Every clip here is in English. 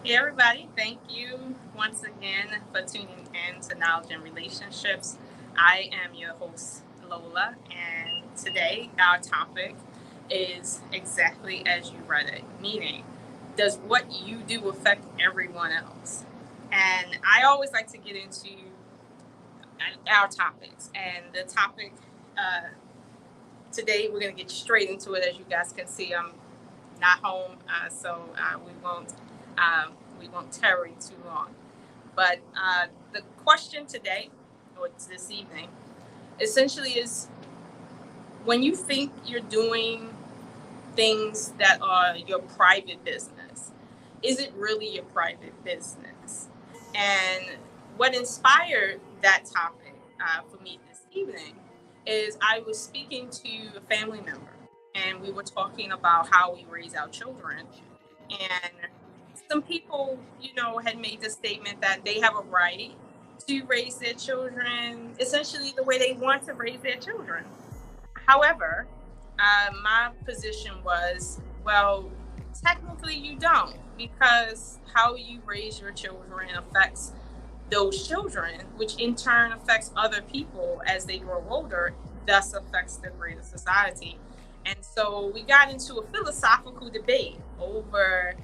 Hey everybody, thank you once again for tuning in to Knowledge and Relationships. I am your host, Lola, and today our topic is exactly as you read it, meaning, does what you do affect everyone else? And I always like to get into our topics, and the topic today, we're going to get straight into it. As you guys can see, I'm not home, so we won't tarry too long. But the question today, or this evening, essentially is, when you think you're doing things that are your private business, is it really your private business? And what inspired that topic for me this evening is I was speaking to a family member, and we were talking about how we raise our children. And some people, had made the statement that they have a right to raise their children essentially the way they want to raise their children. However, my position was, well, technically you don't, because how you raise your children affects those children, which in turn affects other people as they grow older, thus affects the greater society. And so we got into a philosophical debate over,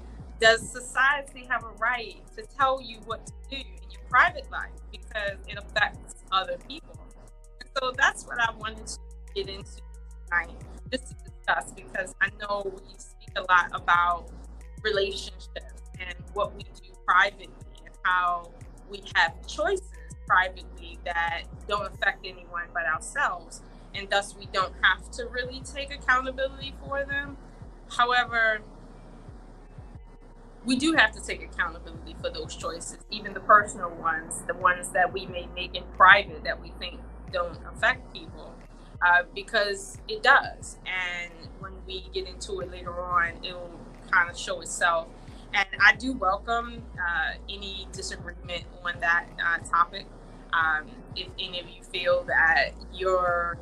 does society have a right to tell you what to do in your private life because it affects other people? And so that's what I wanted to get into tonight, just to discuss, because I know we speak a lot about relationships and what we do privately and how we have choices privately that don't affect anyone but ourselves, and thus we don't have to really take accountability for them. However, we do have to take accountability for those choices, even the personal ones, the ones that we may make in private that we think don't affect people, because it does. And when we get into it later on, it'll kind of show itself. And I do welcome any disagreement on that topic. If any of you feel that your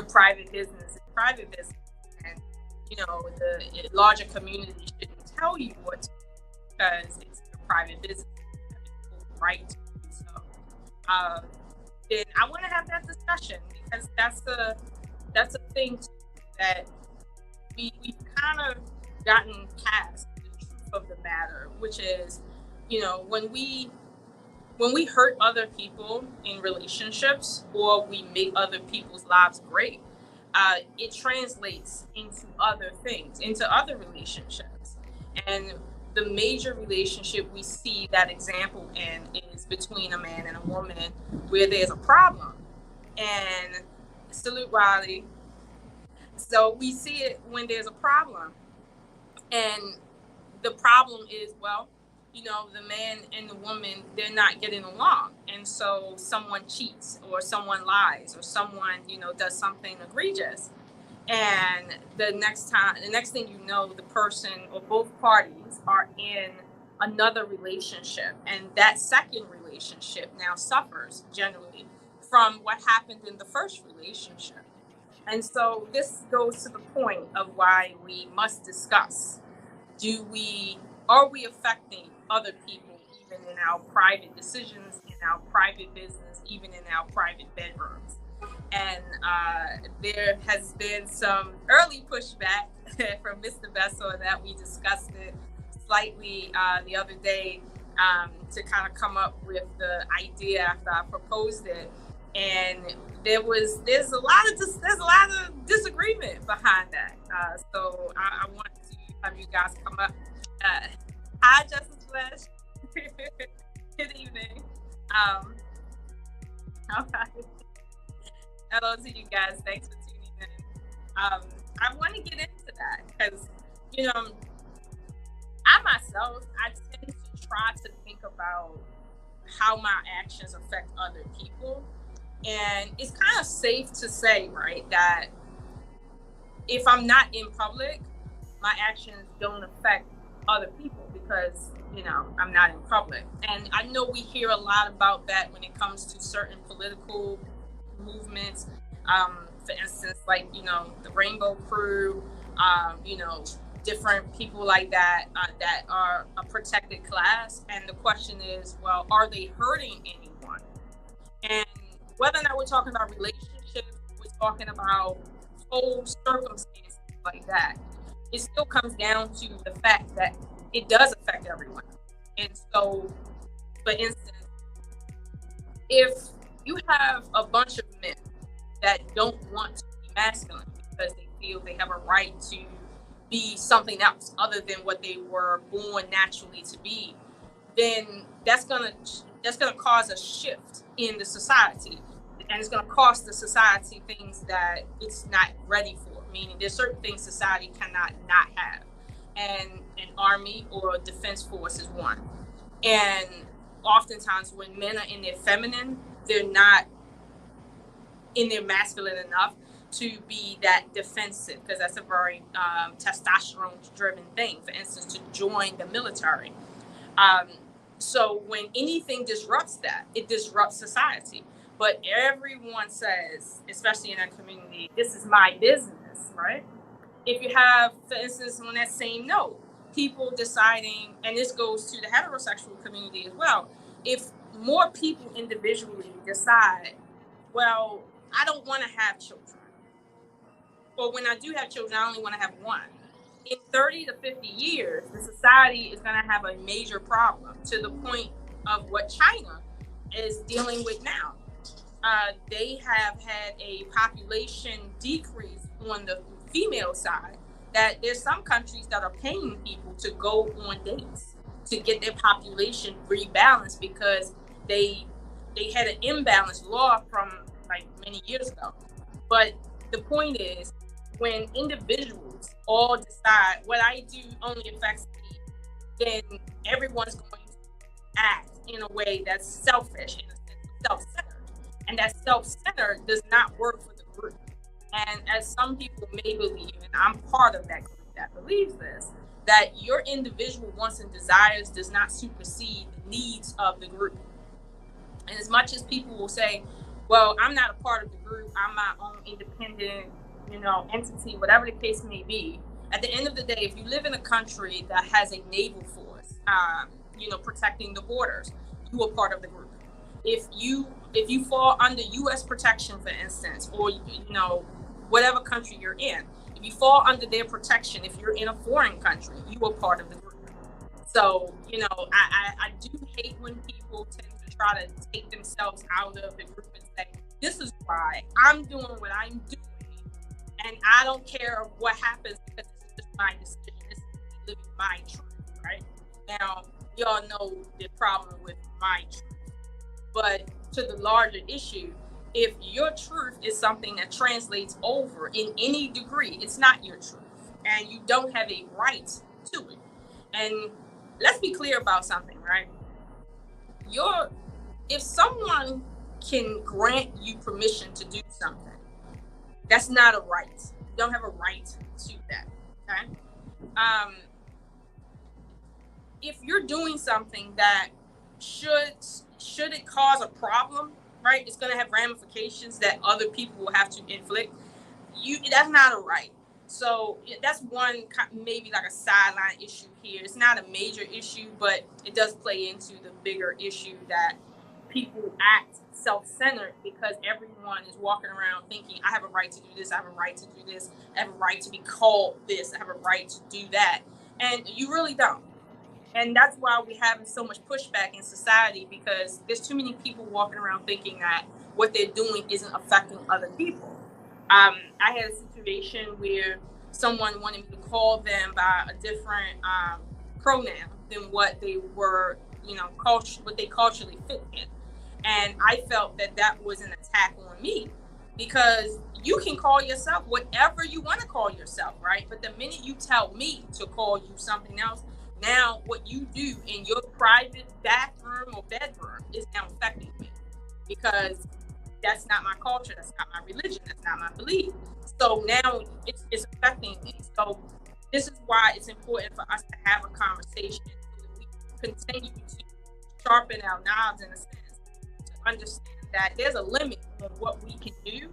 private business is private business, and the larger community shouldn't tell you what to do because it's your private business, you have a right to do so, then I want to have that discussion, because that's a thing that we've kind of gotten past the truth of the matter, which is, when we hurt other people in relationships, or we make other people's lives great, it translates into other things, into other relationships. And the major relationship we see that example in is between a man and a woman, where there's a problem. And salute Riley. So we see it when there's a problem. And the problem is, well, the man and the woman, they're not getting along. And so someone cheats, or someone lies, or someone, does something egregious. And the next thing you know, the person or both parties are in another relationship. And that second relationship now suffers generally from what happened in the first relationship. And so this goes to the point of why we must discuss, do we are we affecting other people, even in our private decisions, in our private business, even in our private bedrooms? And there has been some early pushback from Mr. Vessel that we discussed it slightly the other day, to kind of come up with the idea after I proposed it. And there's a lot of disagreement behind that. So I want to have you guys come up. Hi, Justice Flesh. Good evening. Okay. Hello to you guys. Thanks for tuning in. I want to get into that because, you know, I myself, I tend to try to think about how my actions affect other people. And it's kind of safe to say, right, that if I'm not in public, my actions don't affect other people because, you know, I'm not in public. And I know we hear a lot about that when it comes to certain political movements. For instance, like, you know, the Rainbow Crew, you know, different people like that that are a protected class. And the question is, well, are they hurting anyone? And whether or not we're talking about relationships, we're talking about whole circumstances like that, it still comes down to the fact that it does affect everyone. And so, for instance, if you have a bunch of men that don't want to be masculine because they feel they have a right to be something else other than what they were born naturally to be, then that's gonna cause a shift in the society, and it's gonna cost the society things that it's not ready for. Meaning, there's certain things society cannot not have, and an army or a defense force is one. And oftentimes, when men are in their feminine, they're not in their masculine enough to be that defensive, because that's a very testosterone-driven thing. For instance, to join the military. So when anything disrupts that, it disrupts society. But everyone says, especially in our community, this is my business, right? If you have, for instance, on that same note, people deciding, and this goes to the heterosexual community as well, if more people individually decide, well, I don't want to have children, or when I do have children, I only want to have one. In 30 to 50 years, the society is going to have a major problem, to the point of what China is dealing with now. They have had a population decrease on the female side, that there's some countries that are paying people to go on dates to get their population rebalanced, because they had an imbalanced law from like many years ago. But the point is, when individuals all decide what I do only affects me, then everyone's going to act in a way that's selfish, in a sense, self-centered. And that self-centered does not work for the group. And as some people may believe, and I'm part of that group that believes this, that your individual wants and desires does not supersede the needs of the group. And as much as people will say, well, I'm not a part of the group, I'm my own independent, you know, entity, whatever the case may be, at the end of the day, if you live in a country that has a naval force, you know, protecting the borders, you are part of the group. If you fall under U.S. protection, for instance, or, you know, whatever country you're in, if you fall under their protection, if you're in a foreign country, you are part of the group. So, you know, I do hate when people tend to try to take themselves out of the group and say, this is why I'm doing what I'm doing, and I don't care what happens because this is just my decision. This is me living my truth, right? Now, y'all know the problem with my truth. But to the larger issue, if your truth is something that translates over in any degree, it's not your truth, and you don't have a right to it. And let's be clear about something, right? If someone can grant you permission to do something, that's not a right. You don't have a right to that. Okay? If you're doing something that should it cause a problem, right? It's going to have ramifications that other people will have to inflict. That's not a right. So that's one maybe like a sideline issue here. It's not a major issue, but it does play into the bigger issue that people act self-centered because everyone is walking around thinking, I have a right to do this, I have a right to do this, I have a right to be called this, I have a right to do that. And you really don't. And that's why we're having so much pushback in society, because there's too many people walking around thinking that what they're doing isn't affecting other people. I had a situation where someone wanted me to call them by a different pronoun than what they were, what they culturally fit in. And I felt that that was an attack on me, because you can call yourself whatever you want to call yourself, right? But the minute you tell me to call you something else, now what you do in your private bathroom or bedroom is now affecting me, because that's not my culture, that's not my religion, that's not my belief. So now it's affecting me. So this is why it's important for us to have a conversation so that we continue to sharpen our knives, in a sense, to understand that there's a limit of what we can do,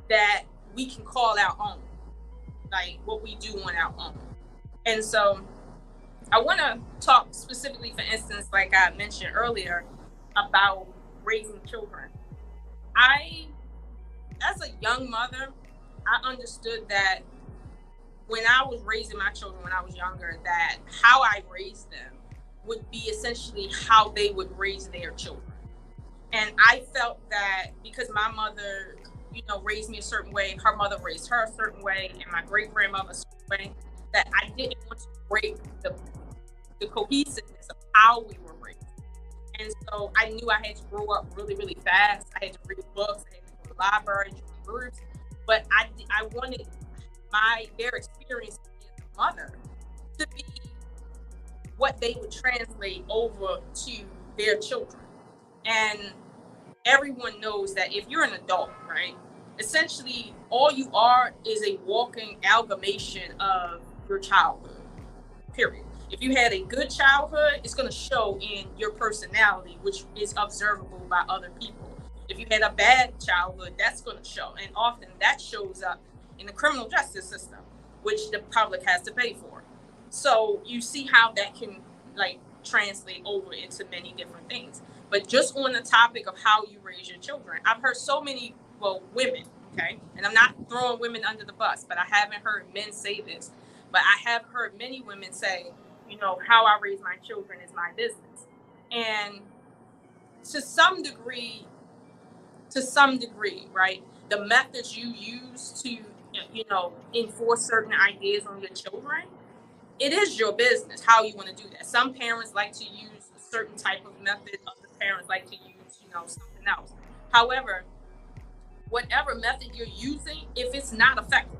that we can call our own, like what we do on our own. And so I want to talk specifically, for instance, like I mentioned earlier, about raising children. As a young mother, I understood that when I was raising my children when I was younger, that how I raised them would be essentially how they would raise their children. And I felt that because my mother, raised me a certain way, her mother raised her a certain way, and my great grandmother a certain way, that I didn't want to break the cohesiveness of how we were raised. And so I knew I had to grow up really, really fast. I had to read books, I had to go to the library, join groups, but I wanted their experience as a mother to be what they would translate over to their children. And everyone knows that if you're an adult, right, essentially all you are is a walking amalgamation of your childhood, period. If you had a good childhood, it's going to show in your personality, which is observable by other people. If you had a bad childhood, that's going to show. And often that shows up in the criminal justice system, which the public has to pay for. So you see how that can translate over into many different things. But just on the topic of how you raise your children, I've heard so many, women, okay? And I'm not throwing women under the bus, but I haven't heard men say this. But I have heard many women say, how I raise my children is my business. And to some degree, right, the methods you use to, enforce certain ideas on your children, it is your business how you want to do that. Some parents like to use a certain type of method, other parents like to use, something else. However, whatever method you're using, if it's not effective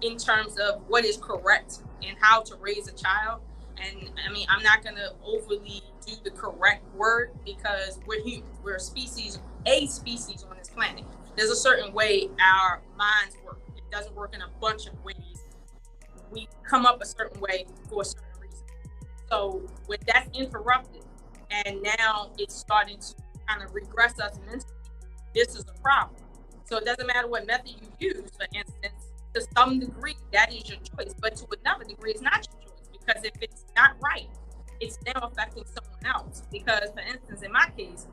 in terms of what is correct and how to raise a child, and I'm not going to overly do the correct word, because we're humans. We're a species on this planet. There's a certain way our minds work. It doesn't work in a bunch of ways. We come up a certain way for a certain reason. So when that's interrupted, and now it's starting to kind of regress us mentally, this is a problem. So it doesn't matter what method you use, for instance, to some degree, that is your choice. But to another degree, it's not your choice, because if it's not right, it's now affecting someone else. Because, for instance, in my case,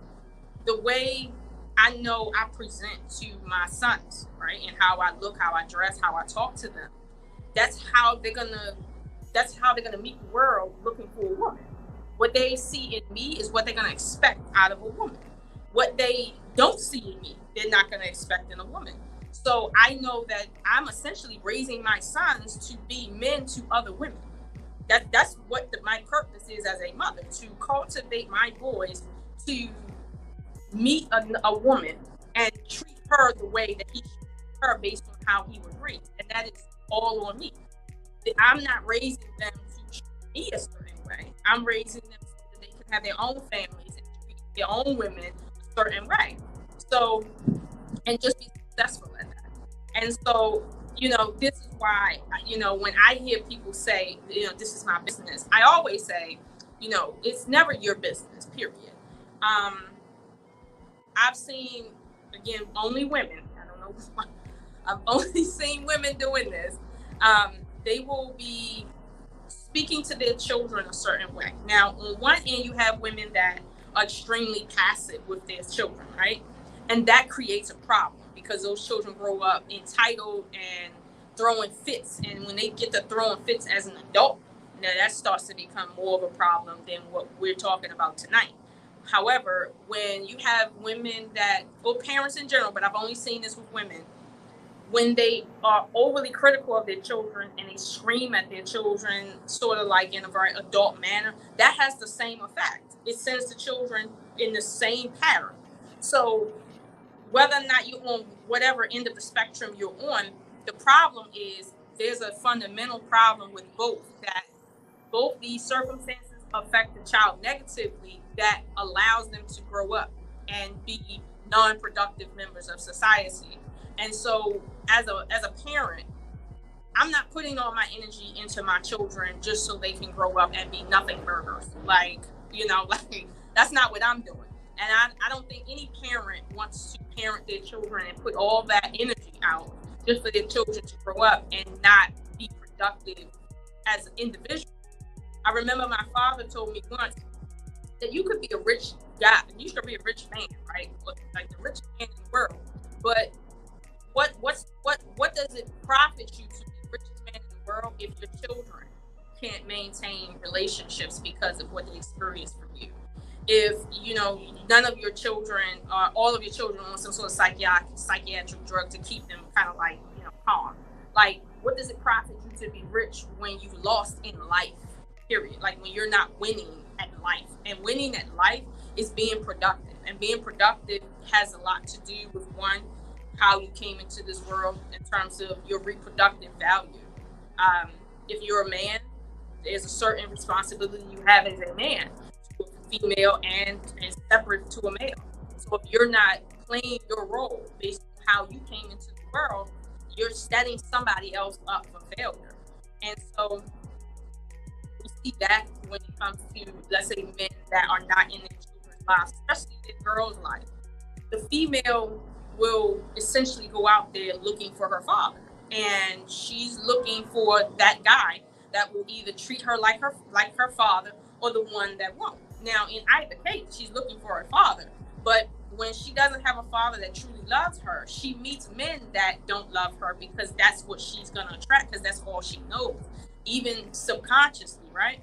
the way I know I present to my sons, right, and how I look, how I dress, how I talk to them, that's how they're gonna meet the world looking for a woman. What they see in me is what they're gonna expect out of a woman. What they don't see in me, they're not gonna expect in a woman. So I know that I'm essentially raising my sons to be men to other women. That's what my purpose is as a mother, to cultivate my boys to meet a woman and treat her the way that he treats her based on how he was raised. And that is all on me. I'm not raising them to treat me a certain way. I'm raising them so that they can have their own families and treat their own women a certain way. So, and just be successful at that. And so, this is why, when I hear people say, this is my business, I always say, it's never your business, period. I've seen, again, only women. I don't know why. I've only seen women doing this. they will be speaking to their children a certain way. Now, on one end, you have women that are extremely passive with their children, right? And that creates a problem because those children grow up entitled and throwing fits. And when they get to throwing fits as an adult, now that starts to become more of a problem than what we're talking about tonight. However, when you have women that, or parents in general, but I've only seen this with women, when they are overly critical of their children and they scream at their children sort of like in a very adult manner, that has the same effect. It sends the children in the same pattern. So whether or not you're on whatever end of the spectrum you're on, the problem is there's a fundamental problem with both, that both these circumstances affect the child negatively that allows them to grow up and be non-productive members of society. And so as a parent, I'm not putting all my energy into my children just so they can grow up and be nothing burgers. Like, like that's not what I'm doing. And I don't think any parent wants to parent their children and put all that energy out just for their children to grow up and not be productive as an individual. I remember my father told me once that you could be a rich guy, you could be a rich man, right? Like the richest man in the world. But what does it profit you to be the richest man in the world if your children can't maintain relationships because of what they experience from you? If none of your children, all of your children, on some sort of psychiatric drug to keep them kind of like calm, like what does it profit you to be rich when you've lost in life? Period. Like when you're not winning at life, and winning at life is being productive, and being productive has a lot to do with one, how you came into this world in terms of your reproductive value. If you're a man, there's a certain responsibility you have as a man to a female and separate to a male. So if you're not playing your role based on how you came into the world, you're setting somebody else up for failure. And so we see that when it comes to, let's say, men that are not in their children's lives, especially their girls' life. The female will essentially go out there looking for her father, and she's looking for that guy that will either treat her like her father or the one that won't. Now, in either case, she's looking for her father, but when she doesn't have a father that truly loves her, she meets men that don't love her because that's what she's going to attract, because that's all she knows, even subconsciously, right?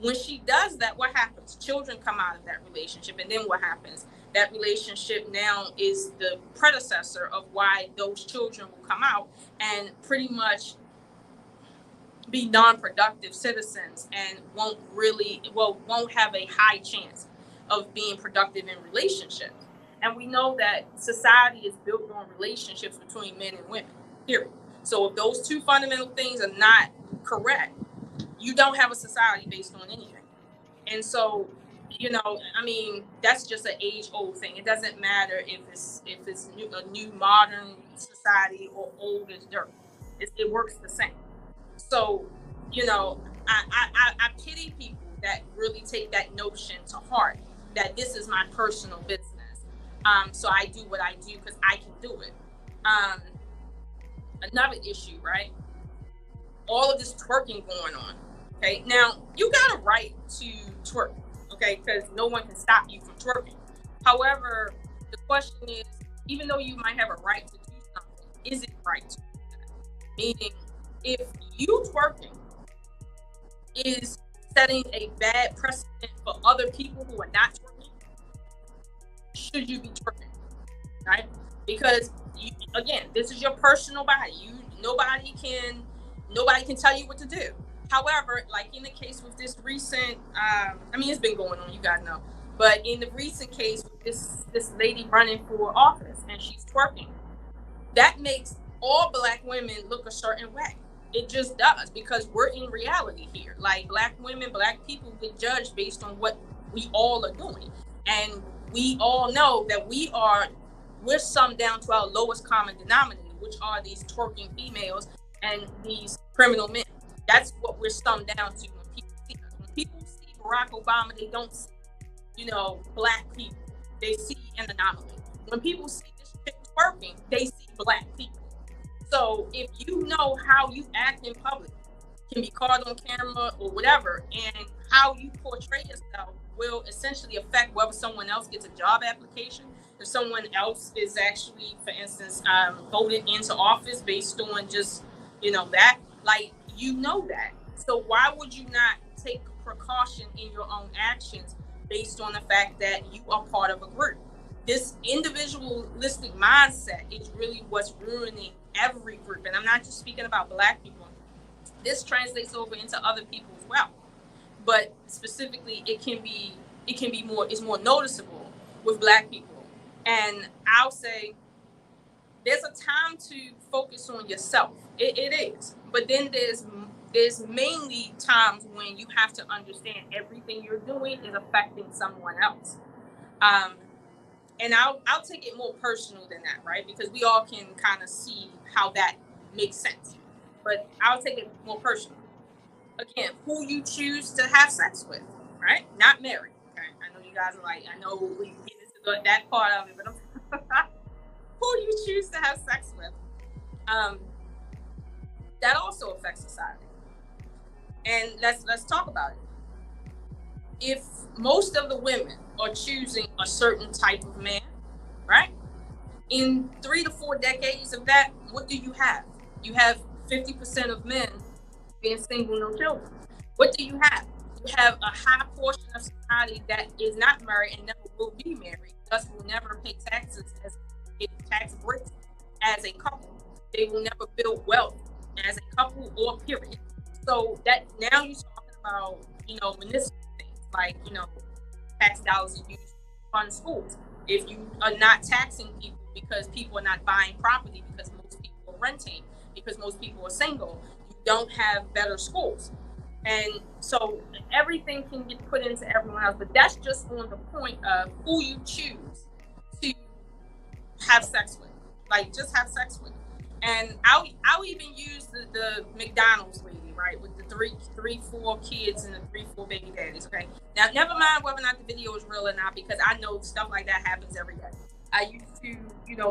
When she does that, what happens? Children come out of that relationship, and then what happens? That relationship now is the predecessor of why those children will come out and pretty much be non-productive citizens and won't have a high chance of being productive in relationships. And we know that society is built on relationships between men and women, period. So if those two fundamental things are not correct, you don't have a society based on anything. And so, that's just an age-old thing. It doesn't matter if it's a new modern society or old as dirt. It works the same. So, I pity people that really take that notion to heart, that this is my personal business. So I do what I do because I can do it. Another issue, right? All of this twerking going on. Okay, now you got a right to twerk, okay, because no one can stop you from twerking. However, the question is, even though you might have a right to do something, is it right to do that? Meaning, if you twerking is setting a bad precedent for other people who are not twerking, should you be twerking, right? Because again, this is your personal body. Nobody can tell you what to do. However, like in the case with this recent, it's been going on, you guys know, but in the recent case with this lady running for office and she's twerking, that makes all Black women look a certain way. It just does, because we're in reality here. Like Black women, Black people get judged based on what we all are doing. And we all know that we're summed down to our lowest common denominator, which are these twerking females and these criminal men. That's what we're summed down to when people see us. When people see Barack Obama, they don't see, Black people. They see an anomaly. When people see this chick twerking, they see Black people. So if you know how you act in public can be caught on camera or whatever, and how you portray yourself will essentially affect whether someone else gets a job application, if someone else is actually, for instance, voted into office based on just, that, like, that. So why would you not take precaution in your own actions based on the fact that you are part of a group? This individualistic mindset is really what's ruining every group. And I'm not just speaking about Black people. This translates over into other people as well. But specifically, it can be more, it's more noticeable with Black people. And I'll say there's a time to focus on yourself. It is. But then there's mainly times when you have to understand everything you're doing is affecting someone else. And I'll take it more personal than that, right? Because we all can kind of see how that makes sense. But I'll take it more personal. Again, who you choose to have sex with, right? Not marry. Okay, I know you guys are like, I know we get into that part of it, but who you choose to have sex with, that also affects society. And let's talk about it. If most of the women are choosing a certain type of man, right? In 3 to 4 decades of that, what do you have? You have 50% of men being single, no children. What do you have? You have a high portion of society that is not married and never will be married, thus will never pay taxes as tax breaks as a couple. They will never build wealth as a couple or period. So that now you're talking about, municipal things like, tax dollars are used to fund schools. If you are not taxing people because people are not buying property, because most people are renting, because most people are single, you don't have better schools. And so everything can get put into everyone else, but that's just on the point of who you choose to have sex with. Like, just have sex with. And I'll even use the McDonald's lady, right, with the three, 4 kids and the 3, 4 baby daddies. Okay, now never mind whether or not the video is real or not, because I know stuff like that happens every day. I used to,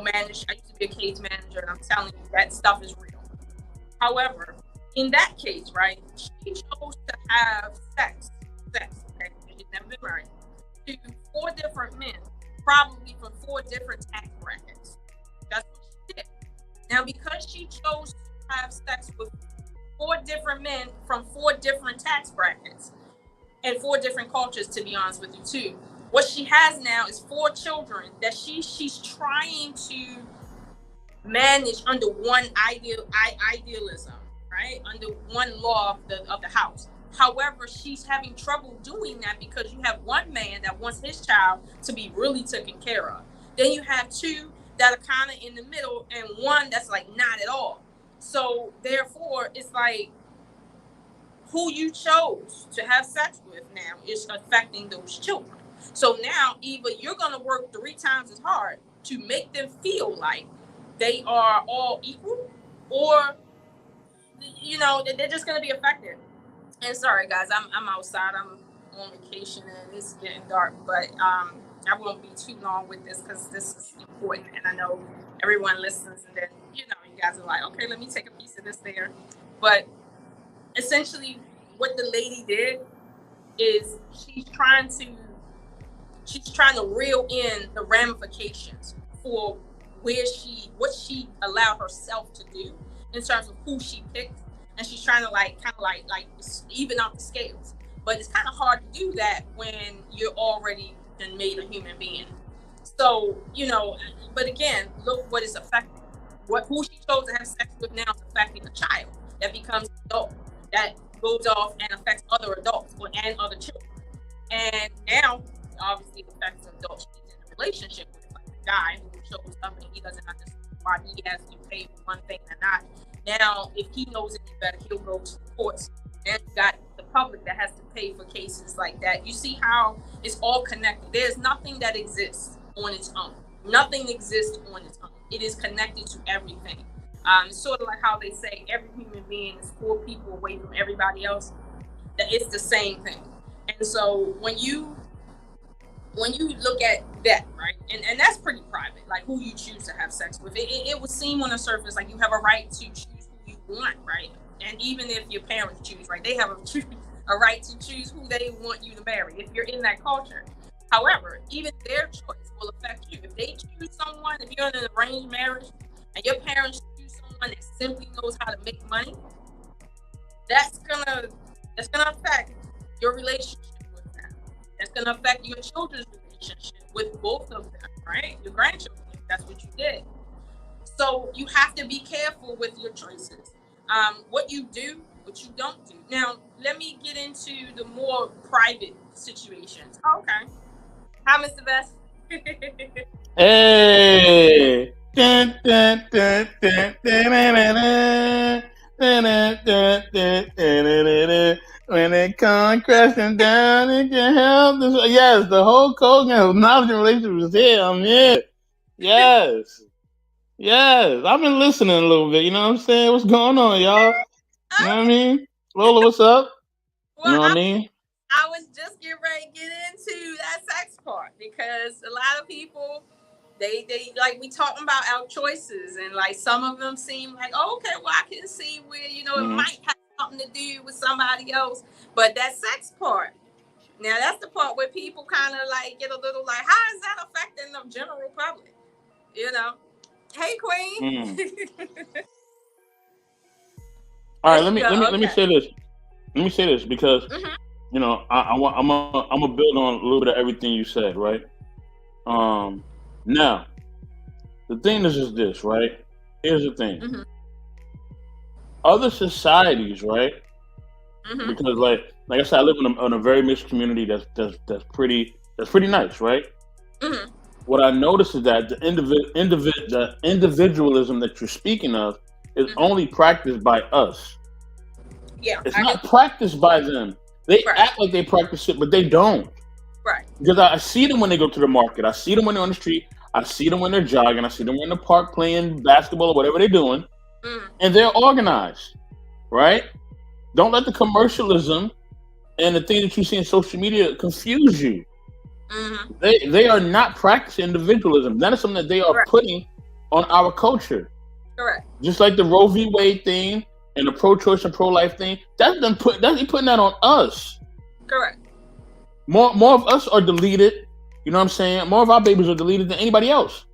manage. I used to be a cage manager, and I'm telling you that stuff is real. However, in that case, right, she chose to have sex. Okay, she's never been married, to 4 different men, probably from 4 different tax brackets. That's what she did. Now, because she chose to have sex with 4 different men from 4 different tax brackets and 4 different cultures, to be honest with you, too, what she has now is 4 children that she's trying to manage under one idealism, right? Under one law of the house. However, she's having trouble doing that because you have one man that wants his child to be really taken care of. Then you have 2 that are kind of in the middle, and 1 that's like not at all. So therefore, it's like who you chose to have sex with now is affecting those children. So now either you're going to work 3 times as hard to make them feel like they are all equal, or they're just going to be affected. And sorry guys, I'm outside, I'm on vacation and it's getting dark, but I won't be too long with this because this is important, and I know everyone listens, and then you guys are like, okay, let me take a piece of this there. But essentially what the lady did is she's trying to reel in the ramifications for what she allowed herself to do in terms of who she picked, and she's trying to like even out the scales. But it's kind of hard to do that when you're already been made a human being. So but again, look what is affecting. Who she chose to have sex with now is affecting a child that becomes an adult, that goes off and affects other adults and other children. And now obviously it affects an adult she's in a relationship with, like the guy who shows up and he doesn't understand why he has to pay for one thing and not. Now, if he knows any better, he'll go to the courts. And you got the public that has to pay for cases like that. You see how it's all connected. There's nothing that exists on its own. Nothing exists on its own. It is connected to everything. It's sort of like how they say every human being is 4 people away from everybody else. That it's the same thing. And so when you look at that, right? And that's pretty private, like who you choose to have sex with. It would seem on the surface like you have a right to choose who you want, right? And even if your parents choose, right, they have a right to choose who they want you to marry if you're in that culture. However, even their choice will affect you. If they choose someone, if you're in an arranged marriage and your parents choose someone that simply knows how to make money, that's gonna affect your relationship with them. That's gonna affect your children's relationship with both of them, right? Your grandchildren, if that's what you did. So you have to be careful with your choices. What you do, what you don't do. Now, let me get into the more private situations. Oh, okay. Hi, Mr. Best. Hey. Dun, dun, dun, dun, dun, dun, dun, dun, dun, dun, dun, dun, dun, dun. When it comes crashing down, it can help. Yes, the whole code of knowledge and relationship is here. I'm here. Yes. Yes. I've been listening a little bit. You know what I'm saying? What's going on, y'all? You know what I mean? Lola, what's up? You Well, know what I mean? I was just getting ready to get into that sex part because a lot of people they like we talking about our choices and like some of them seem like, oh, okay, well, I can see where it Mm-hmm. might have something to do with somebody else, but that sex part, now that's the part where people kind of like get a little like, how is that affecting the general public, you know? Hey, Mm. Queen. All There right, you go. let me Okay. say this. Let me say this because Mm-hmm. I'm gonna build on a little bit of everything you said, right? Um, now the thing is just this, right? Here's the thing: Mm-hmm. other societies, right? Mm-hmm. Because like I said, I live in a very mixed community that's pretty nice, right? Mm-hmm. What I notice is that the individualism that you're speaking of is Mm-hmm. only practiced by us. Yeah, It's I can. not practiced by them. They Right. act like they practice it, but they don't. Right. Because I see them when they go to the market. I see them when they're on the street. I see them when they're jogging. I see them in the park playing basketball or whatever they're doing. Mm. And they're organized, Yeah. right? Don't let the commercialism and the things that you see in social media confuse you. Mm-hmm. They are not practicing individualism. That is something that they are Correct. putting on our culture. Correct. Just like the Roe v. Wade thing and the pro-choice and pro-life thing. That's they putting that on us. Correct. More of us are deleted. You know what I'm saying? More of our babies are deleted than anybody else.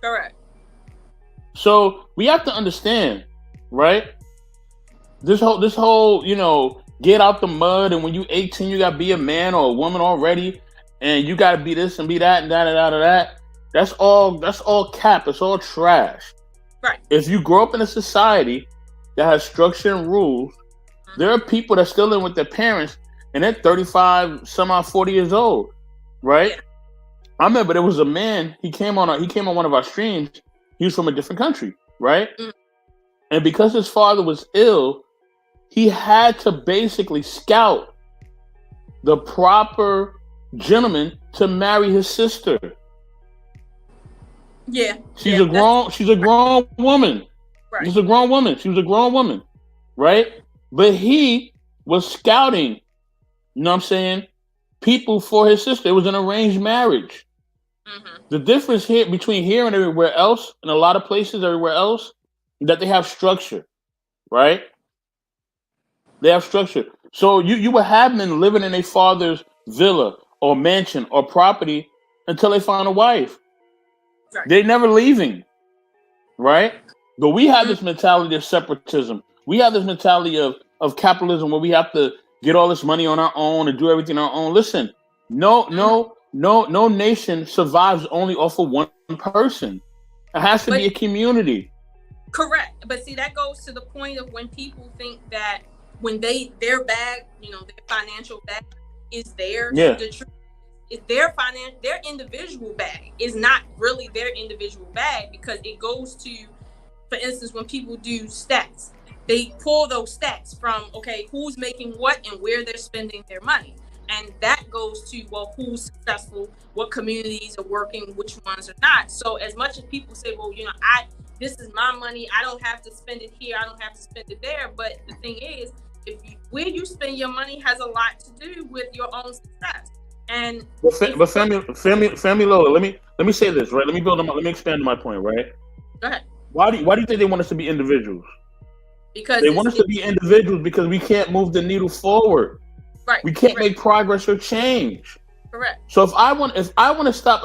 Correct. So we have to understand, right? This whole, get out the mud, and when you 18, you gotta be a man or a woman already, and you gotta be this and be that and that. That's all cap. It's all trash. Right. If you grow up in a society that has structure and rules, there are people that still live with their parents, and they're 35, some odd 40 years old, right? Yeah. I remember there was a man. He came on one of our streams. He was from a different country, right? Mm. And because his father was ill, he had to basically scout the proper gentleman to marry his sister. Yeah. She's Yeah. a grown woman. Right. She's a grown woman. She was a grown woman, right? But he was scouting, you know what I'm saying, people for his sister. It was an arranged marriage. Mm-hmm. The difference here between here and everywhere else, in a lot of places everywhere else, is that they have structure, right? They have structure. So you would have men living in a father's villa or mansion or property until they find a wife. Right. They're never leaving, right? But we have Mm. this mentality of separatism. We have this mentality of capitalism where we have to get all this money on our own and do everything on our own. Listen, Mm-hmm. no nation survives only off of one person. It has to But be a community. correct. But see, that goes to the point of when people think that when their bag, their financial bag is theirs. Yeah. The truth is their individual bag is not really their individual bag because it goes to, for instance, when people do stats, they pull those stats from, okay, who's making what and where they're spending their money. And that goes to, well, who's successful, what communities are working, which ones are not. So as much as people say, well, this is my money, I don't have to spend it here, I don't have to spend it there. But the thing is, where you spend your money has a lot to do with your own success. And But family Lola, let me say this, right? Let me expand on my point, right? go ahead. Why do you think they want us to be individuals? Because They want us to be individuals because we can't move the needle forward. right. We can't make progress or change. Correct. So if I want to stop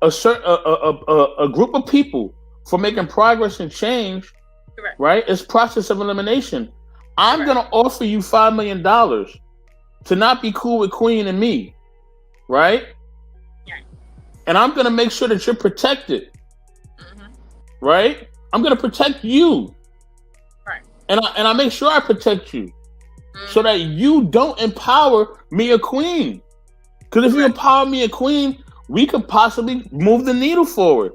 a group of people from making progress and change, Correct. right? It's process of elimination. I'm Correct. gonna offer you $5 million to not be cool with Queen and me, right? Right. And I'm gonna make sure that you're protected, Mm-hmm. right? I'm gonna protect you, Right. and I make sure I protect you, so Mm-hmm. that you don't empower me or Queen. Because if you empower me or Queen, we could possibly move the needle forward.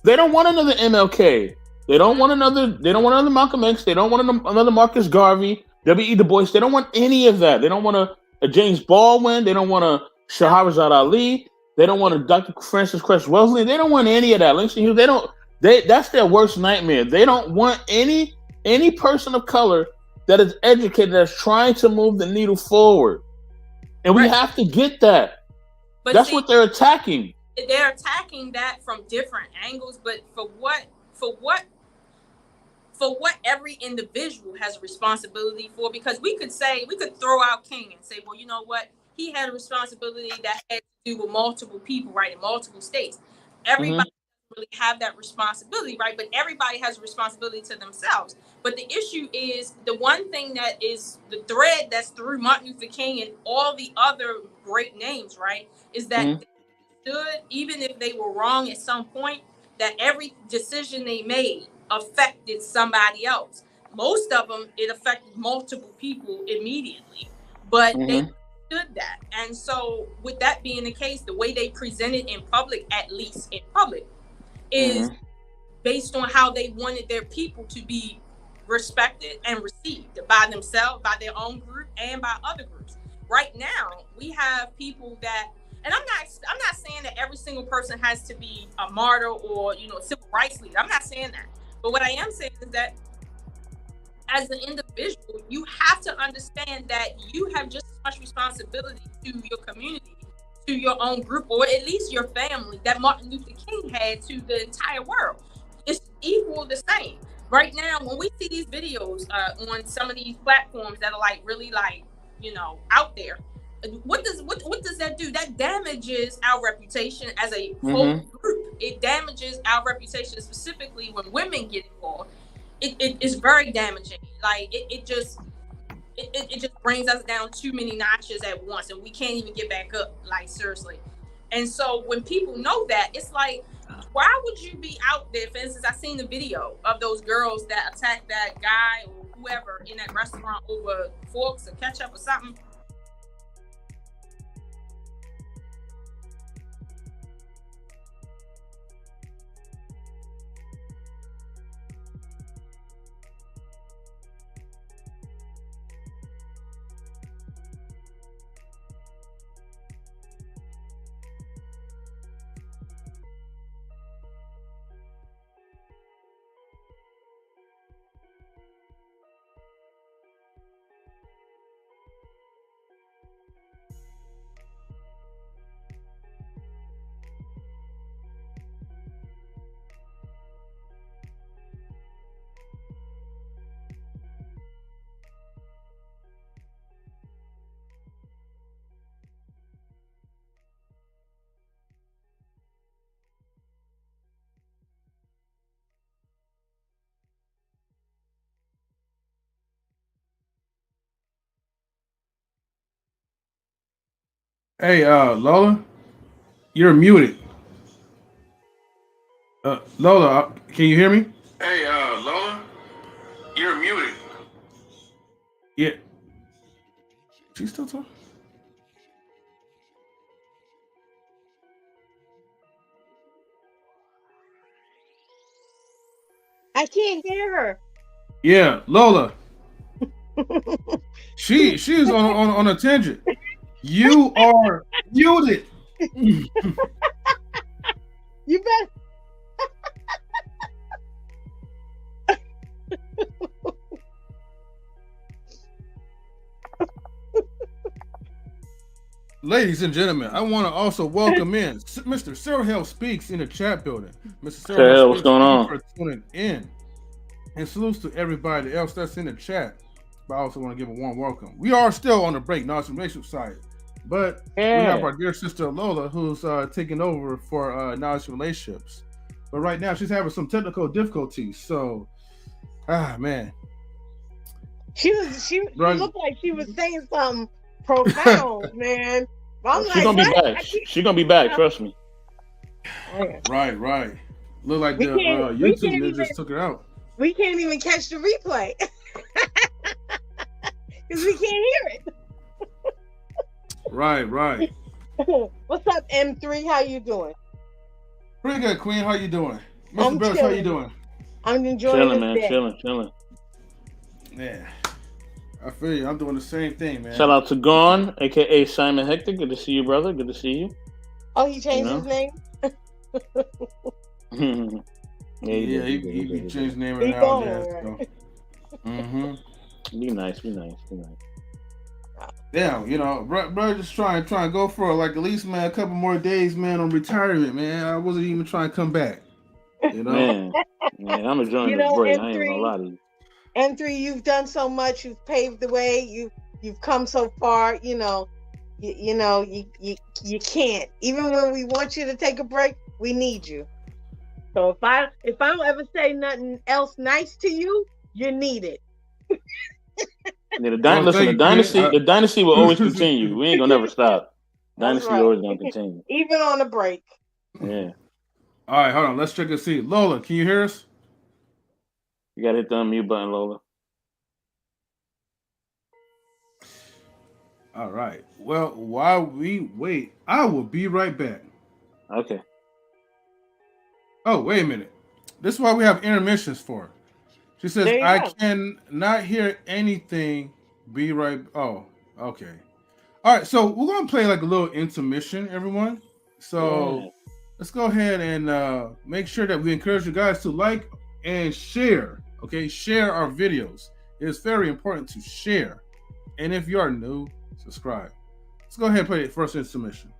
They don't want another MLK. They don't want another. They don't want another Malcolm X. They don't want another Marcus Garvey, W.E. Du Bois. They don't want any of that. They don't want a James Baldwin. They don't want a Shahrazad Ali. They don't want a Dr. Francis Cress Wellesley. They don't want any of that. Langston Hughes. They don't. That's their worst nightmare. They don't want any person of color that is educated that's trying to move the needle forward. And we have to get that. But that's what they're attacking. They're attacking that from different angles, but for what every individual has a responsibility for, because we could throw out King and say, well, you know what? He had a responsibility that had to do with multiple people, right, in multiple states. Everybody doesn't really have that responsibility, right? But everybody has a responsibility to themselves. But the issue is, the one thing that is the thread that's through Martin Luther King and all the other great names, right, is that they stood, even if they were wrong at some point, that every decision they made affected somebody else. Most of them, it affected multiple people immediately, but they understood that. And so with that being the case, the way they presented in public, at least in public, is based on how they wanted their people to be respected and received by themselves, by their own group, and by other groups. Right now, we have people that, and I'm not saying that every single person has to be a martyr or, you know, a civil rights leader. I'm not saying that. But what I am saying is that as an individual, you have to understand that you have just as much responsibility to your community, to your own group, or at least your family, that Martin Luther King had to the entire world. It's equal the same. Right now, when we see these videos on some of these platforms that are like really like, you know, out there, what does that do? That damages our reputation as a whole group. It damages our reputation, specifically when women get involved. It is very damaging. Like it just brings us down too many notches at once, and we can't even get back up, like, seriously. And so when people know that, it's like, why would you be out there? For instance, I seen the video of those girls that attacked that guy or whoever in that restaurant over forks or ketchup or something. Hey, Lola, you're muted. Lola, can you hear me? Hey, Lola, you're muted. Yeah. She's still talking? I can't hear her. Yeah, Lola. She is on a tangent. You are muted. You better. Ladies and gentlemen, I want to also welcome in Mr. Cyril Hill Speaks in the chat building. Mr. Cyril Hey, Hill what's Speaks, going thank you on? for tuning in. And salutes to everybody else that's in the chat. But I also want to give a warm welcome. We are still on the break, non-relationship side. But we have our dear sister Lola who's taking over for non-relationships. But right now she's having some technical difficulties. So, man. She looked like she was saying something profound, man. I'm She's like, gonna be what? back. She's gonna be back. Trust me. Right. Look like We the can't YouTube even- ninjas took her out. We can't even catch the replay because we can't hear it. Right. What's up, M3? How you doing? Pretty good, Queen. How you doing? Mr. I'm Best, how you chilling. doing? I'm enjoying Chilling, this man. day. Chilling. Yeah. I feel you. I'm doing the same thing, man. Shout out to Gone, aka Simon Hector. Good to see you, brother. Good to see you. Oh, he changed his name? He changed his name He right now. gone, So. Mm-hmm. Be nice. Yeah, bro, just trying to go for like at least, man, a couple more days, man, on retirement, man. I wasn't even trying to come back. Man, I'm enjoying this break. I ain't gonna lie to you. M3, you've done so much. You've paved the way. You've come so far. You can't. Even when we want you to take a break, we need you. So if I don't ever say nothing else nice to you, you're needed. Yeah, the dynasty will always continue. We ain't gonna never stop. Dynasty always gonna continue. Even on a break. Yeah. All right, hold on. Let's check and see. Lola, can you hear us? You gotta hit the unmute button, Lola. All right. Well, while we wait, I will be right back. Okay. Oh, wait a minute. This is why we have intermissions for. She says, I cannot hear anything. Be right. Oh, okay. All right. So we're going to play like a little intermission, everyone. So let's go ahead and make sure that we encourage you guys to like and share. Okay. Share our videos. It's very important to share. And if you are new, subscribe. Let's go ahead and play the first intermission.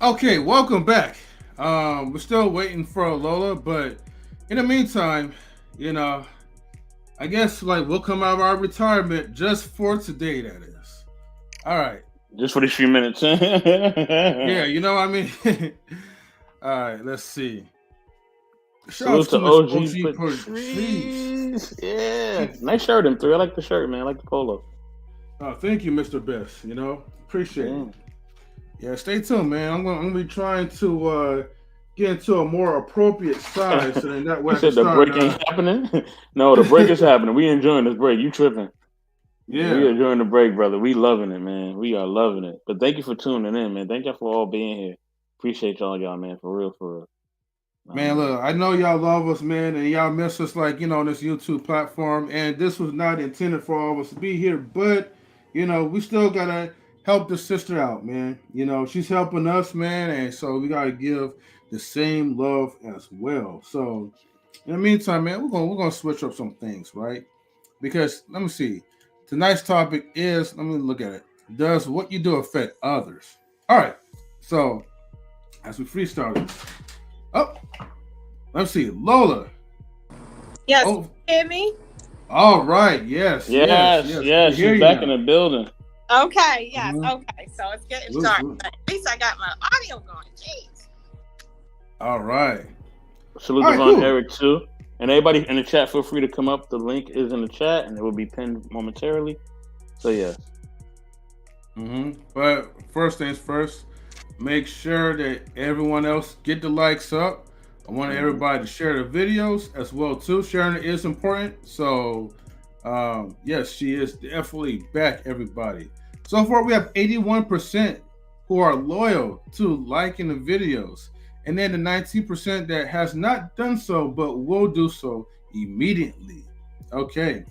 Okay, welcome back. We're still waiting for Lola, but in the meantime, I guess like we'll come out of our retirement just for today, that is. All right. Just for these few minutes. Yeah, you know what I mean? All right, let's see. Shout out to OG Patrice. Yeah. Nice shirt, M3. I like the shirt, man. I like the polo. Thank you, Mr. Best. Appreciate it. Yeah, stay tuned, man. I'm gonna be trying to get into a more appropriate size so then that way I can the break ain't happening. No, the break is happening. We enjoying this break. You tripping? Yeah, we enjoying the break, brother. We loving it, man. We are loving it. But thank you for tuning in, man. Thank y'all for all being here. Appreciate y'all, man. For real. Man, look, I know y'all love us, man, and y'all miss us, like, on this YouTube platform. And this was not intended for all of us to be here, but we still gotta help the sister out, man. She's helping us, man, and so we gotta give the same love as well. So in the meantime, man, we're gonna switch up some things, right? Because let me see. Tonight's topic is, let me look at it. Does what you do affect others? All right. So as we freestyle this. Oh, let's see, Lola. Yes, Oh, hear me? all right. Yes. She's back in the building. Okay, yes, okay. So it's getting dark. Salute. But at least I got my audio going. Jeez. All right. Salute All right, Devon cool. Eric too. And everybody in the chat, feel free to come up. The link is in the chat and it will be pinned momentarily. So yeah. But first things first, make sure that everyone else get the likes up. I want everybody to share the videos as well too. Sharing it is important. So yes, she is definitely back, everybody. So far we have 81% who are loyal to liking the videos. And then the 19% that has not done so but will do so immediately. Okay.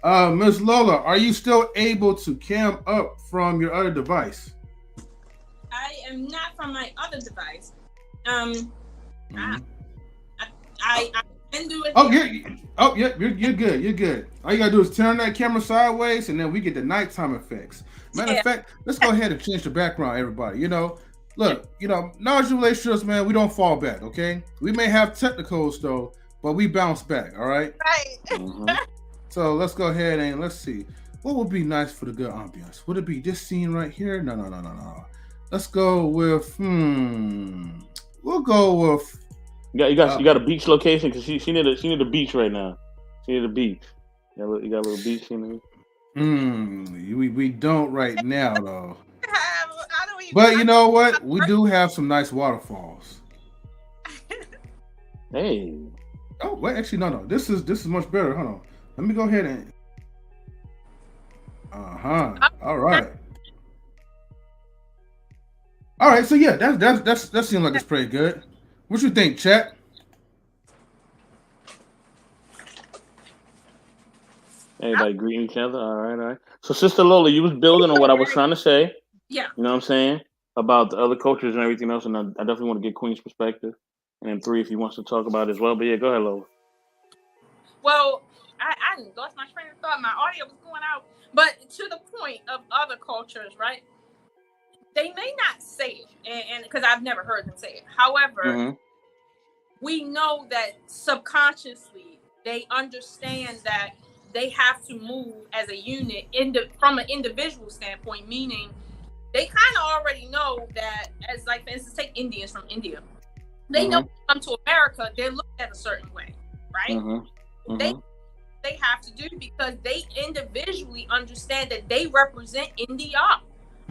Ms. Lola, are you still able to cam up from your other device? I am not from my other device. I can do it. You're good. You're good. All you gotta do is turn that camera sideways, and then we get the nighttime effects. Matter of fact, let's go ahead and change the background, everybody. Look, knowledge relationships, man, we don't fall back. Okay, we may have technicals though, but we bounce back. All right. Right. So let's go ahead and let's see what would be nice for the good ambiance. Would it be this scene right here? No. Let's go with We'll go with. You got a beach location because she need a beach right now. She need a beach. You got a little beach in there. We don't right now though. I don't even. But you know what? We do have some nice waterfalls. Hey. Oh wait, actually no. This is much better. Hold on. Let me go ahead and. All right. All right. So yeah, that seems like it's pretty good. What you think, chat? Everybody greeting each other. All right. So, Sister Lola, you was building on what I was trying to say. Yeah. You know what I'm saying? About the other cultures and everything else, and I definitely want to get Queen's perspective. And then 3, if he wants to talk about it as well. But yeah, go ahead, Lola. Well, I lost my train of thought. My audio was going out. But to the point of other cultures, right? They may not say it, and because I've never heard them say it. However, we know that subconsciously they understand that they have to move as a unit from an individual standpoint, meaning they kind of already know that, as like, for instance, take Indians from India. They know when they come to America, they're looked at a certain way, right? They have to do because they individually understand that they represent India.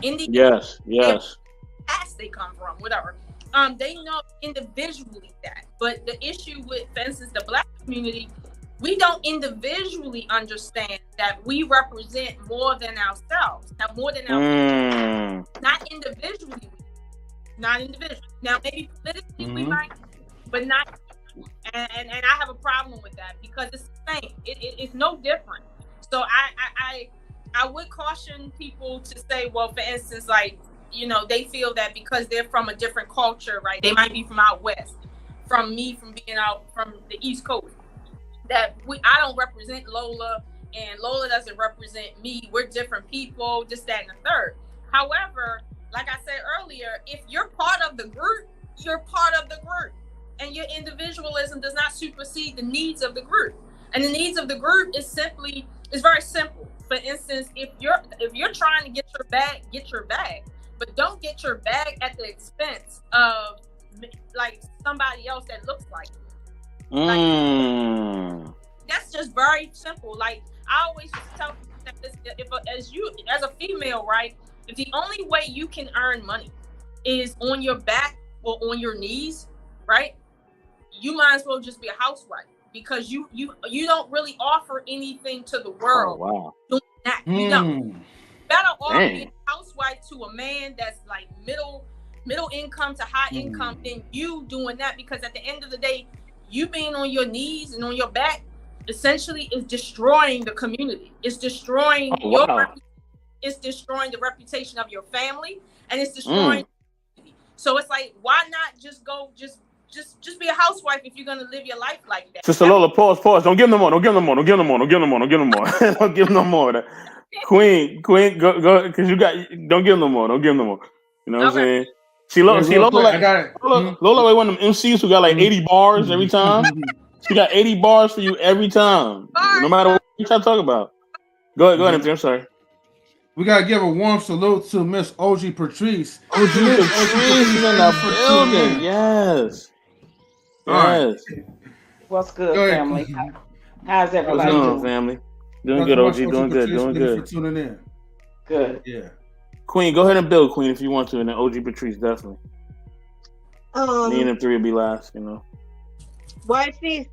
Yes. Past they come from, whatever. They know individually that. But the issue with, for instance, the Black community, we don't individually understand that we represent more than ourselves. Now, more than ourselves. Not individually. Now, maybe politically we might, but not. And I have a problem with that because it's the same. It's no different. So I would caution people to say, well, for instance, like, they feel that because they're from a different culture, right? They might be from out west, from being out from the East Coast. That I don't represent Lola, and Lola doesn't represent me. We're different people, this, that, and the third. However, like I said earlier, if you're part of the group, you're part of the group, and your individualism does not supersede the needs of the group. And the needs of the group is very simple. For instance, if you're trying to get your bag, but don't get your bag at the expense of like somebody else that looks like you. Like, that's just very simple. Like, I always tell people that as a female, right, if the only way you can earn money is on your back or on your knees, right, you might as well just be a housewife, because you don't really offer anything to the world. Oh, wow. Doing that. You don't. Better off being a housewife to a man that's like middle income to high income than you doing that, because at the end of the day, you being on your knees and on your back essentially is destroying the community. It's destroying it's destroying the reputation of your family, and it's destroying. So it's like, why not just go just be a housewife if you're gonna live your life like that? Sister Lola, pause. Don't give them no more. Don't give them no more. Queen, go, because don't give them no more. You know what I'm saying? See, Hey, real Lola quick, I like got it. Lola like one of them MCs who got like 80 bars every time. She got 80 bars for you every time, no matter what you try to talk about. Go ahead, Anthony. I'm sorry. We gotta give a warm salute to Miss OG Patrice. OG Salute Patrice is in thank you the for tuning building. in. Yes. All right. Yes. What's Go good, ahead. family? How's What's everybody going on, doing? family? Doing Not good, too much, OG. OG Doing good. Patrice. Doing Thank you for good. tuning in. Good. Yeah. Queen, go ahead and build, Queen, if you want to, and then OG Patrice, definitely. Me and them three will be last, you know. Well, I think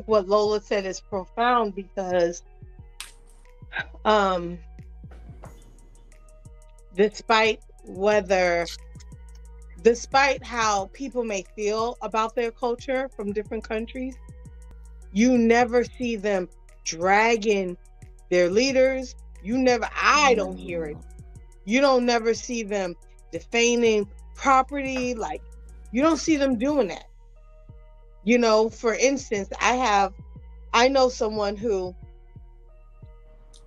what Lola said is profound because despite how people may feel about their culture from different countries, you never see them dragging their leaders. I don't hear it. You don't never see them defaming property. Like, you don't see them doing that. You know, for instance, I know someone who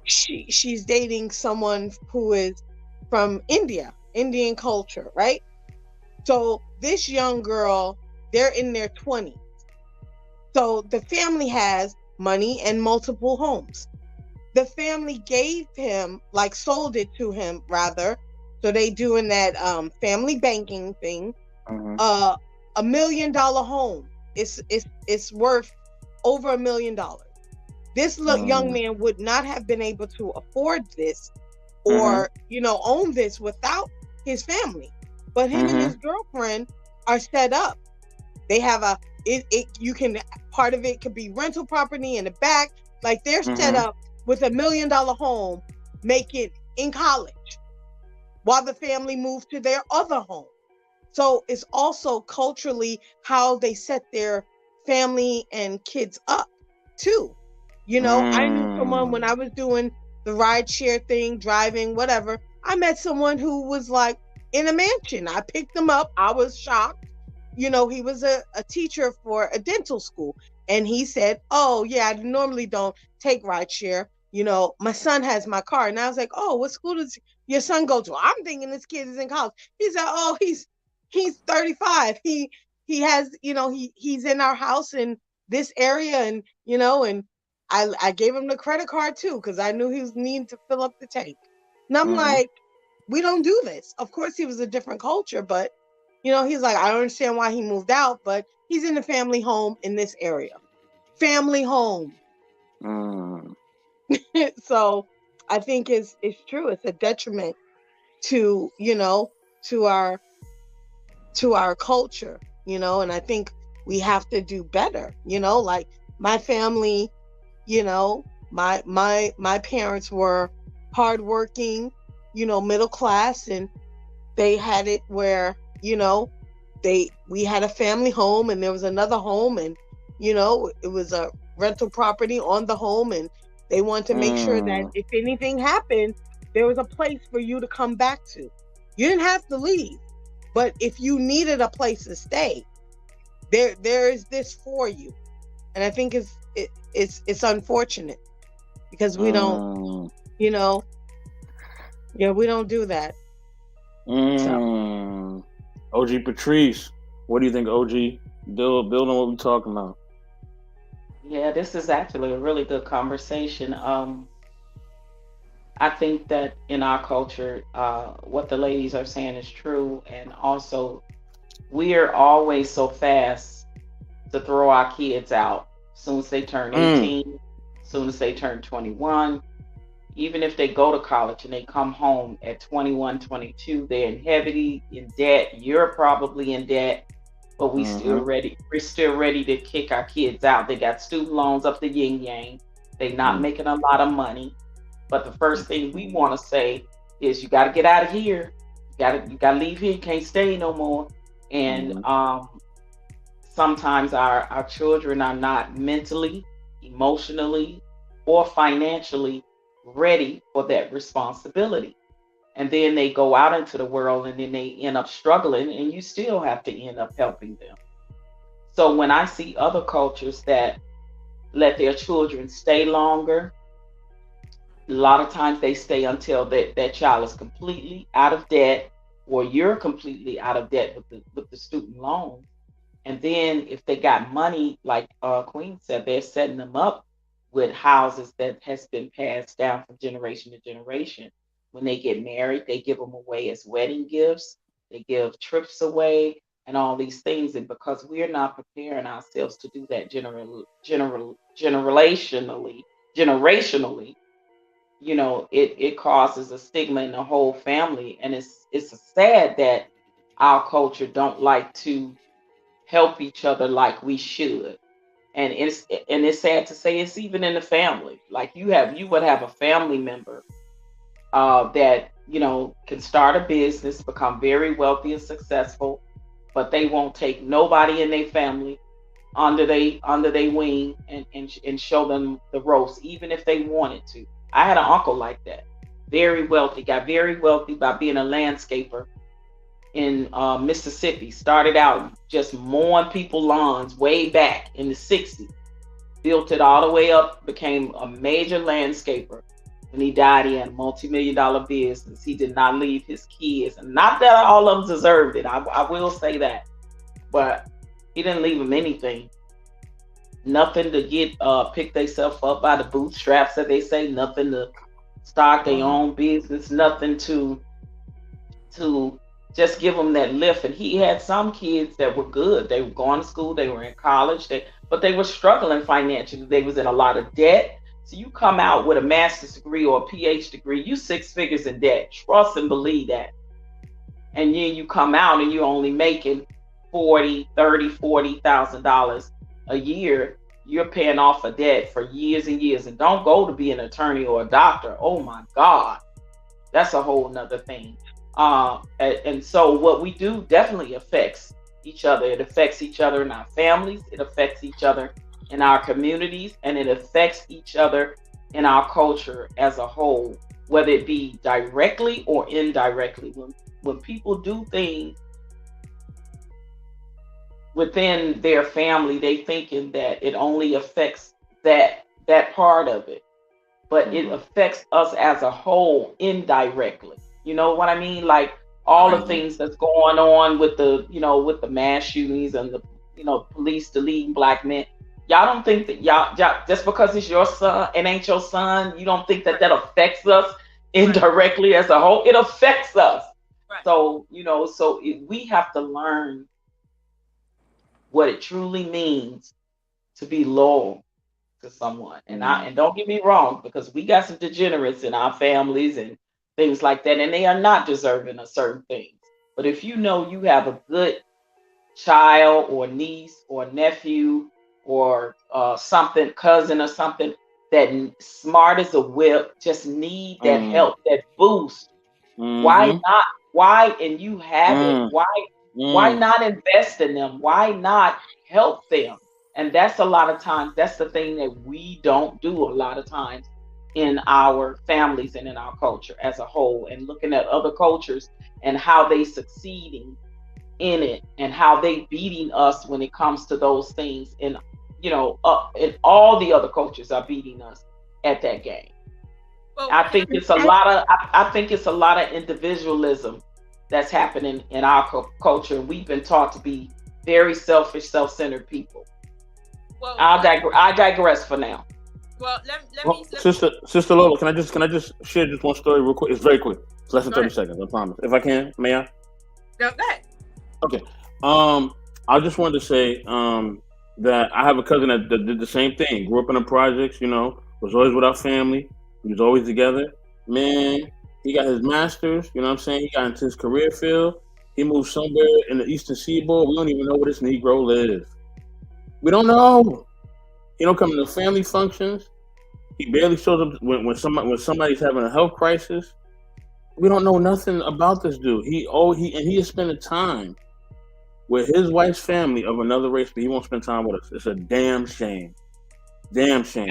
she's dating someone who is from Indian culture, right? So this young girl, they're in their 20s. So the family has money and multiple homes. The family sold it to him rather. So they doing that family banking thing. $1 million home. It's worth over $1 million. This young man would not have been able to afford this or own this without his family. But him and his girlfriend are set up. They have part of it could be rental property in the back. Like, they're set up with $1 million home, make it in college while the family moved to their other home. So it's also culturally how they set their family and kids up too. You know, I knew someone when I was doing the ride share thing, driving, whatever. I met someone who was like in a mansion. I picked him up. I was shocked. You know, he was a teacher for a dental school. And he said, oh, yeah, I normally don't take ride share. You know, my son has my car. And I was like, oh, what school does your son go to? I'm thinking this kid is in college. He said, oh, he's 35. He has, he's in our house in this area. And, and I gave him the credit card too, because I knew he was needing to fill up the tank. And I'm like, we don't do this. Of course, he was a different culture, but he's like, I don't understand why he moved out, but he's in a family home in this area. Family home. So I think it's true. It's a detriment to, to our culture, and I think we have to do better, like my family, my parents were hardworking, middle class, and they had it where, we had a family home and there was another home, and, it was a rental property on the home, and they wanted to make sure that if anything happened, there was a place for you to come back to. You didn't have to leave, but if you needed a place to stay, there is this for you. And I think it's unfortunate because we don't, we don't do that. So. OG Patrice, what do you think, OG? Build on what we're talking about. Yeah, this is actually a really good conversation. I think that in our culture, what the ladies are saying is true. And also, we are always so fast to throw our kids out as soon as they turn 18, as soon as they turn 21. Even if they go to college and they come home at 21, 22, they're heavily in debt. You're probably in debt, but we're still ready to kick our kids out. They got student loans up the yin yang. They're not making a lot of money. But the first thing we want to say is, you got to get out of here. You got to leave here. You can't stay no more. And sometimes our children are not mentally, emotionally, or financially ready for that responsibility. And then they go out into the world and then they end up struggling, and you still have to end up helping them. So when I see other cultures that let their children stay longer, a lot of times they stay until that child is completely out of debt, or you're completely out of debt with the student loan. And then if they got money, like Queen said, they're setting them up with houses that has been passed down from generation to generation. When they get married, they give them away as wedding gifts. They give trips away and all these things. And because we're not preparing ourselves to do that generationally, it causes a stigma in the whole family. And it's sad that our culture don't like to help each other like we should. And it's sad to say it's even in the family. Like you would have a family member that can start a business, become very wealthy and successful, but they won't take nobody in their family under they wing and show them the ropes, even if they wanted to. I had an uncle like that, very wealthy, got very wealthy by being a landscaper in Mississippi. Started out just mowing people lawns way back in the 60s. Built it all the way up, became a major landscaper. When he died, he had a multi-million-dollar business. He did not leave his kids. And not that all of them deserved it. I will say that. But he didn't leave them anything. Nothing to get pick themselves up by the bootstraps, that they say. Nothing to start their own business. Nothing to just give them that lift. And he had some kids that were good. They were going to school. They were in college. But they were struggling financially. They was in a lot of debt. So you come out with a master's degree or a PhD degree, you 6 figures in debt. Trust and believe that. And then you come out and you're only making $40,000 a year. You're paying off a debt for years and years. And don't go to be an attorney or a doctor. Oh my God. That's a whole nother thing. And so what we do definitely affects each other. It affects each other in our families. It affects each other in our communities, and it affects each other in our culture as a whole, whether it be directly or indirectly. When people do things within their family, they thinking that it only affects that part of it, but it affects us as a whole indirectly. You know what I mean? Like all the things that's going on with the mass shootings and the police deleting black men. Y'all don't think that y'all just because it's your son, it ain't your son, you don't think that affects us indirectly as a whole? It affects us. Right. So, we have to learn what it truly means to be loyal to someone. And don't get me wrong, because we got some degenerates in our families and things like that, and they are not deserving of certain things. But if you know you have a good child or niece or nephew or something, cousin or something, that smart as a whip, just need that help, that boost. Why not? Why, and you have it, why not invest in them? Why not help them? And that's a lot of times, that's the thing that we don't do a lot of times in our families and in our culture as a whole, and looking at other cultures and how they succeeding in it and how they beating us when it comes to those things. And and all the other cultures are beating us at that game. Well, I think it's a lot of individualism that's happening in our culture. We've been taught to be very selfish, self-centered people. Well, I digress for now. Well, let me Sister Lola, can I just share just one story real quick? It's very quick. It's less than 30 seconds, I promise. If I can, may I? Go ahead. Okay. I just wanted to say that I have a cousin that did the same thing. Grew up in the projects, was always with our family. We was always together. Man, he got his master's, you know what I'm saying? He got into his career field. He moved somewhere in the Eastern Seaboard. We don't even know where this Negro lives. We don't know. He don't come to the family functions. He barely shows up when somebody's having a health crisis. We don't know nothing about this dude. He is spending time with his wife's family of another race, but he won't spend time with us. It's a damn shame. Damn shame.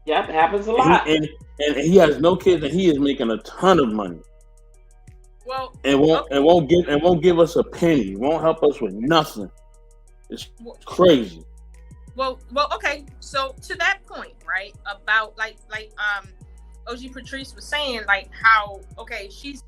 Yeah, it happens a lot. And he has no kids, and he is making a ton of money. Well, and won't give us a penny. Won't help us with nothing. It's crazy. Well, okay. So to that point, right, about like OG Patrice was saying, like how she's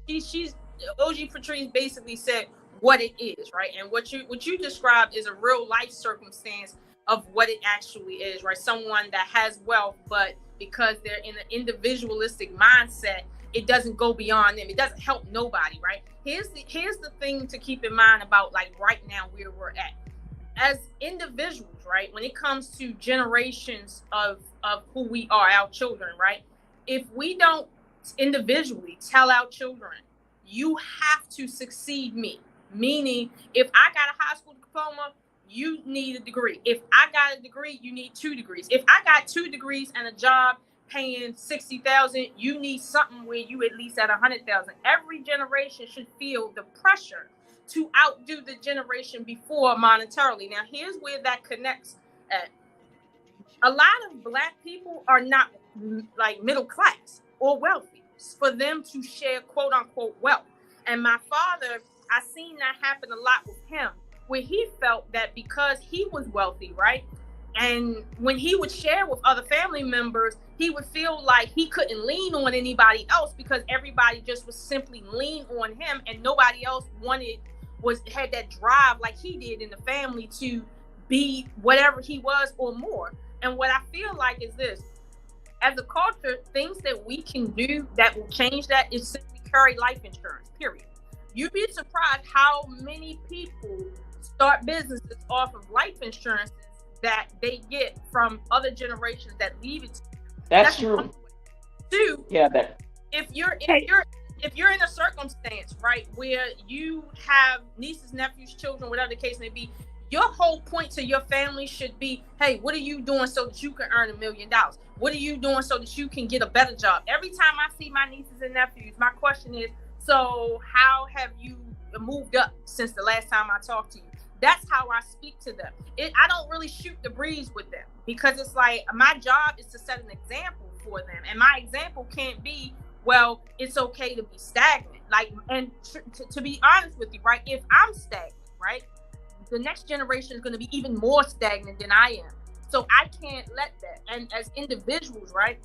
OG Patrice basically said what it is, right? And what you described is a real life circumstance of what it actually is, right? Someone that has wealth, but because they're in an individualistic mindset, it doesn't go beyond them. It doesn't help nobody, right? Here's the thing to keep in mind about like right now where we're at. As individuals, right? When it comes to generations of who we are, our children, right? If we don't individually tell our children, you have to succeed me. Meaning, if I got a high school diploma, you need a degree. If I got a degree, you need 2 degrees. If I got 2 degrees and a job paying $60,000, you need something where you at least at $100,000. Every generation should feel the pressure to outdo the generation before monetarily. Now, here's where that connects at. A lot of Black people are not like middle class or wealthy for them to share quote unquote wealth. And my father, I seen that happen a lot with him, where he felt that because he was wealthy, right? And when he would share with other family members, he would feel like he couldn't lean on anybody else because everybody just was simply lean on him, and nobody else had that drive like he did in the family to be whatever he was or more. And what I feel like is this: as a culture, things that we can do that will change that is simply carry life insurance, period. You'd be surprised how many people start businesses off of life insurances that they get from other generations that leave it to you. That's true. Two, yeah, that if you're in a circumstance, right, where you have nieces, nephews, children, whatever the case may be, your whole point to your family should be, hey, what are you doing so that you can earn $1 million? What are you doing so that you can get a better job? Every time I see my nieces and nephews, my question is, so how have you moved up since the last time I talked to you? That's how I speak to them. I don't really shoot the breeze with them because it's like my job is to set an example for them. And my example can't be, well, it's okay to be stagnant. Like, and to be honest with you, right? If I'm stagnant, right, the next generation is going to be even more stagnant than I am. So I can't let that. And as individuals, right,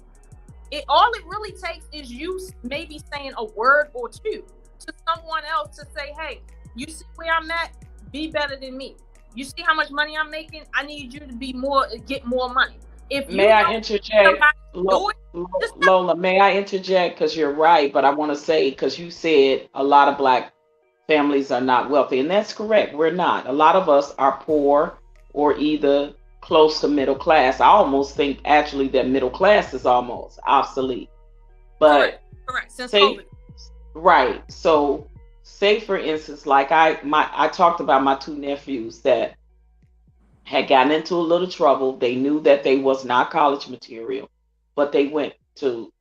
all it really takes is you maybe saying a word or two to someone else to say, hey, you see where I'm at? Be better than me. You see how much money I'm making? I need you to get more money. If you may I interject, Lola? May I interject? Because you're right, but I want to say, because you said a lot of Black families are not wealthy, and that's correct. We're not. A lot of us are poor or either close to middle class. I almost think actually that middle class is almost obsolete. But correct. Since COVID. Right. So say for instance, like I talked about my 2 nephews that had gotten into a little trouble. They knew that they was not college material, but they went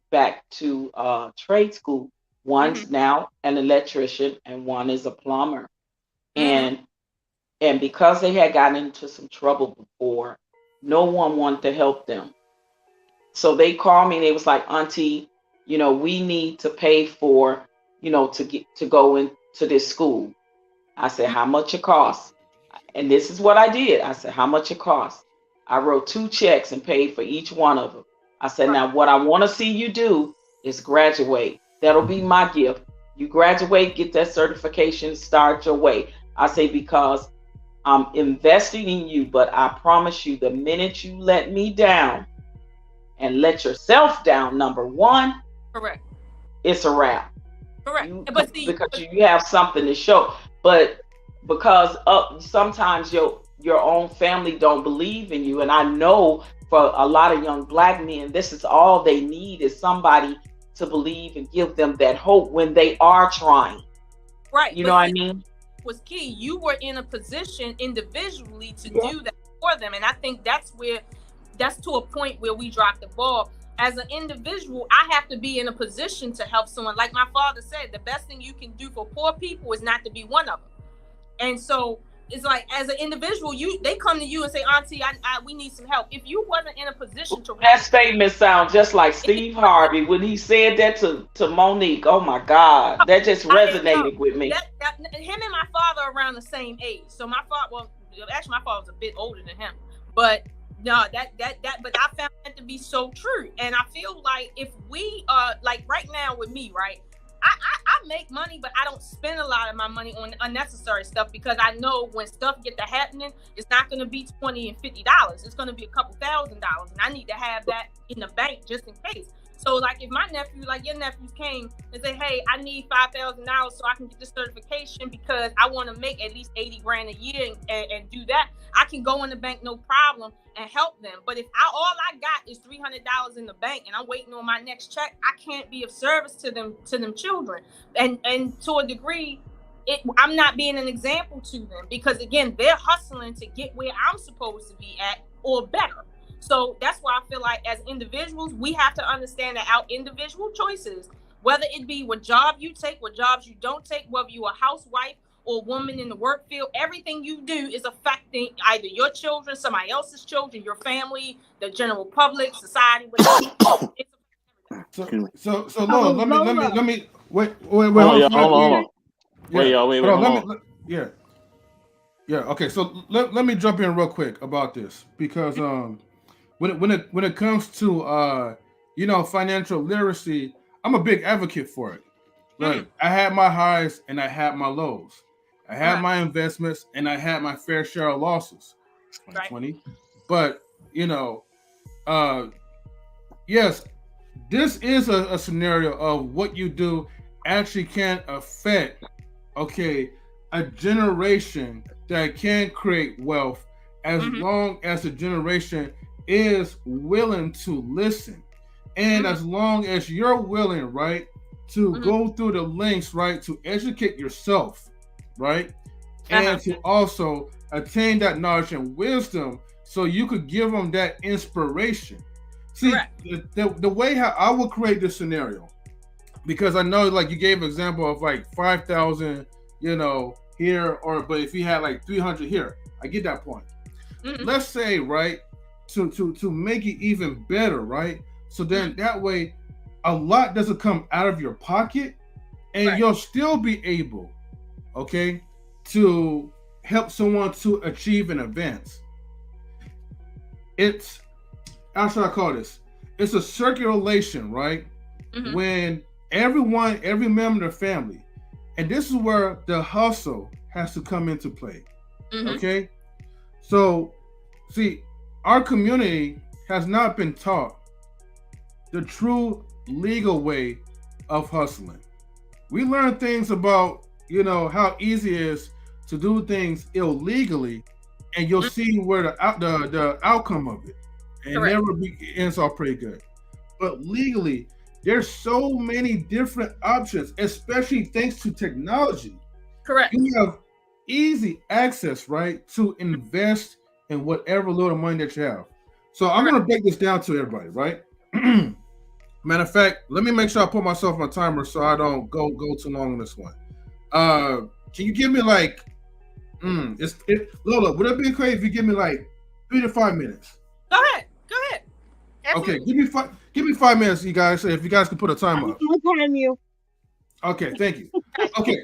back to trade school. One's now an electrician and one is a plumber. And because they had gotten into some trouble before, no one wanted to help them. So they called me and they was like, Auntie, we need to pay for, to go into this school. I said, how much it costs? And this is what I did. I said, how much it costs? I wrote 2 checks and paid for each one of them. I said, now what I want to see you do is graduate. That'll be my gift. You graduate, get that certification, start your way. I say, because I'm investing in you, but I promise you, the minute you let me down and let yourself down, number one, correct, it's a wrap. Correct. Because you have something to show. But because sometimes your own family don't believe in you. And I know for a lot of young Black men, this is all they need, is somebody to believe and give them that hope when they are trying. Right. You know what I mean? Was key. You were in a position individually to do that for them. And I think that's to a point where we dropped the ball. As an individual, I have to be in a position to help someone. Like my father said, the best thing you can do for poor people is not to be one of them. And so it's like, as an individual, they come to you and say, Auntie, we need some help. If you wasn't in a position to... That statement sounds just like Steve Harvey when he said that to Monique. Oh my God, that just resonated with me. Him and my father are around the same age. So my father was a bit older than him. But no, but I found that to be so true. And I feel like if we like right now with me, right, I make money, but I don't spend a lot of my money on unnecessary stuff because I know when stuff get to happening, it's not going to be $20 and $50. It's going to be a couple $1,000, and I need to have that in the bank just in case. So, like, if my nephew, like your nephews came and say, hey, I need $5,000 so I can get this certification because I want to make at least 80 grand a year and do that, I can go in the bank, no problem, and help them. But if all I got is $300 in the bank and I'm waiting on my next check, I can't be of service to them children. And to a degree, I'm not being an example to them because, again, they're hustling to get where I'm supposed to be at or better. So that's why I feel like as individuals, we have to understand that our individual choices, whether it be what job you take, what jobs you don't take, whether you're a housewife or a woman in the work field, everything you do is affecting either your children, somebody else's children, your family, the general public, society. So Lola, let me wait. Hold on. Yeah. Okay. So let me jump in real quick about this because when it comes to financial literacy, I'm a big advocate for it. Like I had my highs and I had my lows. I had my investments and I had my fair share of losses. 2020. Right. But yes, this is a scenario of what you do actually can affect a generation that can create wealth as long as the generation is willing to listen, and as long as you're willing, right, to go through the links, right, to educate yourself, right, and to also attain that knowledge and wisdom so you could give them that inspiration. See, the way how I would create this scenario, because I know, like, you gave an example of like 5,000 here, but if you had like 300 here, I get that point. Let's say, right, to make it even better, right? So then that way a lot doesn't come out of your pocket and you'll still be able, to help someone to achieve an advance. It's, how should I call this? It's a circulation, right? When every member of the family, and this is where the hustle has to come into play. Okay? So, see, our community has not been taught the true legal way of hustling. We learn things about, how easy it is to do things illegally, and you'll see where the outcome of it, and never ends off pretty good. But legally, there's so many different options, especially thanks to technology. Correct. You have easy access, right, to invest in whatever little money that you have. So I'm going to break this down to everybody, right? Matter of fact, let me make sure I put myself on a timer so I don't go too long on this one. Can you give me like, Lola, would it be okay if you give me like 3 to 5 minutes? Go ahead. Absolutely. Okay, give me 5 minutes, you guys. If you guys can put a timer up. I'll time you. Okay, thank you. Okay,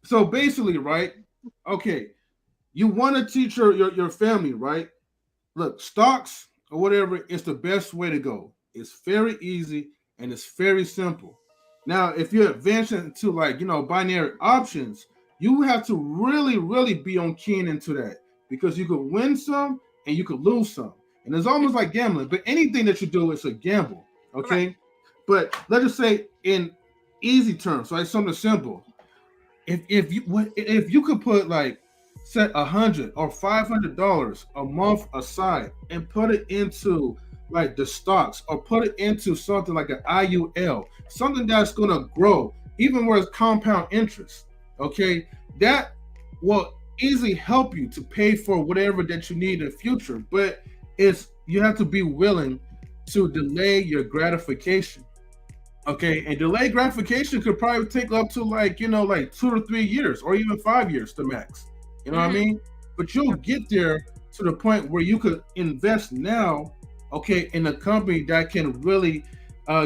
so basically, right? Okay, you want to teach your family, right? Look, stocks or whatever is the best way to go. It's very easy and it's very simple. Now, if you're advancing to binary options, you have to really, really be on keen into that because you could win some and you could lose some. And it's almost like gambling, but anything that you do is a gamble, okay? Right. But let's just say in easy terms, right? Something simple. If you could put set $100 or $500 a month aside and put it into the stocks or put it into something like an IUL, something that's gonna grow, even where it's compound interest, okay? That will easily help you to pay for whatever that you need in the future, but you have to be willing to delay your gratification, okay? And delayed gratification could probably take up to 2 to 3 years or even 5 years to max. You know what I mean? But you'll get there to the point where you could invest now, okay, in a company that can really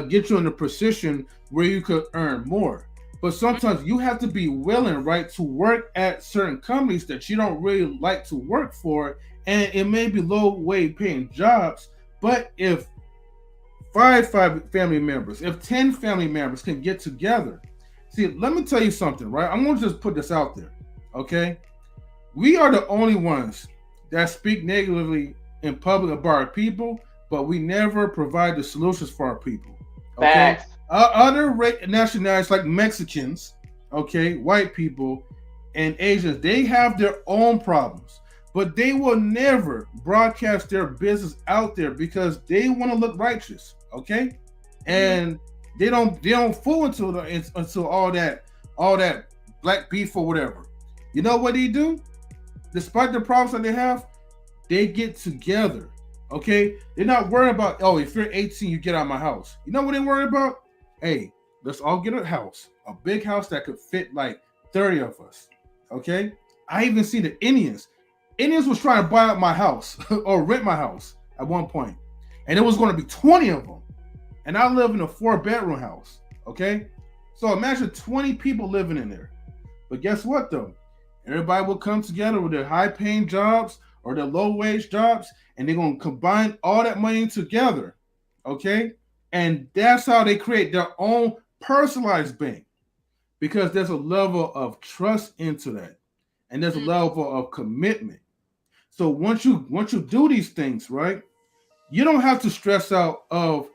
get you in a position where you could earn more. But sometimes you have to be willing, right, to work at certain companies that you don't really like to work for, and it may be low-wage paying jobs, but if five family members, if 10 family members can get together See, let me tell you something, right? I'm going to just put this out there, okay? We are the only ones that speak negatively in public about our people, but we never provide the solutions for our people, okay? Facts. Other nationalities like Mexicans, okay, white people, and Asians, they have their own problems, but they will never broadcast their business out there because they want to look righteous, okay? And they don't fool until all that black beef or whatever. You know what they do? Despite the problems that they have, they get together. Okay, they're not worried about, oh, if you're 18, you get out of my house. You know what they're worried about? Hey, let's all get a house, a big house that could fit like 30 of us. Okay, I even see the Indians. Indians was trying to buy out my house or rent my house at one point, and it was going to be 20 of them. And I live in a 4-bedroom house. Okay, so imagine 20 people living in there. But guess what though? Everybody will come together with their high-paying jobs or their low-wage jobs, and they're going to combine all that money together, okay? And that's how they create their own personalized bank, because there's a level of trust into that, and there's a level of commitment. So once you do these things, right, you don't have to stress out of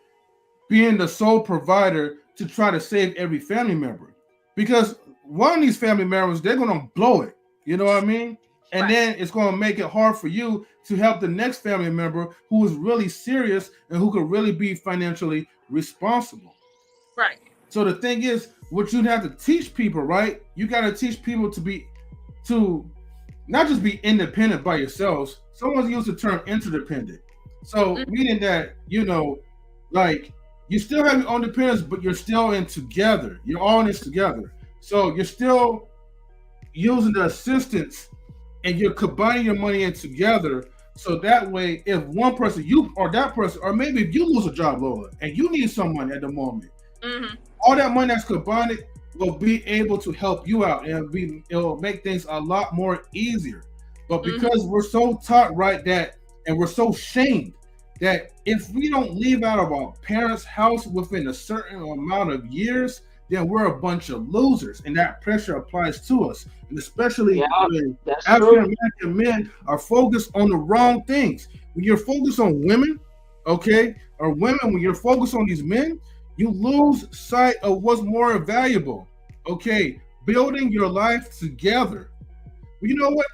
being the sole provider to try to save every family member, because one of these family members, they're going to blow it. You know what I mean? And then it's going to make it hard for you to help the next family member who is really serious and who could really be financially responsible. Right. So the thing is, what you'd have to teach people, right? You got to teach people to not just be independent by yourselves. Someone's used the term interdependent. So meaning that, you know, like you still have your own independence, but you're still in together. You're all in this together. So you're still using the assistance and you're combining your money in together. So that way, if one person, you or that person, or maybe if you lose a job, Lola, and you need someone at the moment, all that money that's combined will be able to help you out, and it'll make things a lot more easier. But because we're so taught, right, that, and we're so shamed that if we don't leave out of our parents' house within a certain amount of years, then we're a bunch of losers, and that pressure applies to us. And especially when African-American men are focused on the wrong things. When you're focused on women, okay, or women, when you're focused on these men, you lose sight of what's more valuable, okay? Building your life together. Well, you know what?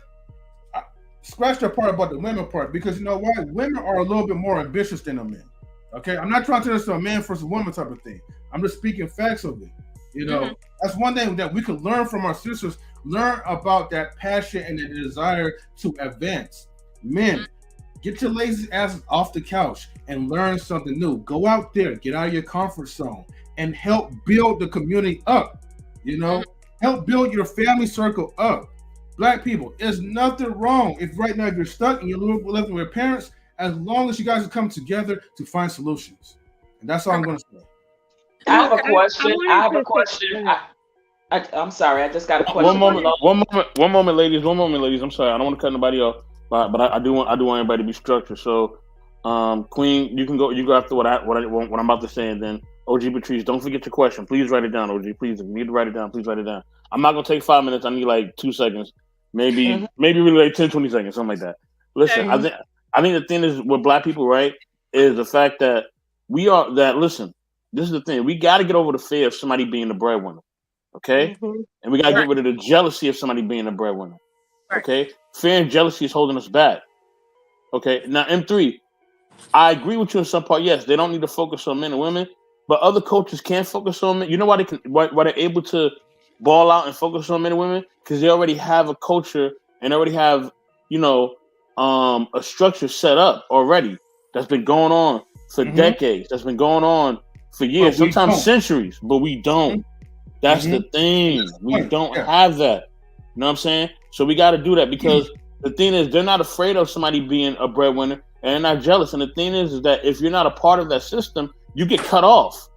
Scratch that part about the women part, because you know why? Women are a little bit more ambitious than the men, okay? I'm not trying to turn this to a man versus woman type of thing. I'm just speaking facts of it. You know, that's one thing that we could learn from our sisters, learn about that passion and the desire to advance. Men, get your lazy asses off the couch and learn something new. Go out there, get out of your comfort zone, and help build the community up. You know, help build your family circle up. Black people, there's nothing wrong if right now if you're stuck and you're living with your parents, as long as you guys come together to find solutions. And that's all I'm going to say. I have a question. I'm sorry. I just got a question. One moment, ladies. I'm sorry. I don't want to cut nobody off, but I do want everybody to be structured. So, Queen, you can go. You go after what I'm about to say, and then OG Patrice. Don't forget your question. Please write it down, OG. Please, if you need to write it down, please write it down. I'm not gonna take 5 minutes. I need like 2 seconds, maybe really like 10, 20 seconds, something like that. Listen, I think the thing is with Black people, right, is the fact that listen. This is the thing. We got to get over the fear of somebody being the breadwinner, okay? And we got to get rid of the jealousy of somebody being the breadwinner, okay? Fear and jealousy is holding us back, okay? Now, M3, I agree with you in some part. Yes, they don't need to focus on men and women, but other cultures can focus on men. You know why they're able to ball out and focus on men and women? Because they already have a culture and already have, you know, a structure set up already that's been going on for decades. That's been going on for years, sometimes centuries, but we don't. That's the thing. We don't have that. You know what I'm saying? So we got to do that, because the thing is, they're not afraid of somebody being a breadwinner, and they're not jealous. And the thing is that if you're not a part of that system, you get cut off.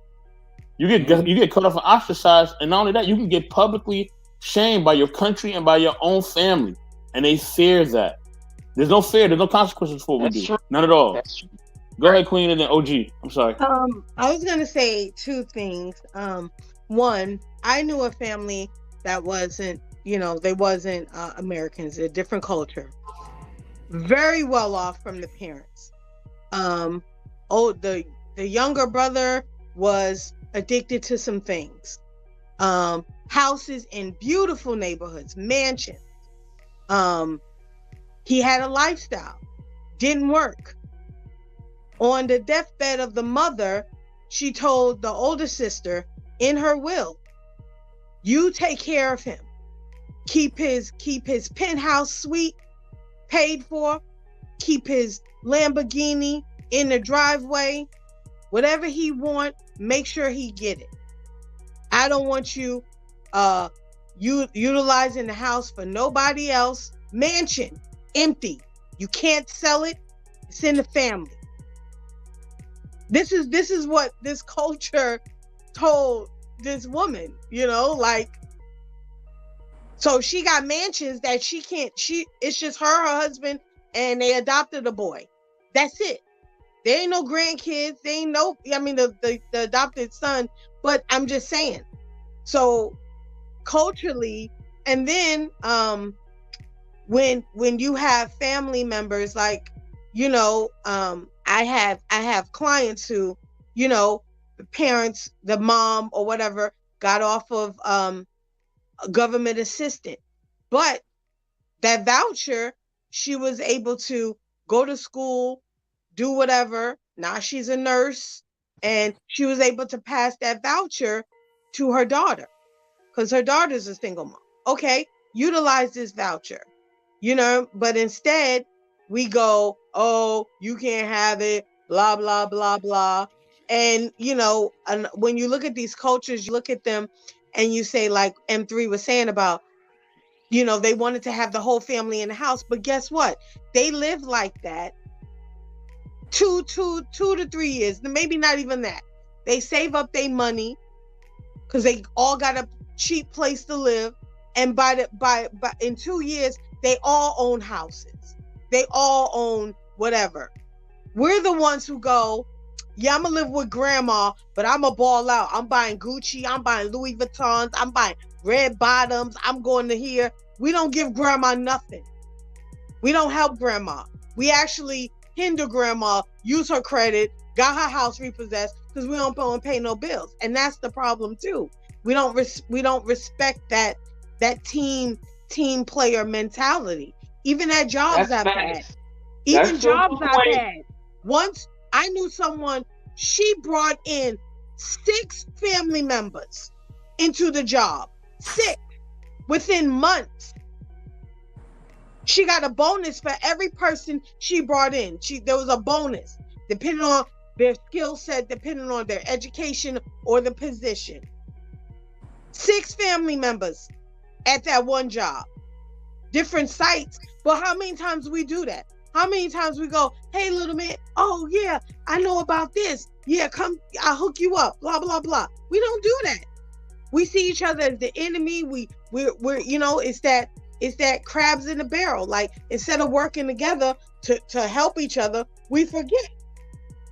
You get cut off and ostracized, and not only that, you can get publicly shamed by your country and by your own family, and they fear that. There's no fear. There's no consequences for what we do. True. None at all. That's true. Go ahead, Queen, and then OG. I'm sorry. I was gonna say two things. one, I knew a family that wasn't, they wasn't Americans, a different culture, very well off from the parents. The younger brother was addicted to some things. Houses in beautiful neighborhoods, mansions. He had a lifestyle, didn't work. On the deathbed of the mother, she told the older sister in her will, you take care of him. Keep his penthouse suite paid for. Keep his Lamborghini in the driveway. Whatever he want, make sure he get it. I don't want you utilizing the house for nobody else. Mansion, empty. You can't sell it. It's in the family. This is what this culture told this woman, so she got mansions that she can't, it's just her husband, and they adopted a boy. That's it. There ain't no grandkids. There ain't no, the adopted son, but I'm just saying. So culturally, and then when you have family members, like, I have clients who, the parents, the mom or whatever, got off of government assistance, but that voucher, she was able to go to school, do whatever. Now she's a nurse, and she was able to pass that voucher to her daughter because her daughter's a single mom. Okay, utilize this voucher, but instead we go, oh, you can't have it, blah, blah, blah, blah. And, and when you look at these cultures, you look at them and you say, like M3 was saying about, they wanted to have the whole family in the house, but guess what? They live like that 2 to 3 years, maybe not even that. They save up their money because they all got a cheap place to live. And by in 2 years, they all own houses. They all own whatever. We're the ones who go, yeah, I'm gonna live with grandma, but I'm gonna ball out. I'm buying Gucci, I'm buying Louis Vuittons, I'm buying red bottoms, I'm going to here. We don't give grandma nothing. We don't help grandma. We actually hinder grandma, use her credit, got her house repossessed because we don't pay no bills. And that's the problem too. We don't respect that team player mentality. Even at jobs I've had. Even jobs I've had. Once I knew someone, she brought in 6 family members into the job. 6 within months. She got a bonus for every person she brought in. There was a bonus depending on their skill set, depending on their education or the position. 6 family members at that one job. Different sites. But how many times we do that? How many times we go, hey, little man, oh, yeah, I know about this. Yeah, come, I'll hook you up, blah, blah, blah. We don't do that. We see each other as the enemy. We're it's that crabs in the barrel. Like, instead of working together to help each other, we forget.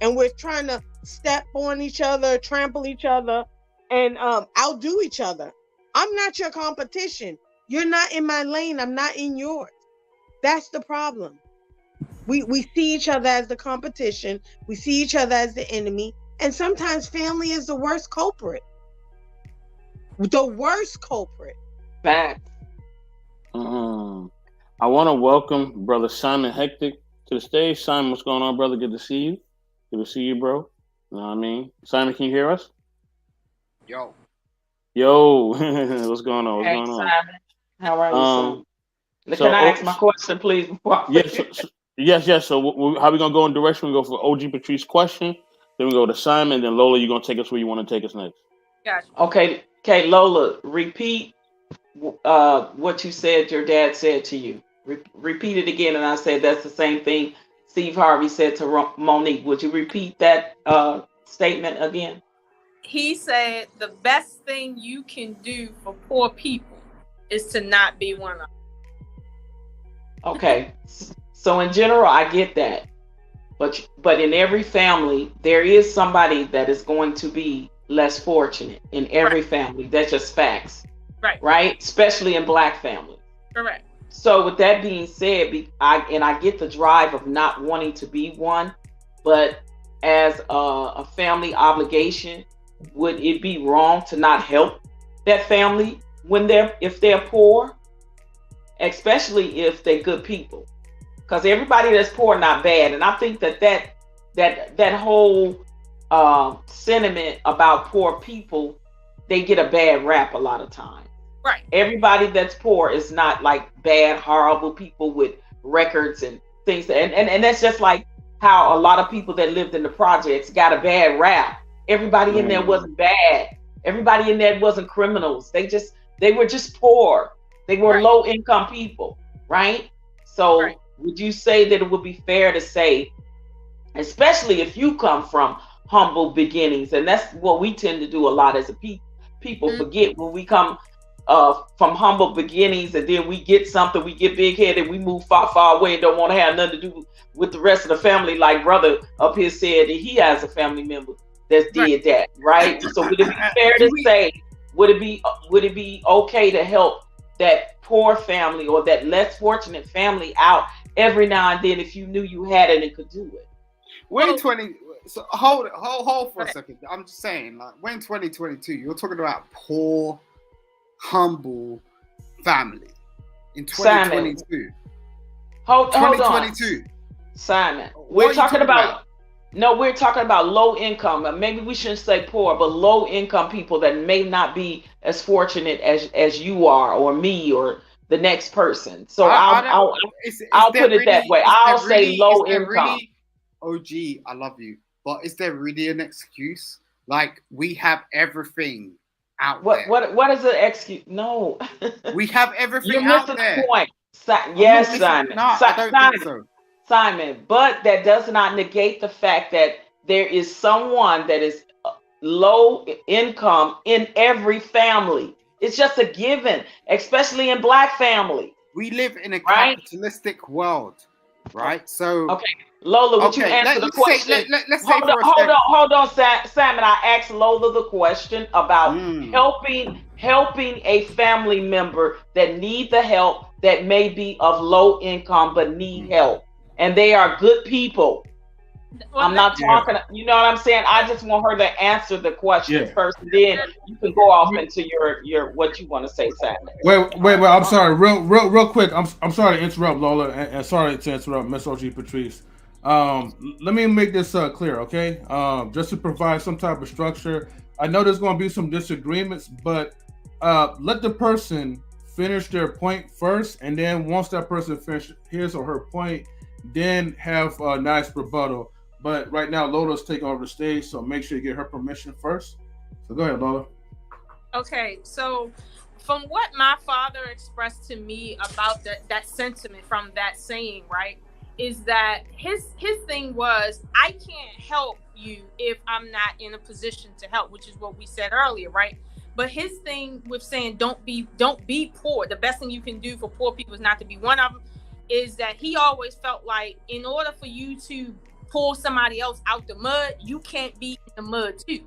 And we're trying to step on each other, trample each other, and outdo each other. I'm not your competition. You're not in my lane. I'm not in yours. That's the problem. We see each other as the competition. We see each other as the enemy. And sometimes family is the worst culprit. The worst culprit. Fact. I want to welcome Brother Simon Hectic to the stage. Simon, what's going on, brother? Good to see you. Good to see you, bro. You know what I mean? Simon, can you hear us? Yo. What's going on? Hey, Simon. How are you, son? Can I ask my question, please? Yes. So how we going to go in direction? We go for OG Patrice's question. Then we go to Simon. Then Lola, you're going to take us where you want to take us next. Gotcha. Okay, Lola, repeat what you said your dad said to you. Repeat it again, and I said that's the same thing Steve Harvey said to Monique. Would you repeat that statement again? He said the best thing you can do for poor people is to not be one of them. Okay, so in general, I get that, but in every family there is somebody that is going to be less fortunate in every family. That's just facts. Right? Especially in Black families. Correct. So with that being said, I get the drive of not wanting to be one, but as a family obligation, would it be wrong to not help that family if they're poor, especially if they're good people? Because everybody that's poor not bad, and I think that whole sentiment about poor people, they get a bad rap a lot of times. Right. Everybody that's poor is not like bad, horrible people with records and things. And that's just like how a lot of people that lived in the projects got a bad rap. Everybody in there wasn't bad. Everybody in there wasn't criminals. They were just poor. They were low income people, right? So would you say that it would be fair to say, especially if you come from humble beginnings, and that's what we tend to do a lot as a people forget when we come from humble beginnings, and then we get something, we get big headed, we move far away and don't want to have nothing to do with the rest of the family. Like brother up here said that he has a family member that did that, right? So would it be fair to say, would it be okay to help that poor family or that less fortunate family out every now and then if you knew you had it and could do it? So hold for a second. I'm just saying, like, we're in 2022. You're talking about poor, humble family in 2022. Hold on. Simon, we're talking about low income. Maybe we shouldn't say poor, but low income people that may not be as fortunate as you are, or me, or the next person. So I'll put it that way. I'll say low income. OG, I love you, but is there really an excuse? Like, we have everything out there. What is the excuse? No. We have everything You're out missing there. the point. Yes, Simon. No, I don't think so. Simon, but that does not negate the fact that there is someone that is low income in every family. It's just a given, especially in Black families. We live in a capitalistic world, right? So okay, Lola, would you answer the question? Let's say hold on, Simon. I asked Lola the question about helping a family member that need the help, that may be of low income but need help, and they are good people. Well, I'm not talking, you know what I'm saying? I just want her to answer the question first, and then you can go off into your what you want to say, Simon. Wait, I'm sorry, real quick. I'm sorry to interrupt, Lola, and sorry to interrupt Miss OG Patrice. Let me make this clear, okay? Just to provide some type of structure. I know there's going to be some disagreements, but let the person finish their point first, and then once that person finishes his or her point, then have a nice rebuttal. But right now, Lola's taking over the stage, so make sure you get her permission first. So go ahead, Lola. Okay, so from what my father expressed to me about that sentiment from that saying, right, is that his thing was, I can't help you if I'm not in a position to help, which is what we said earlier, right? But his thing with saying don't be poor, the best thing you can do for poor people is not to be one of them, is that he always felt like in order for you to pull somebody else out the mud, you can't be in the mud too.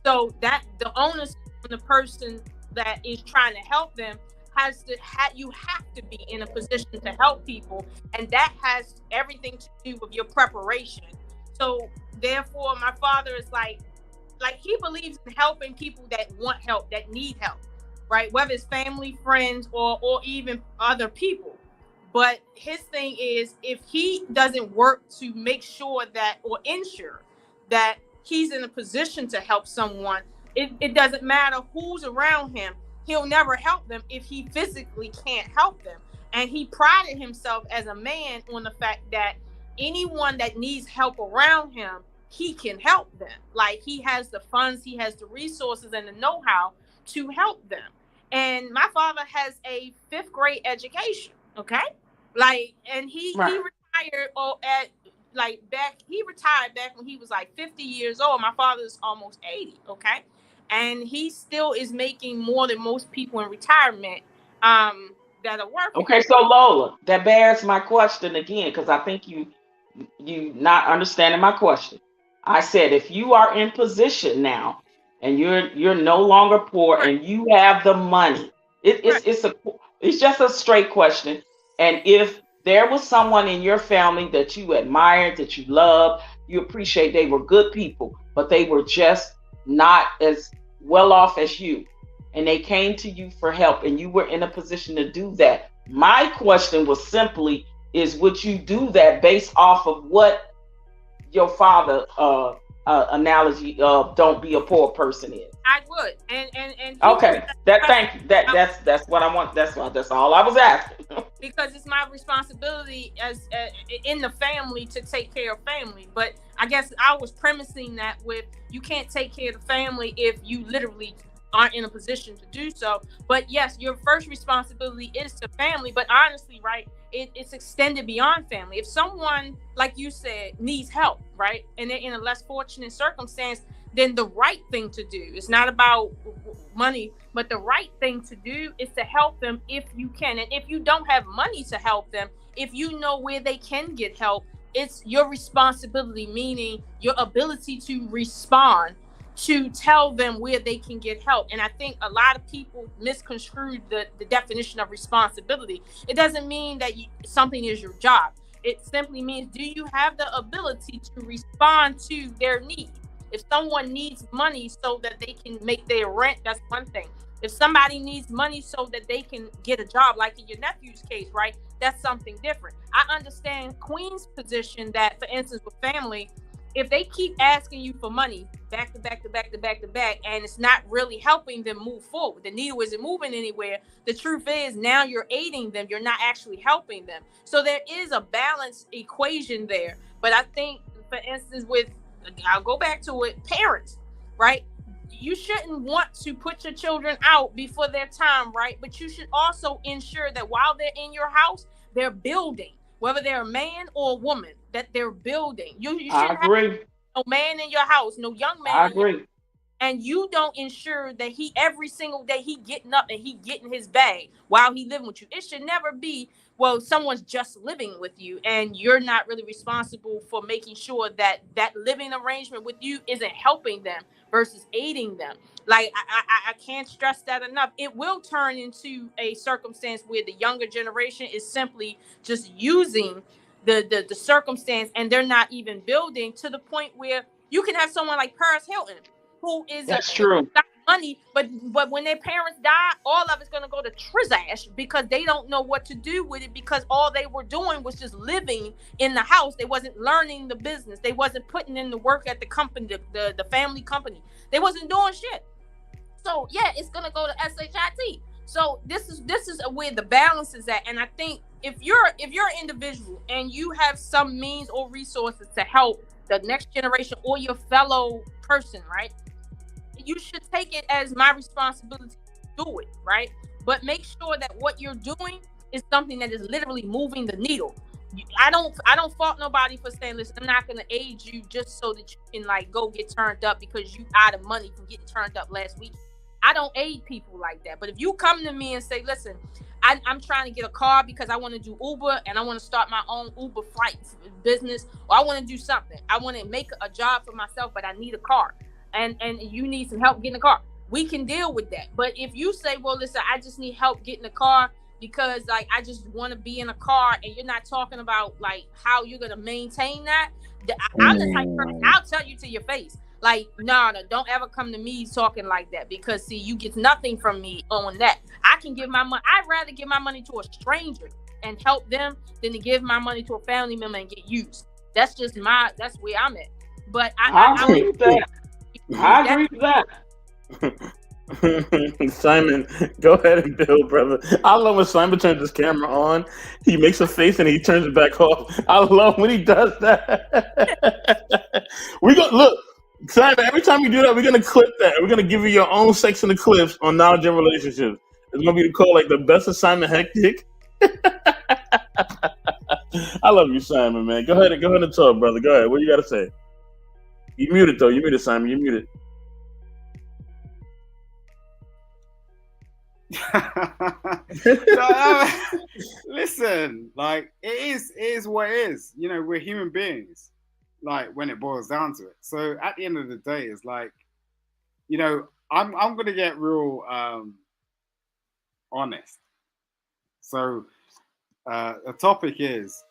So that the onus on the person that is trying to help them you have to be in a position to help people, and that has everything to do with your preparation. So therefore, my father is like he believes in helping people that want help, that need help, right? Whether it's family, friends, or even other people. But his thing is, if he doesn't work to make sure that, or ensure that he's in a position to help someone, it doesn't matter who's around him. He'll never help them if he physically can't help them. And he prided himself as a man on the fact that anyone that needs help around him, he can help them. Like, he has the funds, he has the resources and the know-how to help them. And my father has a 5th grade education, okay? Like, and he retired he retired back when he was like 50 years old. My father's almost 80, okay? And he still is making more than most people in retirement that are working. Okay, so Lola, that bears my question again, because I think you not understanding my question. I said, if you are in position now and you're no longer poor, Right. and you have the money. It's just a straight question. And if there was someone in your family that you admired, that you loved, you appreciate, they were good people, but they were just not as well off as you, and they came to you for help, and you were in a position to do that. My question was simply, is would you do that based off of what your father analogy of don't be a poor person is? I would, and he was Okay, that thank you. That's what I want. That's all I was asking. because it's my responsibility as in the family to take care of family. But I guess I was premising that with you can't take care of the family if you literally aren't in a position to do so. But yes, your first responsibility is to family. But honestly, right, it's extended beyond family. If someone, like you said, needs help, right, and they're in a less fortunate circumstance, then the right thing to do, it's not about money, but the right thing to do is to help them if you can. And if you don't have money to help them, if you know where they can get help, it's your responsibility, meaning your ability to respond, to tell them where they can get help. And I think a lot of people misconstrued the definition of responsibility. It doesn't mean that something is your job. It simply means, do you have the ability to respond to their needs? If someone needs money so that they can make their rent, that's one thing. If somebody needs money so that they can get a job, like in your nephew's case, right, that's something different. I understand Queen's position that, for instance, with family, if they keep asking you for money back to back to back to back to back, and it's not really helping them move forward, the needle isn't moving anywhere, the truth is now you're aiding them, you're not actually helping them. So there is a balanced equation there. But I think, for instance, with, I'll go back to it, parents, right? You shouldn't want to put your children out before their time, right? But you should also ensure that while they're in your house, they're building, whether they're a man or a woman, that they're building. You shouldn't have no man in your house, no young man. I agree. And you don't ensure that he every single day he getting up and he getting his bag while he living with you. It should never be, well, someone's just living with you and you're not really responsible for making sure that that living arrangement with you isn't helping them versus aiding them. Like I can't stress that enough. It will turn into a circumstance where the younger generation is simply just using the circumstance, and they're not even building, to the point where you can have someone like Paris Hilton, who is true. got money, but when their parents die, all of it's going to go to Trizash because they don't know what to do with it, because all they were doing was just living in the house. They wasn't learning the business. They wasn't putting in the work at the company, the family company. They wasn't doing shit. So yeah, it's going to go to SHIT. So this is where the balance is at. And I think if you're an individual and you have some means or resources to help the next generation or your fellow person, right, you should take it as my responsibility to do it, right? But make sure that what you're doing is something that is literally moving the needle. I don't fault nobody for saying, listen, I'm not going to aid you just so that you can like go get turned up because you out of money from getting turned up last week. I don't aid people like that. But if you come to me and say, listen, I'm trying to get a car because I want to do Uber and I want to start my own Uber flight business, or I want to do something, I want to make a job for myself, but I need a car, and you need some help getting a car, we can deal with that. But if you say, well, listen, I just need help getting a car because like I just want to be in a car, and you're not talking about like how you're going to maintain that, I'm the type of person, I'll tell you to your face, like, no, don't ever come to me talking like that, because see, you get nothing from me on that. I can give my money. I'd rather give my money to a stranger and help them than to give my money to a family member and get used. That's where I'm at. But I agree with that. I agree with that. Simon, go ahead and build, brother. I love when Simon turns his camera on. He makes a face and he turns it back off. I love when he does that. We go look. Simon, every time you do that, we're going to clip that. We're going to give you your own section of clips on knowledge and relationships. It's going to be called like the best of Simon Hectic. I love you, Simon, man. Go ahead and talk, brother. Go ahead. What you got to say? You muted, though. You muted, Simon. You muted. Listen, like it is what it is. You know, we're human beings. Like when it boils down to it. So at the end of the day, it's like you know, I'm gonna get real honest. So the topic is,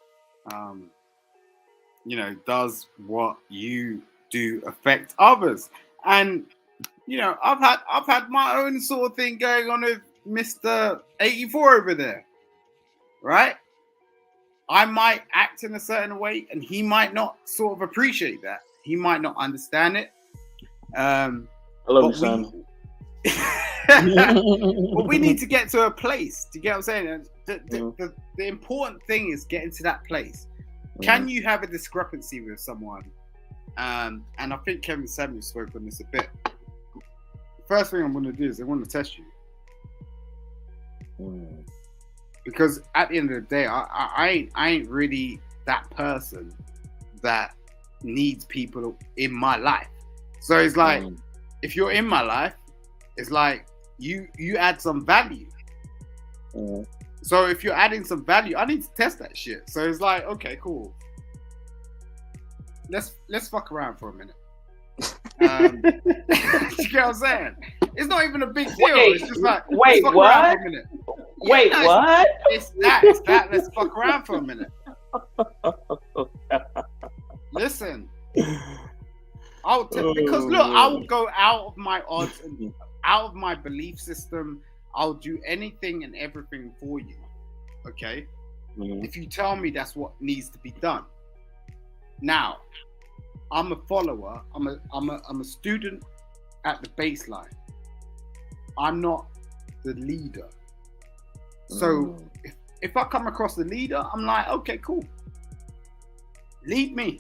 you know, does what you do affect others? And you know, I've had my own sort of thing going on with Mr. 84 over there, right? I might act in a certain way, and he might not sort of appreciate that. He might not understand it. I love you, son. But we need to get to a place. Do you get what I'm saying? The important thing is getting to that place. Can you have a discrepancy with someone? And I think Kevin Samuel spoke on this a bit. The first thing I'm going to do is I want to test you. Because at the end of the day, I ain't really that person that needs people in my life. So it's like, if you're in my life, it's like you add some value. So if you're adding some value, I need to test that shit. So it's like, okay, cool. Let's fuck around for a minute. You get what I'm saying? It's not even a big deal. It's just like, wait, let's fuck what? around for a minute. Wait, no, what? It's that. Let's fuck around for a minute. Listen. Because look, I'll go out of my odds and out of my belief system. I'll do anything and everything for you. Okay? If you tell me that's what needs to be done. Now, I'm a follower. I'm a student at the baseline. I'm not the leader. So if I come across the leader, I'm like, okay, cool. Lead me.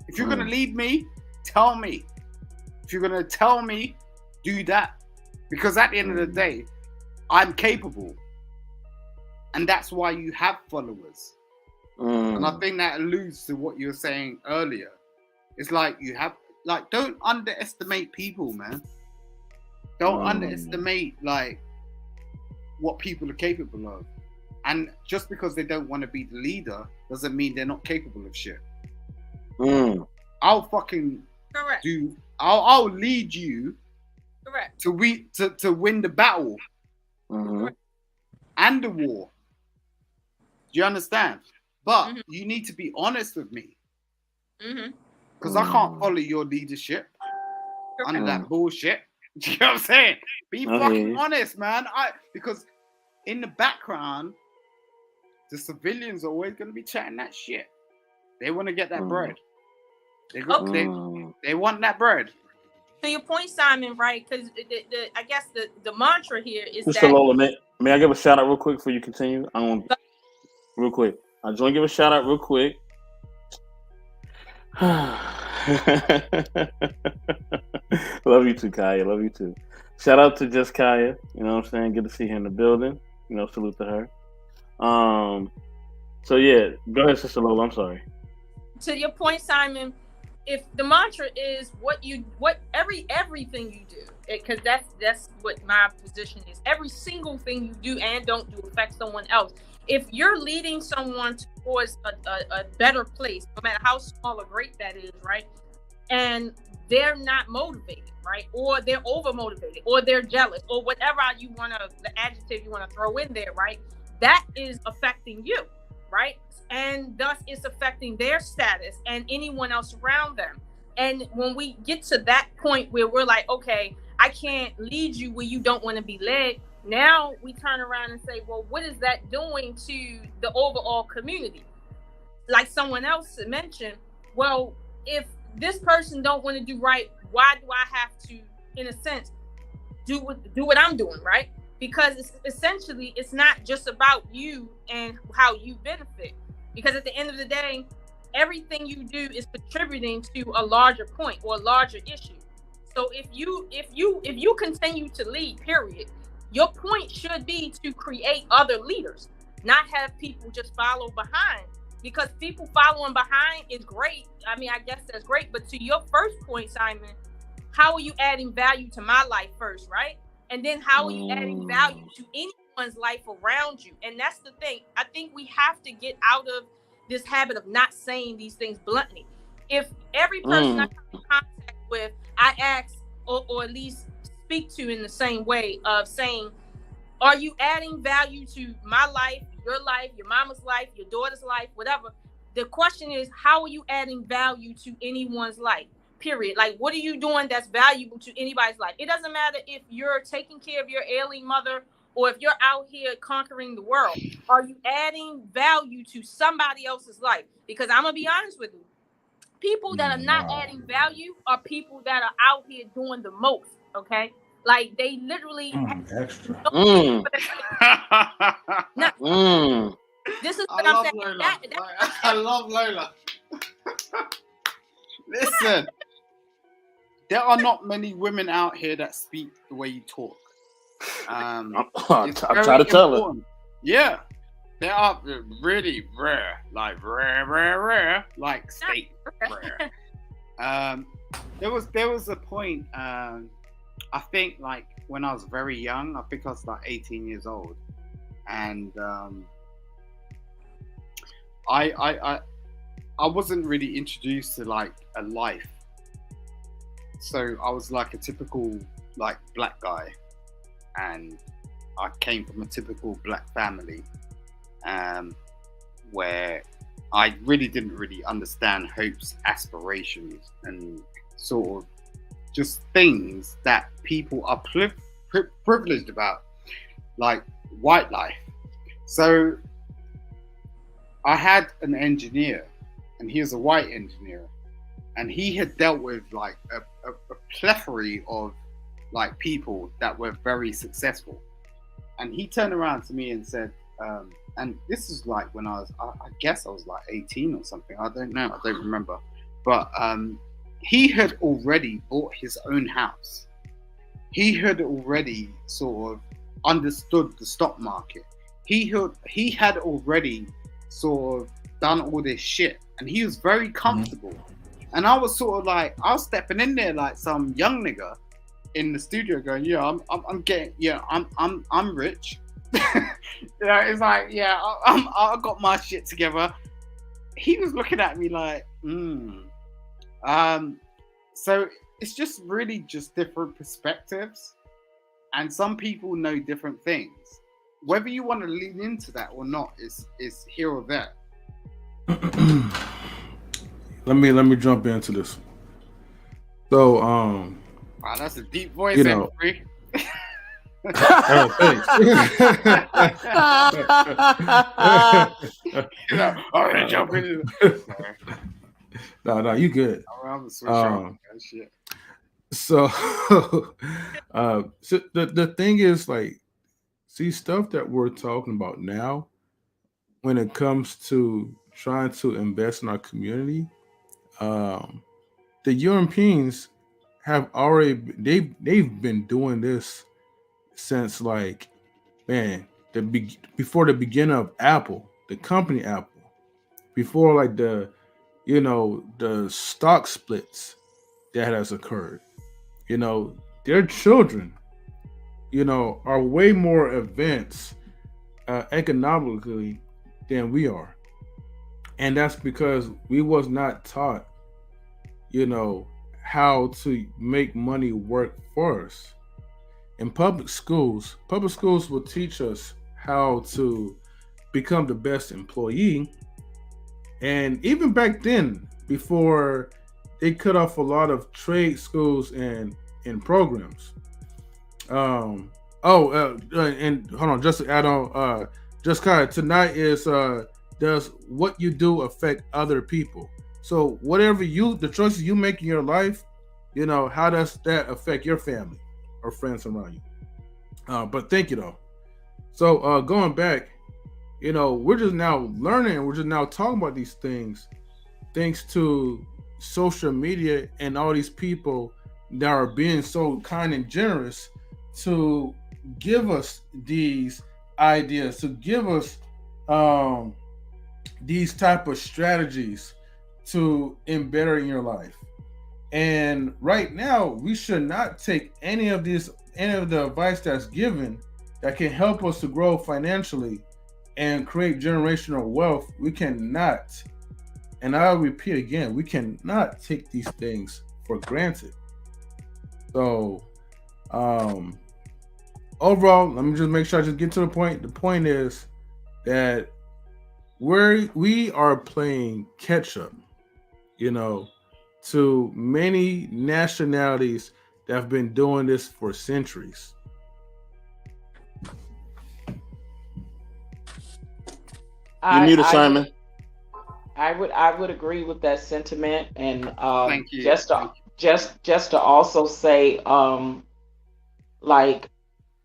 If you're gonna lead me, tell me. If you're gonna tell me, do that. Because at the end of the day, I'm capable. And that's why you have followers. And I think that alludes to what you were saying earlier. It's like you have, like, don't underestimate people, man. Don't underestimate, like, what people are capable of. And just because they don't want to be the leader doesn't mean they're not capable of shit. I'll fucking I'll lead you to win the battle and the war. Do you understand? But you need to be honest with me. Because I can't follow your leadership under that bullshit. Do you know what I'm saying? Be fucking honest, man. Because in the background, the civilians are always going to be chatting that shit. They want to get that bread. They want that bread. To your point, Simon, right? Because I guess the mantra here is Mr. that... Lola, may I give a shout out real quick before you continue? Real quick. I just want to give a shout out real quick. Love you too, Kaya. Love you too. Shout out to Just Kaya. You know what I'm saying? Good to see her in the building. You know, salute to her. So yeah, go ahead, Sister Lola. I'm sorry. To your point, Simon, if the mantra is everything you do, because that's what my position is. Every single thing you do and don't do affects someone else. If you're leading someone towards a better place, no matter how small or great that is, right? And they're not motivated, right? Or they're over motivated, or they're jealous, or whatever the adjective you want to throw in there, right? That is affecting you, right? And thus it's affecting their status and anyone else around them. And when we get to that point where we're like, okay, I can't lead you where you don't want to be led. Now we turn around and say, well, what is that doing to the overall community? Like someone else mentioned, well, if this person don't want to do right, why do I have to, in a sense, do what I'm doing, right? Because it's not just about you and how you benefit. Because at the end of the day, everything you do is contributing to a larger point or a larger issue. So if you continue to lead, period, your point should be to create other leaders, not have people just follow behind. Because people following behind is great. I mean, I guess that's great. But to your first point, Simon, how are you adding value to my life first, right? And then how are you adding value to anyone's life around you? And that's the thing. I think we have to get out of this habit of not saying these things bluntly. If every person I come in contact with, I ask, or at least speak to in the same way of saying, are you adding value to my life, your mama's life, your daughter's life, whatever? The question is, how are you adding value to anyone's life? Period. Like, what are you doing that's valuable to anybody's life? It doesn't matter if you're taking care of your ailing mother or if you're out here conquering the world. Are you adding value to somebody else's life? Because I'm gonna be honest with you, people that are not adding value are people that are out here doing the most. Okay, like they literally extra. No. This is what I'm saying. Lola. I love Lola. Listen, there are not many women out here that speak the way you talk. I try to tell her. Yeah, they are really rare, like rare, like steak rare. There was a point. I think like when I was very young. I think I was like 18 years old, and I wasn't really introduced to like a life. So I was like a typical like black guy, and I came from a typical black family, where I really didn't really understand hopes, aspirations, and sort of just things that people are privileged about, like white life. So I had an engineer, and he was a white engineer, and he had dealt with like a plethora of like people that were very successful. And he turned around to me and said, and this is like when I guess I was like 18 or something. I don't know. I don't remember. But he had already bought his own house. He had already sort of understood the stock market. He had already sort of done all this shit, and he was very comfortable. And I was sort of like, I was stepping in there like some young nigga in the studio, going, "Yeah, I'm getting, yeah, I'm rich." You know, it's like, yeah, I got my shit together. He was looking at me like, So it's just really just different perspectives, and some people know different things. Whether you want to lean into that or not is here or there. Let me jump into this. So, wow, that's a deep voice, Henry. Oh, thanks. All right, jump in. No, you good. I'm switch on that shit. So, so the thing is, like, see, stuff that we're talking about now, when it comes to trying to invest in our community, the Europeans have already they've been doing this since like, man, before the beginning of Apple, the company Apple, before like the stock splits that has occurred. Their children, are way more advanced economically than we are. And that's because we was not taught, how to make money work for us. In public schools will teach us how to become the best employee. And even back then, before they cut off a lot of trade schools and programs. And hold on, just to add on, just kind of tonight is does what you do affect other people? So whatever the choices you make in your life, how does that affect your family or friends around you? But thank you though. So going back, we're just now learning, we're just now talking about these things thanks to social media and all these people that are being so kind and generous to give us these ideas, to give us these type of strategies to embed in your life. And right now, we should not take any of the advice that's given that can help us to grow financially and create generational wealth. We cannot, and I'll repeat again, we cannot take these things for granted. So, overall, let me just make sure I just get to the point. The point is that we are playing catch up, to many nationalities that have been doing this for centuries. You muted, Simon. I would agree with that sentiment, and Thank you. just to also say, like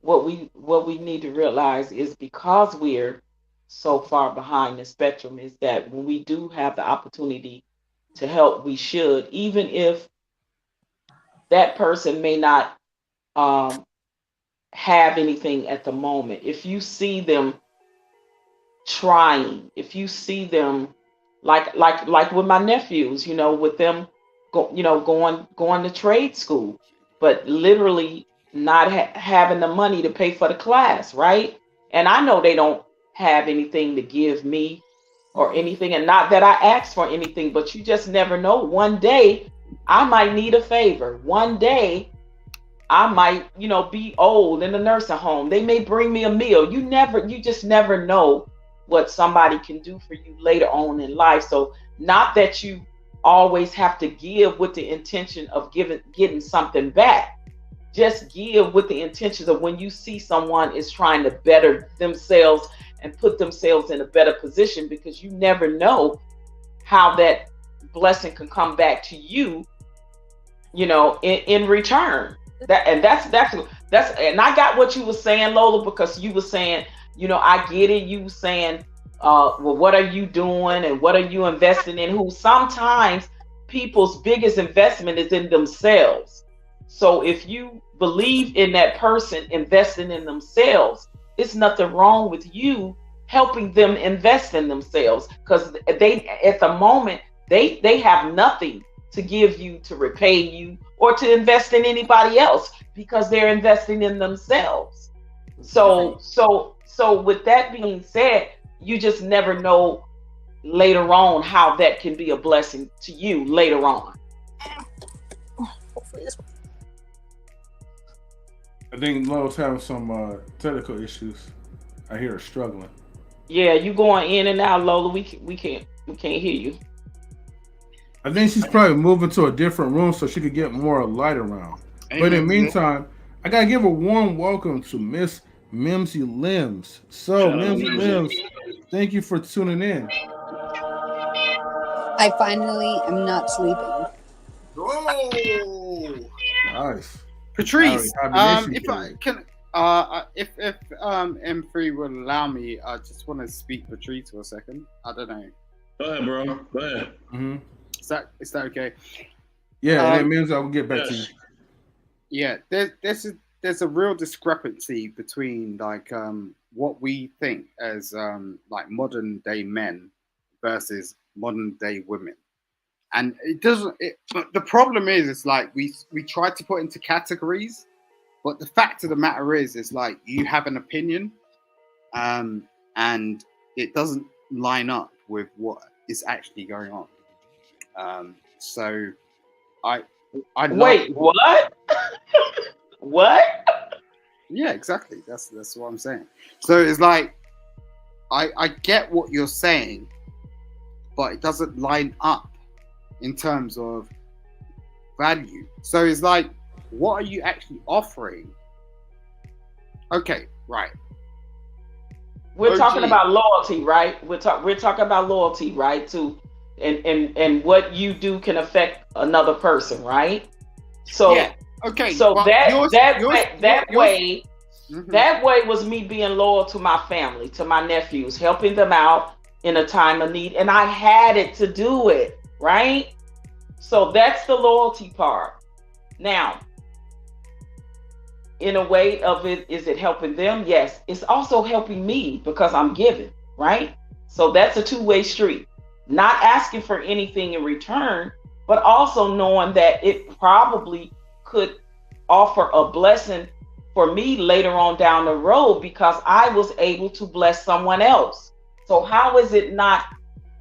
what we need to realize is because we're so far behind the spectrum is that when we do have the opportunity to help, we should, even if that person may not have anything at the moment. If you see them trying, if you see them like with my nephews, with them going to trade school, but literally not having the money to pay for the class, right? And I know they don't have anything to give me or anything, and not that I ask for anything, but you just never know. One day I might need a favor. One day I might, be old in the nursing home. They may bring me a meal. You just never know what somebody can do for you later on in life. So not that you always have to give with the intention of getting something back. Just give with the intentions of when you see someone is trying to better themselves and put themselves in a better position, because you never know how that blessing can come back to you, in return. That's and I got what you were saying, Lola, because you were saying, I get it. You were saying, well, what are you doing and what are you investing in? Who sometimes people's biggest investment is in themselves. So if you believe in that person investing in themselves, it's nothing wrong with you helping them invest in themselves, because they, at the moment, they have nothing to give you, to repay you, or to invest in anybody else, because they're investing in themselves. So with that being said, you just never know later on how that can be a blessing to you later on. I think Lowe's having some technical issues. I hear her struggling. Yeah, you going in and out, Lola. We can't hear you. I think she's probably moving to a different room so she could get more light around. Amen. But in the meantime, I gotta give a warm welcome to Miss Mimsy Limbs. So, Mimsy Limbs, thank you for tuning in. I finally am not sleeping. Oh, nice. Patrice, if M3 will allow me, I just want to speak Patrice for a second. I don't know. Go ahead, bro. Go ahead. Mm-hmm. Is that okay? Yeah, that means I will get back to you. Yeah, there's a real discrepancy between what we think as modern day men versus modern day women, and it doesn't. But the problem is we try to put into categories, but the fact of the matter is you have an opinion, and it doesn't line up with what is actually going on. So I wait, what? What? Yeah, exactly. That's what I'm saying. So it's I get what you're saying, but it doesn't line up in terms of value. So it's what are you actually offering? Okay, right. We're talking about loyalty, right? We're talking about loyalty, right? And what you do can affect another person, right? So yeah. Okay. So that way was me being loyal to my family, to my nephews, helping them out in a time of need, and I had it to do it, right? So that's the loyalty part. Now, in a way of it, is it helping them? Yes. It's also helping me because I'm giving, right? So that's a two-way street. Not asking for anything in return, but also knowing that it probably could offer a blessing for me later on down the road because I was able to bless someone else. So how is it not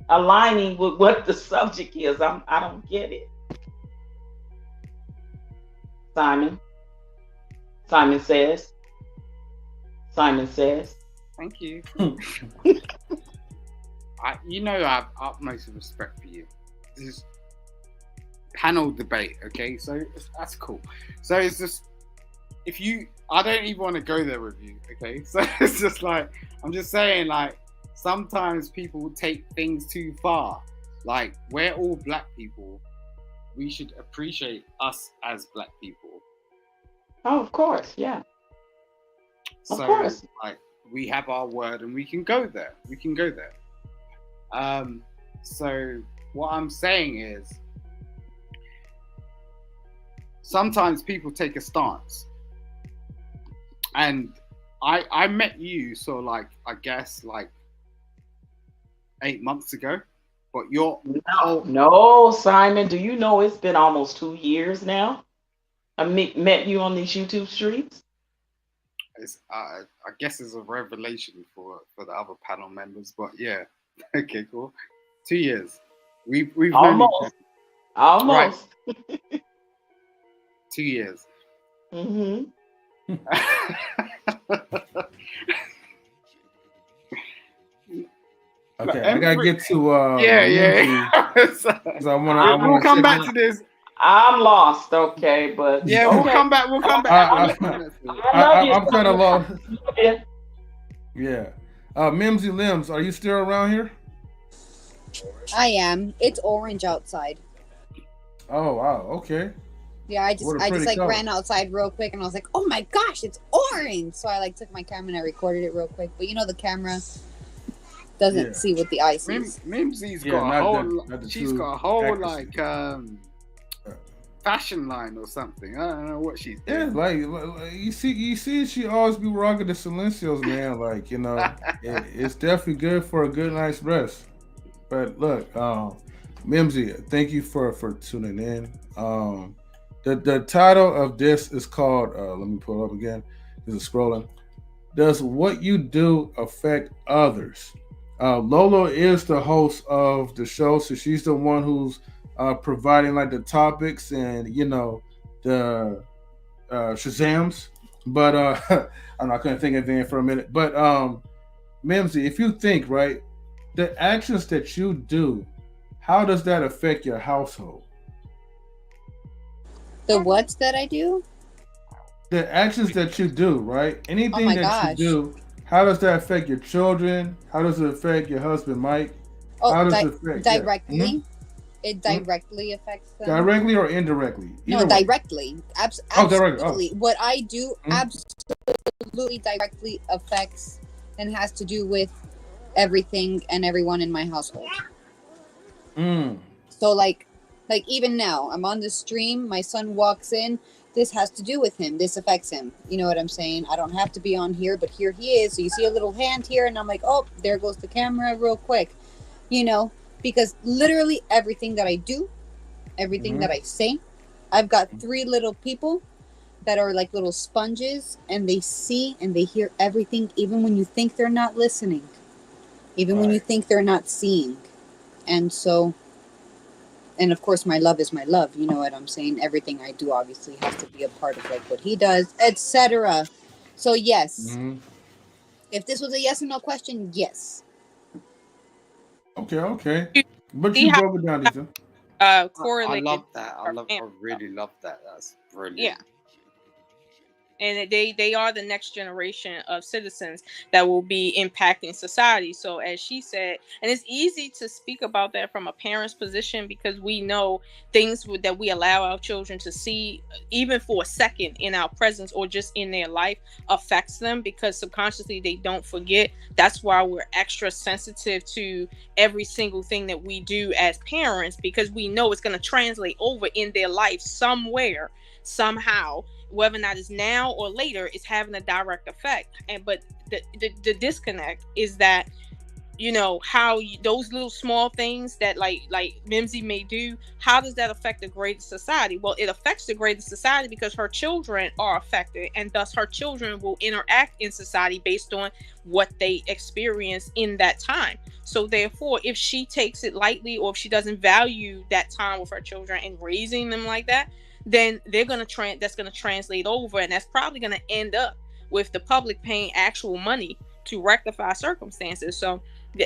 aligning with what the subject is? I don't get it. Simon. Simon says. Simon says. Thank you. I have utmost respect for you. This is panel debate, okay? So that's cool. So it's just, I don't even want to go there with you, okay? So it's just like, I'm just saying, like, sometimes people take things too far. Like, we're all black people. We should appreciate us as black people. Oh, of course, yeah. So, of course. Like, we have our word and we can go there. So what I'm saying is, sometimes people take a stance. And I met you, so like, I guess like 8 months ago, but you're... No, Simon, do you know it's been almost 2 years now? I met you on these YouTube streets. I guess it's a revelation for the other panel members, but yeah. Okay, cool. 2 years. We've almost. Right. 2 years. Mm-hmm. Okay, I gotta get to yeah. We'll come back to this. I'm lost, okay, but yeah, okay. We'll come back. I'm kind of lost. Yeah. Mimsy Limbs, are you still around here? I am. It's orange outside. Oh wow, okay. Yeah, I just ran outside real quick and I was like, oh my gosh, it's orange. So I took my camera and I recorded it real quick. But the camera doesn't see what the eye sees. Mimsy's got a whole like fashion line or something. I don't know what she's doing. Yeah, like you see, she always be rocking the Silencios, man. Like it's definitely good for a good night's rest. But look, Mimsy, thank you for tuning in. The title of this is called. Let me pull it up again. This is scrolling. Does what you do affect others? Lolo is the host of the show, so she's the one who's providing like the topics and the Shazams. But I couldn't think of anything for a minute. But Mimsy, if you think right, the actions that you do, how does that affect your household? The what that I do? The actions that you do, right? Anything you do, how does that affect your children? How does it affect your husband, Mike? How does it affect directly? Yeah. Mm-hmm. It directly affects them. Directly or indirectly? No, directly. Absolutely. What I do absolutely directly affects and has to do with everything and everyone in my household. So like even now, I'm on the stream, my son walks in, this has to do with him. This affects him. You know what I'm saying? I don't have to be on here, but here he is. So you see a little hand here and I'm like, oh, there goes the camera real quick. Because literally everything that I do, everything that I say, I've got 3 little people that are like little sponges and they see and they hear everything, even when you think they're not listening, even when you think they're not seeing. And so, and of course, my love is my love. You know what I'm saying? Everything I do obviously has to be a part of like what he does, etc. So yes, if this was a yes or no question, yes. Okay. But you broke it down, Lisa. Correlated. I love that. I really love that. That's brilliant. Yeah. And they are the next generation of citizens that will be impacting society. So as she said, and it's easy to speak about that from a parent's position because we know things that we allow our children to see, even for a second in our presence or just in their life, affects them because subconsciously they don't forget. That's why we're extra sensitive to every single thing that we do as parents, because we know it's going to translate over in their life somewhere, somehow. Whether or not it's now or later, it's having a direct effect. But the disconnect is that, how those little small things that like Mimsy may do, how does that affect the greater society? Well, it affects the greater society because her children are affected, and thus her children will interact in society based on what they experience in that time. So therefore, if she takes it lightly or if she doesn't value that time with her children and raising them like that, then that's gonna translate over, and that's probably gonna end up with the public paying actual money to rectify circumstances. So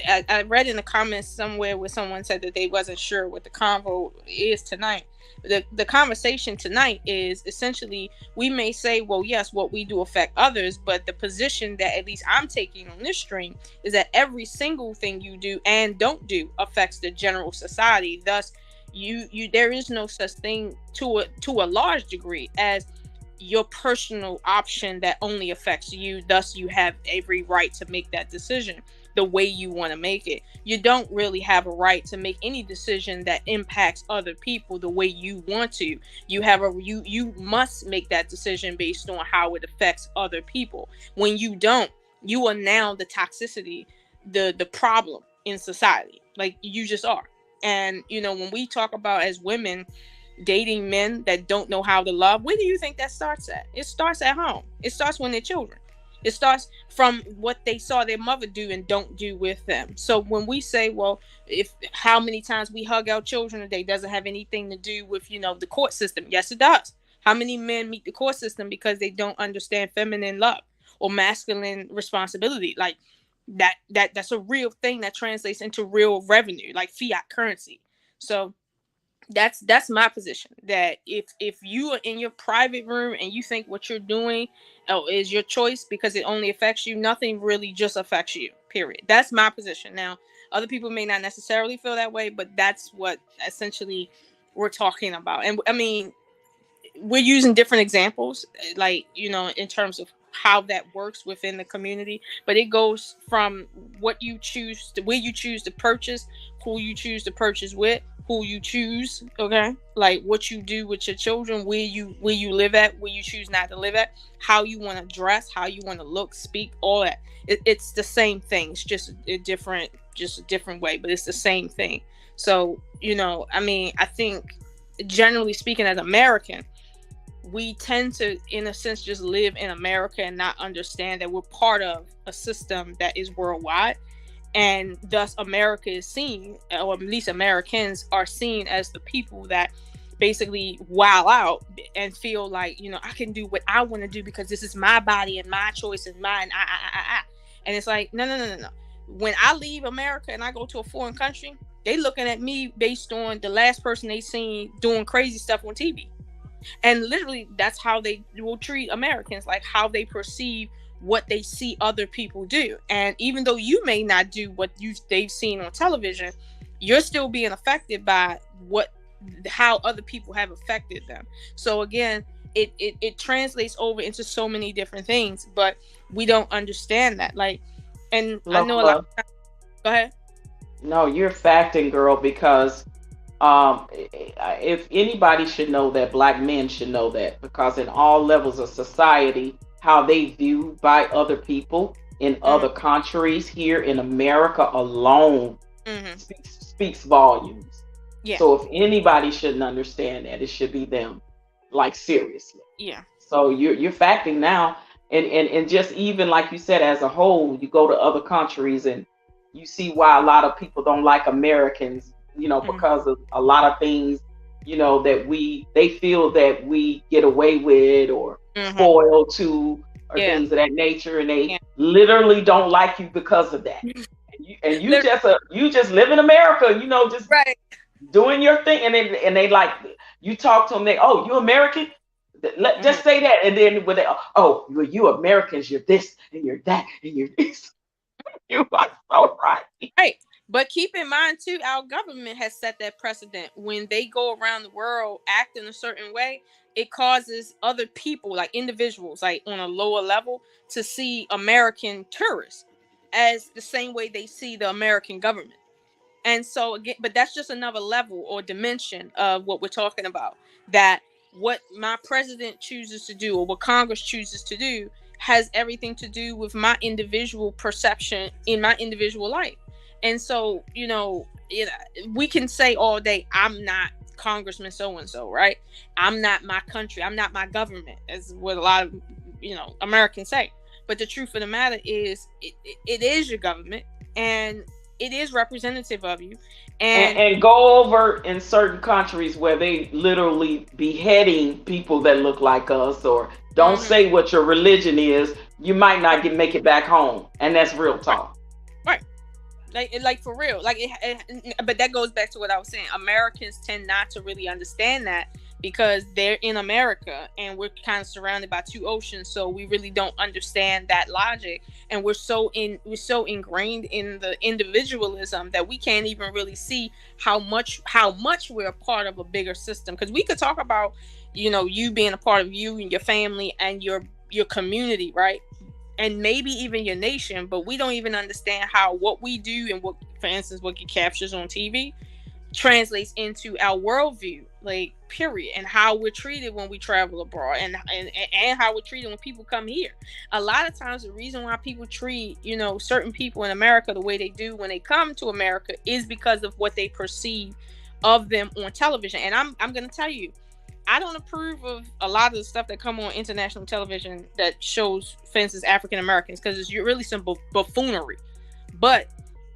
I read in the comments somewhere where someone said that they wasn't sure what the convo is tonight. The conversation tonight is essentially, we may say, well, yes, what we do affect others, but the position that at least I'm taking on this stream is that every single thing you do and don't do affects the general society. Thus, there is no such thing to a large degree as your personal option that only affects you. Thus, you have every right to make that decision the way you want to make it. You don't really have a right to make any decision that impacts other people the way you want to. You must make that decision based on how it affects other people. When you don't, you are now the toxicity, the problem in society. Like, you just are. And when we talk about, as women, dating men that don't know how to love, where do you think that starts at? It starts at home. It starts when they're children. It starts from what they saw their mother do and don't do with them. So when we say, well, how many times we hug our children a day doesn't have anything to do with, the court system. Yes, it does. How many men meet the court system because they don't understand feminine love or masculine responsibility? Like that's a real thing that translates into real revenue, like fiat currency. So that's my position, that if you are in your private room and you think what you're doing is your choice because it only affects you, nothing really just affects you, period. That's my position. Now, other people may not necessarily feel that way, but that's what essentially we're talking about. And I mean, we're using different examples, like, in terms of how that works within the community, but it goes from where you choose to purchase, who you choose to purchase with, who you choose, okay, like what you do with your children, where you live at, where you choose not to live at, how you want to dress, how you want to look, speak, all that. It's the same thing. It's just a different way, but it's the same thing. So I mean, I think generally speaking, as American, we tend to, in a sense, just live in America and not understand that we're part of a system that is worldwide. And thus America is seen, or at least Americans are seen, as the people that basically wow out and feel like, I can do what I want to do because this is my body and my choice and mine. And it's like, no. When I leave America and I go to a foreign country, they looking at me based on the last person they seen doing crazy stuff on TV. And literally, that's how they will treat Americans, like how they perceive what they see other people do. And even though you may not do what they've seen on television, you're still being affected by how other people have affected them. So again, it translates over into so many different things, but we don't understand that. Like, and I know a lot of times, go ahead. No, you're facting, girl, because if anybody should know that, Black men should know that, because in all levels of society, how they view by other people in other countries, here in America alone, speaks volumes. Yeah. So if anybody shouldn't understand that, it should be them. Like, seriously. Yeah. So you're facting now, and just even like you said, as a whole, you go to other countries and you see why a lot of people don't like Americans, because of a lot of things, that they feel that we get away with or spoil to, or things of that nature, and they literally don't like you because of that. And you just live in America, just right, doing your thing, and they like, you talk to them, you American, just say that, and then when you Americans, you're this and you're that and you're this. You are so right. Right. But keep in mind too, our government has set that precedent. When they go around the world acting a certain way, it causes other people, like individuals, like on a lower level, to see American tourists as the same way they see the American government. And so again, but that's just another level or dimension of what we're talking about. That what my president chooses to do or what Congress chooses to do has everything to do with my individual perception in my individual life. And so, we can say all day, I'm not Congressman so-and-so, right? I'm not my country. I'm not my government, is what a lot of, Americans say. But the truth of the matter is, it is your government, and it is representative of you. And go over in certain countries where they literally beheading people that look like us, or don't say what your religion is, you might not make it back home, and that's real talk. Right. Like for real, but that goes back to what I was saying. Americans tend not to really understand that because they're in America and we're kind of surrounded by two oceans, so we really don't understand that logic, and we're so ingrained in the individualism that we can't even really see how much we're a part of a bigger system. Because we could talk about, you being a part of you and your family and your community, right? And maybe even your nation, but we don't even understand how what we do and what, for instance, what get captures on TV translates into our worldview, like, period, and how we're treated when we travel abroad, and how we're treated when people come here. A lot of times the reason why people treat certain people in America the way they do when they come to America is because of what they perceive of them on television. And I'm gonna tell you, I don't approve of a lot of the stuff that come on international television that shows, for instance, African Americans, because it's really some buffoonery. But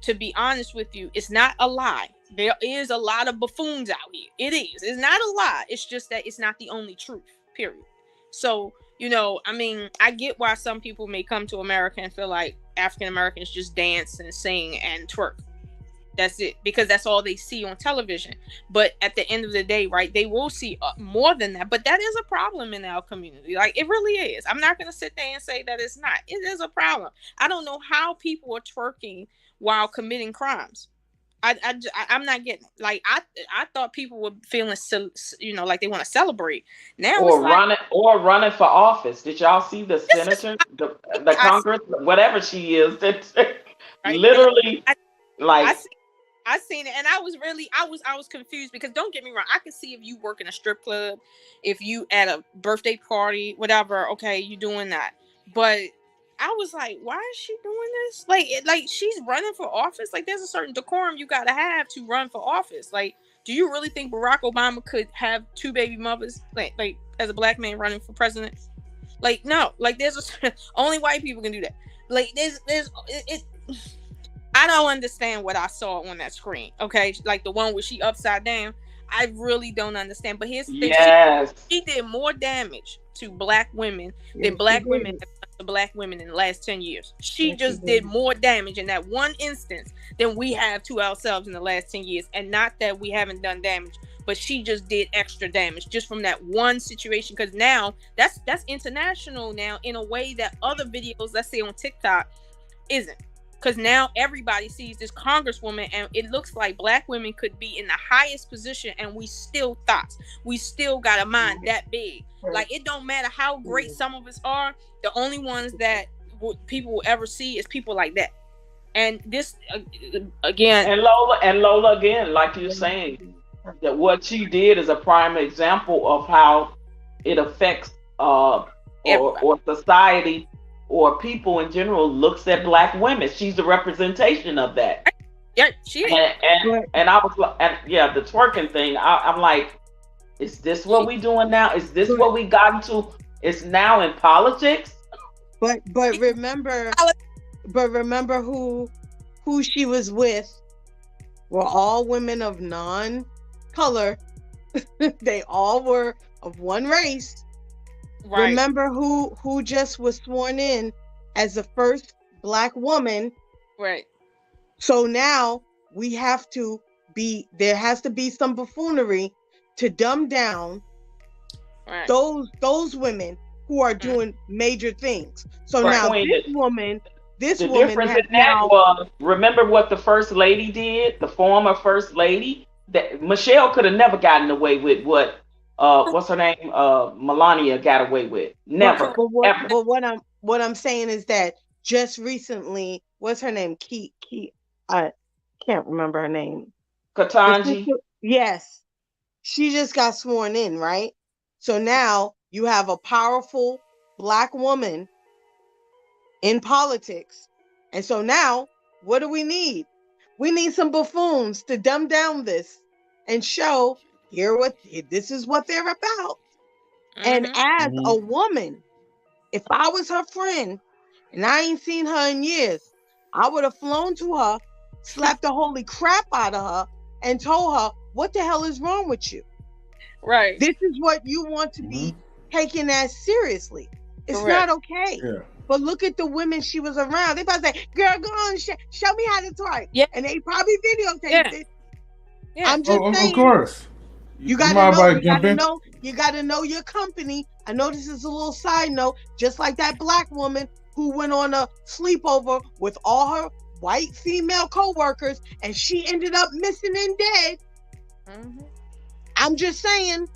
to be honest with you, it's not a lie. There is a lot of buffoons out here. It is. It's not a lie. It's just that it's not the only truth, period. So, I get why some people may come to America and feel like African Americans just dance and sing and twerk. That's it, because that's all they see on television. But at the end of the day, right, they will see more than that. But that is a problem in our community. Like, it really is. I'm not going to sit there and say that it's not. It is a problem. I don't know how people are twerking while committing crimes. I'm not getting it. Like, I thought people were feeling, like they want to celebrate. Now or running for office. Did y'all see the senator, the Congress, whatever she is, that literally, I seen it, and I was confused, because don't get me wrong, I can see if you work in a strip club, if you at a birthday party, whatever, okay, you doing that. But I was like, why is she doing this? Like she's running for office. Like, there's a certain decorum you gotta have to run for office. Like, do you really think Barack Obama could have 2 baby mothers, like as a black man running for president? Like, no. Like, only white people can do that. Like, I don't understand what I saw on that screen. Okay, like the one where she upside down. I really don't understand. But here's the thing: she did more damage to black women than black women have done to black women in the last 10 years. She just did more damage in that one instance than we have to ourselves in the last 10 years. And not that we haven't done damage, but she just did extra damage just from that one situation. Because now that's international now, in a way that other videos, let's say on TikTok, isn't. Because now everybody sees this congresswoman, and it looks like black women could be in the highest position, and we still got a mind that big. Like, it don't matter how great some of us are. The only ones that people will ever see is people like that. And this again, and Lola again, like you're saying, that what she did is a prime example of how it affects or society, or people in general looks at black women. She's the representation of that. Yeah, she is. And I was like, the twerking thing. I'm like, is this what we doing now? Is this what we got into? It's now in politics. But remember who she was with were all women of non-color. They all were of one race. Right. Remember who just was sworn in as the first black woman. Right. So now there has to be some buffoonery to dumb down those women who are doing major things. So now this woman difference in that was, remember what the first lady did, the former first lady? That Michelle could have never gotten away with what what's her name? Melania got away with. Never. But what I'm saying is that just recently, what's her name? I can't remember her name. Ketanji. Yes. She just got sworn in, right? So now you have a powerful black woman in politics. And so now, what do we need? We need some buffoons to dumb down this and show this is what they're about. Mm-hmm. And as a woman, if I was her friend and I ain't seen her in years, I would have flown to her slapped the holy crap out of her and told her, what the hell is wrong with you? Right. This is what you want to be taken as seriously. It's Correct. not okay. Yeah. But look at the women she was around. They probably say, girl, go on, show me how to twerk. Yeah. And they probably videotaped it. Yeah. I'm just saying. Of course. You gotta know your company. I know this is a little side note, just like that black woman who went on a sleepover with all her white female co-workers and she ended up missing and dead. Mm-hmm. I'm just saying,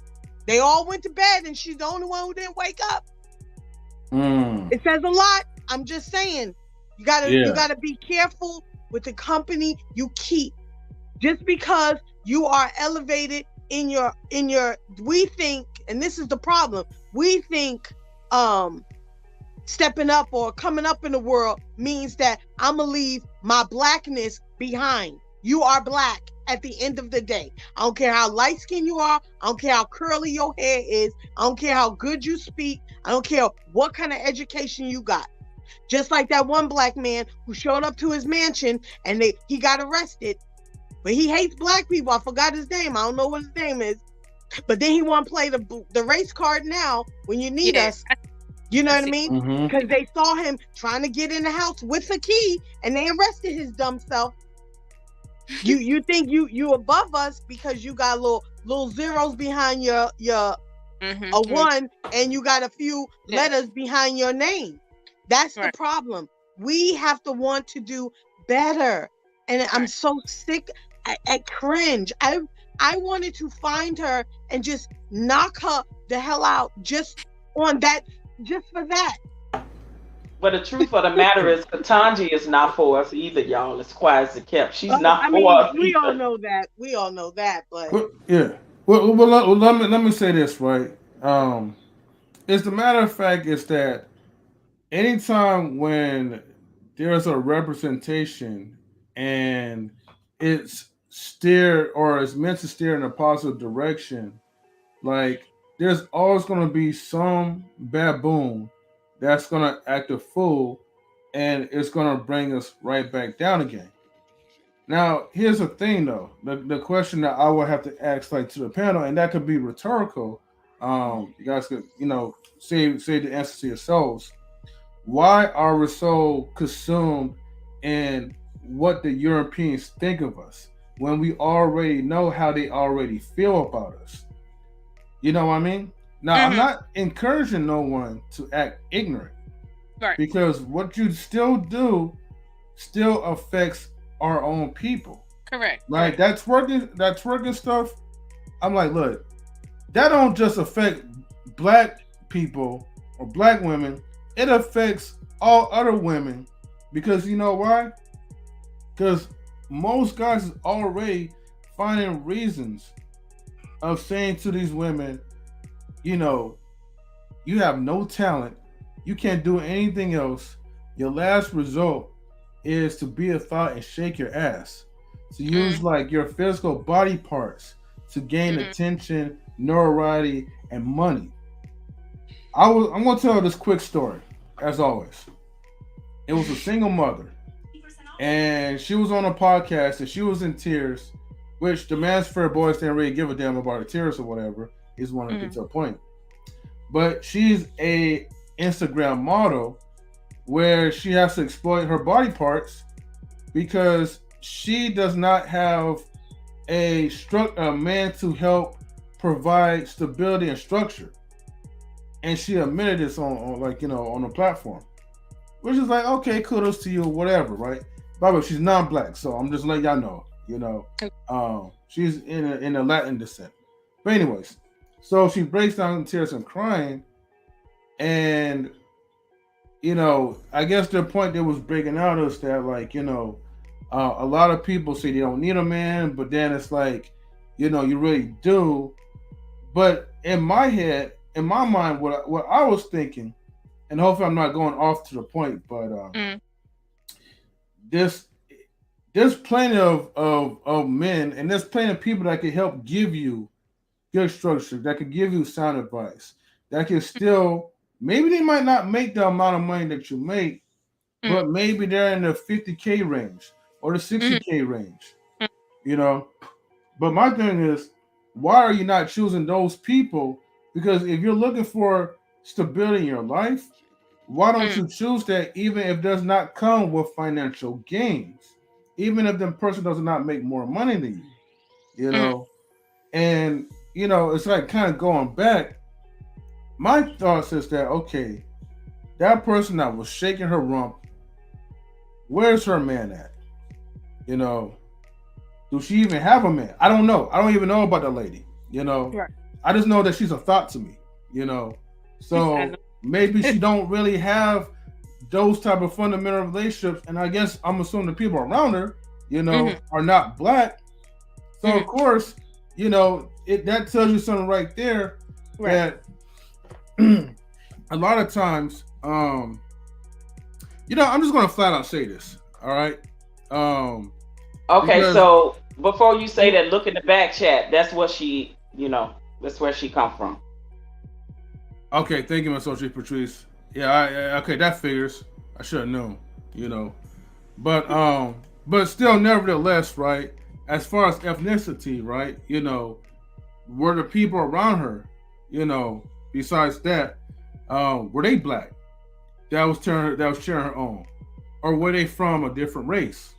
they all went to bed and she's the only one who didn't wake up. It says a lot. I'm just saying, you gotta be careful with the company you keep. Just because you are elevated in your we think, and this is the problem, we think stepping up or coming up in the world means that I'm gonna leave my blackness behind. You are black at the end of the day. I don't care how light skinned you are. I don't care how curly your hair is. I don't care how good you speak. I don't care what kind of education you got. Just like that one black man who showed up to his mansion and he got arrested. But he hates black people. I forgot his name. I don't know what his name is. But then he want to play the race card now when you need us. You know what I mean? Because they saw him trying to get in the house with a key and they arrested his dumb self. You think you above us because you got little zeros behind your a one and you got a few letters behind your name. That's the problem. We have to want to do better. And I'm so sick. I cringe. I wanted to find her and just knock her the hell out just for that. But the truth of the matter is, Katanji is not for us either, y'all. As quiet as it kept, she's not for us. We all know that. We all know that. But Well, let me say this, right? It's the matter of fact is that anytime when there's a representation and it's meant to steer in a positive direction, like there's always going to be some baboon that's going to act a fool and it's going to bring us right back down again. Now, here's the thing though, the question that I would have to ask like to the panel, and that could be rhetorical. You guys could, say the answer to yourselves. Why are we so consumed in what the Europeans think of us when we already know how they already feel about us? You know what I mean? Now, I'm not encouraging no one to act ignorant. Right. Because what you still do still affects our own people. Correct. Like that's working stuff. I'm like, look, that don't just affect black people or black women. It affects all other women because you know why? Because most guys is already finding reasons of saying to these women, you have no talent, you can't do anything else. Your last result is to be a thought and shake your ass. To use like your physical body parts to gain attention, notoriety, and money. I'm gonna tell this quick story, as always. It was a single mother, and she was on a podcast, and she was in tears, which the Man's Fair boys didn't really give a damn about her tears or whatever. He just wanted to get to a point. But she's a Instagram model where she has to exploit her body parts because she does not have a man to help provide stability and structure. And she admitted this on the platform, which is like, okay, kudos to you, whatever, right? By the way, she's non-black, so I'm just letting y'all know, she's in a Latin descent. But anyways, so she breaks down in tears and crying, and I guess the point that was breaking out is that a lot of people say they don't need a man, but then it's like, you really do. But in my head, in my mind, what I was thinking, and hopefully I'm not going off to the point, but there's plenty of men, and there's plenty of people that can help give you good structure, that can give you sound advice, that can still, maybe they might not make the amount of money that you make, but maybe they're in the 50K range, or the 60K range, you know. But my thing is, why are you not choosing those people? Because if you're looking for stability in your life, why don't you choose that even if it does not come with financial gains? Even if the person does not make more money than you, you know? And, you know, it's like kind of going back. My thoughts is that, okay, that person that was shaking her rump, where's her man at? You know, does she even have a man? I don't know. I don't even know about that lady. You know, Right. I just know that she's a thought to me. You know, so maybe she don't really have those type of fundamental relationships. And I guess I'm assuming the people around her, you know, are not black. So of course, you know, that tells you something right there that a lot of times, you know, I'm just gonna flat out say this. All right. Okay, so before you say that, look in the back chat. That's what she, you know, that's where she come from. Okay, thank you, my associate Patrice. Yeah, okay, that figures. I should have known, you know. But still, nevertheless, right, as far as ethnicity, right, you know, were the people around her, you know, besides that, were they black? That was sharing her own. Or were they from a different race?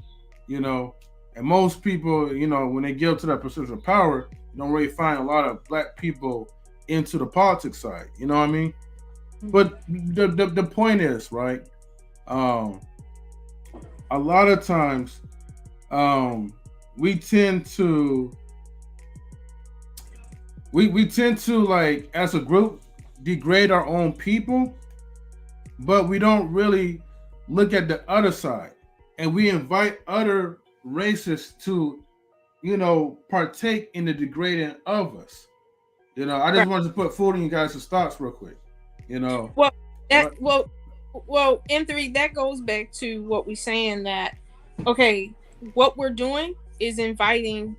You know? And most people, you know, when they get up to that position of power, you don't really find a lot of black people into the politics side. You know what I mean? But the point is, right? A lot of times, we tend to like as a group degrade our own people, but we don't really look at the other side, and we invite other races to, you know, partake in the degrading of us. You know, I just wanted to put food in you guys' thoughts real quick. You know, well, M3, that goes back to what we're saying, that okay, what we're doing is inviting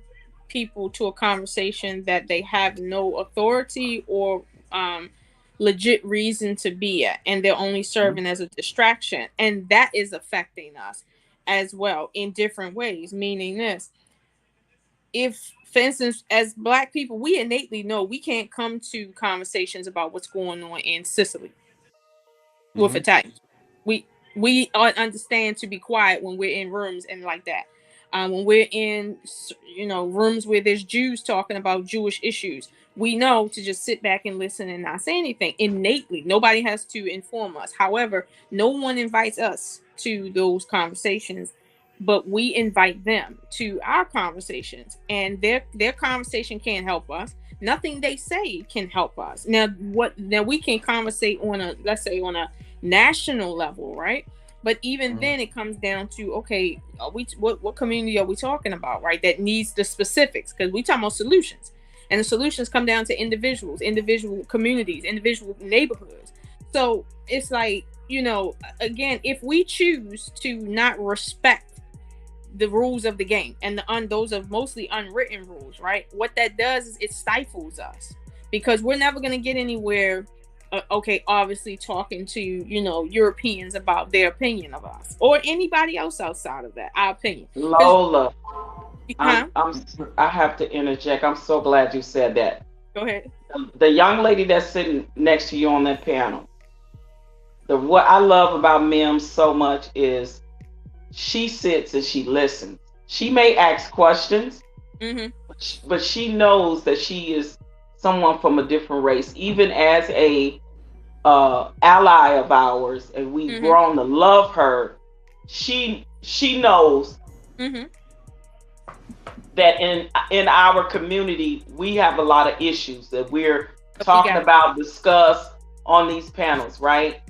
people to a conversation that they have no authority or legit reason to be at, and they're only serving as a distraction, and that is affecting us as well in different ways. Meaning this, if, for instance, as black people, we innately know we can't come to conversations about what's going on in Sicily with Italians. We understand to be quiet when we're in rooms and like that. When we're in, you know, rooms where there's Jews talking about Jewish issues, we know to just sit back and listen and not say anything innately. Nobody has to inform us. However, no one invites us to those conversations, but we invite them to our conversations, and their conversation can't help us. Nothing they say can help us. Now we can conversate on a, let's say, on a national level, right? But even then it comes down to, okay, are we, what community are we talking about, right? That needs the specifics, because we talk about solutions, and the solutions come down to individuals, individual communities, individual neighborhoods. So it's like, you know, again, if we choose to not respect the rules of the game, and those are mostly unwritten rules, right? What that does is it stifles us, because we're never going to get anywhere. Okay, obviously talking to, you know, Europeans about their opinion of us, or anybody else outside of that, our opinion. Lola, I have to interject. I'm so glad you said that. Go ahead. The young lady that's sitting next to you on that panel, what I love about Mim so much is she sits and she listens. She may ask questions, but she knows that she is someone from a different race, even as a ally of ours, and we've grown to love her. She knows that in our community we have a lot of issues that we're talking about, discuss on these panels, right?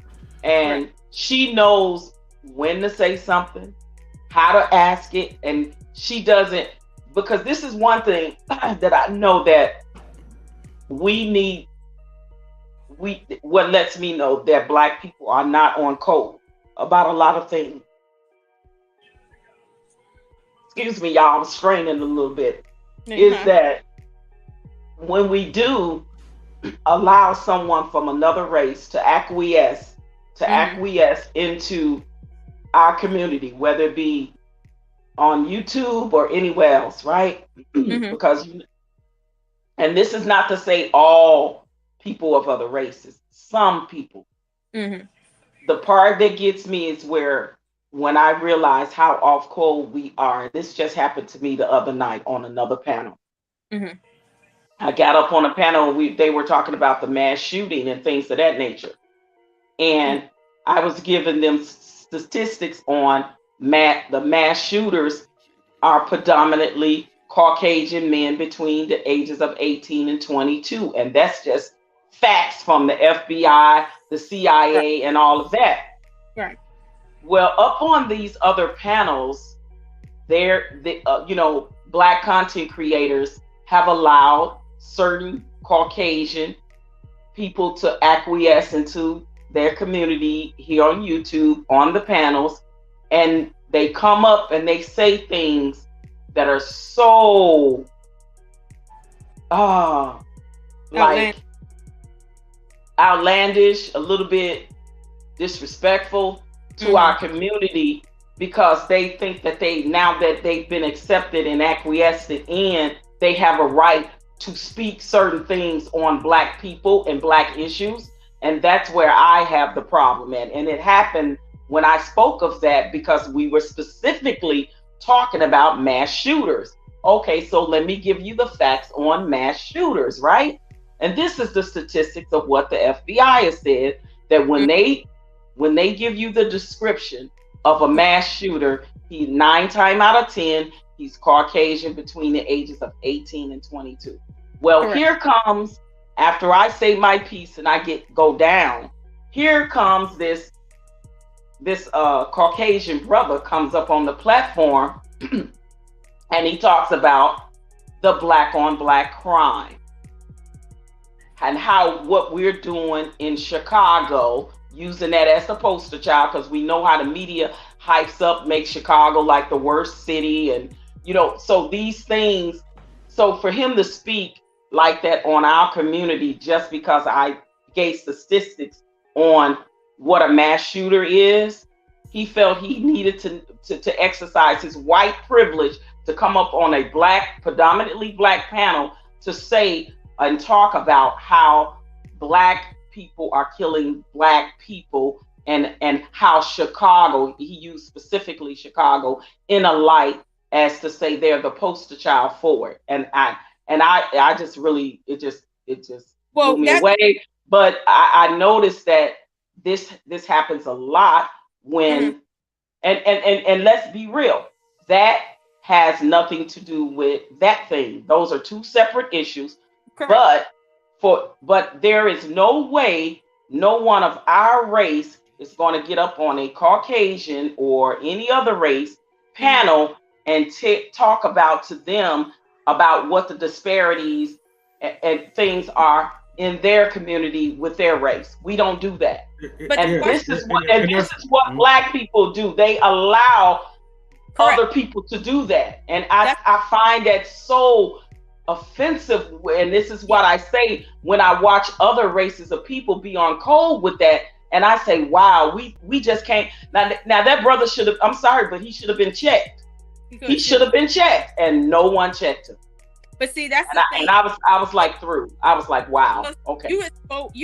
And she knows when to say something, how to ask it, and she doesn't, because this is one thing that I know that what lets me know that Black people are not on code about a lot of things. Excuse me, y'all, I'm straining a little bit. Is that when we do allow someone from another race to acquiesce into our community, whether it be on YouTube or anywhere else, right? Because, and this is not to say all people of other races, some people. The part that gets me is where when I realize how off cold we are. This just happened to me the other night on another panel. I got up on a panel and they were talking about the mass shooting and things of that nature. And I was giving them statistics on the mass shooters are predominantly Caucasian men between the ages of 18 and 22. And that's just facts from the FBI, the CIA, and all of that. Right. Well, up on these other panels, Black content creators have allowed certain Caucasian people to acquiesce into their community here on YouTube on the panels, and they come up and they say things that are so like outlandish, a little bit disrespectful to our community, because they think that now that they've been accepted and acquiesced in, they have a right to speak certain things on Black people and Black issues. And that's where I have the problem at. And it happened when I spoke of that because we were specifically talking about mass shooters. Okay, so let me give you the facts on mass shooters, right? And this is the statistics of what the FBI has said, that when they give you the description of a mass shooter, 9 times out of 10, he's Caucasian between the ages of 18 and 22. Well, correct. Here comes, after I say my piece and I go down, here comes this Caucasian brother comes up on the platform and he talks about the Black on Black crime and what we're doing in Chicago, using that as the poster child, because we know how the media hypes up, makes Chicago like the worst city. And, so these things, so for him to speak like that on our community, just because I gave statistics on what a mass shooter is, he felt he needed to exercise his white privilege to come up on a predominantly Black panel to say and talk about how Black people are killing Black people, and how Chicago, he used specifically Chicago, in a light as to say they're the poster child for it. And I just really, it just blew me away. But I noticed that this happens a lot when, and let's be real, that has nothing to do with that thing. Those are two separate issues. Correct. But there is no way no one of our race is going to get up on a Caucasian or any other race panel and talk about to them about what the disparities and things are in their community with their race. We don't do that. This is what Black people do. They allow other people to do that. And I find that so offensive. And this is what I say when I watch other races of people be on cold with that. And I say, wow, we just can't. Now that brother should have, I'm sorry, but he should have been checked. He should have been checked, and no one checked him. But see, that's the thing. And I was like through. I was like, wow, okay. You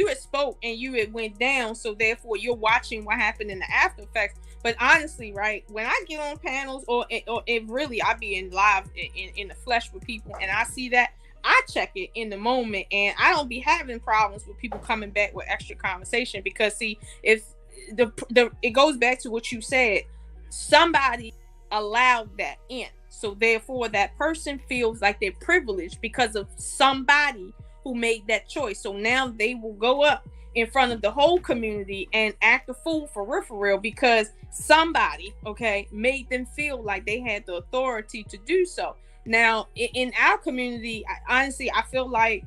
had spoke, and you had went down. So therefore, you're watching what happened in the after effects. But honestly, right, when I get on panels or it really, I be in live in the flesh with people, and I see that, I check it in the moment, and I don't be having problems with people coming back with extra conversation, because see, if it goes back to what you said, somebody allowed that in. So therefore, that person feels like they're privileged because of somebody who made that choice. So now they will go up in front of the whole community and act a fool for real, because somebody, made them feel like they had the authority to do so. Now, in our community, honestly, I feel like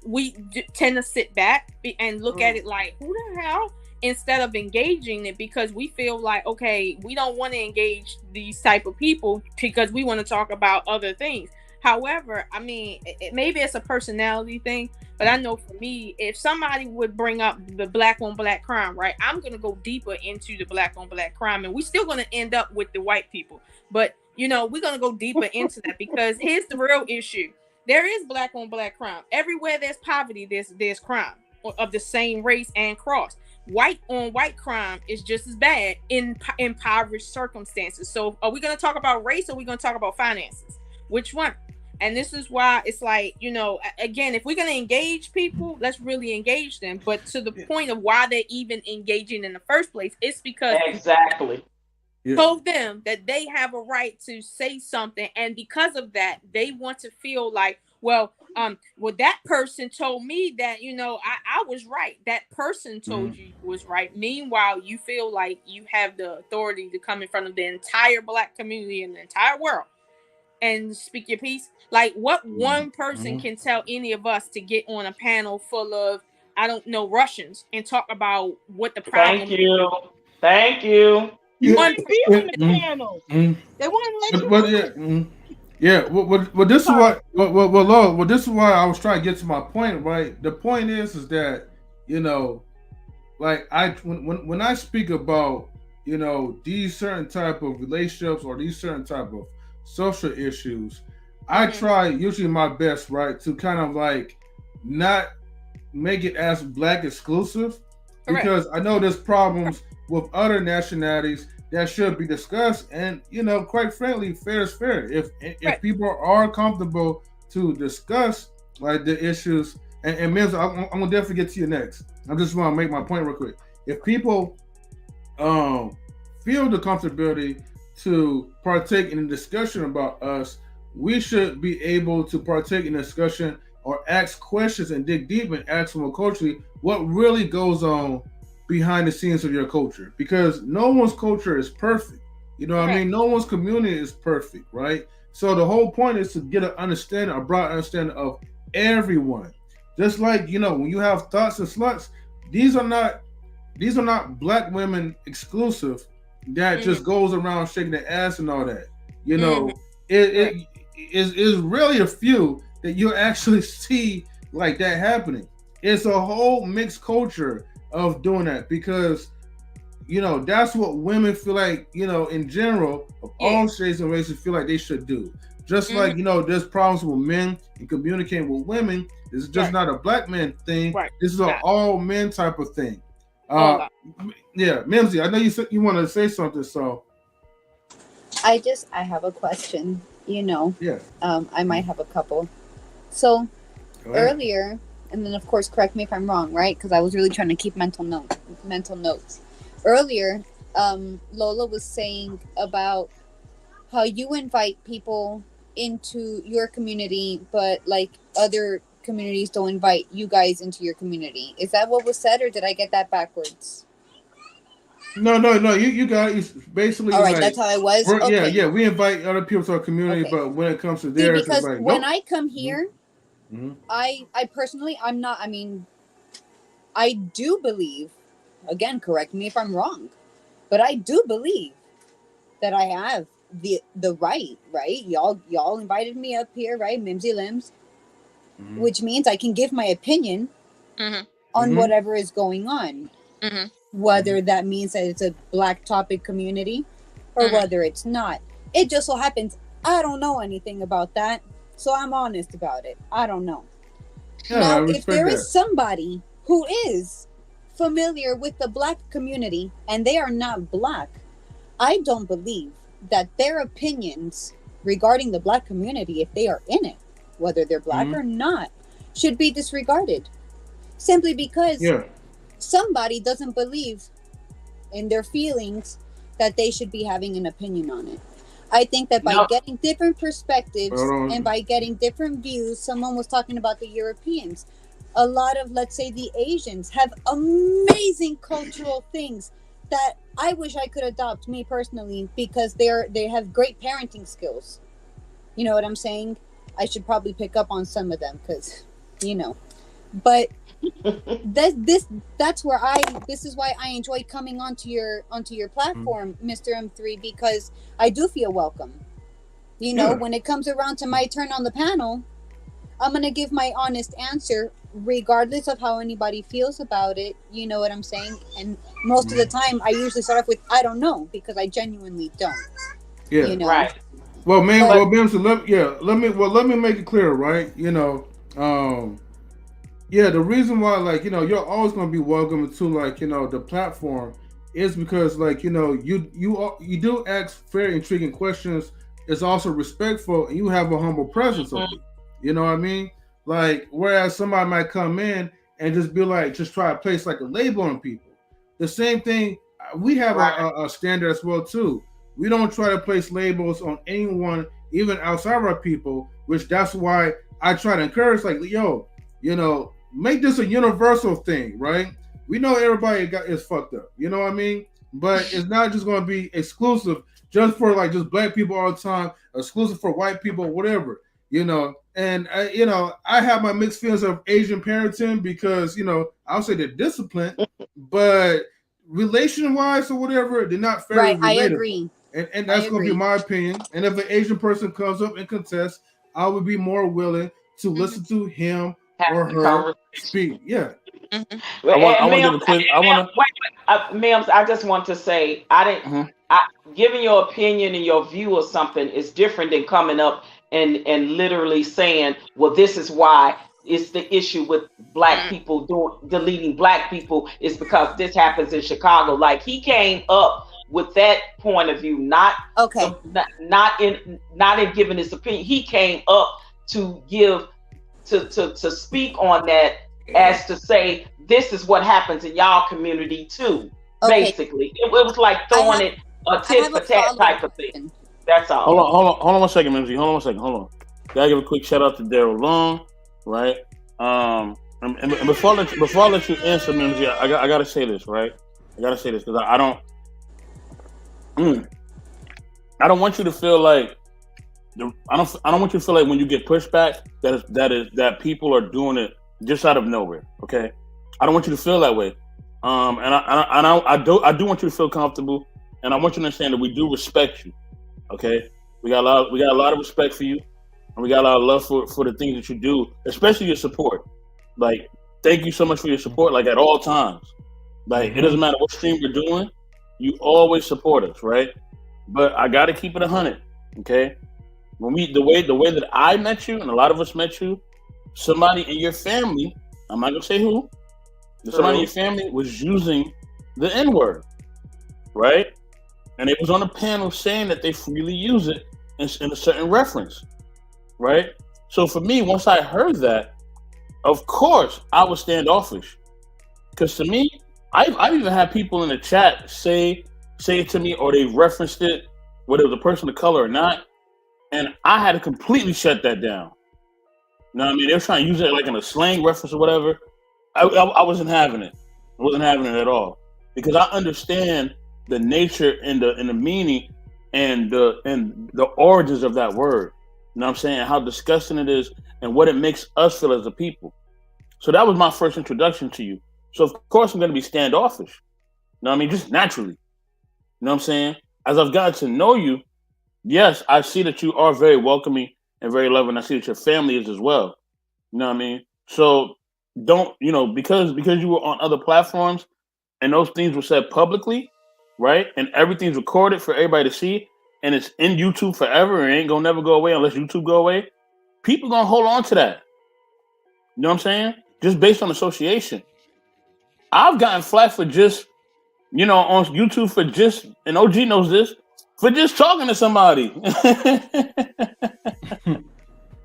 we tend to sit back and look at it like, who the hell? Instead of engaging it, because we feel like, we don't want to engage these type of people because we want to talk about other things. However, I mean, maybe it's a personality thing, but I know for me, if somebody would bring up the Black on Black crime, right, I'm going to go deeper into the Black on Black crime, and we're still going to end up with the white people. But we're gonna go deeper into that, because here's the real issue. There is black on black crime. Everywhere there's poverty, there's crime of the same race and cross. White on white crime is just as bad in impoverished circumstances. So are we going to talk about race, or are we going to talk about finances? Which one? And this is why it's like, again, if we're going to engage people, let's really engage them. But to the point of why they're even engaging in the first place, it's because exactly told them that they have a right to say something, and because of that, they want to feel like, well, that person told me that, I was right. That person told you was right. Meanwhile, you feel like you have the authority to come in front of the entire black community in the entire world and speak your piece. Like, what one person can tell any of us to get on a panel full of, I don't know, Russians and talk about what the problem is? Thank you. You want to be on the panel. They want to let you. Yeah. Well, this is what. Well, this is why I was trying to get to my point. Right. The point is that like when I speak about these certain type of relationships or these certain type of social issues, I try usually my best, right, to kind of like not make it as black exclusive. Correct. Because I know there's problems with other nationalities that should be discussed, and quite frankly, fair is fair. If people are comfortable to discuss like the issues, and Mims, I'm gonna definitely get to you next. I just want to make my point real quick. If people feel the comfortability to partake in a discussion about us, we should be able to partake in a discussion or ask questions and dig deep and ask more culturally what really goes on behind the scenes of your culture, because no one's culture is perfect. What I mean? No one's community is perfect, right? So the whole point is to get a broad understanding of everyone. Just like, when you have thoughts and sluts, these are not black women exclusive that just goes around shaking their ass and all that. It is really a few that you actually see like that happening. It's a whole mixed culture of doing that, because that's what women feel like, in general, of all shades and races, feel like they should do. Just like there's problems with men and communicating with women. This is just not a black man thing. Right. This is an all men type of thing. Mimsy, I know you said you wanted to say something, so I have a question. I might have a couple. So earlier, and then of course correct me if I'm wrong, right? Because I was really trying to keep mental notes. Earlier, Lola was saying about how you invite people into your community, but like other communities don't invite you guys into your community. Is that what was said, or did I get that backwards? No. You guys basically. All right, like, that's how I was. Okay. Yeah. We invite other people to our community, but when it comes to theirs, because it's like, when I come here, I personally, I'm not. I mean, I do believe. Again, correct me if I'm wrong, but I do believe that I have the right. Y'all invited me up here, right, Mimsy Limbs, which means I can give my opinion on whatever is going on. Whether that means that it's a black topic community or whether it's not. It just so happens I don't know anything about that, so I'm honest about it. I don't know. Now, if there is somebody who is familiar with the black community and they are not black, I don't believe that their opinions regarding the black community, if they are in it, whether they're black or not, should be disregarded. Simply because somebody doesn't believe in their feelings that they should be having an opinion on it. I think that by getting different perspectives and by getting different views, someone was talking about the Europeans. A lot of, let's say, the Asians have amazing cultural things that I wish I could adopt, me personally, because they have great parenting skills. You know what I'm saying? I should probably pick up on some of them because, but that's where this is why I enjoy coming onto your platform, Mr. M3, because I do feel welcome. When it comes around to my turn on the panel, I'm going to give my honest answer regardless of how anybody feels about it. You know what I'm saying? And most of the time I usually start off with I don't know, because I genuinely don't. Right. Well, man, But- so let me make it clear, right? Yeah, the reason why, like, you're always gonna be welcome to, like, the platform is because, like, you do ask very intriguing questions. It's also respectful, and you have a humble presence of it. You know what I mean? Like, whereas somebody might come in and just be like, just try to place like a label on people. The same thing, we have a standard as well too. We don't try to place labels on anyone, even outside of our people. Which that's why I try to encourage, like, yo, make this a universal thing, right? We know everybody is fucked up, you know what I mean? But it's not just going to be exclusive just for like just black people all the time, exclusive for white people, whatever, And I have my mixed feelings of Asian parenting because I'll say they're disciplined, but relation wise or whatever, they're not fairly relatable. I agree. And that's going to be my opinion. And if an Asian person comes up and contests, I would be more willing to listen to him or her speak. Yeah. I just want to say, giving your opinion and your view of something is different than coming up and literally saying, well, this is why it's the issue with black people deleting black people is because this happens in Chicago. Like, he came up with that point of view, not in giving his opinion. He came up to give to speak on that, as to say, this is what happens in y'all community too. Okay. Basically, it was like throwing it a tit for tat type of thing. That's all. Hold on 1 second, Mimsy. Hold on. Gotta give a quick shout out to Daryl Long, right? And before I let you answer, Mimsy, I gotta say this, right? I gotta say this because I don't want you to feel like I don't want you to feel like when you get pushback that people are doing it just out of nowhere. Okay, I don't want you to feel that way. And I do want you to feel comfortable, and I want you to understand that we do respect you. Okay, we got a lot of respect for you, and we got a lot of love for the things that you do, especially your support. Like, thank you so much for your support. Like, at all times, like, it doesn't matter what stream we're doing, you always support us, right? But I got to keep it 100. Okay, the way that I met you, and a lot of us met you, somebody in your family, I'm not gonna say who, but somebody in your family was using the N-word, right? And it was on a panel saying that they freely use it in a certain reference, right? So for me, once I heard that, of course I was standoffish, because to me, I've even had people in the chat say it to me, or they referenced it, whether it was a person of color or not, and I had to completely shut that down. You know what I mean? They were trying to use it like in a slang reference or whatever. I wasn't having it. I wasn't having it at all, because I understand the nature and the meaning and the origins of that word. You know what I'm saying? How disgusting it is and what it makes us feel as a people. So that was my first introduction to you. So of course I'm going to be standoffish. You know what I mean? Just naturally. You know what I'm saying? As I've gotten to know you, yes, I see that you are very welcoming and very loving. I see that your family is as well. You know what I mean? So don't, because you were on other platforms and those things were said publicly, right? And everything's recorded for everybody to see, and it's in YouTube forever and ain't gonna never go away unless YouTube go away. People gonna hold on to that. You know what I'm saying? Just based on association. I've gotten flack for just, on YouTube for just, and OG knows this, for just talking to somebody.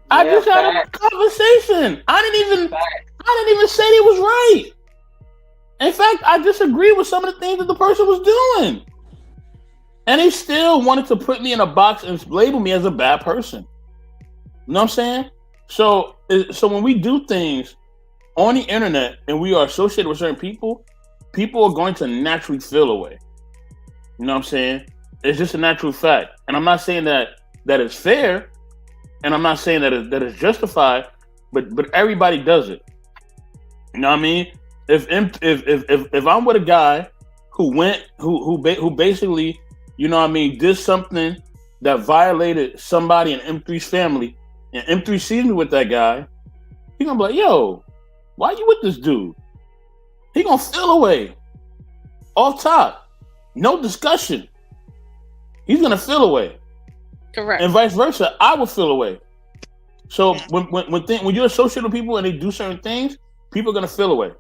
I just had a conversation. I didn't even say they was right. In fact, I disagree with some of the things that the person was doing. And they still wanted to put me in a box and label me as a bad person. You know what I'm saying? So when we do things on the internet and we are associated with certain people are going to naturally feel away. You know what I'm saying? It's just a natural fact. And I'm not saying that is fair, and I'm not saying that is justified, but everybody does it. You know what I mean? If I'm with a guy who basically, did something that violated somebody in M3's family, and M3 sees me with that guy, he gonna be like, yo, why you with this dude? He gonna feel away. Off top. No discussion. He's gonna feel away. Correct. And vice versa, I would feel away. So when you're associated with people and they do certain things, people are gonna feel away.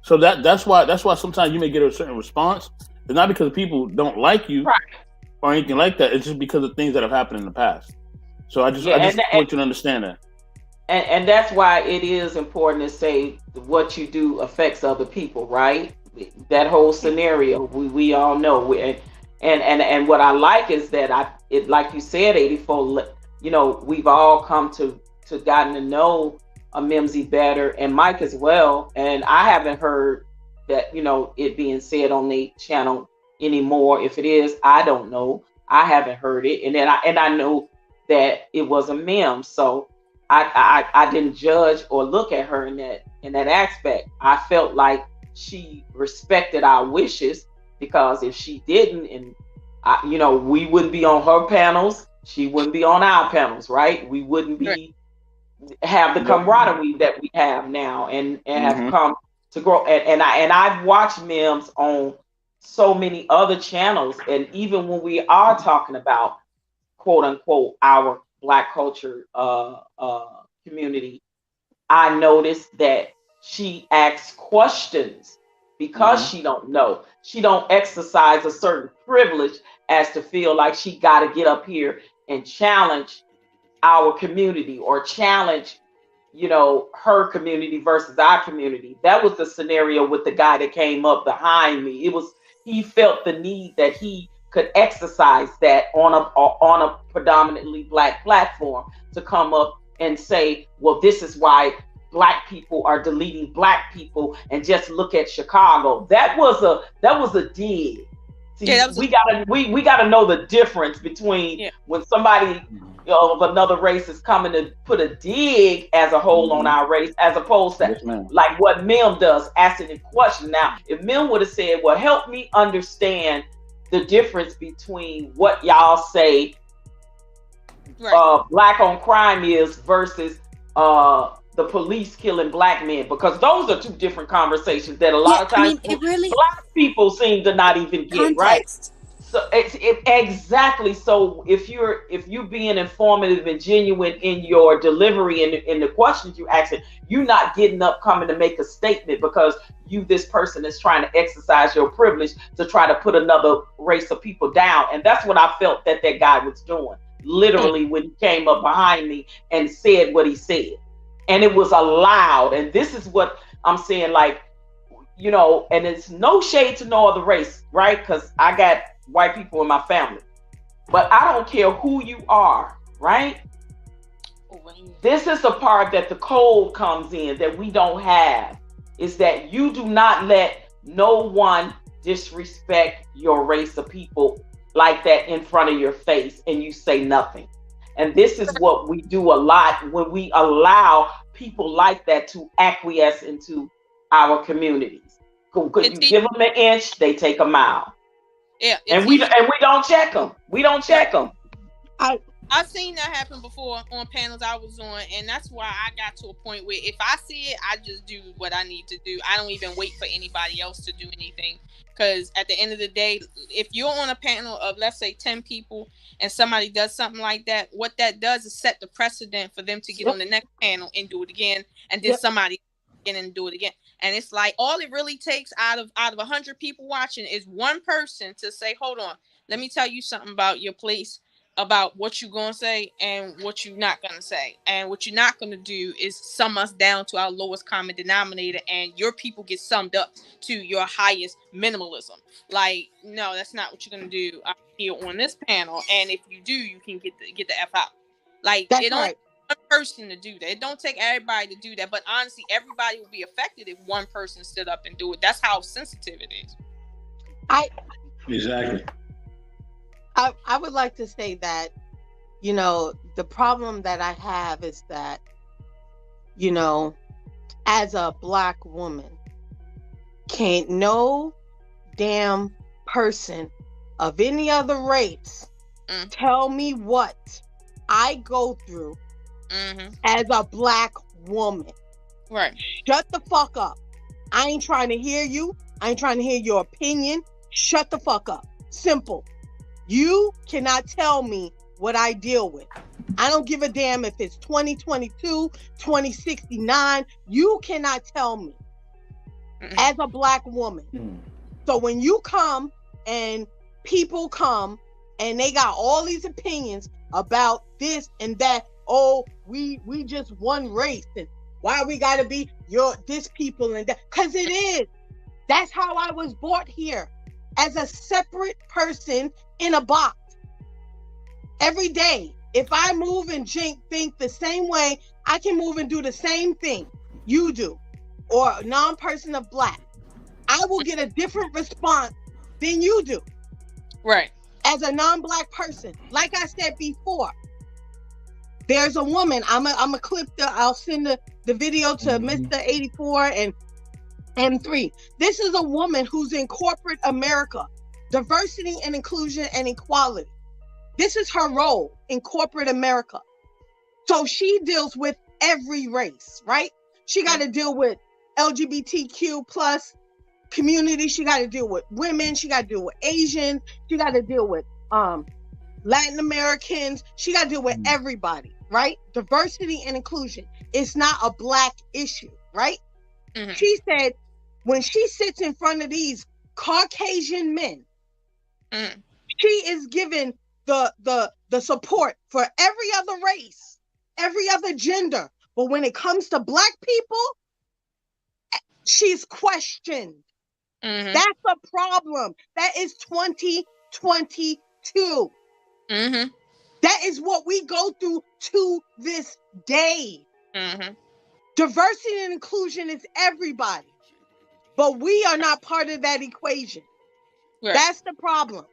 So that's why sometimes you may get a certain response. It's not because people don't like you or anything like that. It's just because of things that have happened in the past. So I just want you to understand that. And that's why it is important to say what you do affects other people, right? That whole scenario, we all know. And what I like is that like you said, 84, we've all come to gotten to know Mimsy better, and Mike as well. And I haven't heard that, it being said on the channel anymore. If it is, I don't know. I haven't heard it. And then I know that it was a meme. So I didn't judge or look at her in that aspect. I felt like she respected our wishes, because if she didn't, and we wouldn't be on her panels, she wouldn't be on our panels, right? We wouldn't have the camaraderie that we have now, and have come to grow. And I've watched memes on so many other channels, and even when we are talking about quote unquote our Black culture community, I noticed that she asks questions because she don't know. She don't exercise a certain privilege as to feel like she got to get up here and challenge our community, or challenge, her community versus our community. That was the scenario with the guy that came up behind me. He felt the need that he could exercise that on a predominantly Black platform, to come up and say, well, this is why Black people are deleting Black people, and just look at Chicago. That was a dig. See, we gotta know the difference between when somebody of another race is coming to put a dig as a whole on our race, as opposed to like what Mim does, asking a question. Now, if Mim would have said, well, help me understand the difference between what y'all say Black on crime is versus the police killing Black men, because those are two different conversations that a lot of times Black people seem to not even get, right? So exactly. So if you being informative and genuine in your delivery and in the questions you asking, you're not getting up coming to make a statement because this person is trying to exercise your privilege to try to put another race of people down. And that's what I felt that guy was doing, literally, when he came up behind me and said what he said. And it was allowed. And this is what I'm saying, like, and it's no shade to no other race, right? Because I got white people in my family. But I don't care who you are, right? This is the part that the code comes in that we don't have, is that you do not let no one disrespect your race of people like that in front of your face and you say nothing. And this is what we do a lot when we allow people like that to acquiesce into our communities. Because you give them an inch, they take a mile. Yeah, and we don't check them. We don't check them. I've seen that happen before on panels I was on, and that's why I got to a point where if I see it, I just do what I need to do. I don't even wait for anybody else to do anything, because at the end of the day, if you're on a panel of, let's say, 10 people and somebody does something like that, what that does is set the precedent for them to get on the next panel and do it again, and then somebody again and do it again. And it's like, all it really takes out of 100 people watching is one person to say, hold on, let me tell you something about your place, about what you're going to say and what you're not going to say. And what you're not going to do is sum us down to our lowest common denominator, and your people get summed up to your highest minimalism. Like, no, that's not what you're going to do here on this panel. And if you do, you can get the F out. Like, it don't take one person to do that. It don't take everybody to do that. But honestly, everybody will be affected if one person stood up and do it. That's how sensitive it is. Exactly. I would like to say that, the problem that I have is that, as a Black woman, can't no damn person of any other race tell me what I go through as a Black woman. Right. Shut the fuck up. I ain't trying to hear you. I ain't trying to hear your opinion. Shut the fuck up. Simple. You cannot tell me what I deal with. I don't give a damn if it's 2022, 2069. You cannot tell me as a Black woman. So when you come and people come and they got all these opinions about this and that, oh, we just one race and why we gotta be this people and that, because it is. That's how I was brought here, as a separate person in a box. Every day, if I move and think the same way, I can move and do the same thing you do, or a non-person of Black. I will get a different response than you do. Right. As a non-Black person. Like I said before, there's a woman, I'm a clip I'll send the video to Mr. 84 and M3. This is a woman who's in corporate America. Diversity and inclusion and equality. This is her role in corporate America. So she deals with every race, right? She got to deal with LGBTQ plus community. She got to deal with women. She got to deal with Asians. She got to deal with Latin Americans. She got to deal with everybody, right? Diversity and inclusion. It's not a Black issue, right? Mm-hmm. She said when she sits in front of these Caucasian men, she is given the support for every other race, every other gender. But when it comes to Black people, she's questioned. That's a problem. That is 2022. That is what we go through to this day. Diversity and inclusion is everybody, but we are not part of that equation. Right. That's the problem.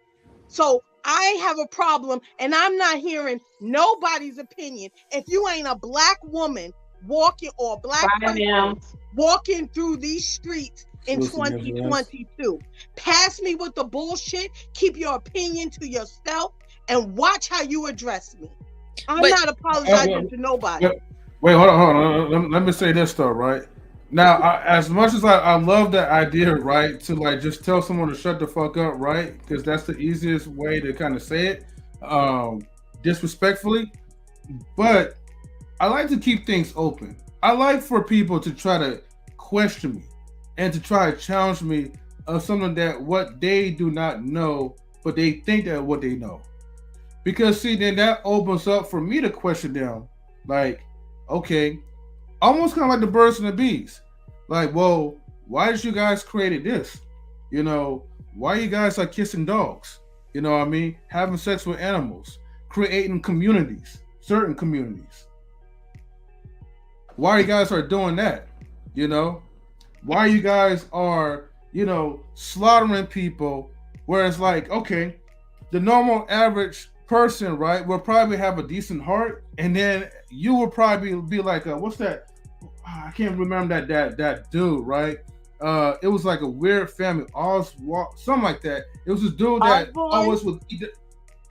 So I have a problem, and I'm not hearing nobody's opinion. If you ain't a Black woman walking or a Black person walking through these streets in 2022, pass me with the bullshit. Keep your opinion to yourself and watch how you address me. I'm not apologizing to nobody. Wait, hold on. Let me say this though, right? Now, as much as I love that idea, right, to like just tell someone to shut the fuck up, right? Because that's the easiest way to kind of say it, disrespectfully. But I like to keep things open. I like for people to try to question me and to try to challenge me of something that what they do not know, but they think that what they know. Because see, then that opens up for me to question them, like, okay, almost kind of like the birds and the bees. Like, well, why did you guys created this? You know, why you guys are kissing dogs? You know what I mean? Having sex with animals, creating communities, certain communities. Why you guys are doing that? You know, why you guys are, you know, slaughtering people where it's like, okay, the normal average person, right, will probably have a decent heart, and then you will probably be like, what's that? I can't remember that dude, right? It was like a weird family, Oswald, something like that. It was this dude that always would eat.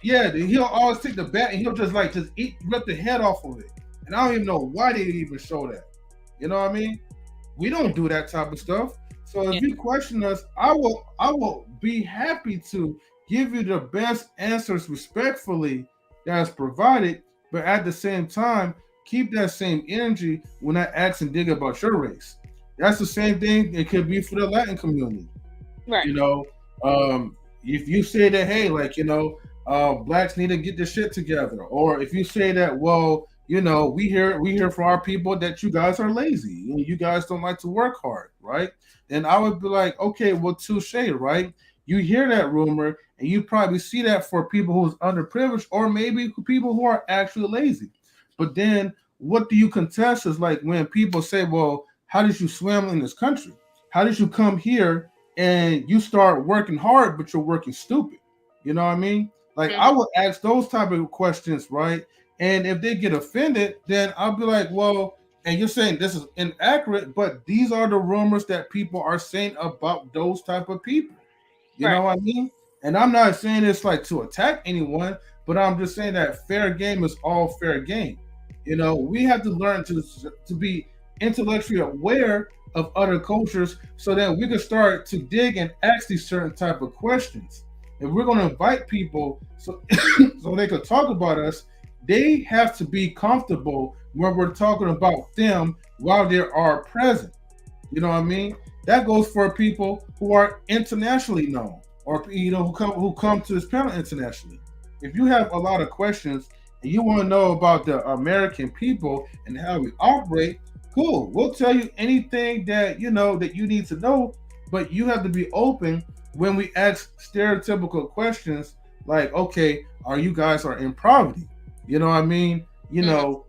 He'll always take the bat and he'll just rip the head off of it. And I don't even know why they even show that. You know what I mean? We don't do that type of stuff. So if you question us, I will be happy to give you the best answers respectfully that's provided, but at the same time, keep that same energy when I ask and dig about your race. That's the same thing it could be for the Latin community. Right. You know, if you say that, hey, like, you know, Blacks need to get this shit together, or if you say that, well, you know, we hear from our people that you guys are lazy, you guys don't like to work hard, right? Then I would be like, okay, well, touche, right? You hear that rumor, and you probably see that for people who's underprivileged, or maybe people who are actually lazy. But then what do you contest is like when people say, well, how did you swim in this country? How did you come here and you start working hard, but you're working stupid? You know what I mean? Like I would ask those type of questions, right? And if they get offended, then I'll be like, well, and you're saying this is inaccurate, but these are the rumors that people are saying about those type of people. You know what I mean? And I'm not saying it's like to attack anyone, but I'm just saying that fair game is all fair game. You know, we have to learn to be intellectually aware of other cultures so that we can start to dig and ask these certain type of questions. if we're going to invite people so so they could talk about us, they have to be comfortable when we're talking about them while they are present. You know what I mean? That goes for people who are internationally known, or who come to this panel internationally. If you have a lot of questions and you want to know about the American people and how we operate, cool. We'll tell you anything that that you need to know, but you have to be open when we ask stereotypical questions like, okay, are you guys are in poverty? You know what I mean? Do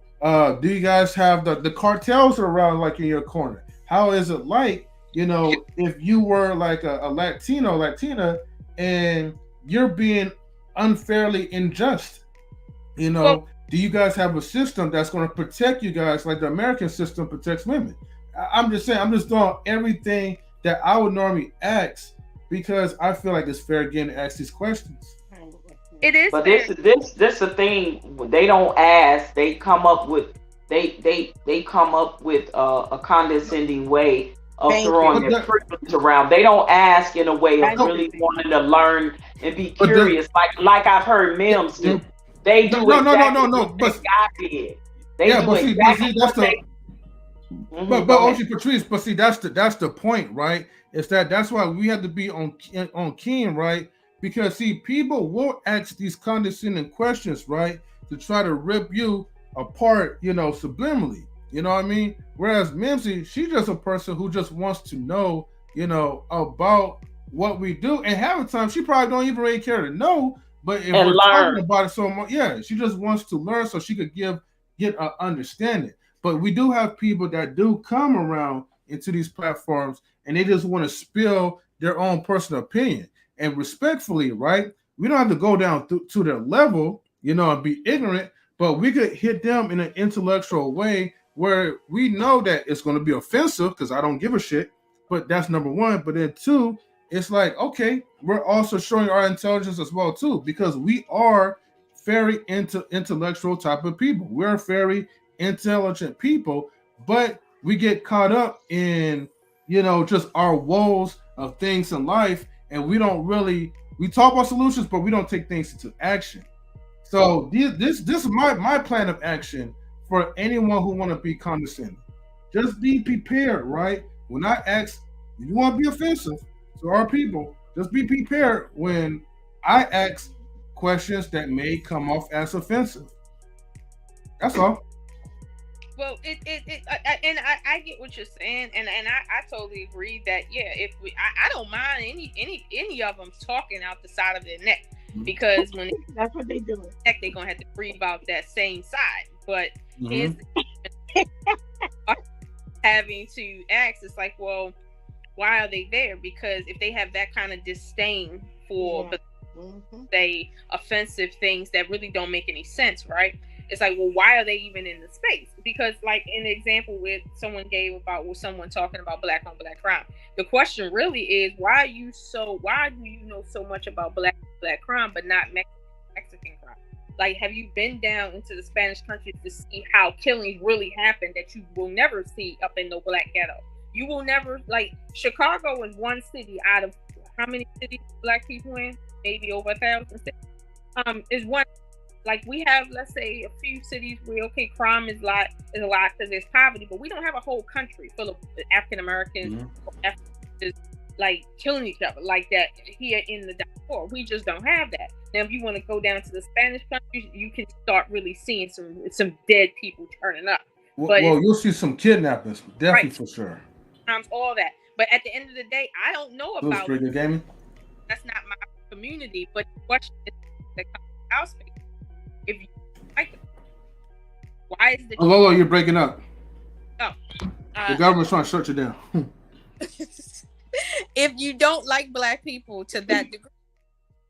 you guys have the cartels around like in your corner? How is it like, if you were like a Latino, Latina, and you're being unfairly unjust? Do you guys have a system that's going to protect you guys like the American system protects women? I'm just saying, I'm just doing everything that I would normally ask because I feel like it's fair game to ask these questions. It is, but this the thing. They don't ask. They come up with come up with a condescending way of throwing their privilege around. They don't ask in a way of really wanting to learn and be curious, like I've heard Mims do. They do exactly what God did. Patrice, but see, that's the point, right? It's that's why we have to be on keen, right? Because see, people will ask these condescending questions, right, to try to rip you apart, subliminally. You know what I mean? Whereas Mimsy, she's just a person who just wants to know, about what we do. And half the time, she probably don't even really care to know. But if we're talking about it so much, she just wants to learn so she could get an understanding. But we do have people that do come around into these platforms and they just want to spill their own personal opinion. And respectfully, right? We don't have to go down to their level, and be ignorant, but we could hit them in an intellectual way where we know that it's going to be offensive because I don't give a shit. But that's number one. But then two, it's like, okay, we're also showing our intelligence as well, too, because we are very intellectual type of people. We're very intelligent people, but we get caught up in, just our woes of things in life. And we talk about solutions, but we don't take things into action. So this is my plan of action for anyone who want to be condescending. Just be prepared, right? When I ask, if you want to be offensive to our people, just be prepared when I ask questions that may come off as offensive. That's all. Well, I get what you're saying, and I totally agree that if I don't mind any of them talking out the side of their neck, because when that's what they do, they're gonna have to breathe out that same side. But here's having to ask, it's like, well, why are they there? Because if they have that kind of disdain for say offensive things that really don't make any sense, right? It's like, well, why are they even in the space? Because, like, in the example where someone gave about someone talking about black on black crime, the question really is, why do you know so much about black crime but not Mexican crime? Like, have you been down into the Spanish countries to see how killings really happen that you will never see up in no black ghetto? You will never, like, Chicago is one city out of how many cities black people in? Maybe over 1,000 cities. Is one. Like, we have, let's say, a few cities where, okay, crime is a lot because there's poverty, but we don't have a whole country full of African Americans, like, killing each other like that here in the diaspora. We just don't have that. Now, if you want to go down to the Spanish countries, you can start really seeing some dead people turning up. Well, you'll see some kidnappings, definitely, right, for sure. All that. But at the end of the day, I don't know about it. That's not my community, but the question is that comes to our space. If you like it, why is the Hello, you're breaking up. The government's trying to shut you down. If you don't like black people to that degree,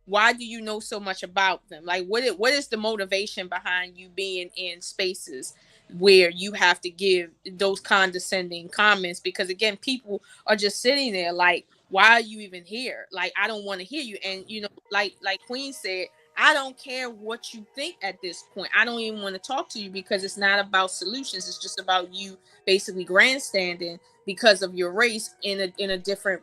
why do you know so much about them? Like, what is the motivation behind you being in spaces where you have to give those condescending comments? Because again, people are just sitting there like, why are you even here? Like, I don't want to hear you. And like Queen said, I don't care what you think at this point. I don't even want to talk to you because it's not about solutions. It's just about you basically grandstanding because of your race in a different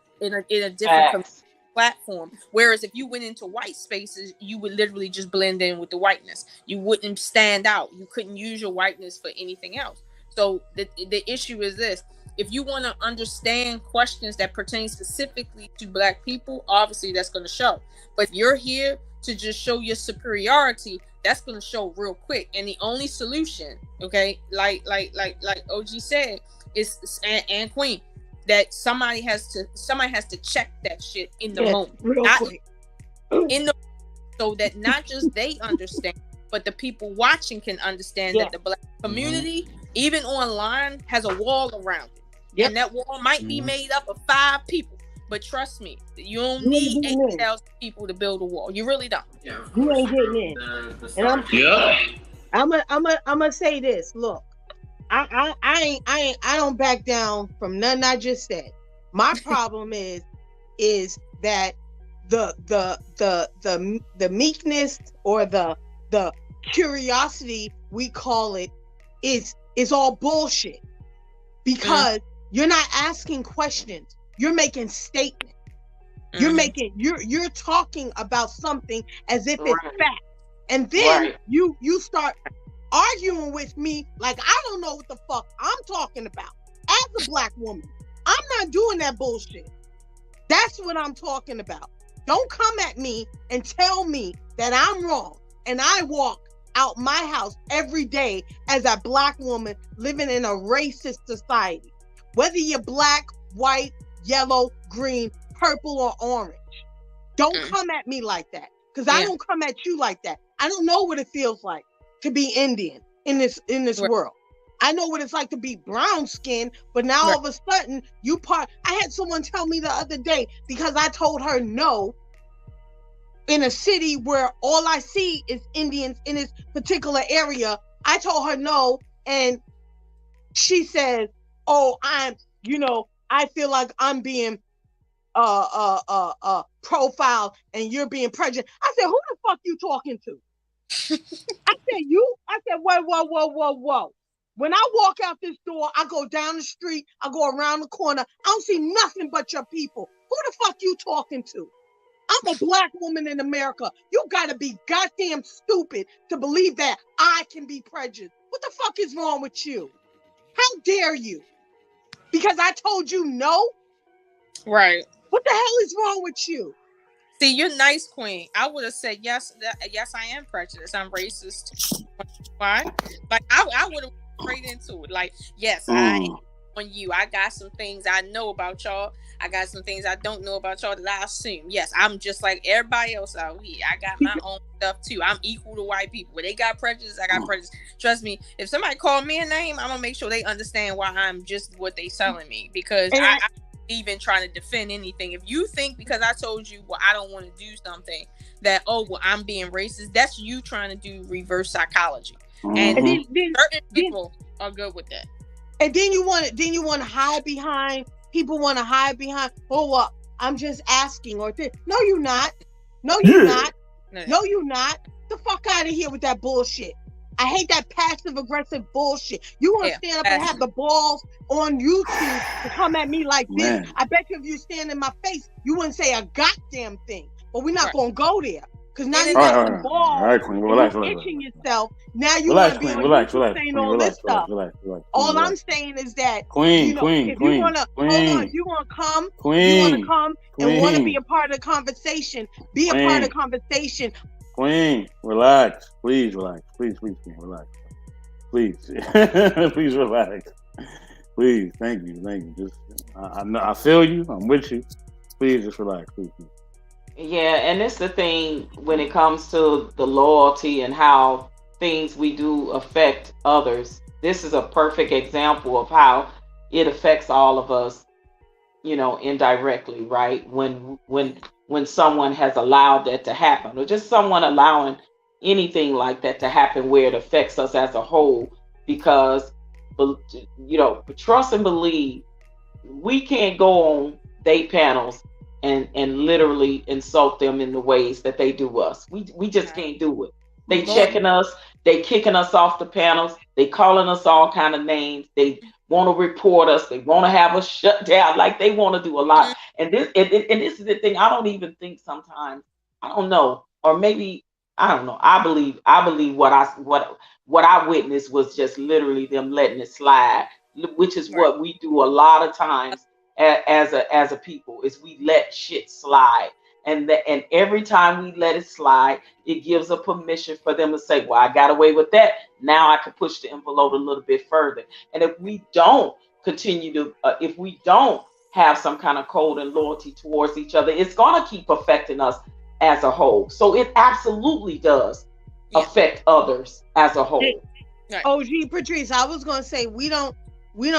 platform. Whereas if you went into white spaces, you would literally just blend in with the whiteness. You wouldn't stand out. You couldn't use your whiteness for anything else. So the issue is this. If you want to understand questions that pertain specifically to Black people, obviously that's going to show. But if you're here to just show your superiority, that's going to show real quick. And the only solution, okay, like OG said, is and Queen, that somebody has to check that shit in the moment, real not quick. in the, so that not just they understand, but the people watching can understand that the Black community, even online, has a wall around it. Yep. And that wall might be made up of 5 people. But trust me, you don't need 8,000 people to build a wall. You really don't. Yeah, you ain't getting in. And I'm gonna say this. Look, I don't back down from nothing I just said. My problem is that the meekness or the curiosity, we call it, is all bullshit, because you're not asking questions. You're making statements. You're talking about something as if it's fact. And then you start arguing with me like I don't know what the fuck I'm talking about. As a Black woman, I'm not doing that bullshit. That's what I'm talking about. Don't come at me and tell me that I'm wrong. And I walk out my house every day as a Black woman living in a racist society. Whether you're Black, white, yellow, green, purple, or orange. Don't come at me like that, because I don't come at you like that. I don't know what it feels like to be Indian in this world. I know what it's like to be brown skinned, but now all of a sudden I had someone tell me the other day, because I told her no in a city where all I see is Indians in this particular area. I told her no, and she says, "Oh, I feel like I'm being profiled and you're being prejudiced." I said, "Who the fuck you talking to?" I said, whoa. When I walk out this door, I go down the street, I go around the corner, I don't see nothing but your people. Who the fuck you talking to? I'm a Black woman in America. You gotta be goddamn stupid to believe that I can be prejudiced. What the fuck is wrong with you? How dare you? Because I told you no? Right. What the hell is wrong with you? See, you're nice, Queen. I would have said yes, I am prejudiced. I'm racist. Why? Like, I would have straight into it. Like, yes, I am on you. I got some things I know about y'all. I got some things I don't know about y'all that I assume. Yes, I'm just like everybody else out here. I got my own stuff too. I'm equal to white people. When they got prejudice, I got prejudice. Trust me, if somebody call me a name, I'm gonna make sure they understand why I'm just what they telling me, because I even trying to defend anything. If you think because I told you, well, I don't want to do something, that, oh, well, I'm being racist, that's you trying to do reverse psychology. And then certain people are good with that. And then you want to hide behind, people want to hide behind, oh, well, I'm just asking, or this. No, you're not. No, you're not. No, you're not. Get the fuck out of here with that bullshit. I hate that passive aggressive bullshit. You want to stand up and have the balls on YouTube to come at me like this? Man. I bet you if you stand in my face, you wouldn't say a goddamn thing. But we're not going to go there. Because now you got the balls. All right, Queen, relax. Itching yourself. Now you want to be saying all this stuff. All I'm saying is that, if you want to, hold on, you want to come, and want to be a part of the conversation, be a part of the conversation. Queen, relax. Please relax. Please, Queen, relax. Please. Please relax. Please. Thank you. Just, I feel you. I'm with you. Please just relax. Please. Yeah, and it's the thing when it comes to the loyalty and how things we do affect others. This is a perfect example of how it affects all of us, indirectly, right? When someone has allowed that to happen, or just someone allowing anything like that to happen where it affects us as a whole, because, trust and believe, we can't go on date panels and literally insult them in the ways that they do us. We just can't do it. They checking us, they kicking us off the panels, they calling us all kind of names, they want to report us. They want to have us shut down. Like they want to do a lot. And this is the thing. I don't even think sometimes. I don't know, or maybe I don't know. I believe what I witnessed was just literally them letting it slide, which is what we do a lot of times as a people. Is we let shit slide. And every time we let it slide, it gives a permission for them to say, well, I got away with that. Now I can push the envelope a little bit further. And if we don't continue to, if we don't have some kind of code and loyalty towards each other, it's going to keep affecting us as a whole. So it absolutely does affect others as a whole. OG Patrice, I was going to say, we don't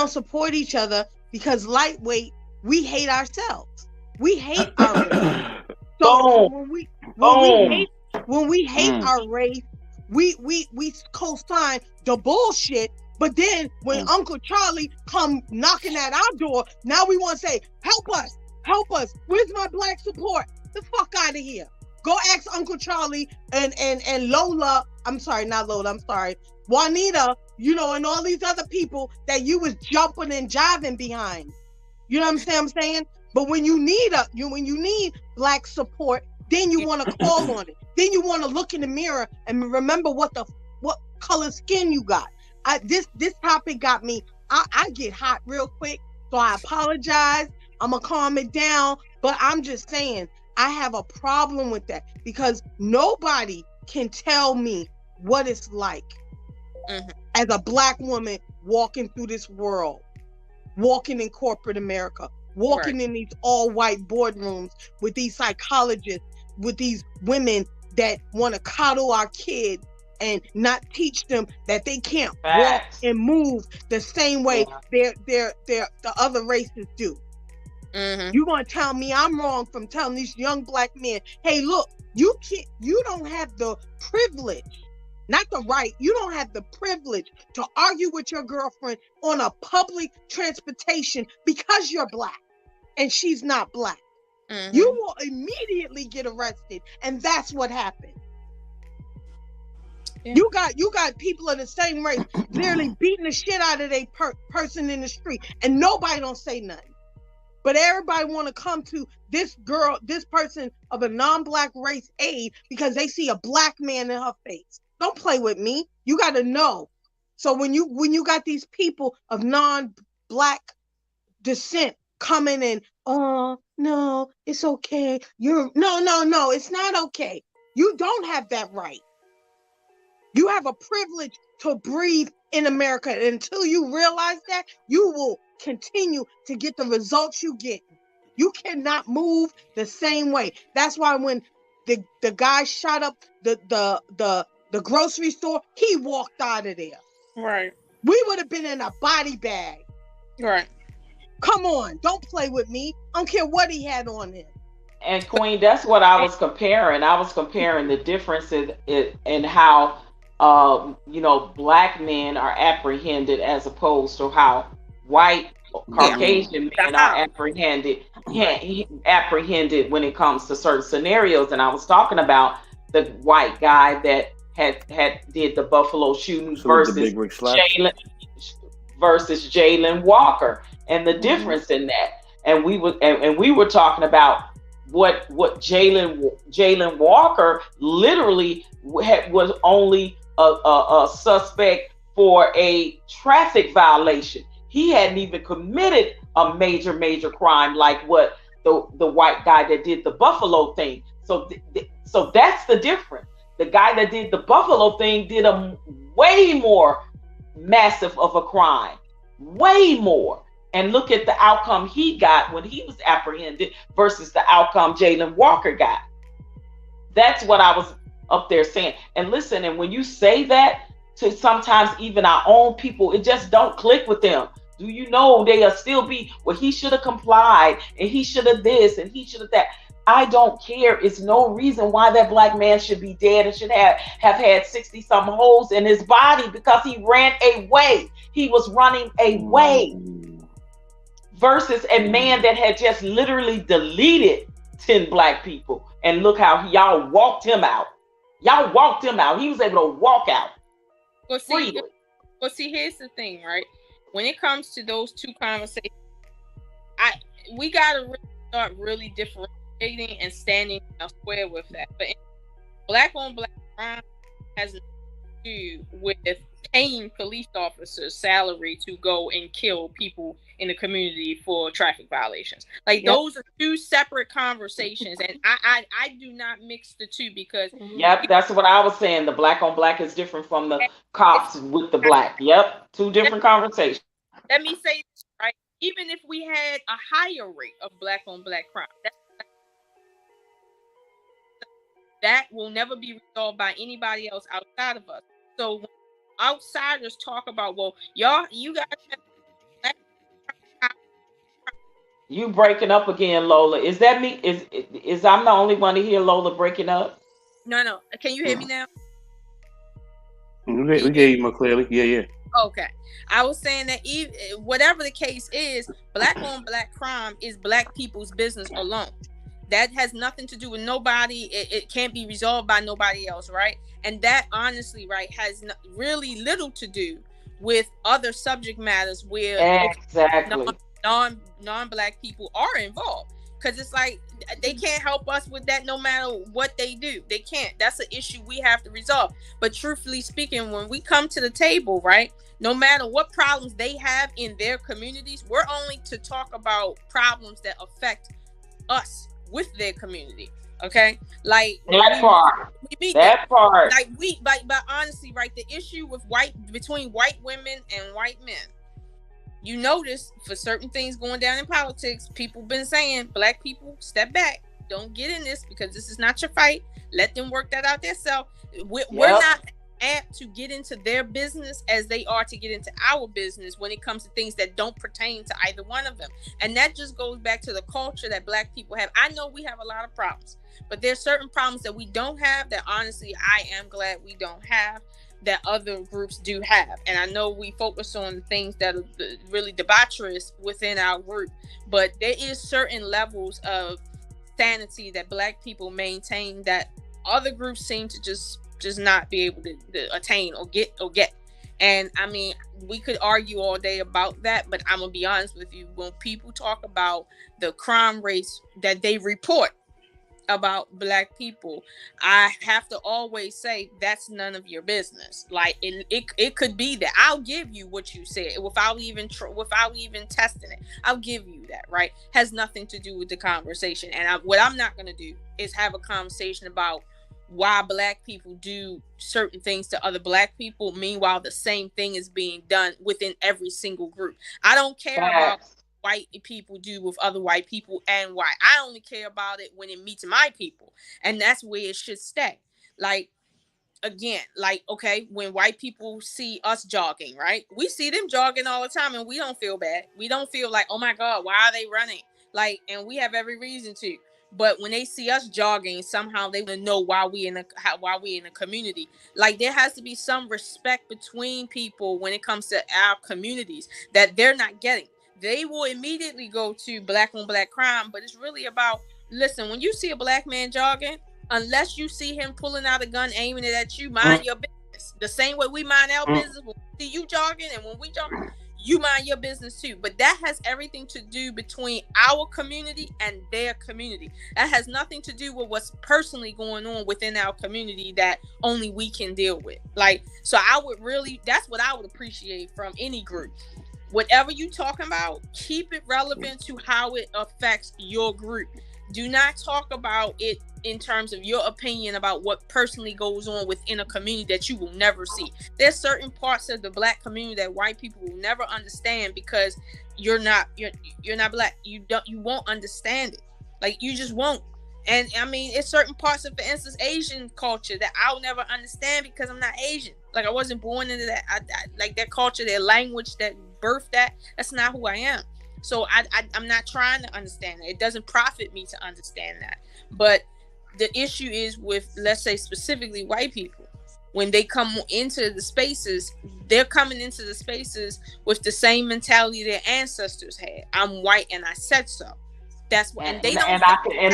support each other because lightweight, we hate ourselves. We hate our race. So when we hate our race, we co-sign the bullshit. But then when Uncle Charlie come knocking at our door, now we want to say, help us. Where's my black support? The fuck out of here. Go ask Uncle Charlie and Lola. I'm sorry, not Lola. I'm sorry. Juanita, and all these other people that you was jumping and jiving behind. You know what I'm saying? But when you need black support, then you want to call on it. Then you want to look in the mirror and remember what color skin you got. This topic got me. I get hot real quick, so I apologize. I'm gonna calm it down, but I'm just saying I have a problem with that because nobody can tell me what it's like as a black woman walking through this world, walking in corporate America. Walking in these all-white boardrooms with these psychologists, with these women that want to coddle our kids and not teach them that they can't walk and move the same way the other races do. You gonna tell me I'm wrong from telling these young black men, hey, look, you don't have the privilege, not the right. You don't have the privilege to argue with your girlfriend on a public transportation because you're black and she's not black. You will immediately get arrested, and that's what happened. You got people of the same race literally beating the shit out of a person in the street, and nobody don't say nothing. But everybody want to come to this person of a non-black race aid because they see a black man in her face. Don't play with me. You got to know. So when you got these people of non-black descent coming in, oh no, it's okay. No, it's not okay. You don't have that right. You have a privilege to breathe in America. And until you realize that, you will continue to get the results you get. You cannot move the same way. That's why when the guy shot up the grocery store, he walked out of there. Right. We would have been in a body bag. Right. Come on, don't play with me. I don't care what he had on him. And Queen, that's what I was comparing. I was comparing the differences in how black men are apprehended as opposed to how white Caucasian men are apprehended when it comes to certain scenarios. And I was talking about the white guy that had did the Buffalo shooting versus Jalen Walker, and the difference in that. And we were talking about what Jalen Walker literally was only a suspect for a traffic violation. He hadn't even committed a major crime like what the white guy that did the Buffalo thing. So that's the difference. The guy that did the Buffalo thing did a way more massive of a crime, way more. And look at the outcome he got when he was apprehended versus the outcome Jalen Walker got. That's what I was up there saying. And listen, and when you say that to sometimes even our own people, it just don't click with them. Do you know they'll still be, well, he should have complied and he should have this and he should have that. I don't care. It's no reason why that black man should be dead and should have had 60-some holes in his body because he ran away. He was running away. Versus a man that had just literally deleted 10 black people. And look how y'all walked him out. Y'all walked him out. He was able to walk out freely. Well, see, here's the thing, right? when it comes to those two conversations, we gotta start really differentiating and standing square with that. But black on black crime has nothing to do with paying police officers salary to go and kill people in the community for traffic violations. Like those are two separate conversations, and I do not mix the two because yep, that's what I was saying. The black on black is different from the cops with the black. Yep, two different conversations. Let me say this, right? Even if we had a higher rate of black on black crime, that will never be resolved by anybody else outside of us. So when outsiders talk about, well, you guys have you breaking up again, Lola. Is that me? Is I'm the only one to hear Lola breaking up? No. Can you hear me now? We hear you more clearly. Yeah. Okay. I was saying that whatever the case is, black on black crime is black people's business alone. That has nothing to do with nobody. It can't be resolved by nobody else, right? And that honestly, right, has really little to do with other subject matters where exactly non-black people are involved. Because it's like they can't help us with that no matter what they do. They can't. That's an issue we have to resolve. But truthfully speaking, when we come to the table, right, no matter what problems they have in their communities, we're only to talk about problems that affect us with their community. Okay, like that part. Like but honestly, right, the issue with between white women and white men. You notice for certain things going down in politics, people been saying, black people, step back. Don't get in this because this is not your fight. Let them work that out themselves. We're not apt to get into their business as they are to get into our business when it comes to things that don't pertain to either one of them. And that just goes back to the culture that black people have. I know we have a lot of problems, but there's certain problems that we don't have that honestly, I am glad we don't have, that other groups do have. And I know we focus on things that are really debaucherous within our group, but there is certain levels of sanity that black people maintain that other groups seem to just not be able to attain or get. And I mean, we could argue all day about that, but I'm gonna be honest with you, when people talk about the crime rates that they report about black people, I have to always say that's none of your business. Like it could be that I'll give you what you said without even testing it. I'll give you that, right? Has nothing to do with the conversation. And what I'm not going to do is have a conversation about why black people do certain things to other black people. Meanwhile, the same thing is being done within every single group. I don't care about white people do with other white people and why. I only care about it when it meets my people, and that's where it should stay. Like, again, like, okay, when white people see us jogging, right, we see them jogging all the time and we don't feel bad. We don't feel like, oh my god, why are they running? Like, and we have every reason to. But when they see us jogging, somehow they want to know why we in a community. Like, there has to be some respect between people when it comes to our communities that they're not getting. They will immediately go to black on black crime, but it's really about, listen, when you see a black man jogging, unless you see him pulling out a gun, aiming it at you, mind your business. The same way we mind our business when we see you jogging, and when we jog, you mind your business too. But that has everything to do between our community and their community. That has nothing to do with what's personally going on within our community that only we can deal with. Like, so that's what I would appreciate from any group. Whatever you talking about, keep it relevant to how it affects your group. Do not talk about it in terms of your opinion about what personally goes on within a community that you will never see. There's certain parts of the black community that white people will never understand because you're not black. You won't understand it. Like, you just won't. And I mean, it's certain parts of, for instance, Asian culture that I'll never understand because I'm not Asian. Like, I wasn't born into that. I like that culture, their language that birthed that. That's not who I am. So I'm not trying to understand it. It doesn't profit me to understand that. But the issue is with, let's say specifically white people, when they come into the spaces, they're coming into the spaces with the same mentality their ancestors had. I'm white and I said so. That's what, and they don't. And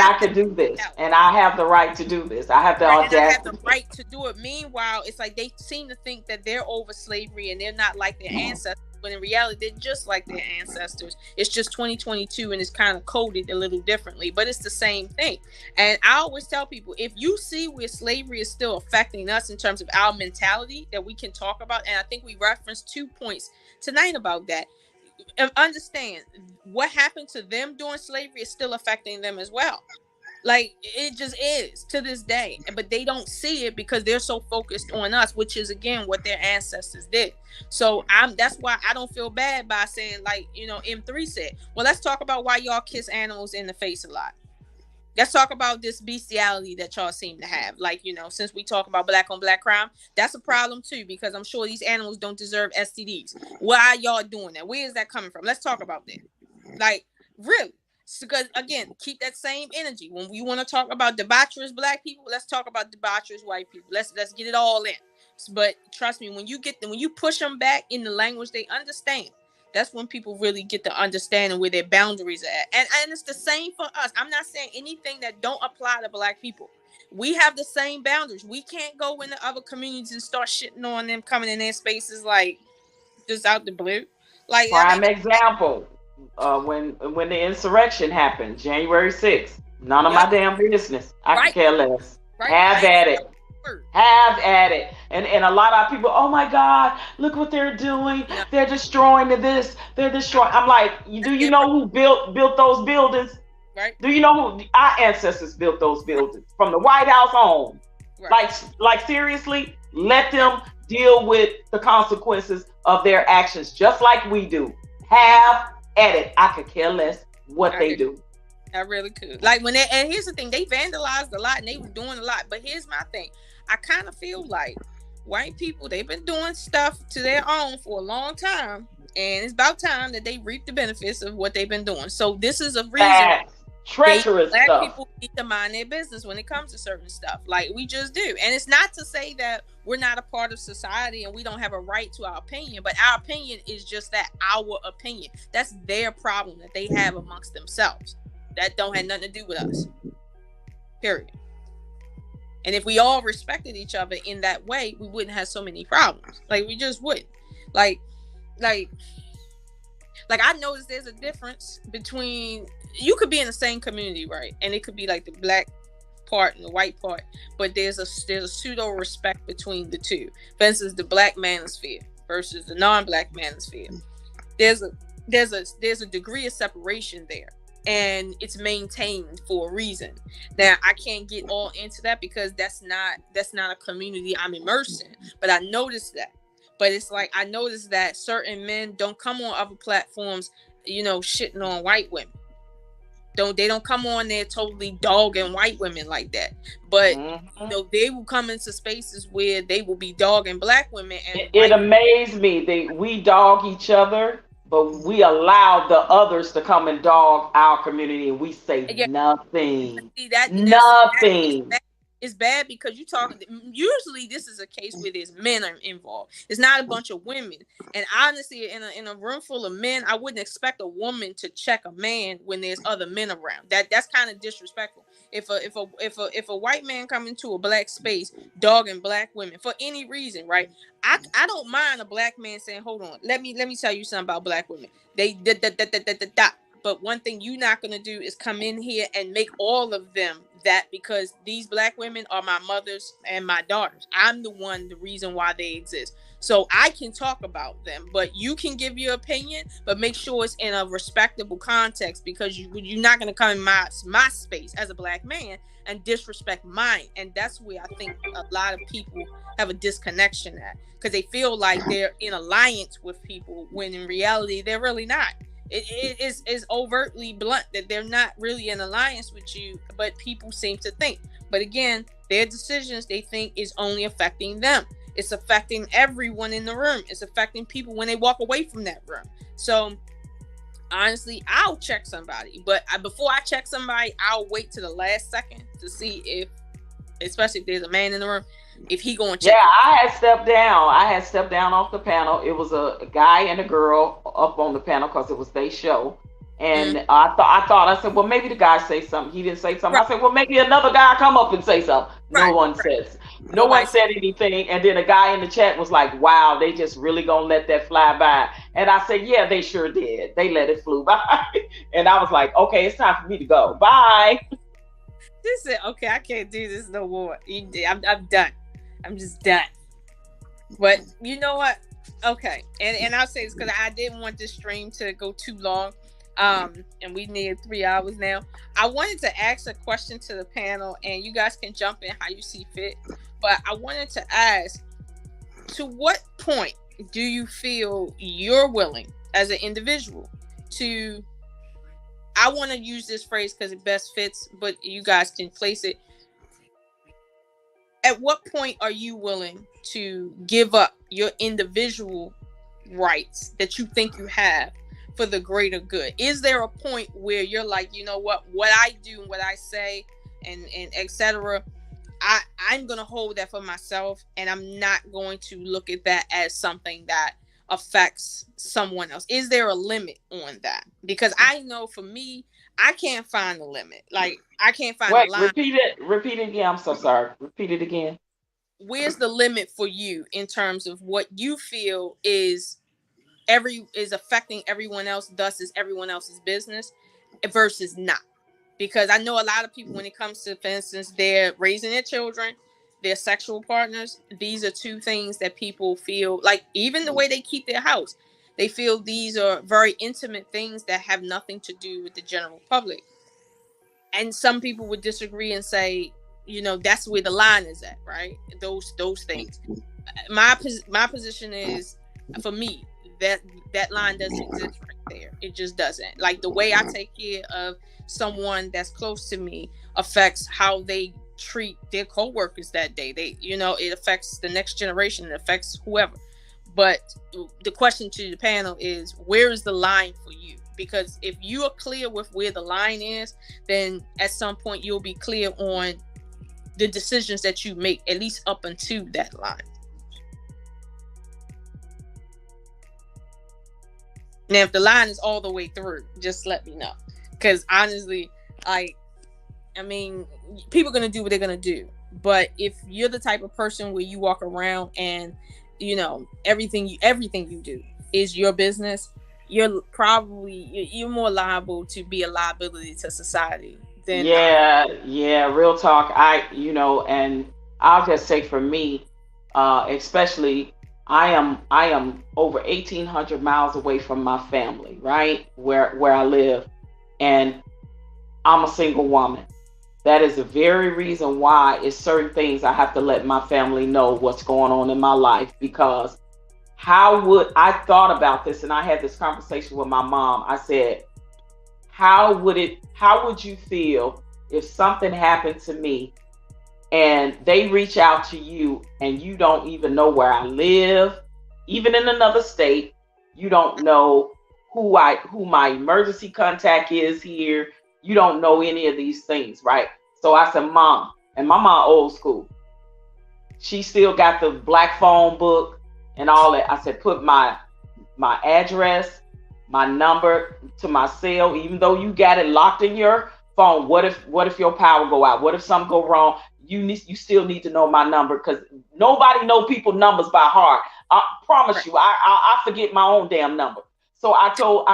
I can do this, and I have the right to do this. I have the audacity. I have the right to do it. Meanwhile, it's like they seem to think that they're over slavery and they're not like their ancestors. but in reality, they're just like their ancestors. It's just 2022 and it's kind of coded a little differently, but it's the same thing. And I always tell people, if you see where slavery is still affecting us in terms of our mentality that we can talk about, and I think we referenced 2 points tonight about that, understand what happened to them during slavery is still affecting them as well. Like, it just is to this day, but they don't see it because they're so focused on us, which is again what their ancestors did. So that's why I don't feel bad by saying, like, you know, M3 said, well, let's talk about why y'all kiss animals in the face a lot. Let's talk about this bestiality that y'all seem to have. Like, you know, since we talk about black on black crime, that's a problem too, because I'm sure these animals don't deserve STDs. Why are y'all doing that? Where is that coming from? Let's talk about that. Like, really. Because again, keep that same energy. When we want to talk about debaucherous black people, let's talk about debaucherous white people. Let's get it all in. But trust me, when you push them back in the language they understand, that's when people really get to understanding where their boundaries are at. And it's the same for us. I'm not saying anything that don't apply to black people. We have the same boundaries. We can't go into other communities and start shitting on them coming in their spaces like just out the blue. Like, prime example. When the insurrection happened, January 6th, none of my damn business. I could care less. Have at it. Have at it. And a lot of people, oh my God, look what they're doing. No. They're destroying this. They're destroying. I'm like, do you know who built those buildings? Right. Do you know who our ancestors built those buildings from the White House on? Right. Like seriously, let them deal with the consequences of their actions, just like we do. Have at it. I could care less what they do. I really could. Like, and here's the thing, they vandalized a lot and they were doing a lot. But here's my thing. I kind of feel like white people, they've been doing stuff to their own for a long time. And it's about time that they reap the benefits of what they've been doing. So this is a reason treacherous black stuff. People need to mind their business when it comes to certain stuff. Like, we just do. And it's not to say that we're not a part of society and we don't have a right to our opinion, but our opinion is just that, our opinion. That's their problem that they have amongst themselves. That don't have nothing to do with us. Period. And if we all respected each other in that way, we wouldn't have so many problems. Like, we just wouldn't. Like I noticed there's a difference between, you could be in the same community, right? And it could be like the black part and the white part, but there's a pseudo respect between the two. For instance, the black manosphere versus the non-black manosphere. There's a degree of separation there, and it's maintained for a reason. Now, I can't get all into that because that's not a community I'm immersed in, but I noticed that. But it's like, I noticed that certain men don't come on other platforms, you know, shitting on white women. They don't come on there totally dogging white women like that. But you know, they will come into spaces where they will be dogging black women. And it amazed me that we dog each other, but we allow the others to come and dog our community, and we say nothing. See, nothing. It's bad because usually this is a case where there's men are involved. It's not a bunch of women. And honestly, in a room full of men, I wouldn't expect a woman to check a man when there's other men around. That's kind of disrespectful. If a white man come into a black space dogging black women for any reason, right? I don't mind a black man saying, "Hold on, let me tell you something about black women. They da. But one thing you're not going to do is come in here and make all of them that, because these black women are my mothers and my daughters. I'm the reason why they exist. So I can talk about them, but you can give your opinion, but make sure it's in a respectable context, because you're not going to come in my space as a black man and disrespect mine." And that's where I think a lot of people have a disconnection at, because they feel like they're in alliance with people when in reality they're really not. It is overtly blunt that they're not really in alliance with you, but people seem to think. But again, their decisions, they think, is only affecting them. It's affecting everyone in the room. It's affecting people when they walk away from that room. So honestly, I'll check somebody, but before I check somebody, I'll wait to the last second to see if, especially if there's a man in the room, if he going to check. Yeah, I had stepped down off the panel. It was a guy and a girl up on the panel because it was their show. And I said, well, maybe the guy say something. He didn't say something. Right. I said, well, maybe another guy come up and say something. Right, No one says. No one said anything. And then a guy in the chat was like, wow, they just really gonna let that fly by. And I said, yeah, they sure did. They let it flew by. And I was like, okay, it's time for me to go. Bye. She said, okay, I can't do this no more. I'm done. I'm just done. But you know what? Okay. And I'll say this because I didn't want this stream to go too long. And we need 3 hours now. I wanted to ask a question to the panel, and you guys can jump in how you see fit. But I wanted to ask, to what point do you feel you're willing as an individual to, I want to use this phrase because it best fits, but you guys can place it. At what point are you willing to give up your individual rights that you think you have for the greater good? Is there a point where you're like, you know what I do and what I say and etc., I'm going to hold that for myself, and I'm not going to look at that as something that affects someone else? Is there a limit on that? Because I know for me, I can't find the limit. Like, I can't find the line. Repeat it again. I'm so sorry. Repeat it again. Where's the limit for you in terms of what you feel is affecting everyone else, thus is everyone else's business, versus not? Because I know a lot of people, when it comes to, for instance, they're raising their children, their sexual partners, these are two things that people feel like, even the way they keep their house, they feel these are very intimate things that have nothing to do with the general public. And some people would disagree and say, you know, that's where the line is at, right? Those things. My position is, for me, that line doesn't exist right there. It just doesn't. Like, the way I take care of someone that's close to me affects how they treat their co-workers that day. It affects the next generation. It affects whoever. But the question to the panel is, where is the line for you? Because if you are clear with where the line is, then at some point you'll be clear on the decisions that you make, at least up until that line. Now, if the line is all the way through, just let me know. Because honestly, people are going to do what they're going to do. But if you're the type of person where you walk around and, you know, everything you do is your business, you're more liable to be a liability to society than real talk. And I'll just say, for me, especially, I am over 1,800 miles away from my family, right, where I live, and I'm a single woman. That is the very reason why it's certain things I have to let my family know what's going on in my life. Because I thought about this, and I had this conversation with my mom. I said, how would you feel if something happened to me and they reach out to you and you don't even know where I live, even in another state? You don't know who my emergency contact is here. You don't know any of these things, right? So I said, Mom, and my mom old school. She still got the black phone book and all that. I said, put my address, my number to my cell, even though you got it locked in your phone. What if your power go out? What if something go wrong? You still need to know my number, because nobody know people numbers by heart. I promise you, I forget my own damn number. So I told,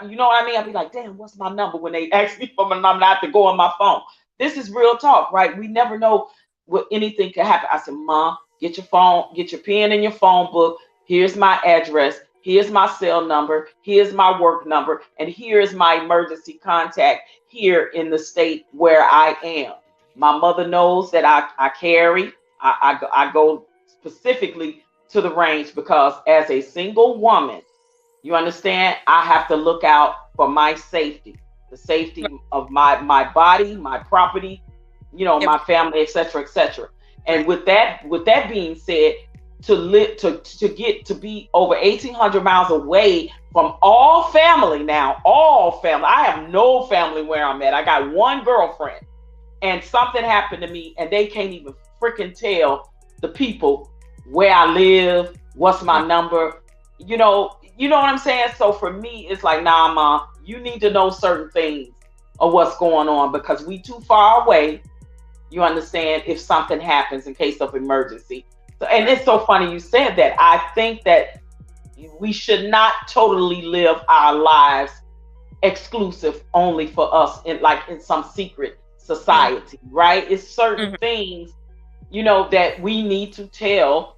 you know what I mean? I'd be like, damn, what's my number? When they ask me for my number, I have to go on my phone. This is real talk, right? We never know what anything could happen. I said, Mom, get your phone, get your pen in your phone book. Here's my address. Here's my cell number. Here's my work number. And here's my emergency contact here in the state where I am. My mother knows that I carry. I go specifically to the range because as a single woman, you understand, I have to look out for my safety, the safety of my body, my property, my family, etc., etc. And with that being said, to get to be over 1,800 miles away from all family now, all family. I have no family where I'm at. I got one girlfriend, and something happened to me, and they can't even freaking tell the people where I live, what's my number, you know what I'm saying? So for me, it's like, nah, Mom, You need to know certain things of what's going on because we too far away. You understand if something happens in case of emergency. So, and it's so funny you said that. I think that we should not totally live our lives exclusive only for us in some secret society, right? It's certain things, that we need to tell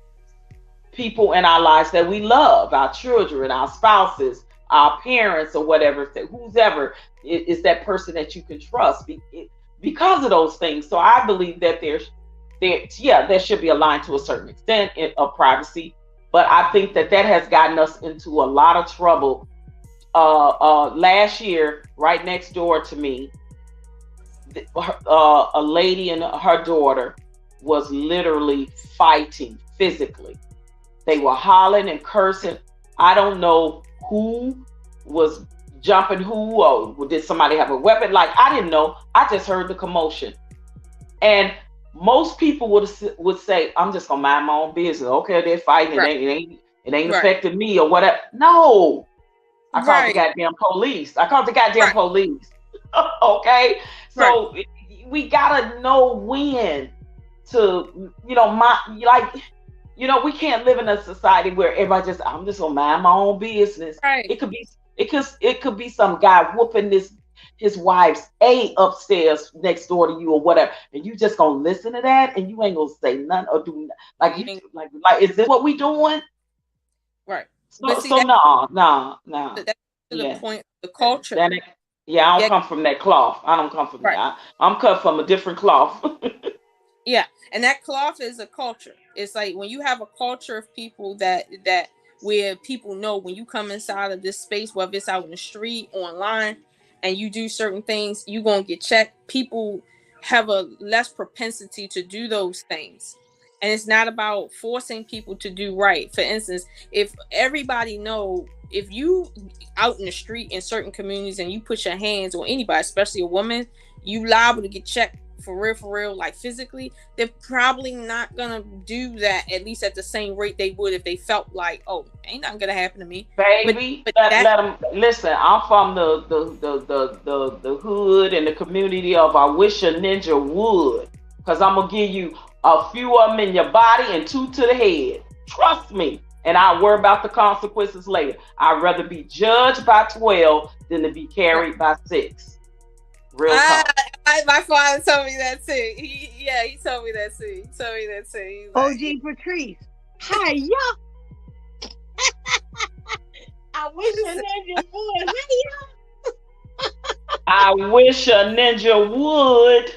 people in our lives that we love, our children, our spouses, our parents, or whatever, whoever is that person that you can trust because of those things. So I believe that there should be a line to a certain extent of privacy, but I think that has gotten us into a lot of trouble. Last year, right next door to me, a lady and her daughter was literally fighting physically. They were hollering and cursing. I don't know who was jumping who, or did somebody have a weapon? I didn't know. I just heard the commotion. And most people would say, I'm just gonna mind my own business. Okay, they're fighting. Right. It ain't affecting me or whatever. No. I called the goddamn police. Police. Okay? So we gotta know when to, we can't live in a society where everybody I'm just gonna mind my own business. Right. It could be some guy whooping his wife's upstairs next door to you or whatever, and you just gonna listen to that and you ain't gonna say nothing or do like is this what we doing? Right. No. That's to the point of the culture. I don't come from that cloth. I don't come from that. I'm cut from a different cloth. Yeah, and that cloth is a culture. It's like when you have a culture of people that where people know when you come inside of this space, whether it's out in the street, online, and you do certain things, you're going to get checked. People have a less propensity to do those things. And it's not about forcing people to do right. For instance, if everybody know, if you out in the street in certain communities and you put your hands on anybody, especially a woman, you liable to get checked for real, like physically. They're probably not gonna do that, at least at the same rate they would if they felt like, oh, ain't nothing gonna happen to me. Baby, but let them listen. I'm from the hood and the community of I wish a ninja would, because I'm gonna give you a few of them in your body and 2 to the head. Trust me, and I'll worry about the consequences later. I'd rather be judged by 12 than to be carried by 6. Real talk. My father told me that too. He told me that too. OG Patrice. Hi, y'all. I wish a ninja would. Hi, y'all. I wish a ninja would.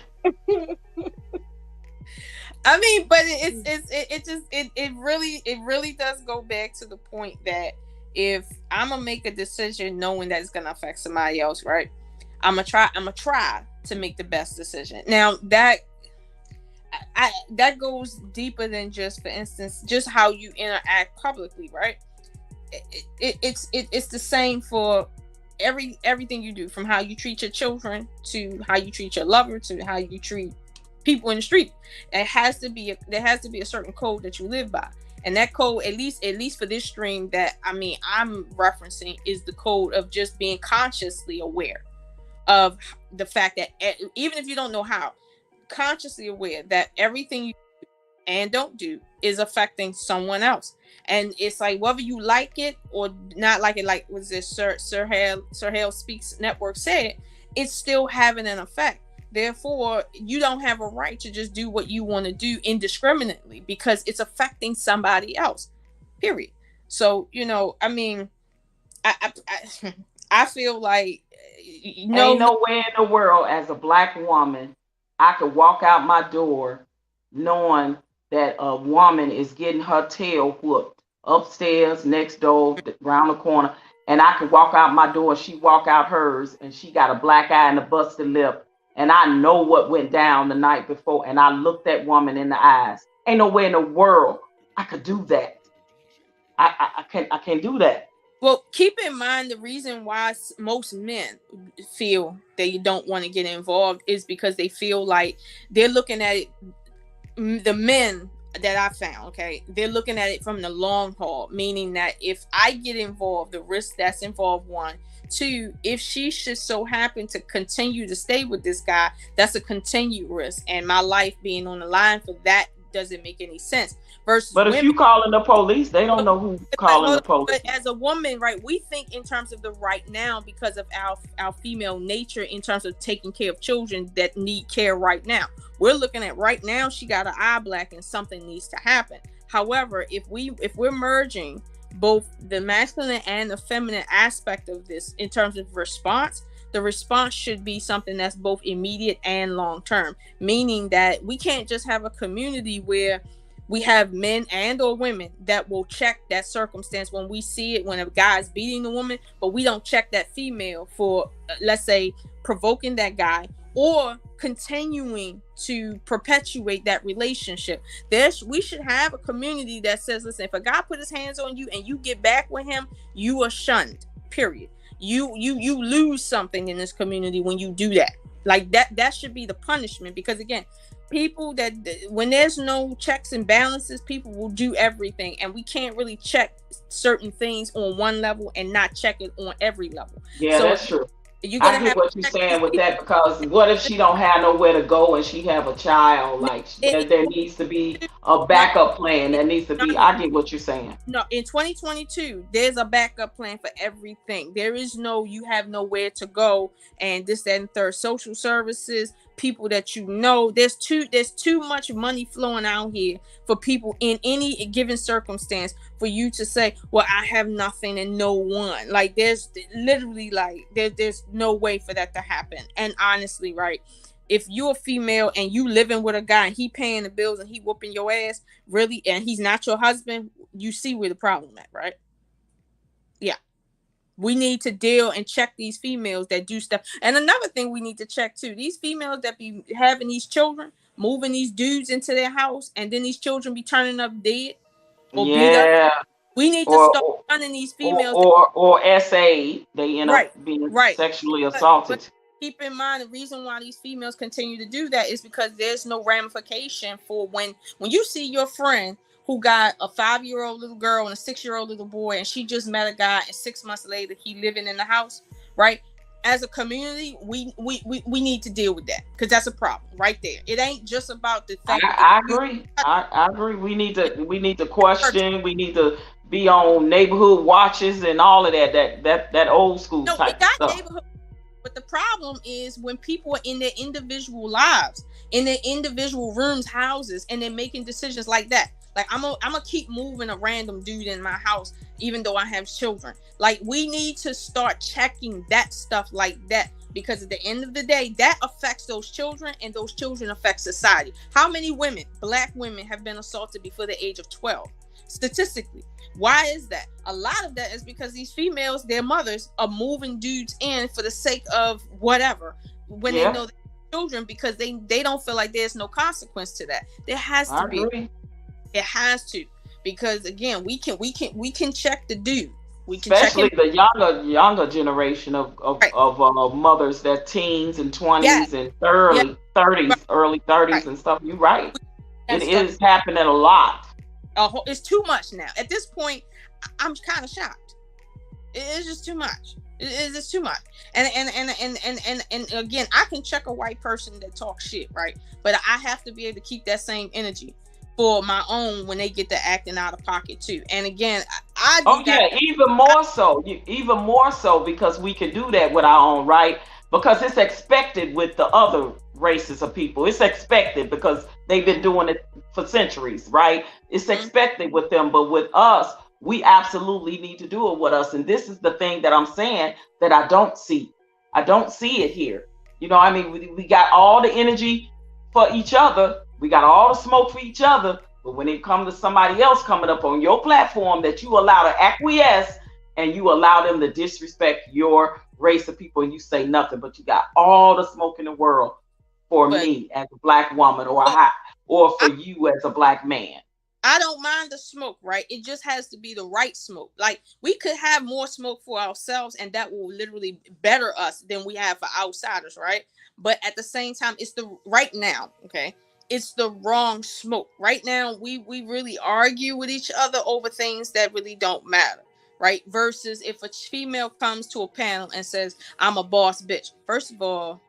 I mean, but it really does go back to the point that if I'm gonna make a decision knowing that it's gonna affect somebody else, right? I'm gonna try to make the best decision. Now that goes deeper than just, for instance, just how you interact publicly, right? It's the same for everything you do, from how you treat your children to how you treat your lover to how you treat people in the street. There has to be a certain code that you live by. And that code, at least for this stream that I'm referencing, is the code of just being consciously aware of the fact that even if you don't know how, consciously aware that everything you do and don't do is affecting someone else. And it's like, whether you like it or not like it, like was this Sir Hale Speaks Network said, it's still having an effect. Therefore, you don't have a right to just do what you want to do indiscriminately because it's affecting somebody else. Period. So, I mean, I feel like ain't no way in the world as a Black woman I could walk out my door knowing that a woman is getting her tail whooped upstairs, next door, around the corner, and I could walk out my door, she walk out hers, and she got a black eye and a busted lip, and I know what went down the night before, and I looked that woman in the eyes. Ain't no way in the world I could do that. I can't do that. Well, keep in mind the reason why most men feel they don't want to get involved is because they feel like they're looking at it. The men that I found, okay, they're looking at it from the long haul, meaning that if I get involved, the risk that's involved, one. Two, if she should so happen to continue to stay with this guy, that's a continued risk. And my life being on the line for that doesn't make any sense. Versus but if women, you calling the police, they don't know who's calling the police. But as a woman, right, we think in terms of the right now because of our female nature in terms of taking care of children that need care right now. We're looking at right now, she got an eye black and something needs to happen. However, if we're merging both the masculine and the feminine aspect of this in terms of response, the response should be something that's both immediate and long term, meaning that we can't just have a community where we have men and or women that will check that circumstance when we see it, when a guy's beating the woman, but we don't check that female for, let's say, provoking that guy or continuing to perpetuate that relationship. We should have a community that says, listen, if a guy put his hands on you and you get back with him, you are shunned, period. You lose something in this community when you do that. Like that should be the punishment, because again, people that when there's no checks and balances, people will do everything, and we can't really check certain things on one level and not check it on every level. Yeah, so that's true. I get what you're saying with that, because what if she don't have nowhere to go and she have a child? Like there needs to be a backup plan. There needs to be. I get what you're saying. No, in 2022, there's a backup plan for everything. There is no, you have nowhere to go, and this, that, and third. Social services, people that you know. There's too much money flowing out here for people in any given circumstance for you to say, well, I have nothing and no one. Like there's literally like there's no way for that to happen. And honestly, right, if you're a female and you living with a guy and he paying the bills and he whooping your ass, really, and he's not your husband, you see where the problem at, right? Yeah. We need to deal and check these females that do stuff. And another thing we need to check too, these females that be having these children, moving these dudes into their house, and then these children be turning up dead or beat up. We need to start running these females. Or SA, they end up being sexually assaulted. But keep in mind, the reason why these females continue to do that is because there's no ramification for when you see your friend who got a 5-year-old little girl and a 6-year-old little boy, and she just met a guy, and 6 months later he living in the house, right? As a community, we need to deal with that, because that's a problem right there. It ain't just about the fact. I agree. I agree. We need to question. We need to be on neighborhood watches and all of that old school type stuff. Neighborhood, but the problem is when people are in their individual lives, in their individual rooms, houses, and they're making decisions like that. Like I'm gonna keep moving a random dude in my house, even though I have children. Like we need to start checking that stuff like that, because at the end of the day, that affects those children, and those children affect society. How many women, black women, have been assaulted before the age of 12? Statistically, why is that? A lot of that is because these females, their mothers, are moving dudes in for the sake of whatever, when they know they're children, because they don't feel like there's no consequence to that. There has to be. It has to, because again, we can check the dude. We can especially check the younger generation of mothers that teens and 20s and early 30s and stuff. You're right. It is happening a lot. It's too much now. At this point, I'm kind of shocked. It's just too much. It's just too much. And again, I can check a white person that talks shit, right? But I have to be able to keep that same energy for my own when they get to acting out of pocket too. And again, even more so because we can do that with our own, right? Because it's expected with the other races of people. It's expected because they've been doing it for centuries, right? It's expected with them, but with us, we absolutely need to do it with us. And this is the thing that I'm saying that I don't see. I don't see it here. You know, I mean, we got all the energy for each other. We got all the smoke for each other, but when it comes to somebody else coming up on your platform that you allow to acquiesce and you allow them to disrespect your race of people, and you say nothing, but you got all the smoke in the world for me as a black woman, or for you as a black man. I don't mind the smoke, right? It just has to be the right smoke. Like we could have more smoke for ourselves, and that will literally better us than we have for outsiders, right? But at the same time, it's the right now, okay? it's the wrong smoke. Right now, we really argue with each other over things that really don't matter, right? Versus if a female comes to a panel and says, I'm a boss bitch. First of all,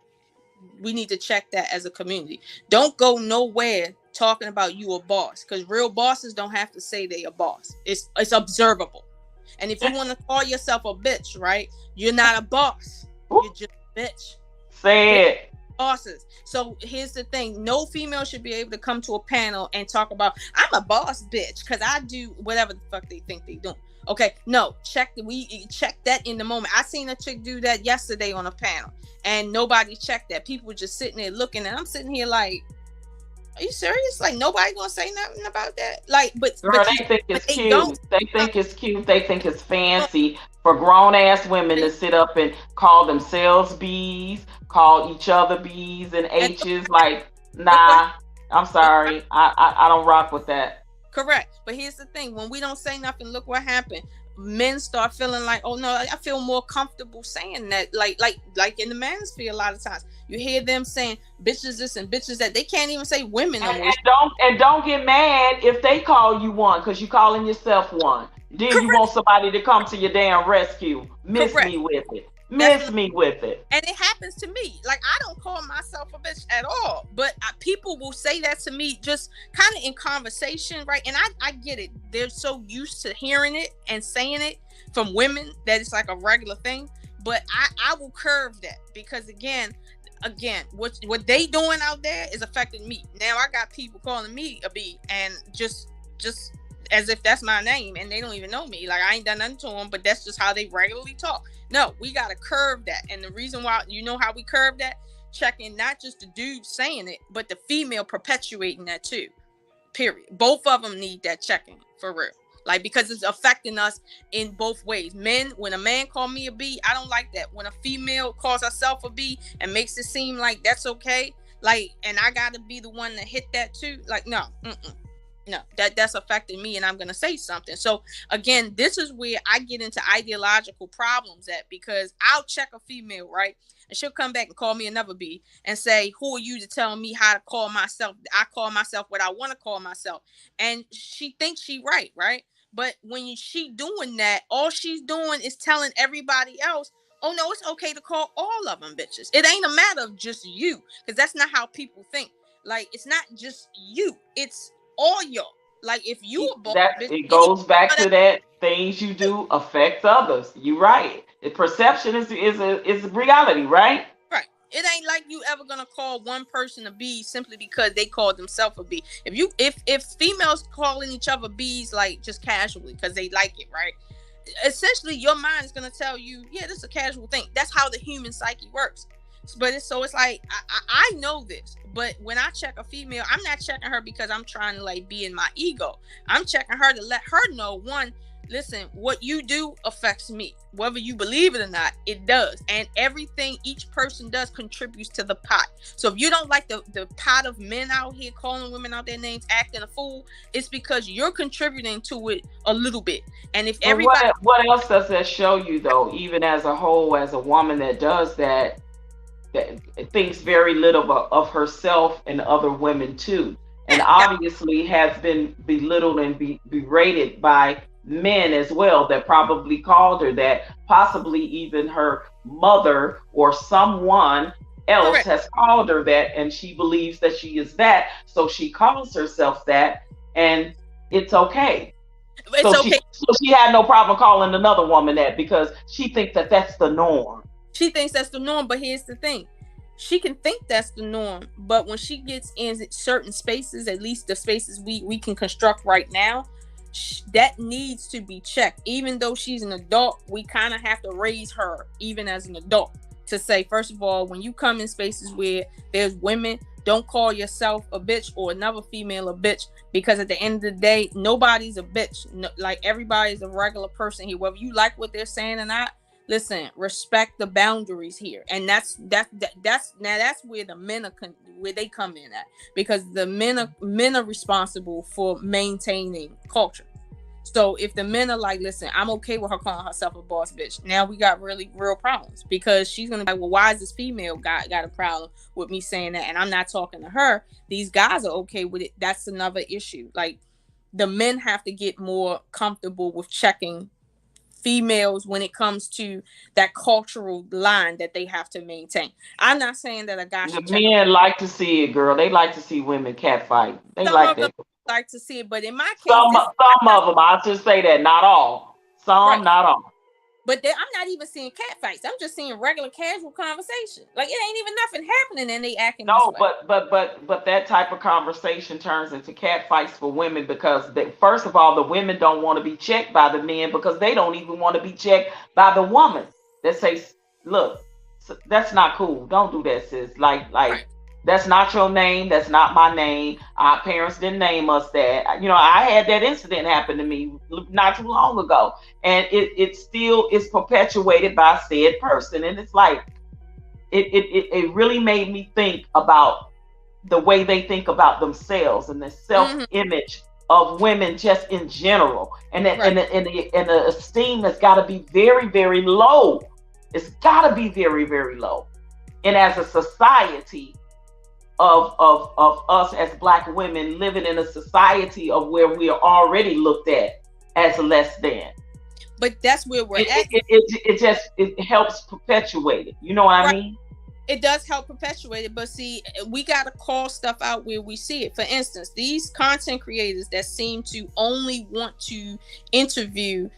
we need to check that as a community. Don't go nowhere talking about you a boss, because real bosses don't have to say they a boss. It's observable. And if you want to call yourself a bitch, right? You're not a boss. You're just a bitch. Say it. Bosses. So here's the thing: no female should be able to come to a panel and talk about I'm a boss bitch because I do whatever the fuck they think they do. Okay, no, we check that in the moment. I seen a chick do that yesterday on a panel, and nobody checked that. People were just sitting there looking, and I'm sitting here like, are you serious? Like nobody gonna say nothing about that? Like, Girl, they think it's cute. They think it's cute. They think it's fancy for grown ass women to sit up and call themselves B's, call each other B's and H's. Like, nah, I'm sorry, I don't rock with that. Correct. But here's the thing: when we don't say nothing, look what happened. Men start feeling like, oh no, I feel more comfortable saying that. Like in the manosphere, a lot of times you hear them saying bitches this and bitches that. They can't even say women no more. And don't get mad if they call you one, because you calling yourself one. Then Correct. You want somebody to come to your damn rescue. Miss Correct. Me with it. Miss me with it. And it happens to me. Like, I don't call myself a bitch at all, but people will say that to me just kind of in conversation, right? And I get it. They're so used to hearing it and saying it from women that it's like a regular thing. But I will curve that, because again, what they doing out there is affecting me. Now I got people calling me a B, and just as if that's my name, and they don't even know me. Like, I ain't done nothing to them, but that's just how they regularly talk. No, we got to curve that. And the reason why, you know how we curve that? Checking not just the dude saying it, but the female perpetuating that too. Period. Both of them need that checking, for real. Like, because it's affecting us in both ways. Men, when a man call me a B, I don't like that. When a female calls herself a B and makes it seem like that's okay, like, and I got to be the one to hit that too. Like, no, no, that's affecting me, and I'm going to say something. So again, this is where I get into ideological problems at, because I'll check a female, right? And she'll come back and call me another B and say, who are you to tell me how to call myself? I call myself what I want to call myself. And she thinks she right? But when she doing that, all she's doing is telling everybody else, oh no, it's okay to call all of them bitches. It ain't a matter of just you, because that's not how people think. Like, it's not just you, it's all y'all. Like, if you a boss, it goes back to that things you do affects others. You're right. The perception is a reality, right? Right. It ain't like you ever gonna call one person a B simply because they called themselves a B. If females calling each other B's, like, just casually because they like it, right? Essentially, your mind is gonna tell you, yeah, this is a casual thing. That's how the human psyche works. But it's like I know this, but when I check a female, I'm not checking her because I'm trying to like be in my ego. I'm checking her to let her know, one, listen, what you do affects me, whether you believe it or not. It does, and everything each person does contributes to the pot. So if you don't like the pot of men out here calling women out their names, acting a fool, it's because you're contributing to it a little bit. And if everybody, what else does that show you, though? Even as a whole, as a woman that does that thinks very little of herself and other women too, and obviously has been belittled and berated by men as well, that probably called her that, possibly even her mother or someone else Correct. Has called her that, and she believes that she is that, so she calls herself that, and it's okay. So she had no problem calling another woman that, because she thinks that that's the norm. She thinks that's the norm, but here's the thing. She can think that's the norm, but when she gets in certain spaces, at least the spaces we can construct right now, that needs to be checked. Even though she's an adult, we kind of have to raise her, even as an adult, to say, first of all, when you come in spaces where there's women, don't call yourself a bitch or another female a bitch, because at the end of the day, nobody's a bitch. No, like, everybody's a regular person here, whether you like what they're saying or not. Listen, respect the boundaries here, and that's where the men where they come in at, because the men are responsible for maintaining culture. So if the men are like, listen, I'm okay with her calling herself a boss bitch, now we got really real problems, because she's gonna be like, well, why is this female got a problem with me saying that, and I'm not talking to her? These guys are okay with it. That's another issue. Like, the men have to get more comfortable with checking females when it comes to that cultural line that they have to maintain. I'm not saying that a guy The should check. men like to see it, girl. They like to see women catfight. They Some like of them that. like to see it, but in my case, Some of them. I'll just say that, not all. Some, right. not all. But I'm not even seeing cat fights. I'm just seeing regular casual conversation. Like, it ain't even nothing happening, and they acting this way. But that type of conversation turns into cat fights for women, because first of all, the women don't want to be checked by the men, because they don't even want to be checked by the woman that says, look, that's not cool. Don't do that, sis. Like right. That's not your name. That's not my name. Our parents didn't name us that. You know, I had that incident happen to me not too long ago, and it still is perpetuated by said person. And it's like, it really made me think about the way they think about themselves and the self-image of women just in general, and the esteem has got to be very, very low. It's got to be very, very low. And as a society of us as Black women living in a society of where we are already looked at as less than. But that's where we're at. It helps perpetuate it. You know what I mean? It does help perpetuate it, but see, we got to call stuff out where we see it. For instance, these content creators that seem to only want to interview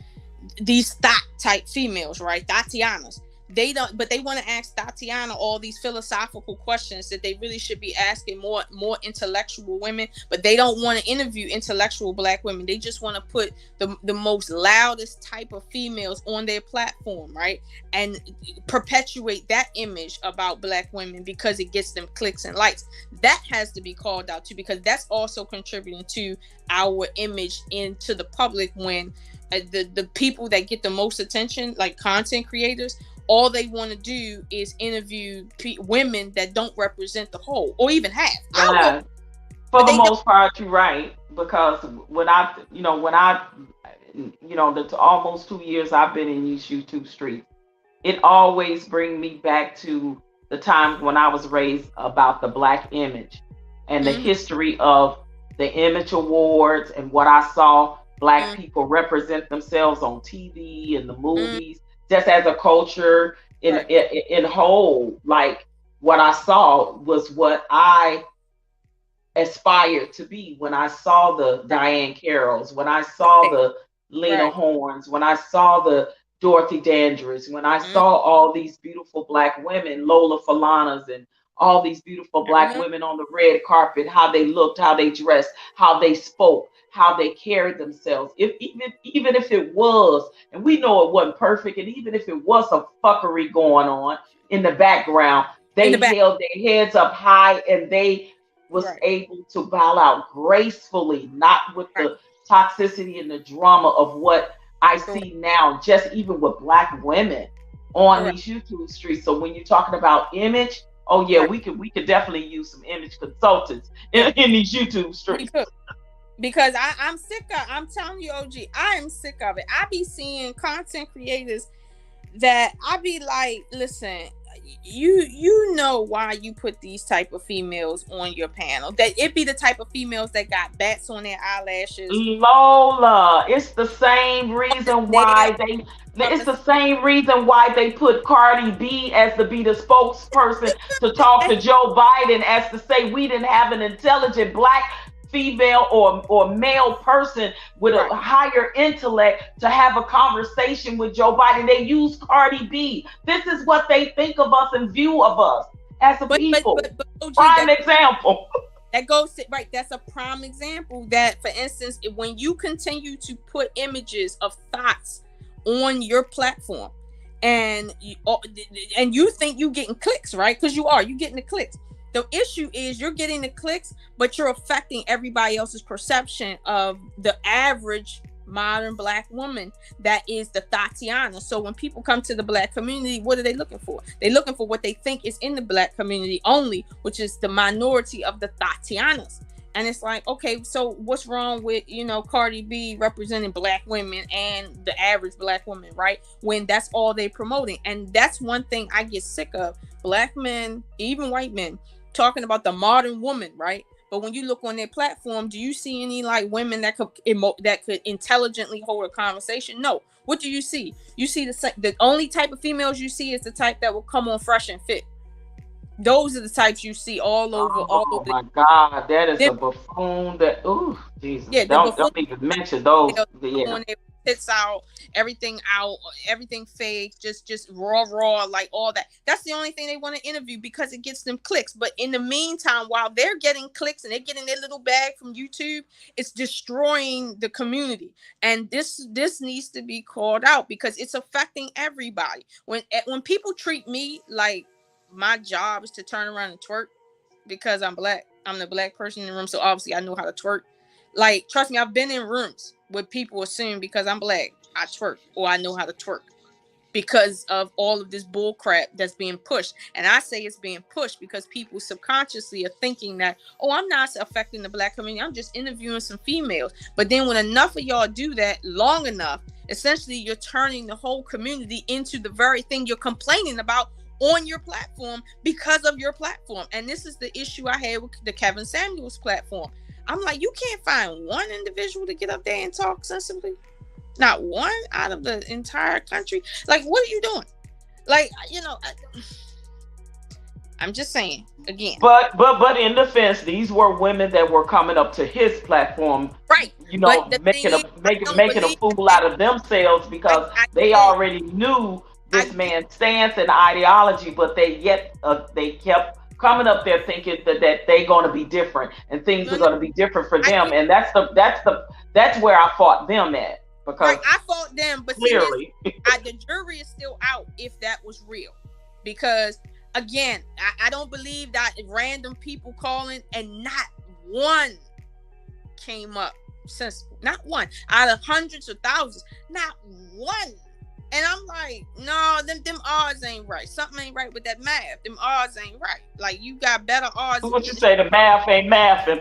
these thought type females, right? Tatianas. They don't, but they want to ask Tatiana all these philosophical questions that they really should be asking more intellectual women, but they don't want to interview intellectual Black women. They just want to put the most loudest type of females on their platform, right? And perpetuate that image about Black women because it gets them clicks and likes. That has to be called out too, because that's also contributing to our image into the public when the people that get the most attention, like content creators, all they want to do is interview women that don't represent the whole, or even half. Yeah. For the most part, you're right. Because when I the almost 2 years I've been in these YouTube streets, it always brings me back to the times when I was raised about the Black image and the history of the Image Awards and what I saw Black people represent themselves on TV and the movies. Just as a culture in whole, like what I saw was what I aspired to be when I saw the Diane Carrolls, when I saw the Lena Hornes, when I saw the Dorothy Dandridge, when I saw all these beautiful Black women, Lola Falanas, and all these beautiful Black women on the red carpet, how they looked, how they dressed, how they spoke, how they carried themselves. Even if it was, and we know it wasn't perfect, and even if it was some fuckery going on in the background, they held their heads up high and they was able to bow out gracefully, not with the toxicity and the drama of what I see now, just even with Black women on these YouTube streets. So when you're talking about image, oh yeah, we could definitely use some image consultants in these YouTube streets. Because I'm sick of, I'm telling you, OG, I am sick of it. I be seeing content creators that I be like, listen, you know why you put these type of females on your panel? That it be the type of females that got bats on their eyelashes. Lola, it's the same reason why it's the same reason why they put Cardi B as to be the spokesperson to talk to Joe Biden, as to say we didn't have an intelligent Black female or male person with a higher intellect to have a conversation with Joe Biden. They use Cardi B. This is what they think of us and view of us as a people. But prime example. That goes to, that's a prime example that, for instance, when you continue to put images of thoughts on your platform and you think you getting clicks, right? Because you're getting the clicks. The issue is you're getting the clicks, but you're affecting everybody else's perception of the average modern Black woman that is the Tatiana. So when people come to the Black community, what are they looking for? They're looking for what they think is in the Black community only, which is the minority of the Tatianas. And it's like, okay, so what's wrong with, Cardi B representing black women and the average black woman, right? When that's all they promoting. And that's one thing I get sick of. Black men, even white men, talking about the modern woman, right? But when you look on their platform, do you see any like women that could intelligently hold a conversation? No. What do you see? You see the only type of females you see is the type that will come on Fresh and Fit. Those are the types you see all over. Oh my God, that is a buffoon. That Jesus, yeah, don't even mention those. Yeah. Tits out, everything fake, just raw, like all that. That's the only thing they want to interview because it gets them clicks. But in the meantime, while they're getting clicks and they're getting their little bag from YouTube, it's destroying the community. And this needs to be called out because it's affecting everybody. When people treat me like my job is to turn around and twerk because I'm black, I'm the black person in the room, so obviously I know how to twerk. Like, trust me, I've been in rooms where people assume because I'm black, I twerk or I know how to twerk because of all of this bull crap that's being pushed. And I say it's being pushed because people subconsciously are thinking that, oh, I'm not affecting the black community, I'm just interviewing some females. But then when enough of y'all do that long enough, essentially you're turning the whole community into the very thing you're complaining about on your platform because of your platform. And this is the issue I had with the Kevin Samuels platform. I'm like, you can't find one individual to get up there and talk sensibly. Not one out of the entire country. Like, what are you doing? Like, I'm just saying again. But in defense, these were women that were coming up to his platform, right? Making a fool out of themselves because they already knew this man's stance and ideology, but they kept coming up there thinking that they're going to be different and things are going to be different for them, and that's where I fought them at, because I fought them, but clearly the jury is still out if that was real, because again, I don't believe that random people calling and not one came up sensible, not one out of hundreds of thousands, not one. And I'm like, no, them odds ain't right. Something ain't right with that math. Them odds ain't right. Like, you got better odds. What you say? The math ain't mathing.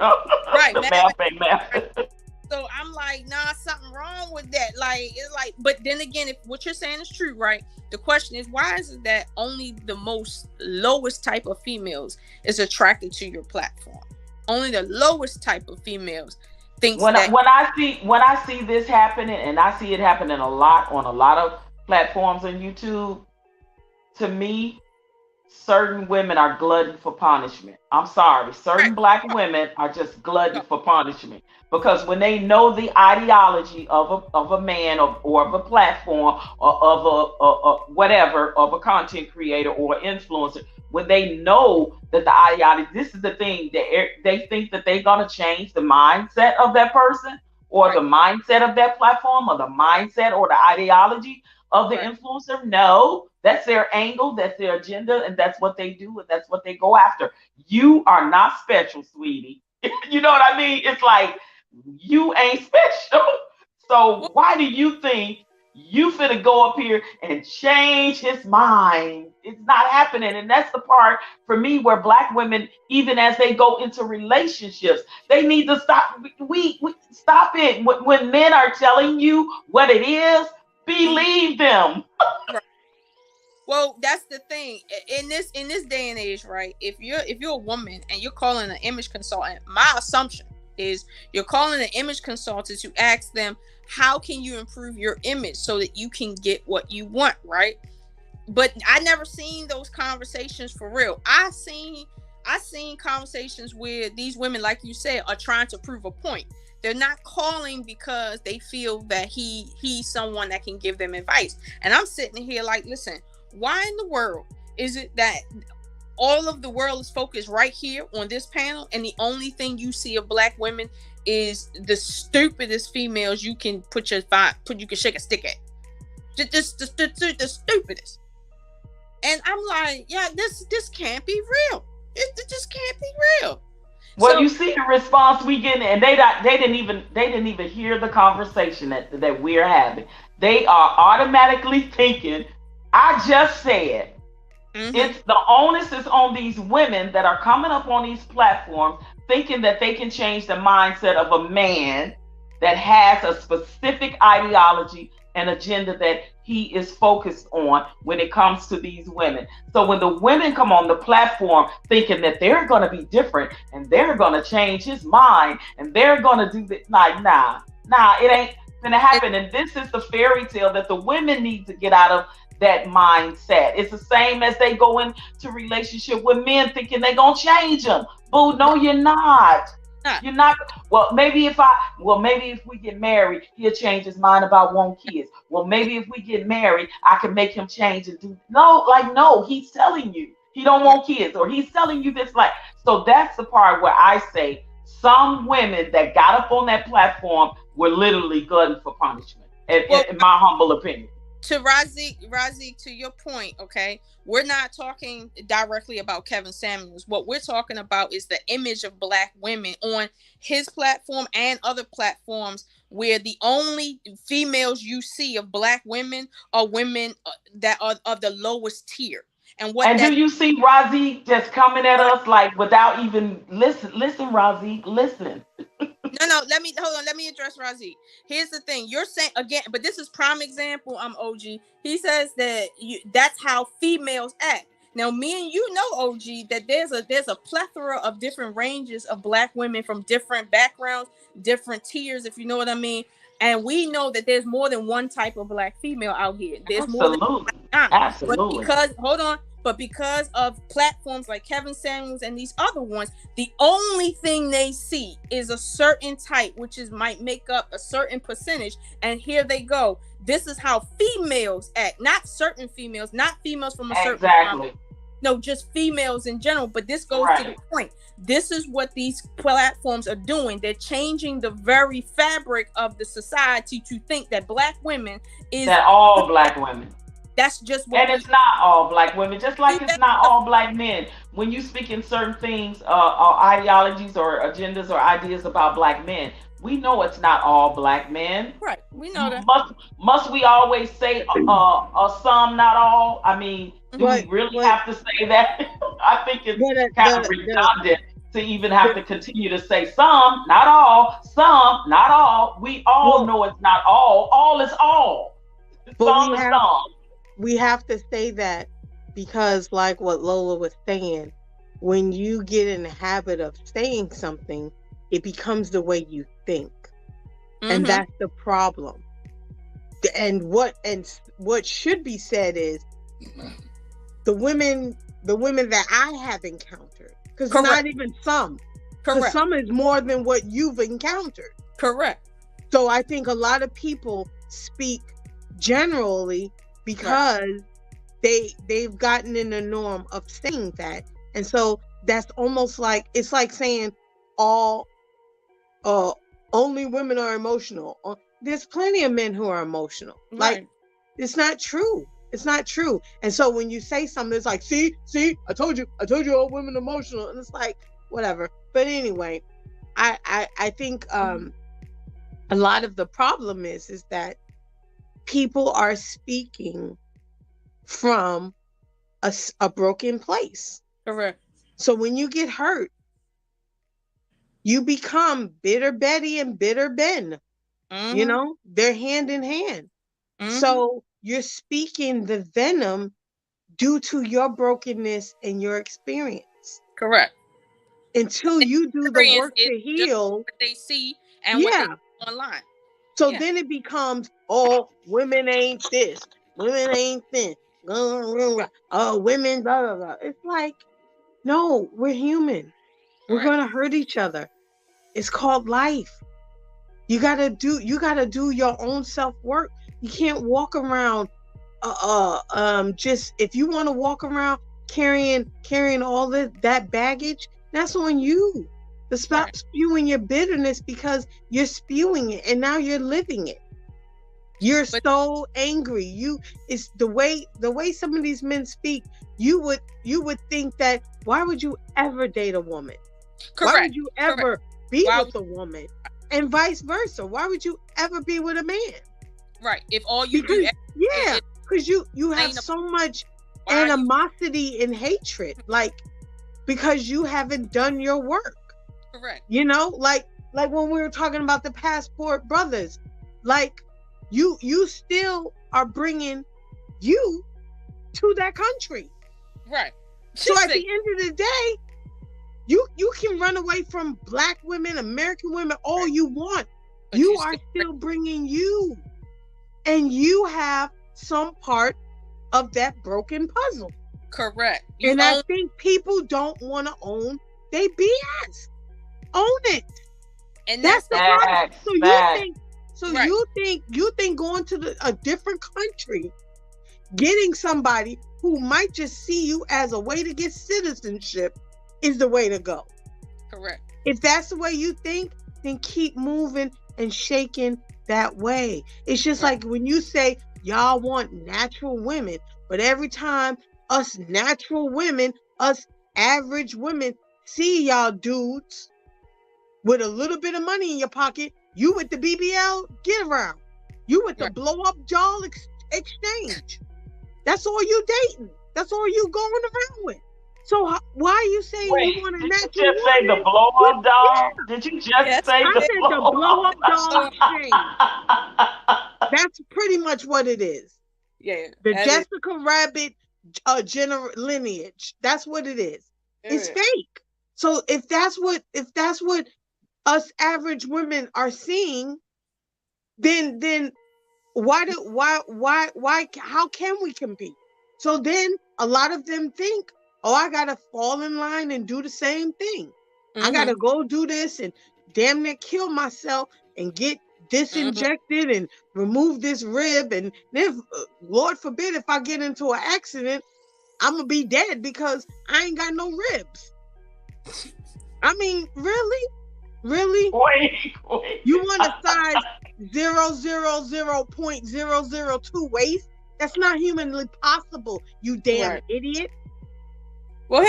Right. The math ain't mathing. So I'm like, nah, something wrong with that. Like, it's like, but then again, if what you're saying is true, right? The question is, why is it that only the most lowest type of females is attracted to your platform? Only the lowest type of females thinks when I see this happening, and I see it happening a lot on a lot of platforms on YouTube, to me, certain women are glutton for punishment. I'm sorry, certain black women are just glutton for punishment, because when they know the ideology of a man or of a platform or of a whatever, of a content creator or influencer, when they know that the ideology, this is the thing, they think that they're gonna change the mindset of that person or the mindset of that platform or the mindset or the ideology of the influencer. No, that's their angle, that's their agenda, and that's what they do, and that's what they go after. You are not special, sweetie. You know what I mean? It's like, you ain't special. So why do you think you finna go up here and change his mind? It's not happening. And that's the part for me where black women, even as they go into relationships, they need to stop. We stop it. When men are telling you what it is, believe them. Well, that's the thing. In this day and age, right? If you're a woman and you're calling an image consultant, my assumption is you're calling an image consultant to ask them, how can you improve your image so that you can get what you want, right? But I never seen those conversations for real. I seen conversations where these women, like you said, are trying to prove a point. They're not calling because they feel that he's someone that can give them advice. And I'm sitting here like, listen, why in the world is it that all of the world is focused right here on this panel, and the only thing you see of black women is the stupidest females you can you can shake a stick at? Just the stupidest. And I'm like, yeah, this can't be real. It just can't be real. Well, so, you see the response we get, and they didn't even hear the conversation that we're having. They are automatically thinking, I just said. It's the onus is on these women that are coming up on these platforms thinking that they can change the mindset of a man that has a specific ideology and agenda that he is focused on when it comes to these women. So when the women come on the platform thinking that they're going to be different and they're going to change his mind and they're going to do this, like, nah, it ain't going to happen. And this is the fairy tale that the women need to get out of that mindset. It's the same as they go into relationship with men thinking they're going to change them. Boo, no, you're not. You're not. Well, maybe if we get married, he'll change his mind about wanting kids. Well, maybe if we get married, I can make him change and do. No, he's telling you he don't want kids, or he's telling you this. Like, so that's the part where I say some women that got up on that platform were literally glutton for punishment, in my humble opinion. To Razik, to your point, okay, we're not talking directly about Kevin Samuels. What we're talking about is the image of Black women on his platform and other platforms where the only females you see of Black women are women that are of the lowest tier. And do you see Razik just coming at us like without even listen, Razik, listen. No, let me address Razik. Here's the thing. You're saying again, but this is prime example. OG. He says that that's how females act. Now, me and you know, OG, that there's a plethora of different ranges of Black women from different backgrounds, different tiers, if you know what I mean. And we know that there's more than one type of Black female out here. There's more than one. Absolutely. But because of platforms like Kevin Samuels and these other ones, the only thing they see is a certain type, which might make up a certain percentage. And here they go. This is how females act, not certain females, not females from a certain family. No, just females in general. But this goes to the point. This is what these platforms are doing. They're changing the very fabric of the society to think that Black women is that all Black women. That's just what. And it's not all Black women, just like it's not all Black men. When you speak in certain things, ideologies or agendas or ideas about Black men, we know it's not all Black men. Right, we know that. Must we always say some, not all? I mean, do we really have to say that? I think it's kind of redundant to even have to continue to say some, not all, some, not all. We all know it's not all. All is all. Some is some. We have to say that because, like what Lola was saying, when you get in the habit of saying something, it becomes the way you think. Mm-hmm. And that's the problem. And what should be said is the women that I have encountered, because not even some. Because some is more than what you've encountered. Correct. So I think a lot of people speak generally because they've gotten in the norm of saying that. And so that's almost like, it's like saying all only women are emotional. There's plenty of men who are emotional. Right. Like, it's not true. It's not true. And so when you say something, it's like, see, I told you all women are emotional. And it's like, whatever. But anyway, I think a lot of the problem is that people are speaking from a broken place. Correct. So when you get hurt, you become bitter Betty and bitter Ben. Mm-hmm. You know, they're hand in hand. Mm-hmm. So you're speaking the venom due to your brokenness and your experience. Correct. Until you do the work to heal. What they see and what they see online. So then it becomes, women ain't this, women ain't this, women, blah, blah, blah. It's like, no, we're human. We're going to hurt each other. It's called life. You gotta do your own self-work. You can't walk around, just, if you want to walk around carrying all that baggage, that's on you. To stop spewing your bitterness because you're spewing it and now you're living it. You're so angry. It's the way some of these men speak. You would think that, why would you ever date a woman? Correct. Why would you ever be with a woman? And vice versa. Why would you ever be with a man? Right. If all you do, because you have so much animosity and hatred, like, because you haven't done your work. Correct. You know, like when we were talking about the passport brothers, like you still are bringing you to that country. Right. So at the end of the day, you can run away from black women, American women, all you want. But you are still bringing you. And you have some part of that broken puzzle. Correct. I think people don't want to own they BS. Own it. And that's the problem. So right. you think going to a different country, getting somebody who might just see you as a way to get citizenship is the way to go. Correct. If that's the way you think, then keep moving and shaking that way. It's just like when you say y'all want natural women, but every time us natural women, us average women see y'all dudes with a little bit of money in your pocket, you with the BBL get around. You with the blow up doll exchange. That's all you dating. That's all you going around with. So why are you saying you want a natural woman? Did you just say the blow up doll? Did you just say the blow up doll exchange? That's pretty much what it is. Yeah. The Jessica Rabbit lineage. That's what it is. It's fake. So if that's what us average women are seeing, then why how can we compete? So then a lot of them think, oh, I gotta fall in line and do the same thing. Mm-hmm. I gotta go do this and damn near kill myself and get this injected and remove this rib, and then Lord forbid if I get into an accident, I'm gonna be dead because I ain't got no ribs. I mean, really? Wait. You want a size 0.002 waist? That's not humanly possible, you damn idiot. Well,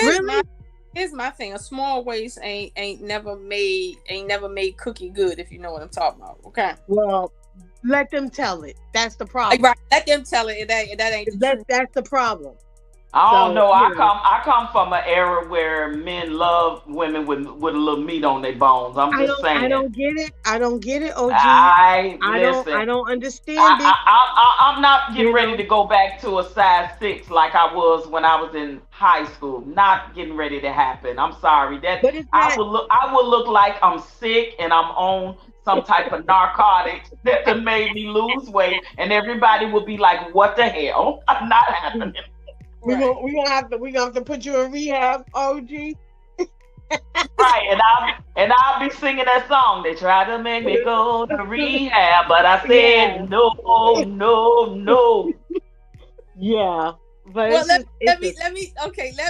here's my thing. A small waist ain't never made cookie good, if you know what I'm talking about. Okay. Well, let them tell it. That's the problem. Right. Let them tell it. That ain't the truth. That's the problem. I don't know. I come from an era where men love women with a little meat on their bones. I'm just saying. I don't get it, OG. I don't understand it. I'm not getting ready to go back to a size 6 like I was when I was in high school. Not getting ready to happen. I'm sorry. I will look like I'm sick and I'm on some type of narcotics that made me lose weight, and everybody will be like, "What the hell?" Not happening. We're gonna have to put you in rehab, OG. Right, and I'll be singing that song. They tried to make me go to rehab, but I said no. Yeah, but let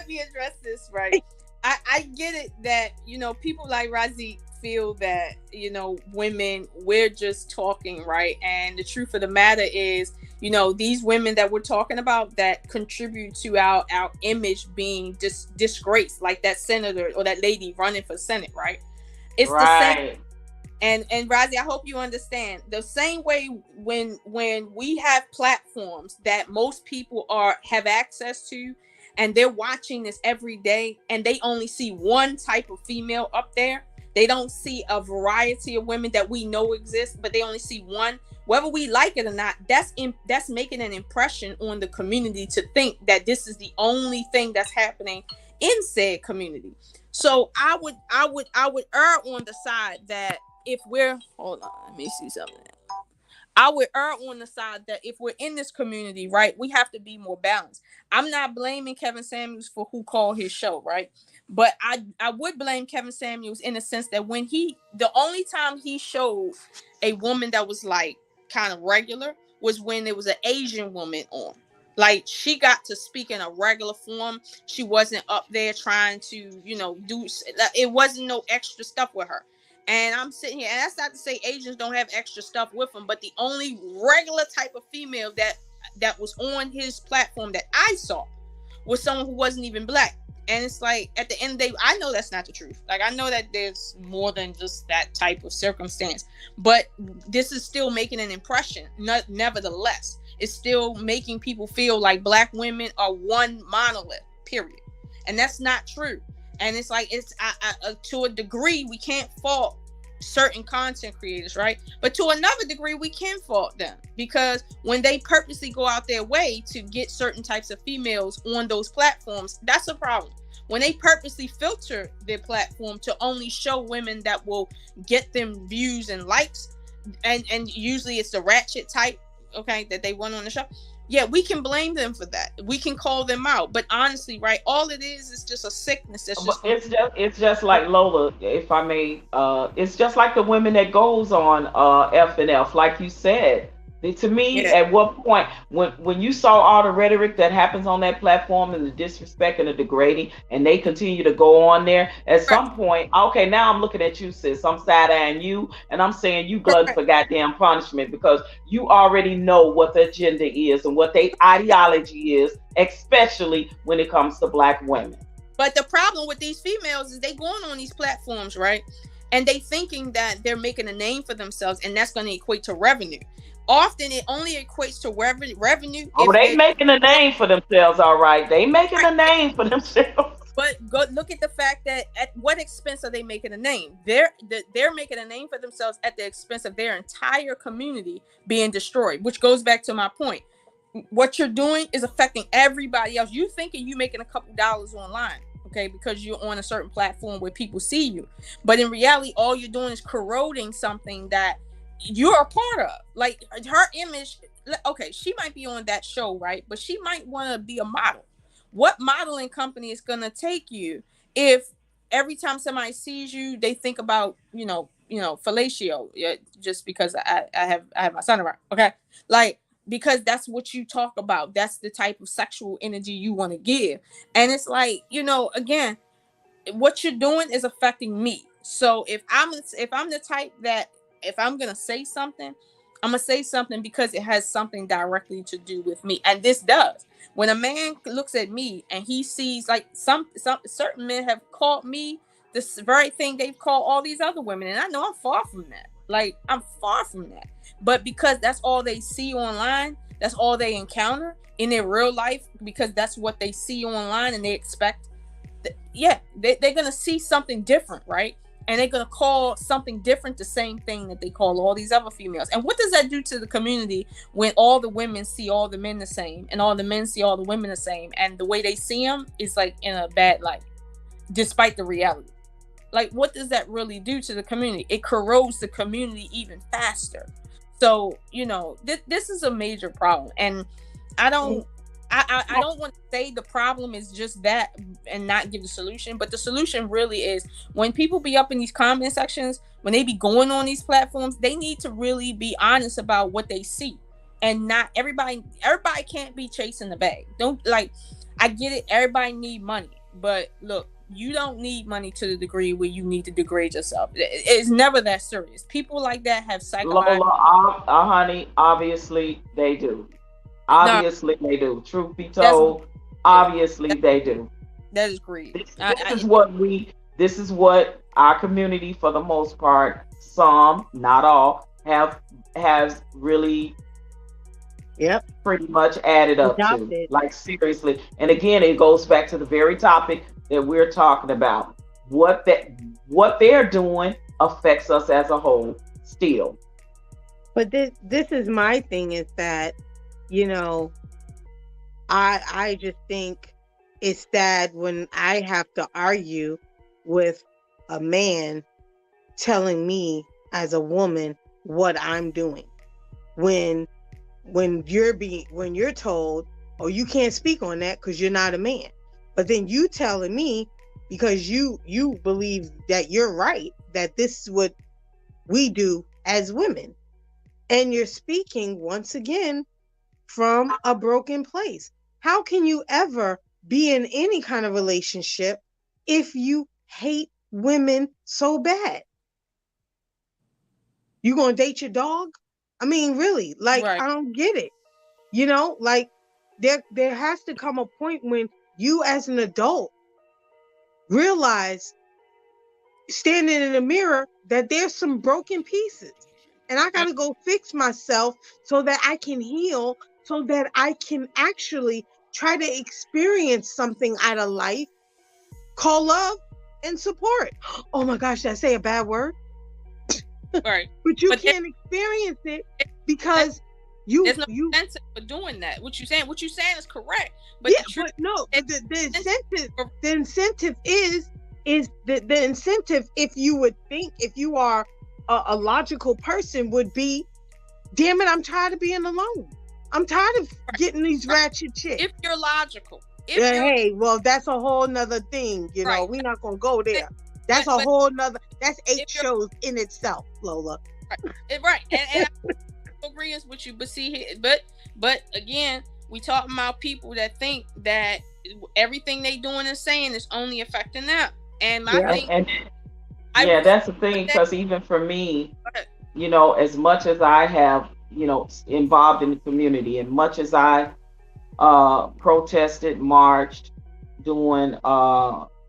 me address this, right. I get it that people like Razi feel that women, we're just talking, right? And the truth of the matter is, these women that we're talking about that contribute to our image being disgraced, like that senator or that lady running for Senate, right? It's the same. And Razi, I hope you understand, the same way when we have platforms that most people have access to, and they're watching this every day, and they only see one type of female up there. They don't see a variety of women that we know exist, but they only see one. Whether we like it or not, that's making an impression on the community to think that this is the only thing that's happening in said community. So I would err on the side that if we're hold on, let me see something. I would err on the side that if we're in this community, right, we have to be more balanced. I'm not blaming Kevin Samuels for who called his show, right? But I would blame Kevin Samuels in the sense that the only time he showed a woman that was like kind of regular was when there was an Asian woman on. Like, she got to speak in a regular form. She wasn't up there trying to, do, it wasn't no extra stuff with her. And I'm sitting here, and that's not to say Asians don't have extra stuff with them, but the only regular type of female that was on his platform that I saw was someone who wasn't even black. And it's like, at the end of the day, I know that's not the truth. Like, I know that there's more than just that type of circumstance, but this is still making an impression. Nevertheless, it's still making people feel like black women are one monolith, period. And that's not true. And it's like, to a degree, we can't fault certain content creators, right? But to another degree, we can fault them, because when they purposely go out their way to get certain types of females on those platforms, that's a problem. When they purposely filter their platform to only show women that will get them views and likes, and usually it's the ratchet type, okay, that they want on the show. Yeah, we can blame them for that. We can call them out. But honestly, right, all it is just a sickness. It's just like Lola, if I may. It's just like the women that goes on F and F, like you said. To me, Yeah. at what point, when you saw all the rhetoric that happens on that platform and the disrespect and the degrading, and they continue to go on there, at some point, okay, now I'm looking at you, sis. I'm side-eyeing you, and I'm saying you glutton for goddamn punishment, because you already know what the agenda is and what their ideology is, especially when it comes to Black women. But the problem with these females is they going on these platforms, right? And they thinking that they're making a name for themselves, and that's going to equate to revenue. Often it only equates to revenue. Oh, they making a name for themselves, all right. They making a name for themselves. But go look at the fact that at what expense are they making a name? They're making a name for themselves at the expense of their entire community being destroyed, which goes back to my point. What you're doing is affecting everybody else. You thinking you making a couple dollars online, okay, because you're on a certain platform where people see you. But in reality, all you're doing is corroding something that you're a part of. Like her image, okay, she might be on that show, right? But she might want to be a model. What modeling company is going to take you if every time somebody sees you, they think about, fellatio, just because I have my son around, okay? Like, because that's what you talk about. That's the type of sexual energy you want to give. And it's like, again, what you're doing is affecting me. So if I'm the type that, if I'm going to say something, I'm going to say something because it has something directly to do with me. And this does. When a man looks at me and he sees, like, some certain men have called me this very thing they've called all these other women. And I know I'm far from that. Like, I'm far from that. But because that's all they see online, that's all they encounter in their real life, because that's what they see online, and they expect, they're going to see something different, right? And they're going to call something different the same thing that they call all these other females. And what does that do to the community when all the women see all the men the same, and all the men see all the women the same, and the way they see them is like in a bad light, despite the reality? Like, what does that really do to the community? It corrodes the community even faster. So, this is a major problem. And I don't want to say the problem is just that and not give the solution, but the solution really is when people be up in these comment sections, when they be going on these platforms, they need to really be honest about what they see, and not everybody can't be chasing the bag. Don't, like, I get it. Everybody need money, but look, you don't need money to the degree where you need to degrade yourself. It's never that serious. People like that have psychological. Lola, honey, obviously they do. Obviously they do. Truth be told, obviously they do. That is greed. This is what our community, for the most part, some, not all, has really pretty much added up to. Like, seriously. And again, it goes back to the very topic that we're talking about. What they're doing affects us as a whole still. But this is my thing, is that, I just think it's sad when I have to argue with a man telling me as a woman what I'm doing. When you're told, oh, you can't speak on that because you're not a man. But then you telling me, because you believe that you're right, that this is what we do as women. And you're speaking once again from a broken place. How can you ever be in any kind of relationship if you hate women so bad? You gonna date your dog? I mean, really, like, right. I don't get it. Like, there has to come a point when you as an adult realize, standing in the mirror, that there's some broken pieces. And I got to go fix myself so that I can heal, so that I can actually try to experience something out of life called love, and support. Oh my gosh, did I say a bad word? Right. But you can't experience it because there's no incentive for doing that. What you're saying is correct. But but the incentive is the incentive, if you are a logical person, would be, damn it, I'm tired of being alone. I'm tired of getting these ratchet chicks. If you're logical. Hey, well, that's a whole nother thing. You know, we're not going to go there. That's a whole nother, that's 8 shows in itself, Lola. Right. And I agree with you, but see, but again, we talking about people that think that everything they doing and saying is only affecting them. And my thing... that's the thing, because even for me, you know, as much as I have, you know, involved in the community, and much as I protested, marched, doing the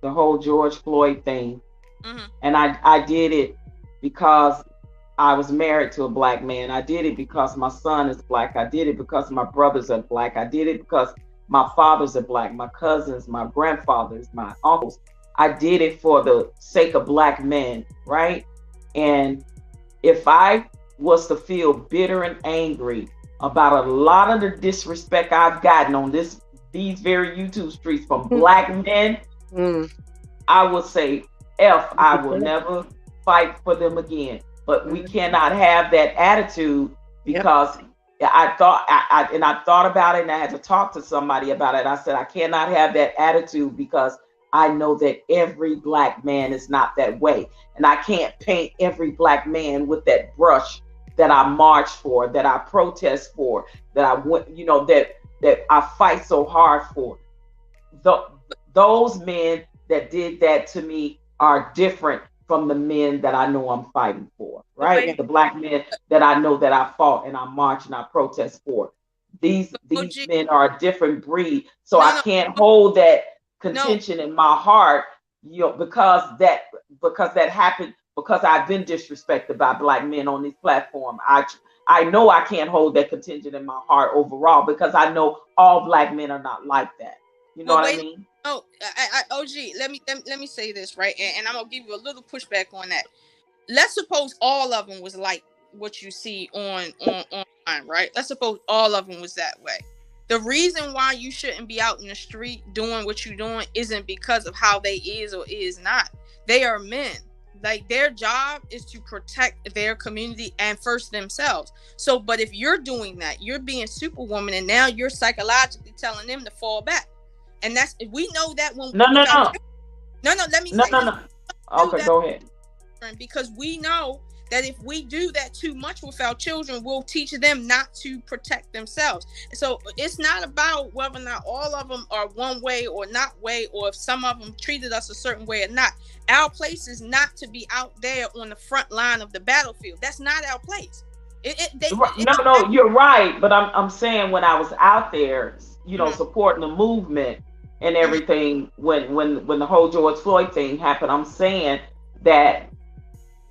whole George Floyd thing, and I did it because I was married to a black man. I did it because my son is black. I did it because my brothers are black. I did it because my fathers are black, my cousins, my grandfathers, my uncles. I did it for the sake of black men, right? And if I was to feel bitter and angry about a lot of the disrespect I've gotten on these very YouTube streets from black men, I would say, I will never fight for them again. But we cannot have that attitude, because I thought about it, and I had to talk to somebody about it. I said, I cannot have that attitude, because I know that every black man is not that way. And I can't paint every black man with that brush that I march for, that I protest for, that I went, you know, that I fight so hard for. Those men that did that to me are different from the men that I know I'm fighting for, right? Okay. The black men that I know that I fought and I march and I protest for. These men are a different breed. So I can't hold that contention in my heart, you know, because that happened, because I've been disrespected by black men on this platform. I know I can't hold that contention in my heart overall, because I know all black men are not like that. You know what I mean? Oh, OG, let me say this, right? And I'm gonna give you a little pushback on that. Let's suppose all of them was like what you see online, right? Let's suppose all of them was that way. The reason why you shouldn't be out in the street doing what you're doing isn't because of how they is or is not. They are men. Like, their job is to protect their community and first themselves. So, but if you're doing that, you're being Superwoman, and now you're psychologically telling them to fall back. And we know that when no. Let me say okay, go ahead. Because we know that if we do that too much with our children, we'll teach them not to protect themselves. So it's not about whether or not all of them are one way or not way, or if some of them treated us a certain way or not. Our place is not to be out there on the front line of the battlefield. That's not our place. No, you're right. But I'm saying, when I was out there, you know, supporting the movement and everything, when the whole George Floyd thing happened, I'm saying that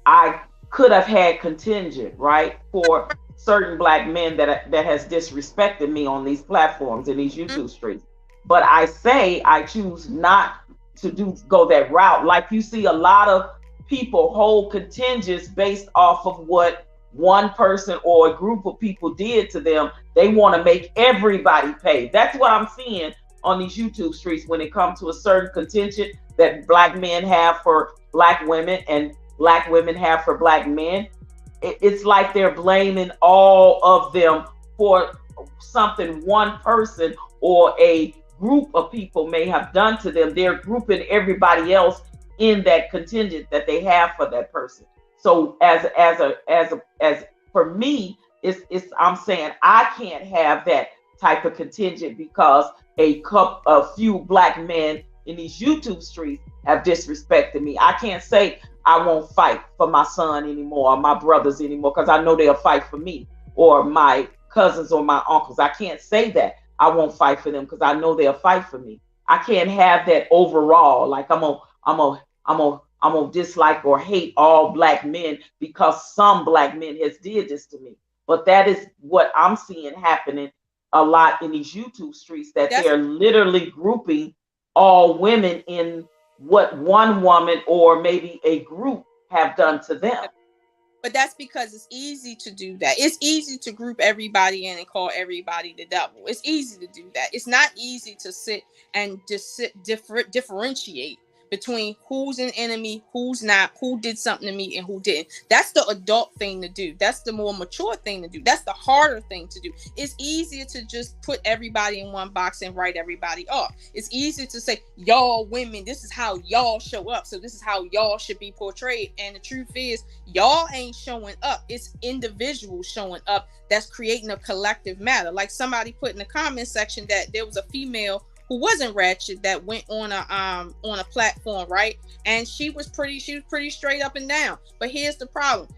I could have had contingent, right, for certain black men that has disrespected me on these platforms and these YouTube streets. But I say I choose not to go that route. Like, you see a lot of people hold contingents based off of what one person or a group of people did to them. They want to make everybody pay. That's what I'm seeing on these YouTube streets when it comes to a certain contingent that black men have for black women and black women have for black men. It's like they're blaming all of them for something one person or a group of people may have done to them. They're grouping everybody else in that contingent that they have for that person. So as for me, I'm saying I can't have that type of contingent because a few black men in these YouTube streets have disrespected me. I can't say I won't fight for my son anymore or my brothers anymore, because I know they'll fight for me, or my cousins or my uncles. I can't say that I won't fight for them because I know they'll fight for me. I can't have that overall, like I'm gonna dislike or hate all black men because some black men has did this to me. But that is what I'm seeing happening a lot in these YouTube streets, that they're literally grouping all women in what one woman or maybe a group have done to them. But that's because it's easy to do that. It's easy to group everybody in and call everybody the devil. It's easy to do that. It's not easy to sit and differentiate between who's an enemy, who's not, who did something to me and who didn't. That's the adult thing to do. That's the more mature thing to do. That's the harder thing to do. It's easier to just put everybody in one box and write everybody off. It's easier to say, y'all women, this is how y'all show up, so this is how y'all should be portrayed. And the truth is, y'all ain't showing up. It's individuals showing up that's creating a collective matter. Like somebody put in the comment section that there was a female who wasn't ratchet that went on a platform, right? And she was pretty straight up and down. But here's the problem.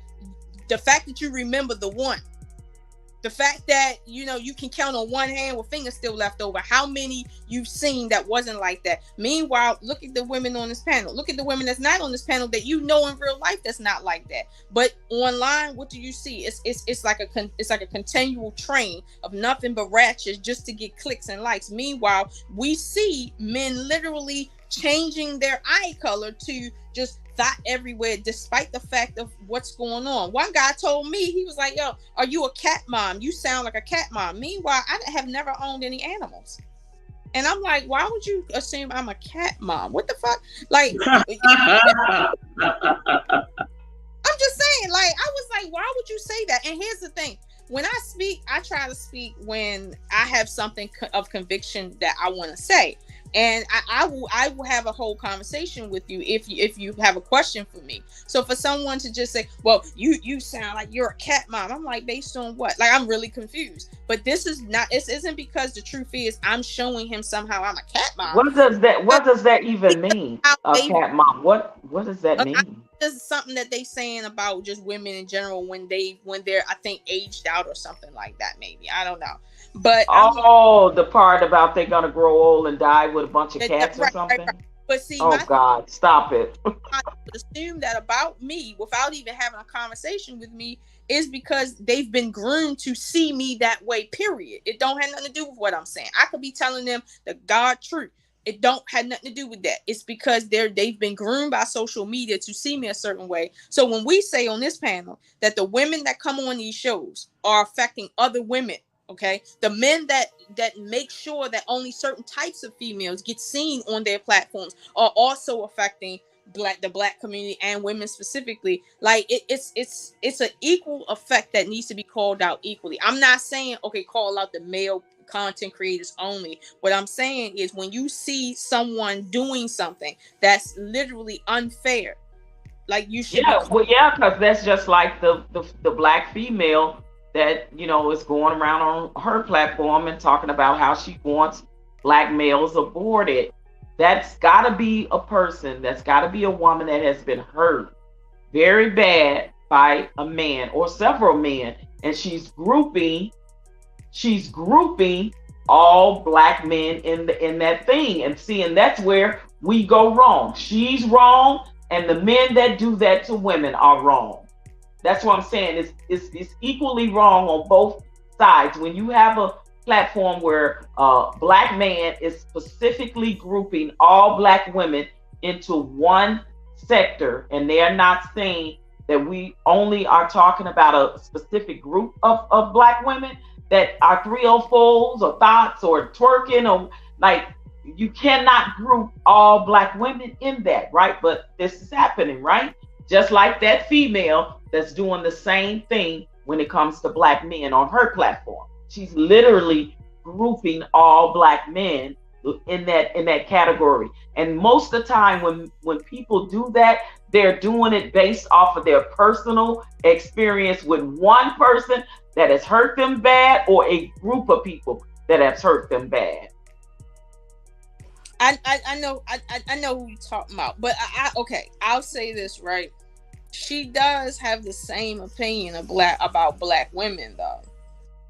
The fact that you remember the one, the fact that, you know, you can count on one hand with fingers still left over, how many you've seen that wasn't like that. Meanwhile, look at the women on this panel. Look at the women that's not on this panel that you know in real life that's not like that. But online, what do you see? It's like a continual train of nothing but ratchets just to get clicks and likes. Meanwhile, we see men literally changing their eye color to just thought everywhere, despite the fact of what's going on. One guy told me, he was like, yo, are you a cat mom? You sound like a cat mom. Meanwhile, I have never owned any animals. And I'm like, why would you assume I'm a cat mom? What the fuck? Like, I'm just saying, like, I was like, why would you say that? And here's the thing. When I speak, I try to speak when I have something of conviction that I want to say. And I will have a whole conversation with you if you have a question for me. So for someone to just say, well, you sound like you're a cat mom, I'm like, based on what? Like, I'm really confused. But this isn't because the truth is I'm showing him somehow I'm a cat mom. What does that even mean? A cat mom. What does that mean? This is something that they saying about just women in general when they're, I think, aged out or something like that. Maybe, I don't know. But the part about they're gonna grow old and die with a bunch of cats or something. Right. But see, God, stop it. I would assume that about me without even having a conversation with me is because they've been groomed to see me that way. Period. It don't have nothing to do with what I'm saying. I could be telling them the God truth. It don't have nothing to do with that. It's because they've been groomed by social media to see me a certain way. So when we say on this panel that the women that come on these shows are affecting other women, okay, the men that make sure that only certain types of females get seen on their platforms are also affecting the black community and women specifically. Like it's an equal effect that needs to be called out equally. I'm not saying, okay, call out the male content creators only. What I'm saying is when you see someone doing something that's literally unfair, like you should because that's just like the black female that, you know, is going around on her platform and talking about how she wants black males aborted. That's got to be a person, that's got to be a woman that has been hurt very bad by a man or several men, and she's grouping all black men in that thing, and seeing that's where we go wrong. She's wrong, and the men that do that to women are wrong. That's what I'm saying. It's equally wrong on both sides. When you have a platform where a black man is specifically grouping all black women into one sector, and they're not saying that we only are talking about a specific group of black women that are 304s or thoughts or twerking, or like, you cannot group all black women in that, right? But this is happening, right? Just like that female that's doing the same thing when it comes to black men on her platform. She's literally grouping all black men in that category. And most of the time when people do that, they're doing it based off of their personal experience with one person that has hurt them bad, or a group of people that has hurt them bad. I know who you're talking about, but I'll say this, right? She does have the same opinion about black women, though.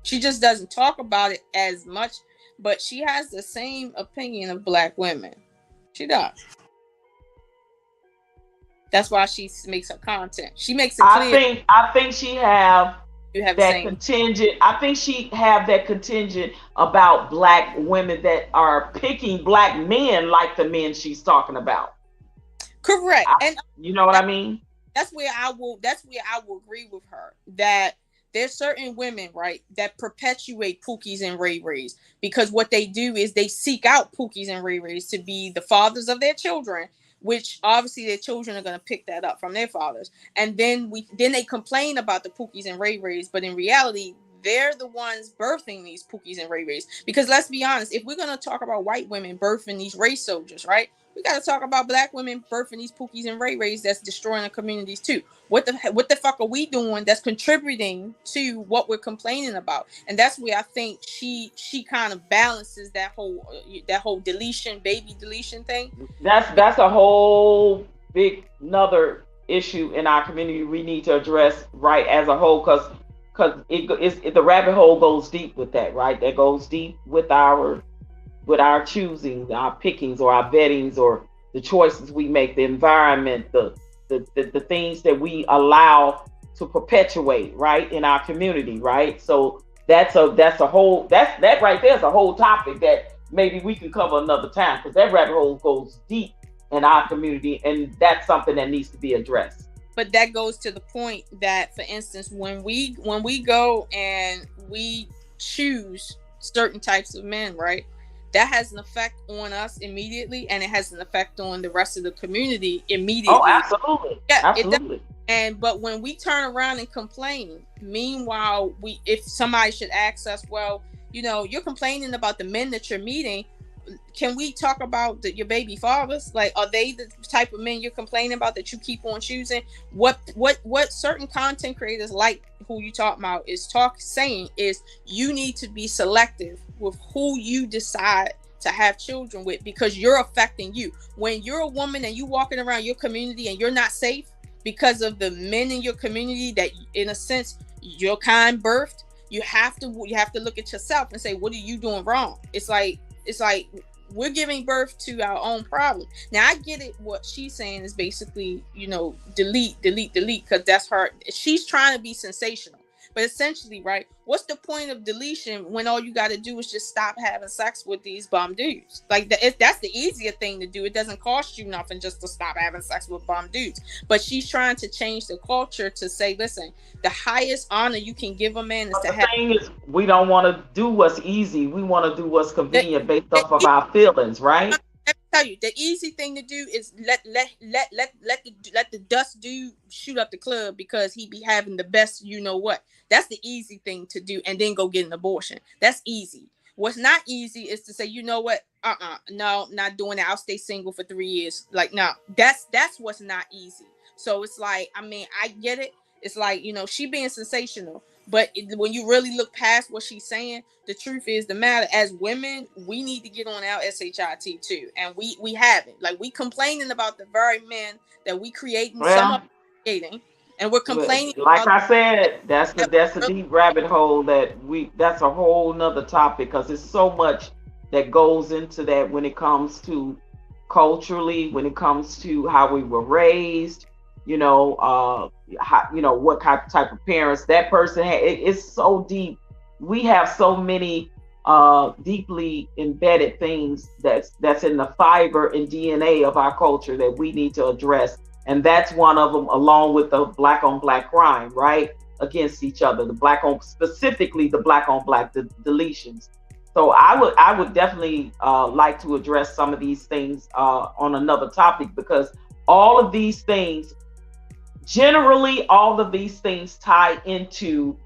She just doesn't talk about it as much, but she has the same opinion of black women. She does. That's why she makes her content. She makes it clear. I think she have that contingent. I think she have that contingent about black women that are picking black men like the men she's talking about. Correct. And you know what I mean? That's where I will agree with her, that there's certain women, right, that perpetuate Pookies and Ray Rays, because what they do is they seek out Pookies and Ray Rays to be the fathers of their children, which obviously their children are going to pick that up from their fathers. And then they complain about the Pookies and Ray Rays, but in reality, they're the ones birthing these Pookies and Ray Rays. Because let's be honest, if we're going to talk about white women birthing these race soldiers, right, we got to talk about black women birthing these Pookies and Ray Rays that's destroying the communities too. What the fuck are we doing that's contributing to what we're complaining about? And that's where I think she kind of balances that whole baby deletion thing. That's a whole big another issue in our community we need to address, right, as a whole, because the rabbit hole goes deep with that, right? That goes deep with our choosing, our pickings, or our vettings, or the choices we make, the environment, the things that we allow to perpetuate, right, in our community, right? So that right there is a whole topic that maybe we can cover another time, because that rabbit hole goes deep in our community, and that's something that needs to be addressed. But that goes to the point that, for instance, when we go and we choose certain types of men, right, that has an effect on us immediately, and it has an effect on the rest of the community immediately. Oh, absolutely. Yeah, absolutely. But when we turn around and complain, meanwhile, if somebody should ask us, well, you're complaining about the men that you're meeting, can we talk about your baby fathers? Like, are they the type of men you're complaining about that you keep on choosing? What certain content creators, like who you talk about, saying is you need to be selective with who you decide to have children with, because you're affecting you. When you're a woman and you walking around your community and you're not safe because of the men in your community that, in a sense, your kind birthed, you have to look at yourself and say, what are you doing wrong? It's like we're giving birth to our own problem. Now, I get it. What she's saying is basically, delete, because that's her. She's trying to be sensational. But essentially, right, what's the point of deletion when all you got to do is just stop having sex with these bum dudes? Like, that's the easier thing to do. It doesn't cost you nothing just to stop having sex with bum dudes. But she's trying to change the culture to say, listen, the highest honor you can give a man is to have. The thing is, we don't want to do what's easy. We want to do what's convenient based off of our feelings, right? Let me tell you, the easy thing to do is let the dust dude shoot up the club because he be having the best, what. That's the easy thing to do, and then go get an abortion. That's easy. What's not easy is to say, no, not doing it. I'll stay single for 3 years. Like, no, that's what's not easy. So it's like, I get it. It's like, she being sensational. But when you really look past what she's saying, the truth is the matter. As women, we need to get on our SHIT too. And we haven't. Like, we complaining about the very men that we creating, some of creating. And we're complaining. Like I said, that's a deep rabbit hole that's a whole nother topic, because there's so much that goes into that when it comes to culturally, when it comes to how we were raised, what type of parents that person had. It's so deep. We have so many deeply embedded things that's in the fiber and DNA of our culture that we need to address. And that's one of them, along with the black on black crime, right, against each other. Specifically the black on black deletions. So I would definitely like to address some of these things on another topic, because all of these things tie into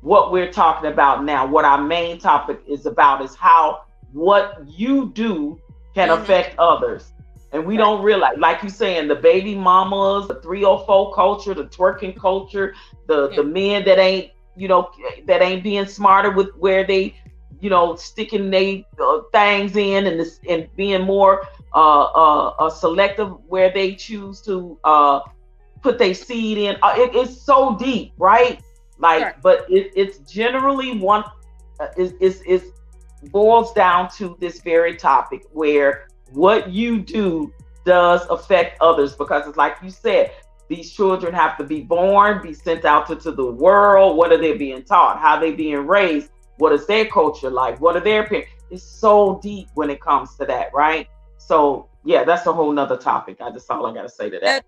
what we're talking about now. What our main topic is about is how what you do can affect others. And we don't realize, like you saying, the baby mamas, the 304 culture, the twerking culture, the men that ain't being smarter with where they, sticking their things in, and being more selective where they choose to put their seed in. It's so deep, right? Like, sure. But it's generally it boils down to this very topic where what you do does affect others, because it's like you said, these children have to be born, be sent out into the world. What are they being taught? How are they being raised? What is their culture like? What are their parents? It's so deep when it comes to that, right? So yeah, that's a whole nother topic. That's all I got to say to that.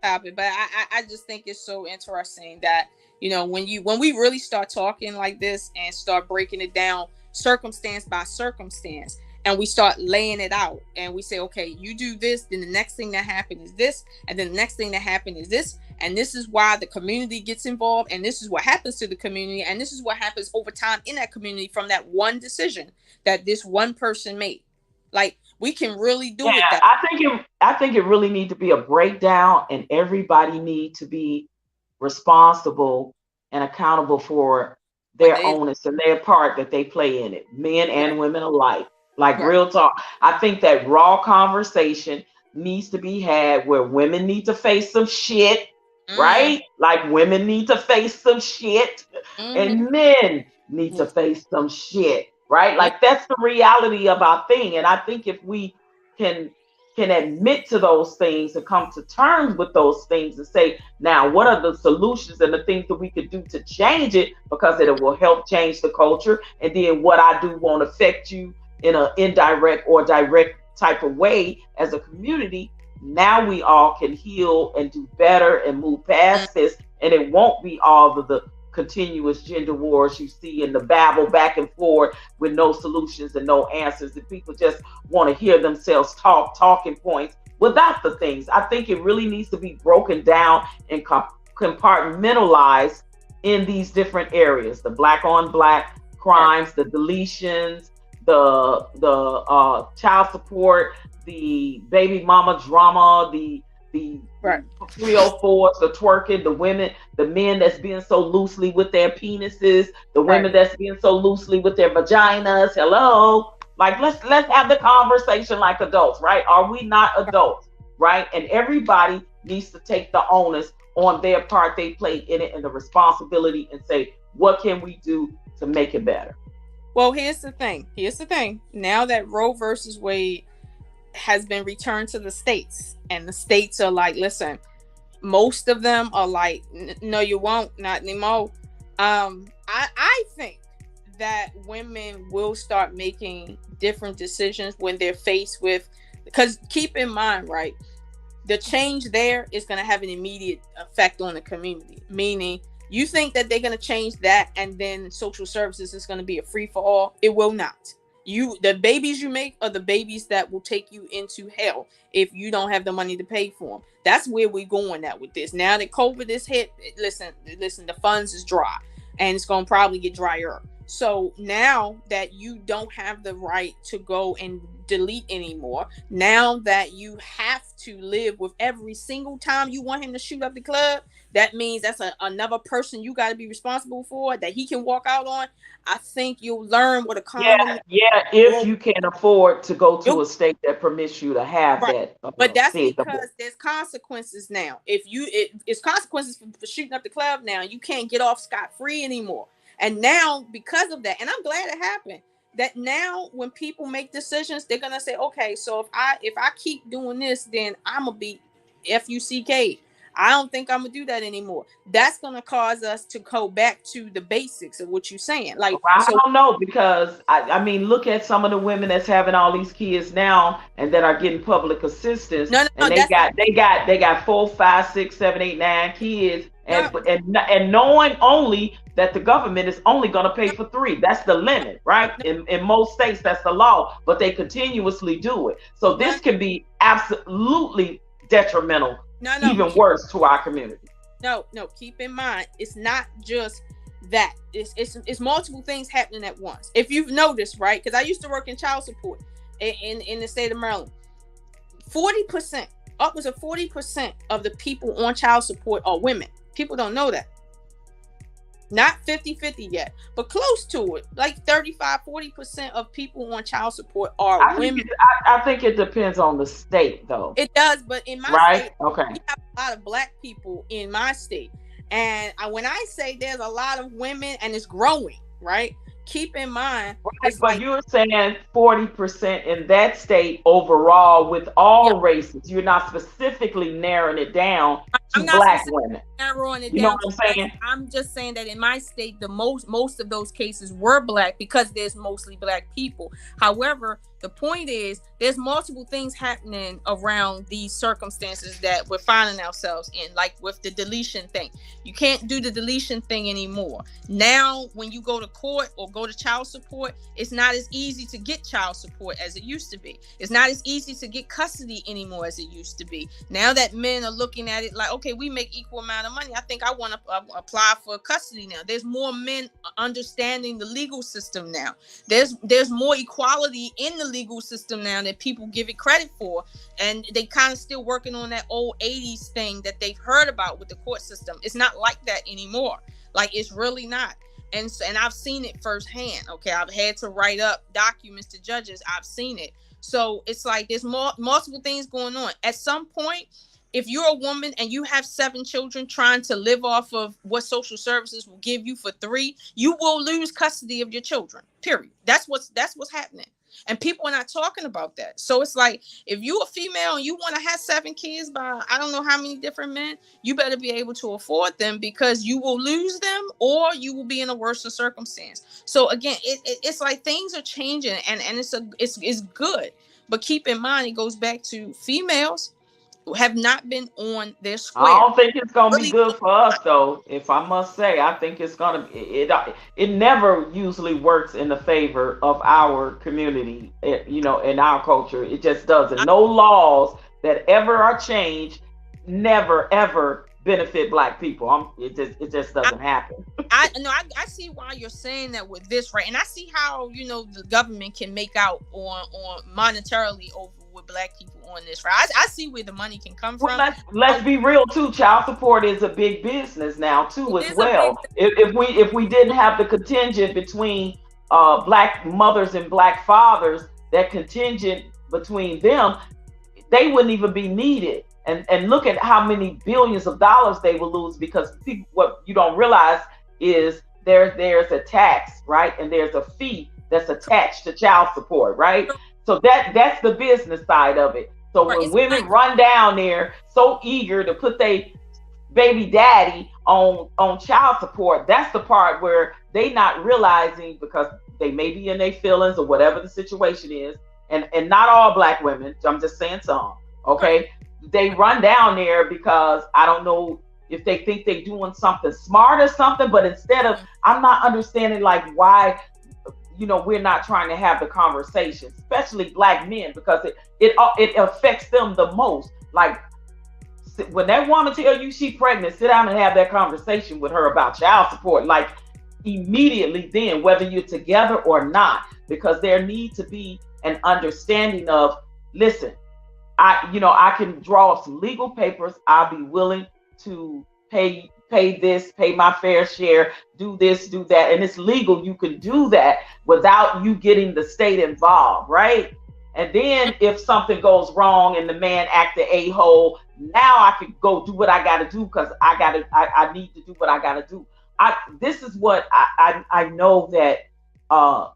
Topic, but I just think it's so interesting that, you know, when we really start talking like this and start breaking it down circumstance by circumstance, and we start laying it out, and we say, okay, you do this, then the next thing that happened is this, and then the next thing that happened is this, and this is why the community gets involved, and this is what happens to the community, and this is what happens over time in that community from that one decision that this one person made. Like, we can really do it. I think it really need to be a breakdown, and everybody need to be responsible and accountable for their onus and their part that they play in it, men and women alike. Like, real talk. I think that raw conversation needs to be had where women need to face some shit, right? Like, women need to face some shit, and men need to face some shit. Right? Like, that's the reality of our thing. And I think if we can admit to those things and come to terms with those things and say, now, what are the solutions and the things that we could do to change it, because it will help change the culture. And then what I do won't affect you in an indirect or direct type of way as a community. Now we all can heal and do better and move past this. And it won't be all of the continuous gender wars you see in the babble back and forth with no solutions and no answers, and people just want to hear themselves talking points without the things. I think it really needs to be broken down and compartmentalized in these different areas: the black on black crimes, the deletions, the child support, the baby mama drama, the 304s, the twerking, the men that's being so loosely with their penises, the women that's being so loosely with their vaginas. Hello, like, let's have the conversation like adults, right? Are we not adults, right? And everybody needs to take the onus on their part they play in it and the responsibility, and say, what can we do to make it better? Well, here's the thing. Now that Roe versus Wade has been returned to the states, and the states are like, listen, most of them are like, no, you won't, not anymore. I think that women will start making different decisions when they're faced with, because keep in mind, right, the change there is going to have an immediate effect on the community. Meaning, you think that they're going to change that and then social services is going to be a free for all. It will not. The babies you make are the babies that will take you into hell if you don't have the money to pay for them. That's where we're going at with this. Now that COVID is hit, listen, the funds is dry, and it's going to probably get drier. So now that you don't have the right to go and delete anymore, now that you have to live with every single time you want him to shoot up the club, that means that's another person you got to be responsible for that he can walk out on. I think you'll learn what a condom. If you can afford to go to a state that permits you to have that. But that's because there's consequences now. It's consequences for shooting up the club now. You can't get off scot-free anymore. And now, because of that, and I'm glad it happened, that now when people make decisions, they're gonna say, okay, so if I keep doing this, then I'm gonna be FUCK. I don't think I'm gonna do that anymore. That's gonna cause us to go back to the basics of what you're saying. Like, I don't know, because I mean, look at some of the women that's having all these kids now and that are getting public assistance. And they got 4, 5, 6, 7, 8, 9 kids, and knowing only that the government is only going to pay for 3. That's the limit, right? In most states, that's the law, but they continuously do it. So this can be absolutely detrimental, even worse to our community. No, keep in mind, it's not just that. It's multiple things happening at once. If you've noticed, right? Because I used to work in child support in the state of Maryland. 40%, upwards of 40% of the people on child support are women. People don't know that. Not 50-50 yet, but close to it. Like 35-40% of people on child support are women. I think it depends on the state, though. It does, but in my state, we have a lot of black people in my state. And when I say there's a lot of women and it's growing, right? Keep in mind. But you were saying 40% in that state overall with all races. You're not specifically narrowing it down to black women. Narrowing it down. Know what I'm saying? I'm just saying that in my state, most of those cases were black because there's mostly black people. However, The point is, there's multiple things happening around these circumstances that we're finding ourselves in, like with the deletion thing. You can't do the deletion thing anymore. Now, when you go to court or go to child support, it's not as easy to get child support as it used to be. It's not as easy to get custody anymore as it used to be. Now that men are looking at it like, okay, we make equal amount of money, I think I want to apply for custody now. There's more men understanding the legal system now. There's more equality in the legal system now that people give it credit for, and they kind of still working on that old 80s thing that they've heard about with the court system. It's not like that anymore. Like, it's really not. And I've seen it firsthand. Okay, I've had to write up documents to judges. I've seen it. So it's like there's multiple things going on. At some point, if you're a woman and you have 7 children trying to live off of what social services will give you for 3, you will lose custody of your children. Period. That's what's happening. And people are not talking about that. So it's like, if you're a female and you want to have 7 kids by I don't know how many different men, you better be able to afford them, because you will lose them or you will be in a worse circumstance. So again, it's like things are changing, and it's good. But keep in mind, it goes back to females have not been on their square. I don't think it's gonna be good for us, though. If I must say, I think it's gonna. It never usually works in the favor of our community. In our culture, it just doesn't. No laws that ever are changed never ever benefit Black people. It just doesn't happen. I see why you're saying that with this, right? And I see how the government can make out on monetarily over with Black people on this, right? I see where the money can come from. Well, let's be real too. Child support is a big business now too, as well. If we didn't have the contingent between Black mothers and Black fathers, that contingent between them, they wouldn't even be needed. And look at how many billions of dollars they will lose, because what you don't realize is there's a tax, right? And there's a fee that's attached to child support, right? So that's the business side of it. So when women run down there so eager to put their baby daddy on child support, that's the part where they not realizing, because they may be in their feelings or whatever the situation is, and not all Black women, I'm just saying some, okay? They run down there because I don't know if they think they're doing something smart or something, but instead of, I'm not understanding like why we're not trying to have the conversation, especially Black men, because it affects them the most. Like, when that woman tell you she's pregnant, sit down and have that conversation with her about child support, like immediately then, whether you're together or not, because there needs to be an understanding of, listen, I can draw up some legal papers. I'll be willing to pay this, pay my fair share, do this, do that. And it's legal. You can do that without you getting the state involved, right? And then if something goes wrong and the man act the a-hole, now I can go do what I got to do, because I need to do what I got to do. This is what I know that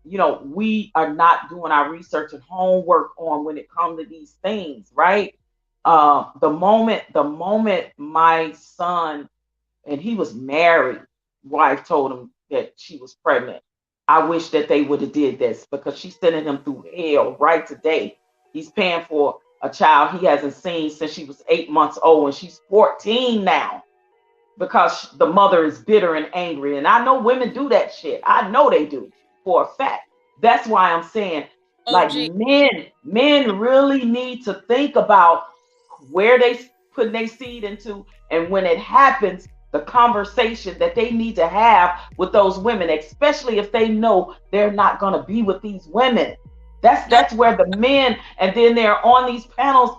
we are not doing our research and homework on when it comes to these things, right? The moment my son, and he was married, wife told him that she was pregnant, I wish that they would have did this, because she's sending him through hell right today. He's paying for a child he hasn't seen since she was 8 months old, and she's 14 now, because the mother is bitter and angry. And I know women do that shit. I know they do for a fact. That's why I'm saying, like, men really need to think about where they put their seed into, and when it happens, the conversation that they need to have with those women, especially if they know they're not going to be with these women. That's where the men, and then they're on these panels,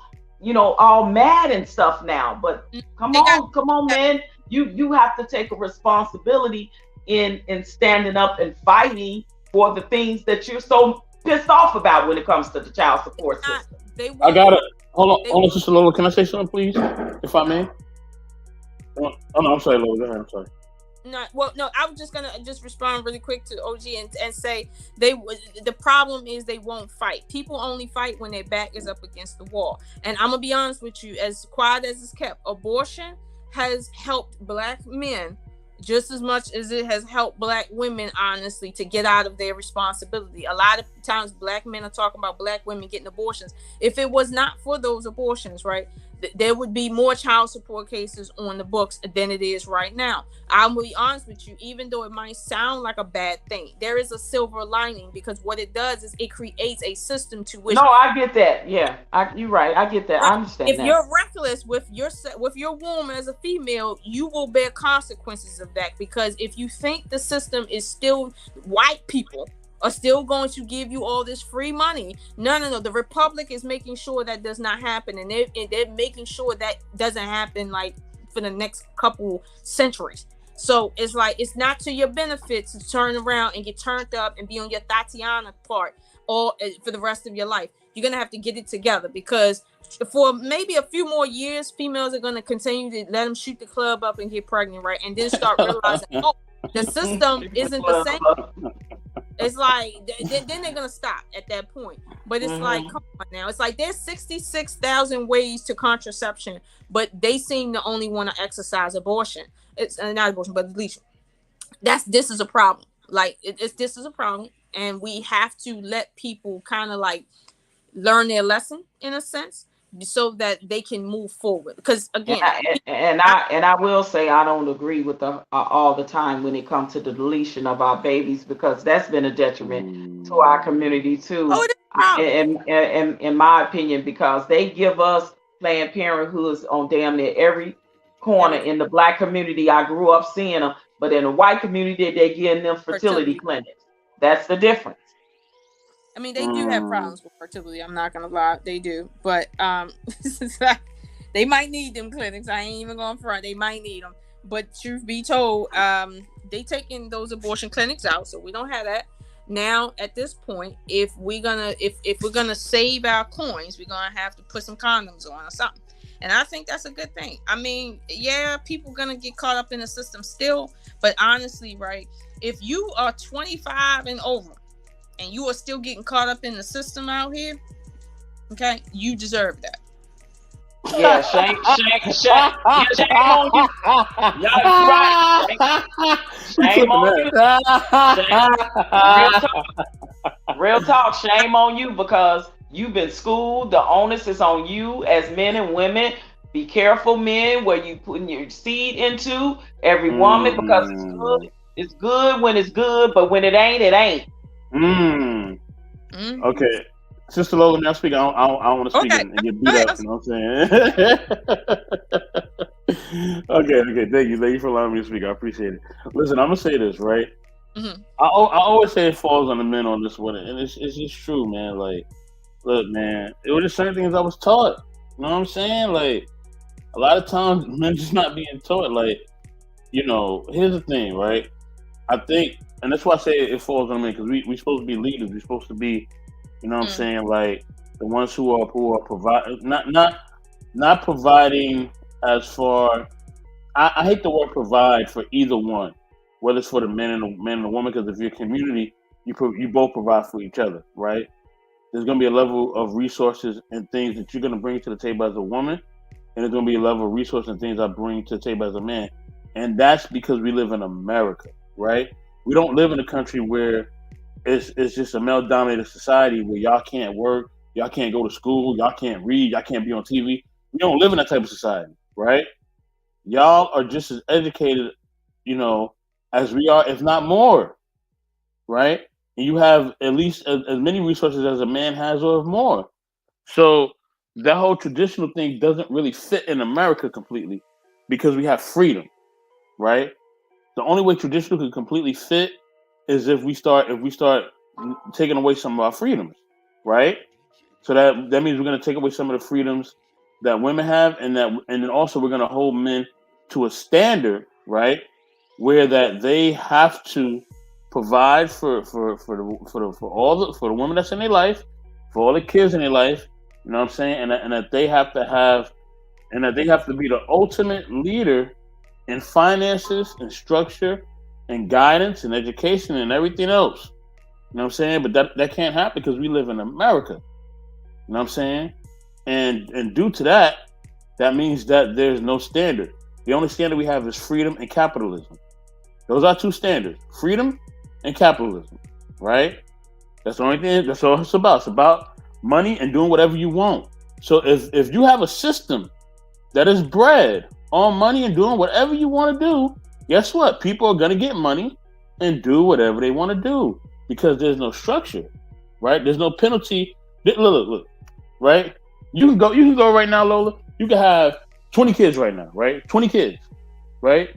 all mad and stuff now. But come on, man, you have to take a responsibility in standing up and fighting for the things that you're so pissed off about when it comes to the child support system. I got it. Hold on, Sister Lola. Can I say something, please, if I may? Oh no, I'm sorry, Lola. Go ahead. I'm sorry. No, I was just gonna respond really quick to OG and say the problem is they won't fight. People only fight when their back is up against the wall. And I'm gonna be honest with you, as quiet as it's kept, abortion has helped Black men just as much as it has helped Black women, honestly, to get out of their responsibility. A lot of times Black men are talking about Black women getting abortions. If it was not for those abortions, right, there would be more child support cases on the books than it is right now. I'm going to be honest with you, even though it might sound like a bad thing, there is a silver lining, because what it does is it creates a system to which... No, I get that. Yeah, you're right. I get that. Right. I understand if that. you're reckless with your womb as a female, you will bear consequences of that, because if you think the system is still, white people are still going to give you all this free money, no, the Republic is making sure that does not happen, and they're making sure that doesn't happen, like, for the next couple centuries. So it's like, it's not to your benefit to turn around and get turned up and be on your Tatiana part all for the rest of your life. You're gonna have to get it together, because for maybe a few more years, females are gonna continue to let them shoot the club up and get pregnant, right? And then start realizing, oh, the system isn't the same. It's like, then they're gonna stop at that point. But it's like, come on now. It's like there's 66,000 ways to contraception, but they seem to only want to exercise abortion. It's not abortion, but deletion. This is a problem. Like, this is a problem, and we have to let people kind of like learn their lesson in a sense, so that they can move forward. Because again, I will say I don't agree with the all the time when it comes to the deletion of our babies, because that's been a detriment to our community too. In my opinion, because they give us Planned Parenthoods on damn near every corner. In the Black community, I grew up seeing them, but in the white community, they're getting them fertility clinics. That's the difference. I mean, they do have problems with fertility. I'm not gonna lie, they do. But they might need them clinics. I ain't even going front. They might need them. But truth be told, they taking those abortion clinics out, so we don't have that now. At this point, if we're gonna save our coins, we're gonna have to put some condoms on or something. And I think that's a good thing. I mean, yeah, people gonna get caught up in the system still, but honestly, right? If you are 25 and over, and you are still getting caught up in the system out here, okay, you deserve that. Yeah, shame on you. Yeah, you're right. Shame on you. Real talk, shame on you, because you've been schooled. The onus is on you as men and women. Be careful, men, where you putting your seed into every woman, because it's good. It's good when it's good, but when it ain't, it ain't. Okay, Sister Lola, now speak. I don't want to speak and get beat up. You know what I'm saying? Okay. Thank you for allowing me to speak. I appreciate it. Listen, I'm gonna say this, right? I always say it falls on the men on this one, and it's just true, man. Like, look, man, it was just certain things I was taught. You know what I'm saying? Like, a lot of times men just not being taught. Like, you know, here's the thing, right? I think. And that's why I say it falls on me, because we supposed to be leaders. We're supposed to be, you know what I'm saying, like the ones who are providing, not providing as far. I hate the word provide for either one, whether it's for the man and the woman. Because if you're a community, you both provide for each other, right? There's gonna be a level of resources and things that you're gonna bring to the table as a woman, and there's gonna be a level of resources and things I bring to the table as a man, and that's because we live in America, right? We don't live in a country where it's just a male-dominated society where y'all can't work, y'all can't go to school, y'all can't read, y'all can't be on TV. We don't live in that type of society, right? Y'all are just as educated, you know, as we are, if not more, right? And you have at least as many resources as a man has, or more. So that whole traditional thing doesn't really fit in America completely, because we have freedom, right? The only way traditional can completely fit is if we start taking away some of our freedoms, right? So that means we're going to take away some of the freedoms that women have, and then also we're going to hold men to a standard, right, where that they have to provide for the women that's in their life, for all the kids in their life, you know what I'm saying, and that they have to be the ultimate leader in finances and structure and guidance and education and everything else. You know what I'm saying? But that can't happen because we live in America. You know what I'm saying? And due to that means that there's no standard. The only standard we have is freedom and capitalism. Those are two standards: freedom and capitalism. Right? That's the only thing. That's all it's about. It's about money and doing whatever you want. So if you have a system that is bred on money and doing whatever you want to do, guess what? People are gonna get money and do whatever they want to do because there's no structure, right? There's no penalty. Look, right? You can go right now, Lola. You can have 20 kids right now, right? 20 kids, right?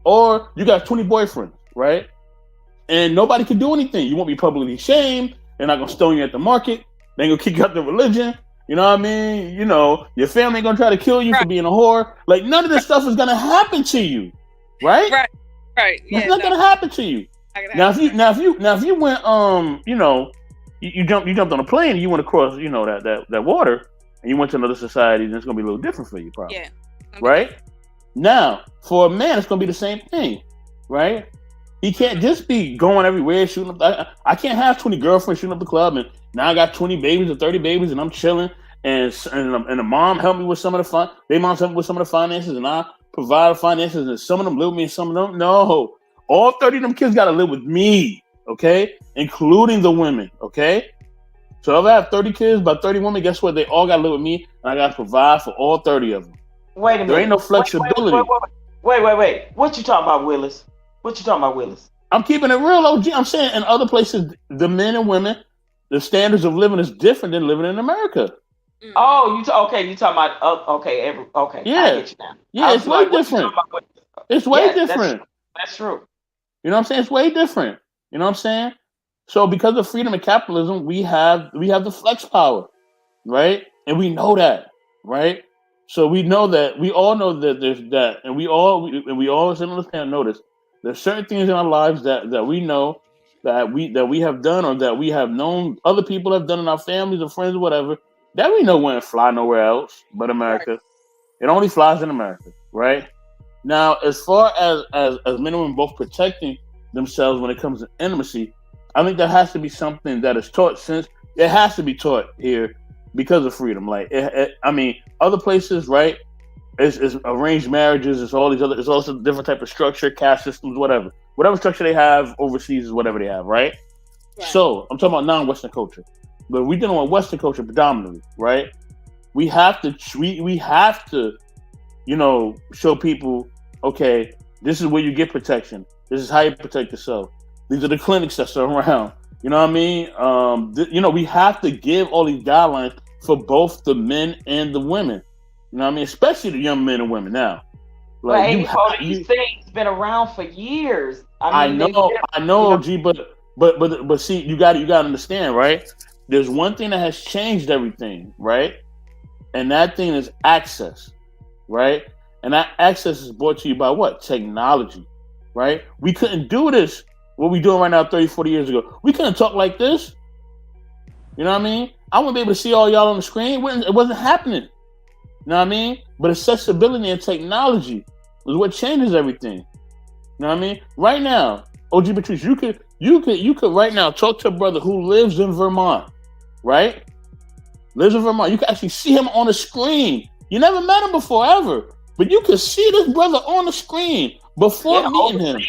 Or you got 20 boyfriends, right? And nobody can do anything. You won't be publicly shamed. They're not gonna stone you at the market. They ain't gonna kick you out the religion. You know what I mean? You know, your family ain't gonna try to kill you for being a whore. Like, none of this stuff is gonna happen to you, right? Right. It's not gonna happen to you. Now if you went you know, you jumped on a plane and you went across, you know, that water and you went to another society, then it's gonna be a little different for you, probably. Yeah. Right? Now, for a man, it's gonna be the same thing, right? He can't just be going everywhere shooting up. I can't have 20 girlfriends shooting up the club and now I got 20 babies or 30 babies and I'm chilling and the mom helped me with some of the fun. They moms helped me with some of the finances and I provide the finances and some of them live with me and some of them no. All 30 of them kids got to live with me, okay? Including the women, okay? So if I have 30 kids, about 30 women, guess what? They all got to live with me and I got to provide for all 30 of them. Wait a minute. There ain't no flexibility. Wait. What you talking about, Willis? I'm keeping it real, OG. I'm saying in other places, the men and women, the standards of living is different than living in America. Oh, you talking about? Okay. Yeah, I get you now. Yeah, it's way different. It's way different. That's true. You know what I'm saying? It's way different. You know what I'm saying? So because of freedom and capitalism, we have the flex power, right? And we know that, right? So we all know that there's that, and we all understand. Notice there's certain things in our lives that we know that we have done or that we have known other people have done in our families or friends or whatever that we know wouldn't fly nowhere else but America. Right. It only flies in America, right? Now, as far as men and women both protecting themselves when it comes to intimacy, I think that has to be something that is taught since it has to be taught here because of freedom. Like, I mean, other places, right? It's arranged marriages. It's also different type of structure, caste systems, whatever structure they have overseas is whatever they have, right? So I'm talking about non-Western culture, but we're dealing with Western culture predominantly, right? We have to, you know, show people, okay, this is where you get protection. This is how you protect yourself. These are the clinics that are around. You know what I mean? You know, we have to give all these guidelines for both the men and the women. You know what I mean? Especially the young men and women now. Like, these things been around for years. I know, OG, but see, you got to understand, right? There's one thing that has changed everything, right? And that thing is access, right? And that access is brought to you by what? Technology, right? We couldn't do this, what we doing right now 30, 40 years ago. We couldn't talk like this. You know what I mean? I wouldn't be able to see all y'all on the screen. It wasn't happening. You know what I mean? But accessibility and technology is what changes everything. You know what I mean? Right now, OG Patrice, you could right now talk to a brother who lives in Vermont, right? Lives in Vermont. You can actually see him on the screen. You never met him before, ever. But you could see this brother on the screen before meeting him.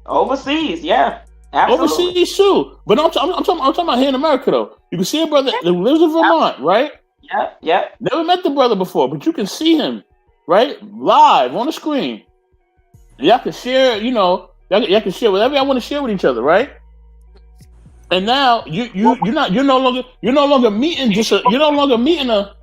Overseas, yeah. Absolutely. Overseas too. But I'm talking about here in America, though. You can see a brother that lives in Vermont, right? Yeah. Never met the brother before, but you can see him, right? Live on the screen. Y'all can share, you know, y'all can share whatever y'all want to share with each other, right? And now you're no longer meeting a.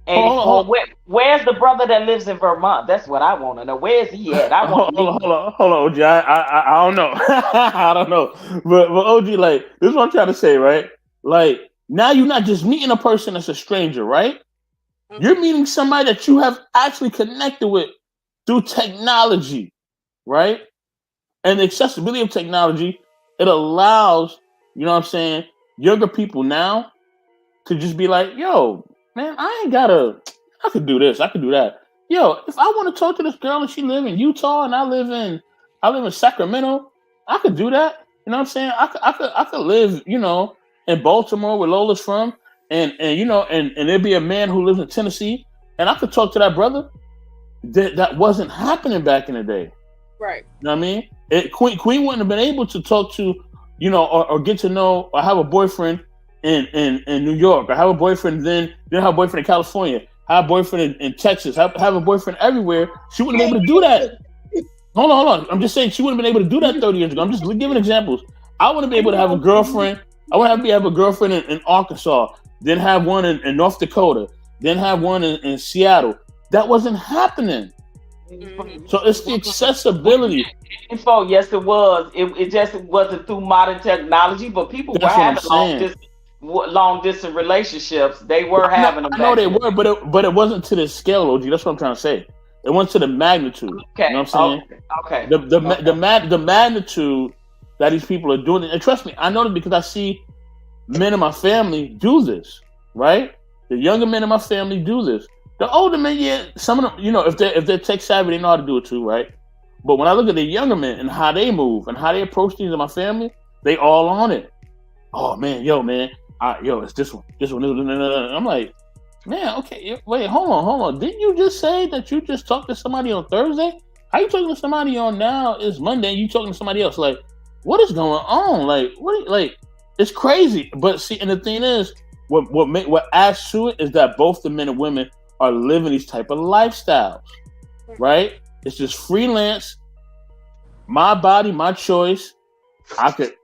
And where's the brother that lives in Vermont? That's what I want to know. Where's he at? Hold on, OG. I don't know. I don't know. But OG, like, this is what I'm trying to say, right? Like, now you're not just meeting a person that's a stranger, right? Mm-hmm. You're meeting somebody that you have actually connected with through technology, right? And the accessibility of technology, it allows, you know what I'm saying, younger people now to just be like, yo, man, I could do this, I could do that. Yo, if I want to talk to this girl and she live in Utah and I live in Sacramento, I could do that. You know what I'm saying? I could live, you know, in Baltimore where Lola's from, and you know, and there'd be a man who lives in Tennessee, and I could talk to that brother. That wasn't happening back in the day. Right. You know what I mean? Queen wouldn't have been able to talk to, or get to know, or have a boyfriend in New York, or have a boyfriend then have a boyfriend in California, have a boyfriend in Texas, have a boyfriend everywhere. She wouldn't have been able to do that. Hold on. I'm just saying she wouldn't have been able to do that 30 years ago. I'm just giving examples. I wouldn't be able to have a girlfriend. I would have a girlfriend in Arkansas, then have one in North Dakota, then have one in Seattle. That wasn't happening. So it's the accessibility. Yes, it was. It just wasn't through modern technology, but people were having long distance relationships. They were having them. I know they were, but it wasn't to this scale, OG. That's what I'm trying to say. It went to the magnitude. Okay. You know what I'm saying? Okay. The magnitude that these people are doing, and trust me, I know this because I see men in my family do this. Right? The younger men in my family do this. The older men, yeah, some of them, if they're tech savvy, they know how to do it too, right? But when I look at the younger men and how they move and how they approach things in my family, they all on it. Oh man, it's this one. I'm like, man, okay, wait, hold on. Didn't you just say that you just talked to somebody on Thursday? How you talking to somebody on now? It's Monday, and you talking to somebody else? Like, what is going on? Like, it's crazy. But see, and the thing is, what adds to it is that both the men and women are living these type of lifestyles, right? It's just freelance, my body, my choice. I could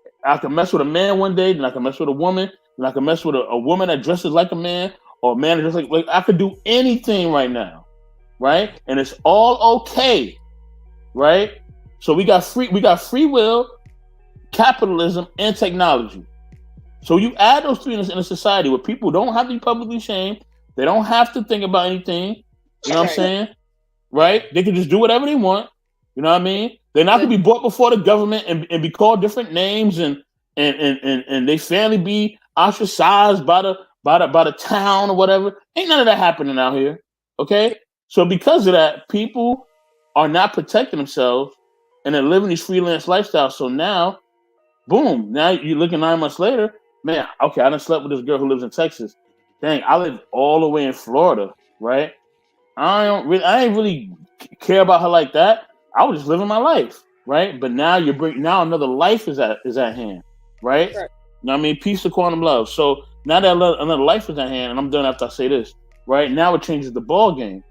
mess with a man one day, then I can mess with a woman, then I can mess with a woman that dresses like a man, or a man that dresses like I could do anything right now, right? And it's all okay, right? So we got free will, capitalism, and technology. So you add those three in a society where people don't have to be publicly shamed. They don't have to think about anything. You know what I'm saying? Right? They can just do whatever they want. You know what I mean? They're not going to be brought before the government and be called different names and they family be ostracized by the town or whatever. Ain't none of that happening out here. Okay? So because of that, people are not protecting themselves and they're living these freelance lifestyles. So now, boom, now you're looking 9 months later, man, okay, I done slept with this girl who lives in Texas. Dang, I live all the way in Florida, right? I ain't really care about her like that. I was just living my life, right? But now now another life is at hand, right? You know what I mean? Peace to quantum love. So now that another life is at hand, and I'm done after I say this, right? Now it changes the ball game.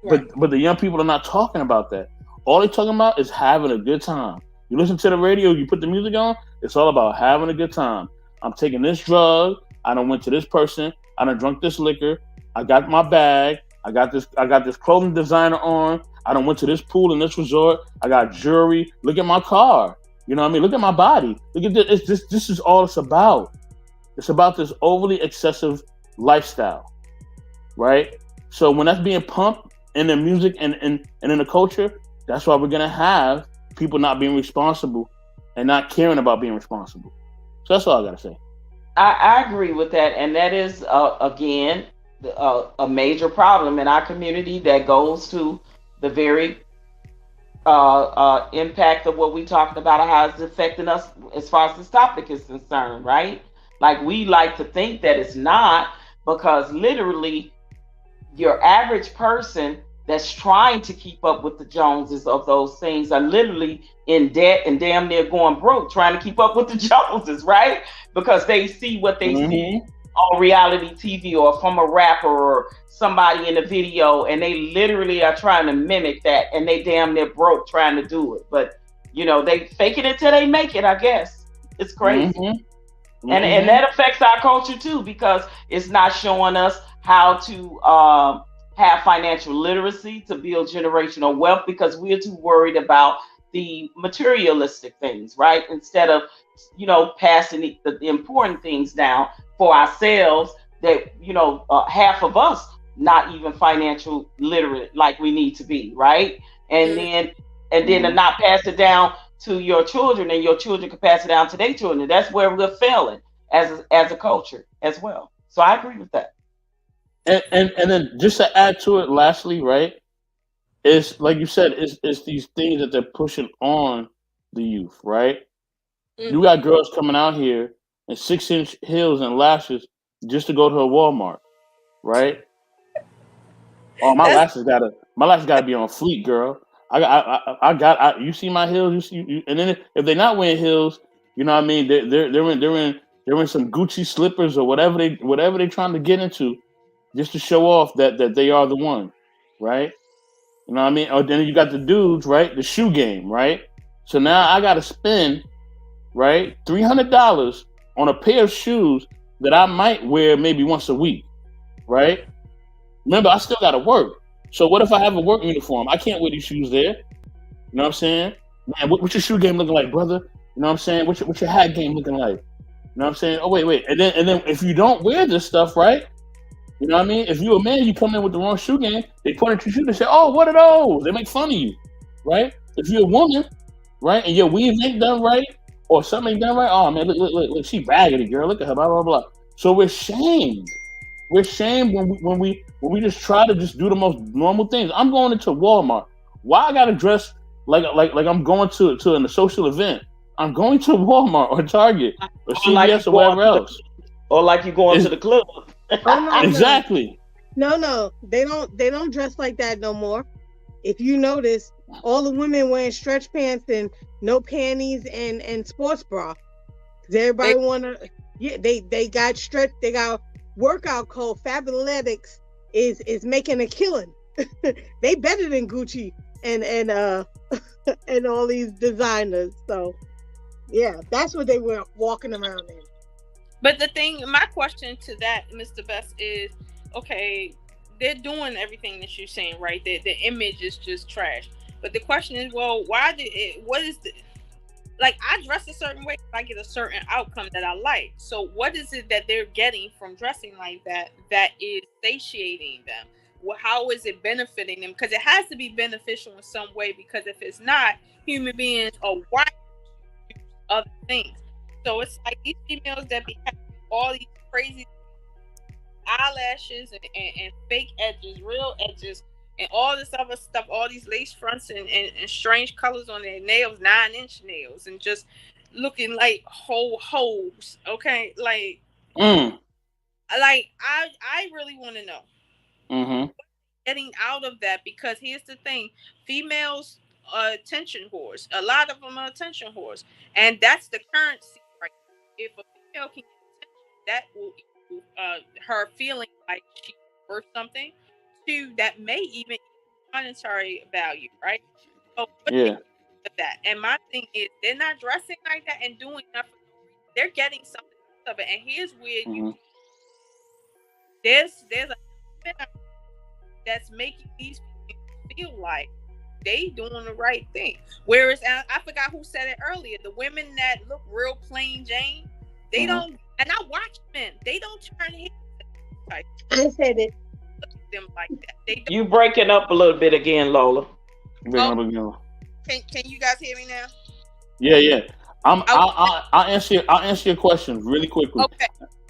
Right. But the young people are not talking about that. All they're talking about is having a good time. You listen to the radio, you put the music on, it's all about having a good time. I'm taking this drug. I done went to this person. I done drunk this liquor. I got my bag. I got this clothing designer on. I done went to this pool in this resort. I got jewelry. Look at my car. You know what I mean? Look at my body. Look at this. This is all it's about. It's about this overly excessive lifestyle, right? So when that's being pumped in the music and in the culture, that's why we're gonna have people not being responsible and not caring about being responsible. So that's all I gotta say. I agree with that, and that is again a major problem in our community that goes to the very impact of what we talked about, how it's affecting us as far as this topic is concerned, right? Like we like to think that it's not, because literally your average person that's trying to keep up with the Joneses of those things are literally in debt and damn near going broke trying to keep up with the Joneses, right? Because they see what they see on reality TV or from a rapper or somebody in a video, and they literally are trying to mimic that, and they damn near broke trying to do it. But they fake it until they make it, I guess. It's crazy. And that affects our culture too, because it's not showing us how to have financial literacy to build generational wealth, because we're too worried about the materialistic things, right? Instead of, passing the important things down for ourselves that, half of us not even financial literate like we need to be, right? And then to not pass it down to your children, and your children can pass it down to their children. That's where we're failing as a culture as well. So I agree with that. And then just to add to it, lastly, right, it's like you said, it's these things that they're pushing on the youth, right? You got girls coming out here in 6-inch heels and lashes just to go to a Walmart, right? Oh, my lashes gotta be on fleek, girl. You see my heels. And then if they're not wearing heels, you know what I mean. They're in some Gucci slippers or whatever they trying to get into, just to show off that they are the one, right? You know what I mean. Or then you got the dudes, right? The shoe game, right? So now I got to spend, right, $300 on a pair of shoes that I might wear maybe once a week, right? Remember, I still got to work. So what if I have a work uniform? I can't wear these shoes there. You know what I'm saying? Man, what's your shoe game looking like, brother? You know what I'm saying? What's your hat game looking like? You know what I'm saying? Oh, wait. And then if you don't wear this stuff, right? You know what I mean? If you're a man, you come in with the wrong shoe game, they point at your shoe, they say, oh, what are those? They make fun of you, right? If you're a woman, right, and your weave ain't done right, or something ain't done right, oh, man, look, she raggedy, girl. Look at her, blah, blah, blah. So we're shamed. We're shamed when we just try to just do the most normal things. I'm going into Walmart. Why I gotta dress like I'm going to a social event? I'm going to Walmart or Target or CVS or wherever else. Or like you going to the club. No. Exactly. No, they don't dress like that no more. If you notice, all the women wearing stretch pants and no panties and sports bra. Cause everybody they got workout code. Fabletics is making a killing. They better than Gucci and and all these designers. So yeah, that's what they were walking around in. But my question to that, Mr. Best, is okay, they're doing everything that you're saying, right? The image is just trash. But the question is, well, I dress a certain way, I get a certain outcome that I like. So what is it that they're getting from dressing like that is satiating them? Well, how is it benefiting them? Because it has to be beneficial in some way, because if it's not, human beings are wired to do other things. So it's like these females that be having all these crazy eyelashes and fake edges, real edges, and all this other stuff, all these lace fronts and strange colors on their nails, 9-inch nails, and just looking like whole hoes. Okay, like I really want to know what's getting out of that, because here's the thing: females are attention whores. A lot of them are attention whores, and that's the currency. Right? If a female can get attention, that will equal her feeling like she's worth something. Too, that may even equal monetary value, right? So that. And my thing is, they're not dressing like that and doing nothing. They're getting something out of it. And here's where there's a that's making these people feel like they doing the right thing. Whereas I forgot who said it earlier. The women that look real plain Jane, they don't. And I watch men. They don't turn heads. Like, I said it. Look at them like that. You breaking up a little bit again, Lola. Can you guys hear me now? Yeah. I'll answer your question really quickly. Okay.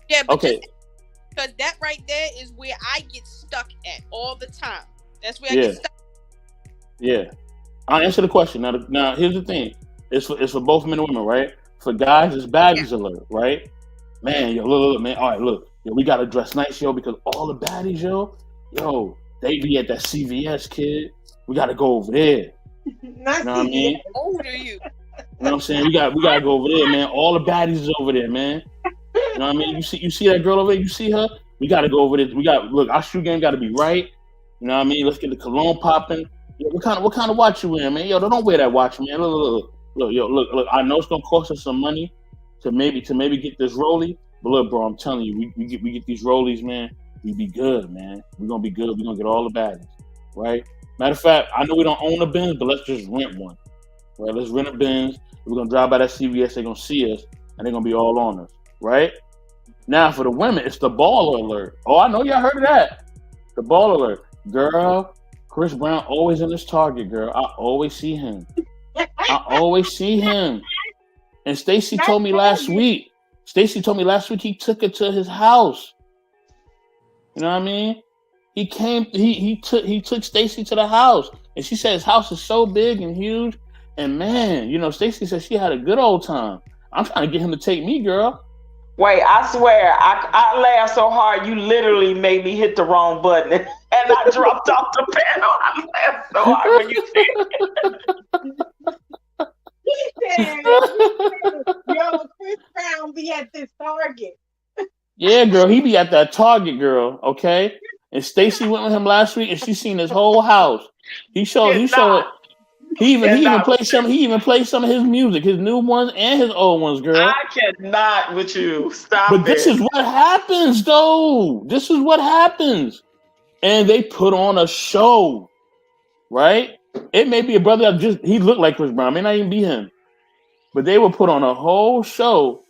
Yeah, but okay. Because that right there is where I get stuck at all the time. That's where I get stuck. Yeah. I'll answer the question. Now here's the thing. It's for both men and women, right? For guys, it's baddies alert, right? Man, yo, look, man. All right, look. Yo, we gotta dress nice, yo, because all the baddies, yo, they be at that CVS, kid. We gotta go over there. You know what I mean? How old are you? You know what I'm saying? We gotta go over there, man. All the baddies is over there, man. You know what I mean? You see that girl over there? You see her? We gotta go over there. Look, our shoe game gotta be right. You know what I mean? Let's get the cologne popping. Yo, what kind of watch you wearing, man? Yo, don't wear that watch, man. Look. I know it's gonna cost us some money to maybe get this rollie. But look, bro, I'm telling you, we get these rollies, man. We be good, man. We're gonna be good. We're gonna get all the baddies, right? Matter of fact, I know we don't own a Benz, but let's just rent one. Right? Let's rent a Benz. We're gonna drive by that CVS. They're gonna see us, and they're gonna be all on us, right? Now for the women, it's the baller alert. Oh, I know y'all heard of that. The baller alert, girl. Chris Brown always in this Target, girl. I always see him. And Stacy told me last week he took her to his house. You know what I mean? He took Stacy to the house, and she said his house is so big and huge. And man, you know, Stacy said she had a good old time. I'm trying to get him to take me, girl. Wait, I swear, I laughed so hard you literally made me hit the wrong button, and and I dropped off the panel. I laughed so hard when you said it. He said, yo, Chris Brown be at this Target. Yeah, girl, he be at that Target, girl. Okay, and Stacy went with him last week, and she seen his whole house. He showed. He even played some. He even played some of his music, his new ones and his old ones, girl. I cannot with you. Stop But this is what happens, though. This is what happens, and they put on a show, right? It may be a brother that he looked like Chris Brown, may not even be him, but they will put on a whole show,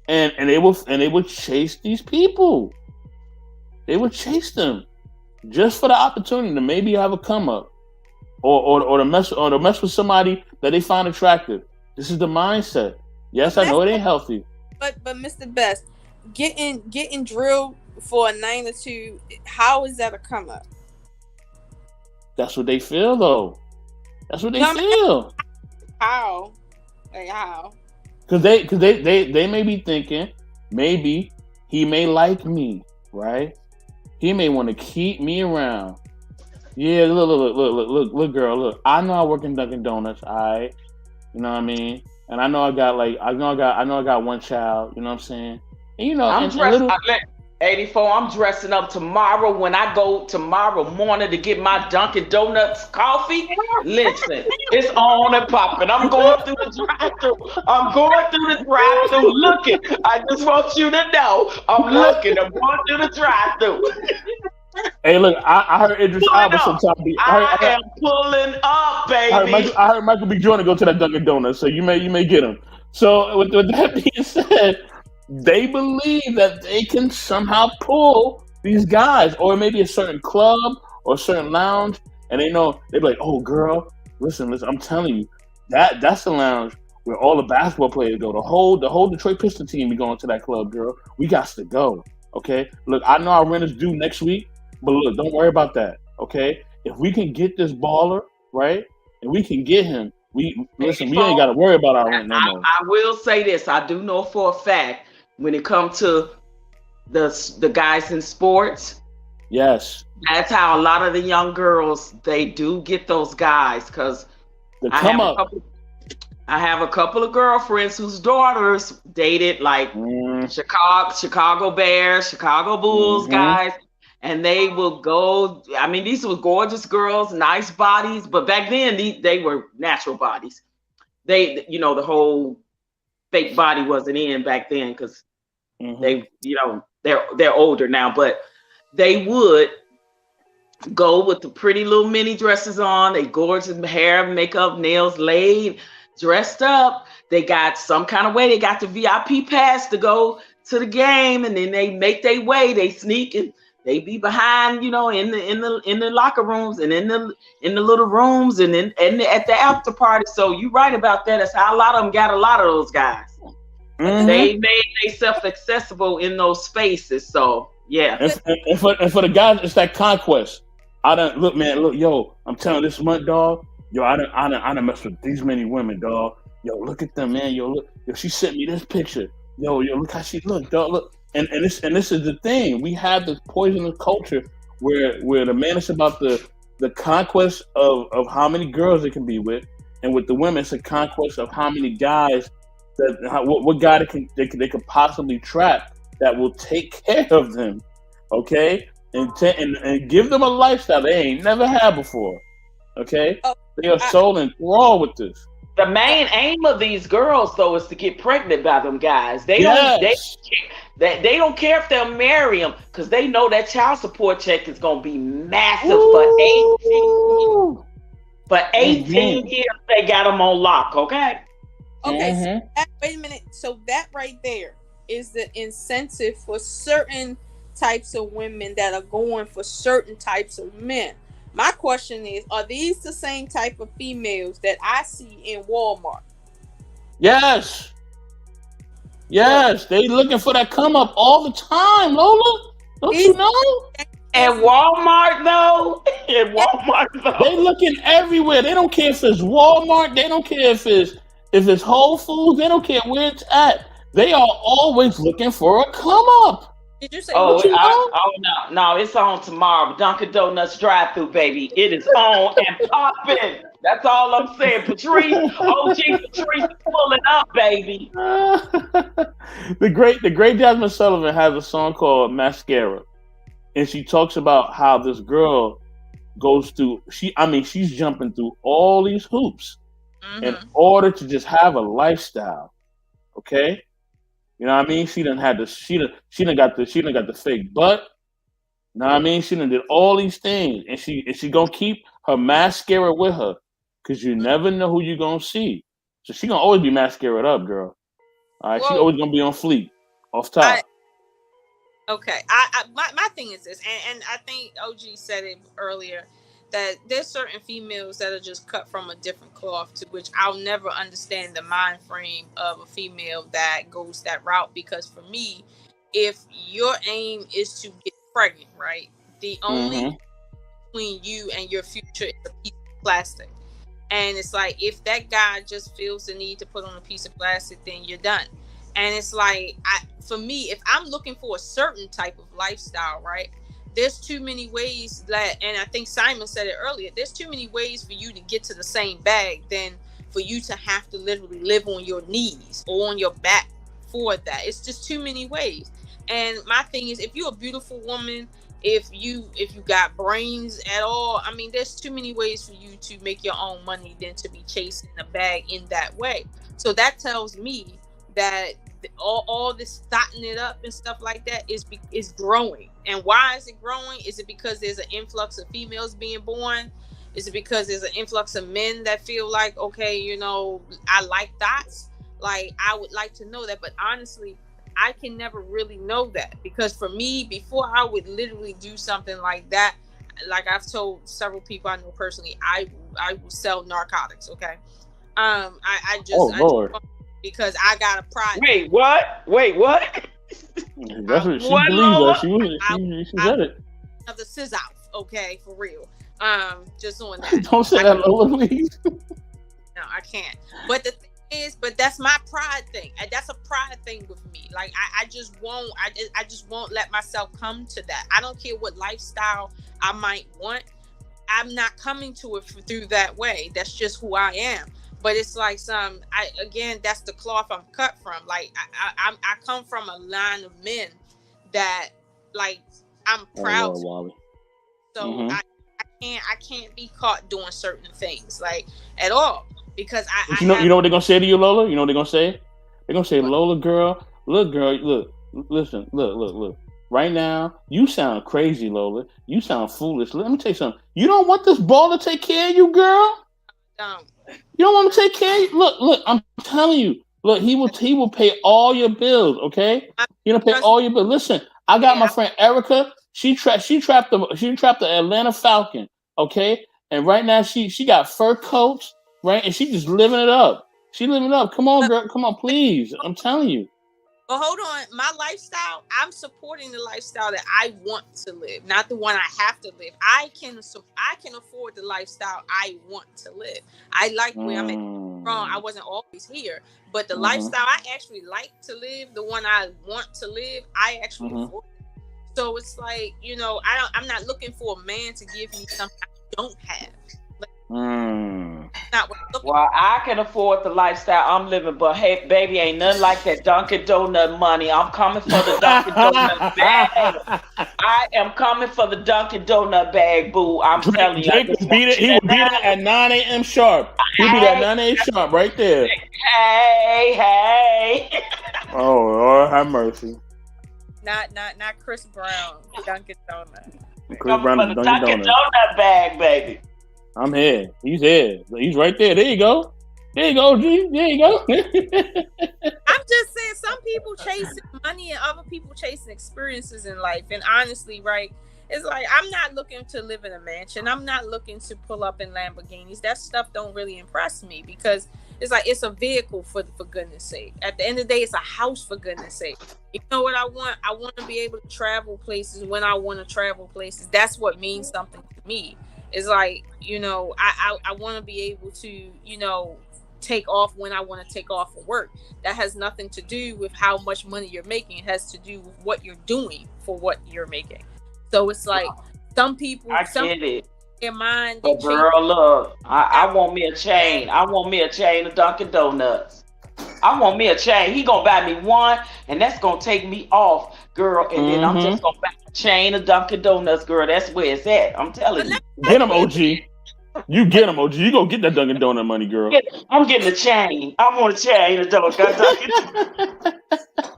and they will chase these people. They would chase them just for the opportunity to maybe have a come up. Or to mess with somebody that they find attractive. This is the mindset. Yes, I know it ain't healthy. But Mr. Best, getting drilled for a night or two, how is that a come up? That's what they feel, though. That's what they feel. How? Like how? Because they may be thinking maybe he may like me, right? He may want to keep me around. Yeah, look, girl, look. I know I work in Dunkin' Donuts, all right? You know what I mean? And I know I got one child, you know what I'm saying? And you know, I'm dressed 84, I'm dressing up tomorrow when I go tomorrow morning to get my Dunkin' Donuts coffee. Listen, it's on and popping. I'm going through the drive-thru. Looking. I just want you to know. I'm looking. I'm going through the drive-thru. Hey, look, I heard Idris Elba sometimes. I am pulling up, baby. I heard Michael B. Jordan go to that Dunkin' Donuts, so you may get him. So with that being said, they believe that they can somehow pull these guys, or maybe a certain club or a certain lounge, and they know they're like, "Oh, girl, listen, I'm telling you, that's the lounge where all the basketball players go. The whole Detroit Pistons team be going to that club, girl. We got to go, okay? Look, I know our rent is due next week, but look, don't worry about that, okay? If we can get this baller, right, and we can get him, we ain't got to worry about our rent no more." I will say this: I do know for a fact when it comes to the guys in sports, yes, that's how a lot of the young girls they do get those guys because I have a couple of girlfriends whose daughters dated like Chicago Bears, Chicago Bulls guys. And they will go. I mean, these were gorgeous girls, nice bodies, but back then they were natural bodies. The whole fake body wasn't in back then because they, they're older now. But they would go with the pretty little mini dresses on. They gorgeous hair, makeup, nails laid, dressed up. They got some kind of way. They got the VIP pass to go to the game, and then they make their way. They sneak and they be behind, in the locker rooms and in the little rooms and at the after party. So you're right about that. That's how a lot of them got a lot of those guys. They made themselves accessible in those spaces. So yeah. And for the guys, it's that conquest. Yo, I'm telling you this month, dog. Yo, I done messed with these many women, dog. Yo, look at them, man. Yo, she sent me this picture. Yo, look how she look, dog. Look. And this is the thing. We have this poisonous culture where the man is about the conquest of how many girls it can be with, and with the women, it's a conquest of how many guys what guy they could possibly trap that will take care of them, okay, and give them a lifestyle they ain't never had before, okay. They are so enthralled with this. The main aim of these girls, though, is to get pregnant by them guys. They don't care if they'll marry them because they know that child support check is going to be massive for 18 years. For 18 years, they got them on lock, okay? Okay, so wait a minute. So that right there is the incentive for certain types of women that are going for certain types of men. My question is, are these the same type of females that I see in Walmart? Yes. They looking for that come up all the time, Lola. Don't you know? At Walmart, though. They looking everywhere. They don't care if it's Walmart. They don't care if it's Whole Foods. They don't care where it's at. They are always looking for a come up. Did you say? Oh, What you know? no, it's on tomorrow. Dunkin' Donuts drive-through, baby. It is on and popping. That's all I'm saying. Patrice, OG Patrice, pulling up, baby. The great Jasmine Sullivan has a song called Mascara, and she talks about how this girl goes through. She's jumping through all these hoops in order to just have a lifestyle. Okay, you know what I mean? She done had the she done got the fake butt. You know what I mean? She done did all these things, and she gonna keep her mascara with her, cause you never know who you gonna see. So she gonna always be mascaraed up, girl. All right, she always gonna be on fleek, off top. My thing is this, and I think OG said it earlier, that there's certain females that are just cut from a different cloth, to which I'll never understand the mind frame of a female that goes that route. Because for me, if your aim is to get pregnant, right, the only between you and your future is a piece of plastic. And it's like, if that guy just feels the need to put on a piece of plastic, then you're done. And it's like, for me, if I'm looking for a certain type of lifestyle, right, there's too many ways that, and I think Simon said it earlier, there's too many ways for you to get to the same bag than for you to have to literally live on your knees or on your back for that. It's just too many ways. And my thing is, if you're a beautiful woman, if you got brains at all, I mean, there's too many ways for you to make your own money than to be chasing a bag in that way. So that tells me that all this starting it up and stuff like that is growing. And why is it growing? Is it because there's an influx of females being born? Is it because there's an influx of men that feel like, okay, you know, I like thoughts? Like, I would like to know that, but honestly, I can never really know that, because for me, before I would literally do something like that, like I've told several people I know personally, I will sell narcotics. Okay, I just because I got a pride. Wait, what? That's what she believes. She said it. Of the scissors, okay, for real. Just on that. Don't say that, Lola, please. No, I can't. But the thing is, but that's my pride thing. And that's a pride thing with me. Like I just won't let myself come to that. I don't care what lifestyle I might want. I'm not coming to it through that way. That's just who I am. But it's like that's the cloth I'm cut from. Like I come from a line of men that, like, I'm proud. So I can't be caught doing certain things, like, at all. Because you know what they're gonna say to you, Lola? You know what they're gonna say? They're gonna say, what? Lola, girl, listen, look. Right now, you sound crazy, Lola. You sound foolish. Let me tell you something. You don't want this ball to take care of you, girl? You don't want to take care of you? Look, I'm telling you. Look, he will pay all your bills, okay? He'll pay all your bills. Listen, I got my friend Erica. She trapped the Atlanta Falcon, okay? And right now she got fur coats, right? And she just living it up. She living it up. Come on, girl. Come on, please. I'm telling you. But hold on, my lifestyle, I'm supporting the lifestyle that I want to live, not the one I have to live. I can afford the lifestyle I want to live. I like where I'm at. I wasn't always here, but the lifestyle I actually like to live, the one I want to live, I actually afford it. So it's like, you know, I'm not looking for a man to give me something I don't have. Not what I'm looking for. I can afford the lifestyle I'm living, but hey, baby, ain't nothing like that Dunkin' Donut money. I'm coming for the Dunkin' Donut bag. I am coming for the Dunkin' Donut bag, boo. I'm telling you. He will beat it at 9 a.m. sharp. He'll be at 9 a.m. sharp right there. Hey. Oh, Lord, have mercy. Not Chris Brown, Dunkin' Donut. Chris Brown, for the Dunkin' Donut bag, baby. I'm here. He's here. He's right there. There you go. There you go, G. There you go. I'm just saying, some people chasing money and other people chasing experiences in life. And honestly, right, it's like, I'm not looking to live in a mansion. I'm not looking to pull up in Lamborghinis. That stuff don't really impress me, because it's like, it's a vehicle for goodness sake. At the end of the day, it's a house, for goodness sake. You know what I want? I want to be able to travel places when I want to travel places. That's what means something to me. It's like, you know, I want to be able to, you know, take off when I want to take off for work. That has nothing to do with how much money you're making. It has to do with what you're doing for what you're making. So it's like some people, I get it. Their mind, but girl, look, I want me a chain. I want me a chain of Dunkin' Donuts. I want me a chain. He gonna buy me one, and that's gonna take me off, girl. And then I'm just gonna buy a chain of Dunkin' Donuts, girl. That's where it's at. I'm telling you. Get him, OG. You get him, OG. You go get that Dunkin' Donut money, girl. I'm getting a chain. I want a chain of Dunkin'.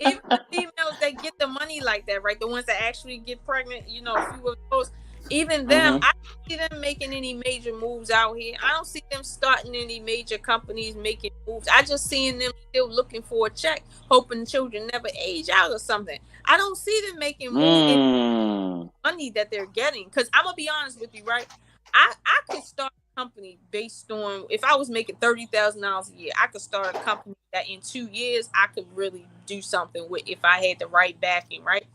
Even the females that get the money like that, right? The ones that actually get pregnant, you know, a few of those. Even them, I don't see them making any major moves out here. I don't see them starting any major companies making moves. I just seeing them still looking for a check, hoping children never age out or something. I don't see them making moves in money that they're getting. Because I'm gonna be honest with you, right? I could start a company based on, if I was making $30,000 a year, I could start a company that in 2 years I could really do something with if I had the right backing, right?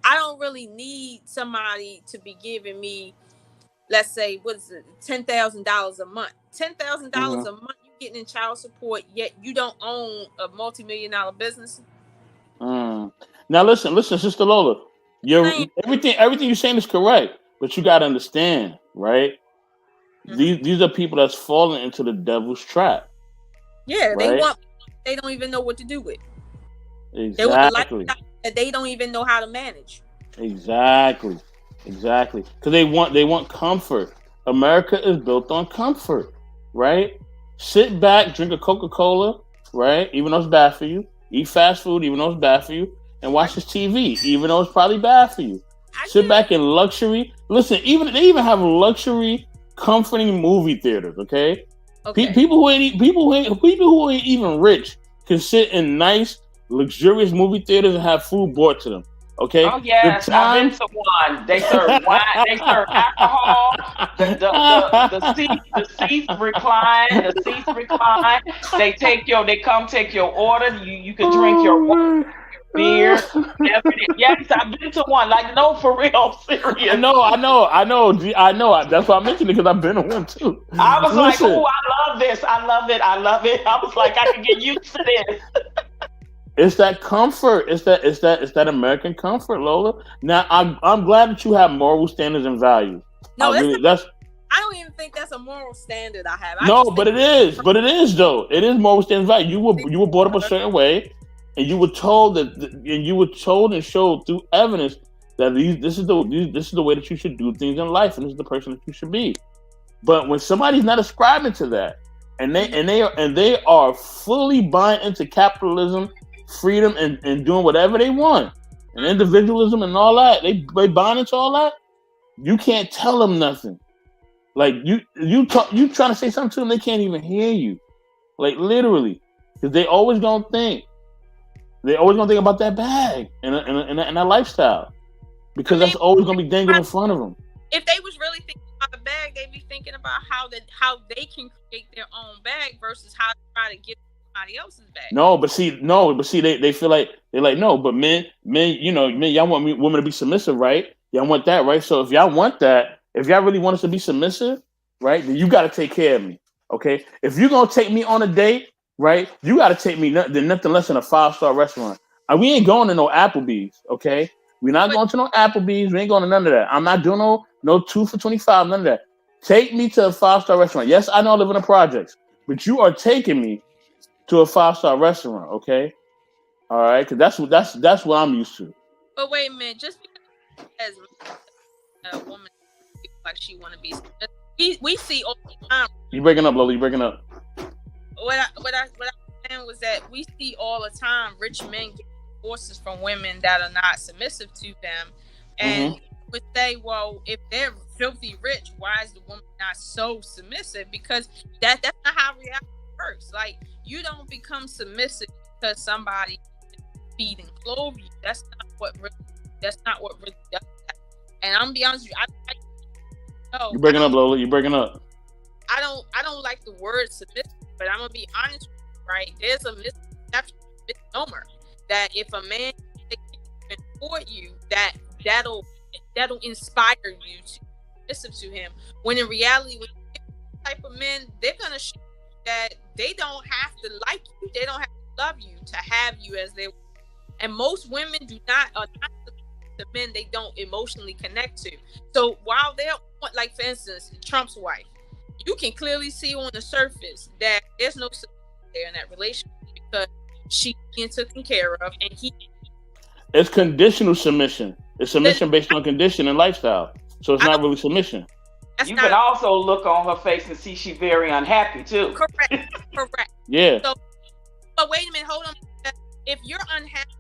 I don't really need somebody to be giving me, let's say, what is it, $10,000 a month. $10,000 a month, you getting in child support, yet you don't own a multi-million-dollar business. Now listen, Sister Lola, everything you're saying is correct, but you gotta understand, right? These are people that's falling into the devil's trap. Yeah, right? they don't even know what to do with. Exactly. They want a lifestyle that they don't even know how to manage. Exactly. Because they want comfort. America is built on comfort, right? Sit back, drink a Coca-Cola, right? Even though it's bad for you. Eat fast food, even though it's bad for you. And watch this TV, even though it's probably bad for you. Sit back in luxury. Listen, they even have luxury, comforting movie theaters. Okay. People who ain't even rich can sit in nice, luxurious movie theaters and have food brought to them. Okay. Oh yes, I've been to one. They serve wine. They serve alcohol. The seats recline. They come take your order. You can drink your water, beer. Yes, I've been to one. Like, no, for real, I'm serious. I know. That's why I mentioned it, because I've been to one too. I was like, oh, I love this. I love it. I was like, I can get used to this. It's that comfort. It's that American comfort, Lola. Now, I'm glad that you have moral standards and values. No, I don't even think that's a moral standard I have. But it is. But it is, though. It is moral standards and values. You were brought up a certain way, and you were told and showed through evidence that this is the way that you should do things in life, and this is the person that you should be. But when somebody's not ascribing to that, and they are fully buying into capitalism, freedom, and doing whatever they want, and individualism and all that, they buying into all that, you can't tell them nothing. Like you trying to say something to them, they can't even hear you. Like, literally, because they always gonna think about that bag and that lifestyle, because that's always gonna be dangling in front of them. If they was really thinking about the bag, they'd be thinking about how they can create their own bag versus how to try to get somebody else's bag. No, but see, they feel like they're like, no, but men, y'all want women to be submissive, right? Y'all want that, right? So if y'all want that, if y'all really want us to be submissive, right, then you got to take care of me, okay? If you're gonna take me on a date, right, you got to take me nothing less than a 5-star restaurant. We ain't going to no Applebee's, okay? We're not going to no Applebee's. We ain't going to none of that. I'm not doing no 2 for $25, none of that. Take me to a 5-star restaurant. Yes, I know I live in the projects, but you are taking me to a 5-star restaurant, okay? All right, because that's what I'm used to. But wait a minute, just because as a woman feels like she want to be, we see all the time. You breaking up, Lola? You breaking up? What I saying was that we see all the time rich men get divorces from women that are not submissive to them, and would say, well, if they're filthy rich, why is the woman not so submissive? Because that's not how reality works. Like, you don't become submissive because somebody feed and clothe you. That's not what really does that. And I'm gonna be honest with you, you're breaking up, Lola. You're breaking up. I don't like the word submissive, but I'm gonna be honest with you, right? There's a misnomer that if a man can support you, that'll inspire you to be submissive to him. When in reality, when you get type of men, they're gonna show you that They don't have to like you. They don't have to love you to have you as their. And most women do not are not the men they don't emotionally connect to. So while they're like, for instance, Trump's wife, you can clearly see on the surface that there's no support there in that relationship because she's being taken care of, and he. It's conditional submission. It's submission based on condition and lifestyle. So it's not really submission. You can also look on her face and see she's very unhappy too. Correct. Yeah. So, but wait a minute, hold on. If you're unhappy,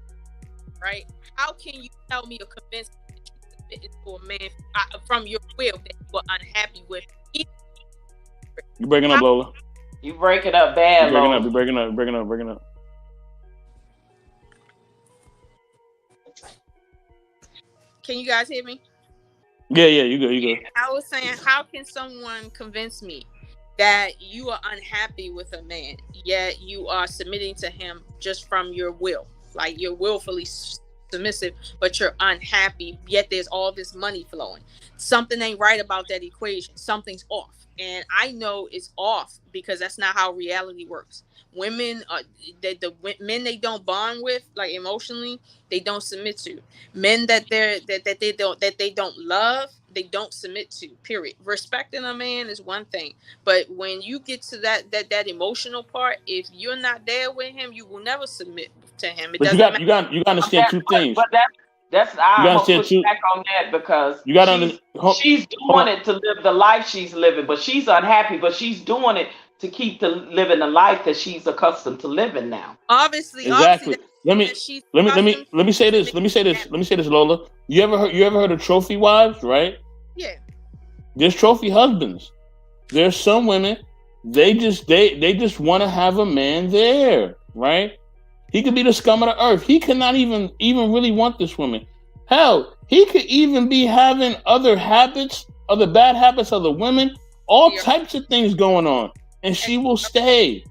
right? How can you tell me or convince me that you submitted to a man from your will that you were unhappy with? You breaking up, Lola? You breaking up bad, Lola. You breaking up. Can you guys hear me? Yeah, you good. I was saying, how can someone convince me that you are unhappy with a man, yet you are submitting to him just from your will? Like, you're willfully submissive, but you're unhappy, yet there's all this money flowing. Something ain't right about that equation. Something's off. And I know it's off because that's not how reality works. Women, the men they don't bond with, like emotionally, they don't submit to. Men that they don't love, they don't submit to. Period. Respecting a man is one thing, but when you get to that emotional part, if you're not there with him, you will never submit to him. But you got to understand two things. But that's I'm gonna push back on that because she's doing it to live the life she's living, but she's unhappy. But she's doing it to keep living the life that she's accustomed to living now. Obviously, exactly. Let me say this, Lola. You ever heard of trophy wives, right? Yeah. There's trophy husbands. There's some women they just want to have a man there, right? He could be the scum of the earth. He could not even really want this woman. Hell, he could even be having other habits, other bad habits, other women, all types of things going on, and she will stay.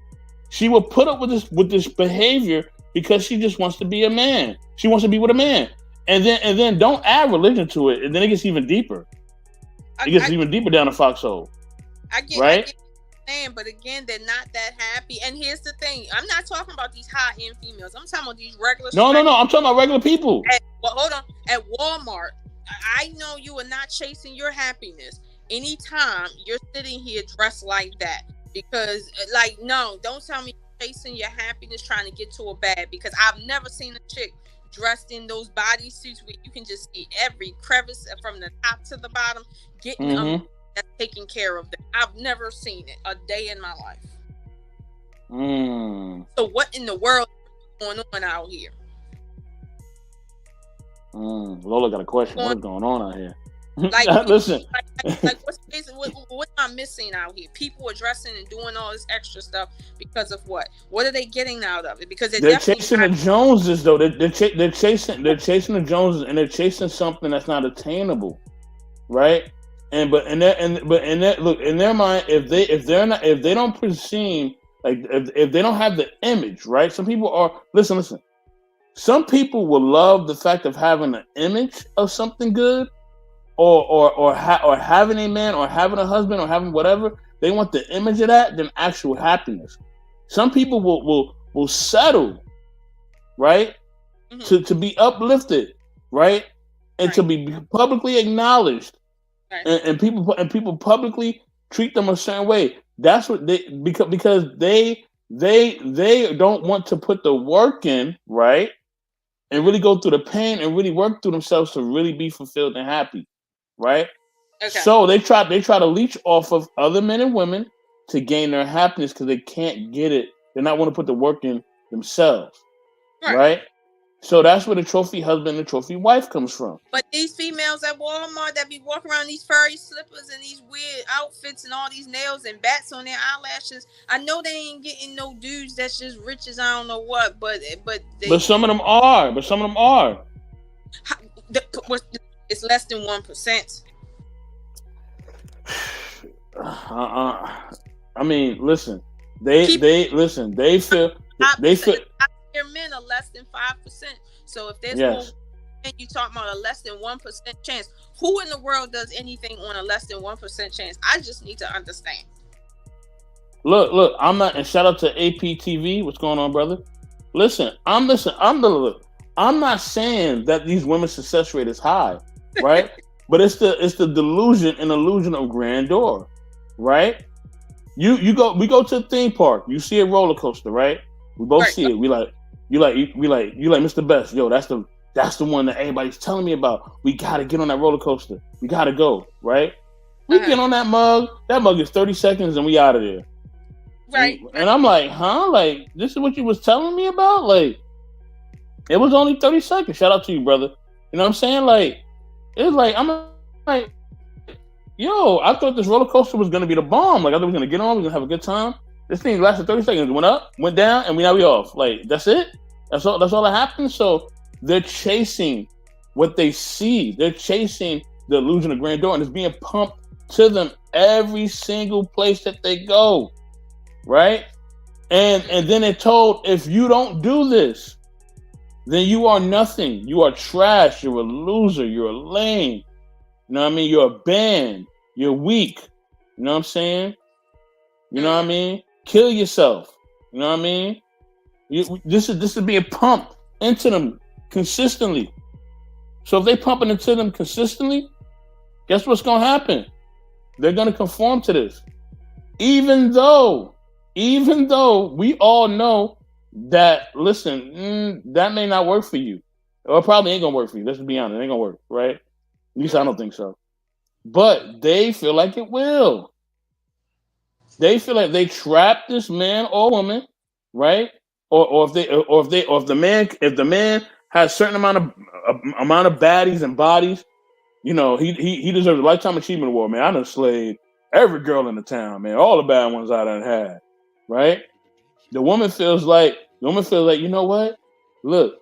She will put up with this behavior because she just wants to be a man. She wants to be with a man, and then don't add religion to it, and then it gets even deeper. It gets even deeper down the foxhole. I get but again, they're not that happy. And here's the thing: I'm not talking about these high-end females. I'm talking about these regular. No. I'm talking about regular people. Hold on. At Walmart, I know you are not chasing your happiness anytime you're sitting here dressed like that. Because, like, no, don't tell me you're chasing your happiness trying to get to a bag. Because I've never seen a chick dressed in those bodysuits where you can just see every crevice from the top to the bottom, getting that's taking care of them. I've never seen it a day in my life. So what in the world is going on out here? Lola got a question. What is going on out here? Like, listen. Like what am I missing out here? People are dressing and doing all this extra stuff because of what? What are they getting out of it? Because they're chasing the Joneses, though. They're chasing the Joneses, and they're chasing something that's not attainable, right? But in their mind, if they don't perceive, like if they don't have the image, right? Some people are listen. Some people will love the fact of having an image of something good, or having a man, or having a husband, or having whatever. They want the image of that than actual happiness. Some people will settle, right, to be uplifted, right, and to be publicly acknowledged. And people publicly treat them a certain way. That's what because they don't want to put the work in, right, and really go through the pain and really work through themselves to really be fulfilled and happy, right? Okay. So they try to leech off of other men and women to gain their happiness because they can't get it. They're not want to put the work in themselves, right? So that's where the trophy husband and the trophy wife comes from. But these females at Walmart that be walking around these furry slippers and these weird outfits and all these nails and bats on their eyelashes, I know they ain't getting no dudes that's just rich as I don't know what. But some of them are. It's less than 1%. I mean, listen. They feel. Their men are less than 5%. So if there's more, and you talking about a less than 1% chance, who in the world does anything on a less than 1% chance? I just need to understand. Look. I'm not. And shout out to APTV. What's going on, brother? Listen. I'm not saying that these women's success rate is high, right? But it's the delusion and illusion of grandeur, right? We go to a theme park. You see a roller coaster, right? We both see it. We like Mr. Best. Yo, that's the one that everybody's telling me about. We gotta get on that roller coaster. We gotta go, right? We get on that mug. That mug is 30 seconds and we out of there. Right. And I'm like, huh? Like, this is what you was telling me about? Like, it was only 30 seconds. Shout out to you, brother. You know what I'm saying? Like, it was like, I'm like, yo, I thought this roller coaster was gonna be the bomb. Like, I thought we were gonna get on, we were gonna have a good time. This thing lasted 30 seconds. Went up, went down, and now we off. Like, that's it? That's all that happened? So they're chasing what they see. They're chasing the illusion of grandeur, and it's being pumped to them every single place that they go. Right? And then they're told, if you don't do this, then you are nothing. You are trash. You're a loser. You're a lame. You know what I mean? You're a band. You're weak. You know what I'm saying? You know what I mean? Kill yourself. You know what I mean? This is being pumped into them consistently. So if they pump it into them consistently, guess what's going to happen? They're going to conform to this. Even though we all know that, listen, that may not work for you. Or it probably ain't going to work for you. Let's be honest. It ain't going to work, right? At least I don't think so. But they feel like it will. They feel like they trap this man or woman, right? Or if the man has a certain amount of baddies and bodies, you know, he deserves a lifetime achievement award, man. I done slayed every girl in the town, man. All the bad ones I done had, right? The woman feels like, you know what? Look,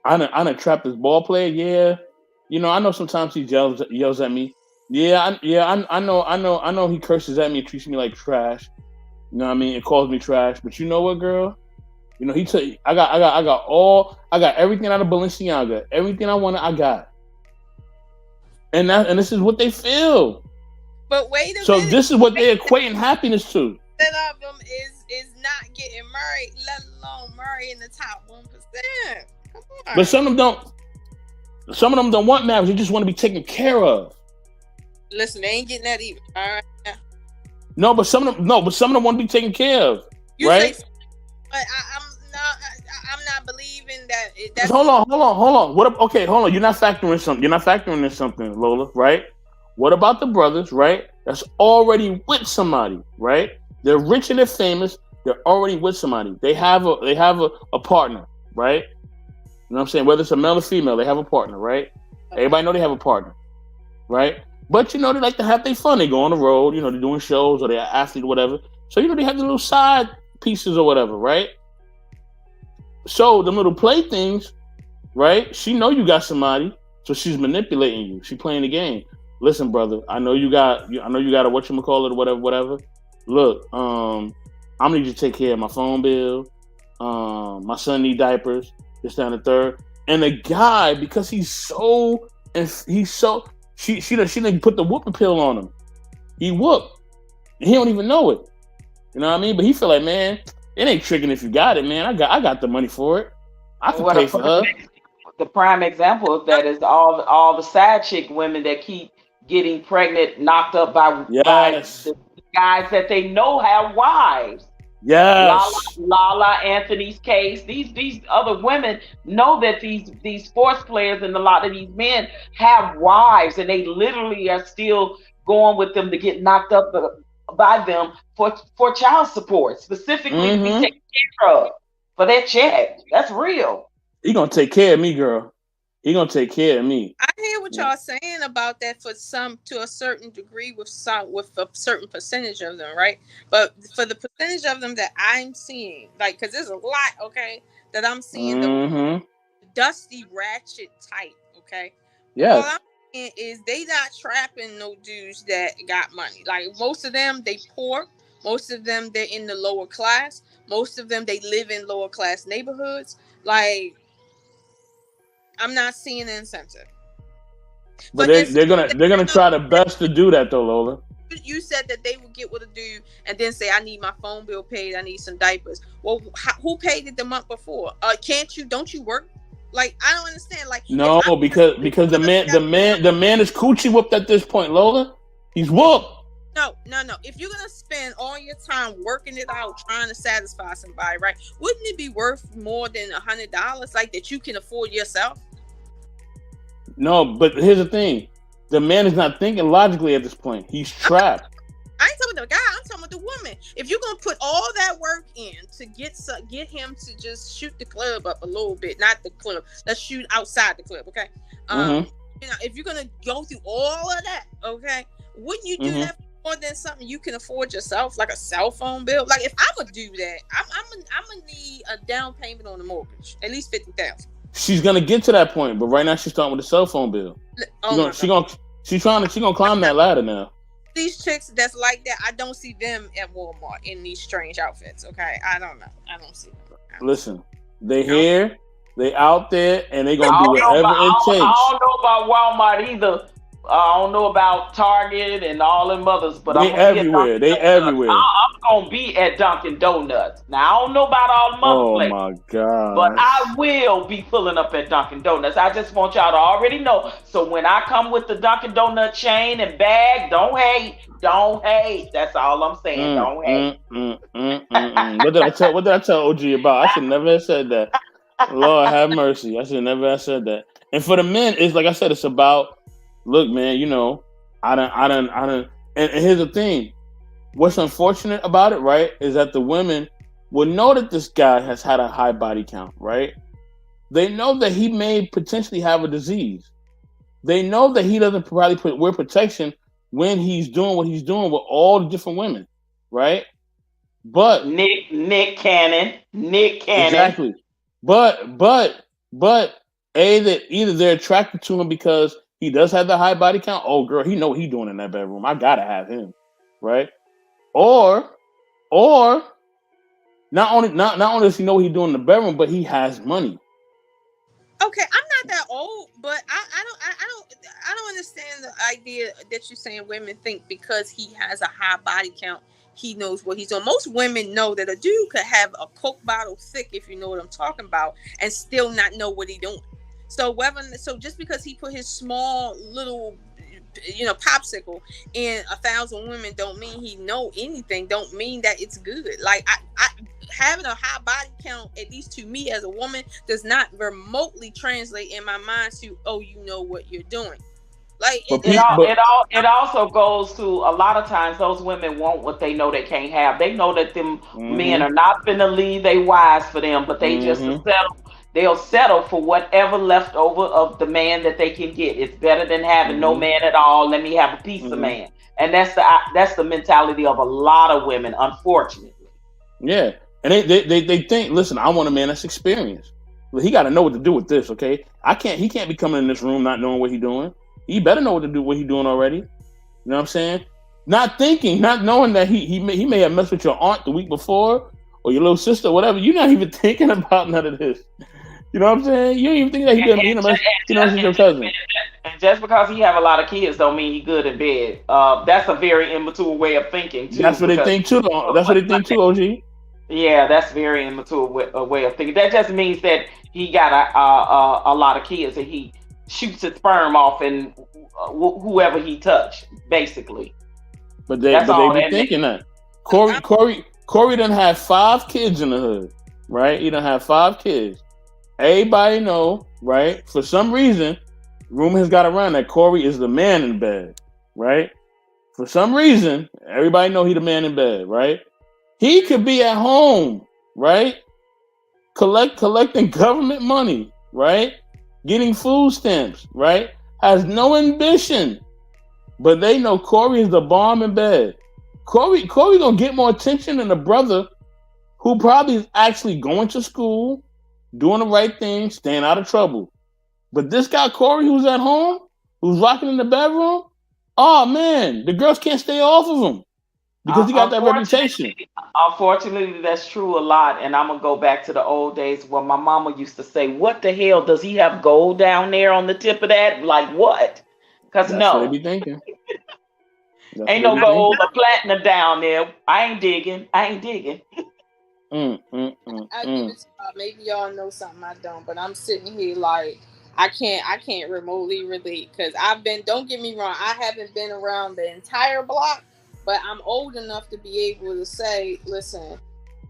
I done trapped this ball player. Yeah, you know, I know sometimes he yells at me. I know he curses at me and treats me like trash. You know what I mean? It calls me trash. But you know what, girl? You know, I got everything out of Balenciaga. Everything I wanted, I got. And this is what they feel. But wait a minute. So this is what they're equating happiness to. None of them is not getting married, let alone marry in the top 1%. Come on. But some of them don't want marriage. They just want to be taken care of. Listen, they ain't getting that either. All right. No, but some of them want to be taken care of. Right? But I'm not believing that. That's hold on. Okay, hold on. You're not factoring in something, Lola, right? What about the brothers, right? That's already with somebody, right? They're rich and they're famous. They're already with somebody. They have a partner, right? You know what I'm saying? Whether it's a male or female, they have a partner, right? Okay. Everybody know they have a partner, right? But you know, they like to have their fun. They go on the road, you know, they're doing shows or they're athletes or whatever. So, you know, they have the little side pieces or whatever, right? So the little playthings, right? She know you got somebody, so she's manipulating you. She's playing the game. Listen, brother, I know you got a whatchamacallit or whatever. Look, I'm gonna need you to take care of my phone bill. My son need diapers. This, down the third. And the guy, because she didn't put the whooping pill on him. He whooped. He don't even know it. You know what I mean? But he feel like, man, it ain't tricking if you got it, man. I got the money for it. I can pay for her. The prime example of that is all the side chick women that keep getting pregnant, knocked up by the guys that they know have wives. Yes. Lala Anthony's case. These other women know that these sports players and a lot of these men have wives, and they literally are still going with them to get knocked up by them for child support, specifically to be taken care of for that check. That's real. He gonna take care of me, girl. He gonna take care of me. I hear what y'all saying about that to a certain degree with a certain percentage of them, right? But for the percentage of them that I'm seeing, like, because there's a lot, okay, that I'm seeing the dusty ratchet type, okay. Yeah. All I'm saying is they not trapping no dudes that got money. Like, most of them, they poor. Most of them, they're in the lower class. Most of them, they live in lower class neighborhoods. Like, I'm not seeing the incentive. But they're gonna try the best to do that though, Lola. you said that they would get with a dude and then say, I need my phone bill paid, I need some diapers. Well, who paid it the month before? Don't you work? Like, I don't understand. Like, no, because the man is coochie whooped at this point, Lola. He's whooped. No. If you're gonna spend all your time working it out, trying to satisfy somebody, right? Wouldn't it be worth more than $100, like that you can afford yourself? No, but here's the thing: the man is not thinking logically at this point. He's trapped. I ain't talking about the guy. I'm talking about the woman. If you're gonna put all that work in to get him to just shoot the club up a little bit, not the club. Let's shoot outside the club, okay? If you're gonna go through all of that, okay, wouldn't you do that more than something you can afford yourself, like a cell phone bill? Like, if I'm gonna do that, I'm gonna need a down payment on the mortgage, at least $50,000. She's gonna get to that point, but right now she's starting with a cell phone bill. She's gonna climb that ladder now. These chicks that's like that, I don't see them at Walmart in these strange outfits. Okay, I don't know. I don't see them. Listen, they here, they out there, and they gonna do whatever it takes. I don't know about Walmart either. I don't know about Target and all them others, but they everywhere. They everywhere. I'm gonna be at Dunkin' Donuts. Now I don't know about all the other places. Oh my God! But I will be pulling up at Dunkin' Donuts. I just want y'all to already know. So when I come with the Dunkin' Donut chain and bag, don't hate. That's all I'm saying. Don't hate. What did I tell OG about? I should never have said that. Lord have mercy. I should never have said that. And for the men, it's like I said. It's about. Look, man, I don't. And here's the thing. What's unfortunate about it, right, is that the women will know that this guy has had a high body count, right? They know that he may potentially have a disease. They know that he doesn't probably wear protection when he's doing what he's doing with all the different women, right? But Nick Cannon. Exactly. But that either they're attracted to him because he does have the high body count. Oh, girl, he know what he's doing in that bedroom. I gotta have him, right? Or not only does he know what he's doing in the bedroom, but he has money. Okay, I'm not that old, but I don't understand the idea that you're saying women think because he has a high body count, he knows what he's doing. Most women know that a dude could have a Coke bottle thick, if you know what I'm talking about, and still not know what he's doing. So just because he put his small little, popsicle in 1,000 women don't mean he know anything. Don't mean that it's good. Like I having a high body count, at least to me as a woman, does not remotely translate in my mind to, oh, you know what you're doing. Like it also goes to a lot of times those women want what they know they can't have. They know that them men are not finna leave their wives for them, but they just settle. They'll settle for whatever left over of the man that they can get. It's better than having no man at all. Let me have a piece of man. And that's the mentality of a lot of women, unfortunately. Yeah. And they think, listen, I want a man that's experienced. Well, he got to know what to do with this, okay? He can't be coming in this room not knowing what he's doing. He better know what to do, what he's doing already. You know what I'm saying? Not knowing that he may have messed with your aunt the week before or your little sister, whatever. You're not even thinking about none of this. You know what I'm saying? You don't even think that he didn't your cousin. And just because he have a lot of kids don't mean he good in bed. That's a very immature way of thinking too. That's what they think too. That's what they think too, OG. Yeah, that's very immature way of thinking. That just means that he got a lot of kids and he shoots his sperm off and whoever he touched, basically. But they be thinking that. Corey done had 5 kids in the hood, right? He done had 5 kids. Everybody know, right? For some reason, rumor has got around that Corey is the man in bed, right? For some reason, everybody know he the man in bed, right? He could be at home, right? Collecting government money, right? Getting food stamps, right? Has no ambition. But they know Corey is the bomb in bed. Corey gonna get more attention than a brother who probably is actually going to school, doing the right thing, staying out of trouble. But this guy, Corey, who's at home, who's rocking in the bedroom, oh man, the girls can't stay off of him because he got that reputation. Unfortunately, that's true a lot. And I'm going to go back to the old days where my mama used to say, what the hell, does he have gold down there on the tip of that? Like what? Because no. What they be thinking. Ain't no gold or platinum down there. I ain't digging. I give it to maybe y'all know something I don't, but I'm sitting here like I can't remotely relate because don't get me wrong, I haven't been around the entire block, but I'm old enough to be able to say, listen,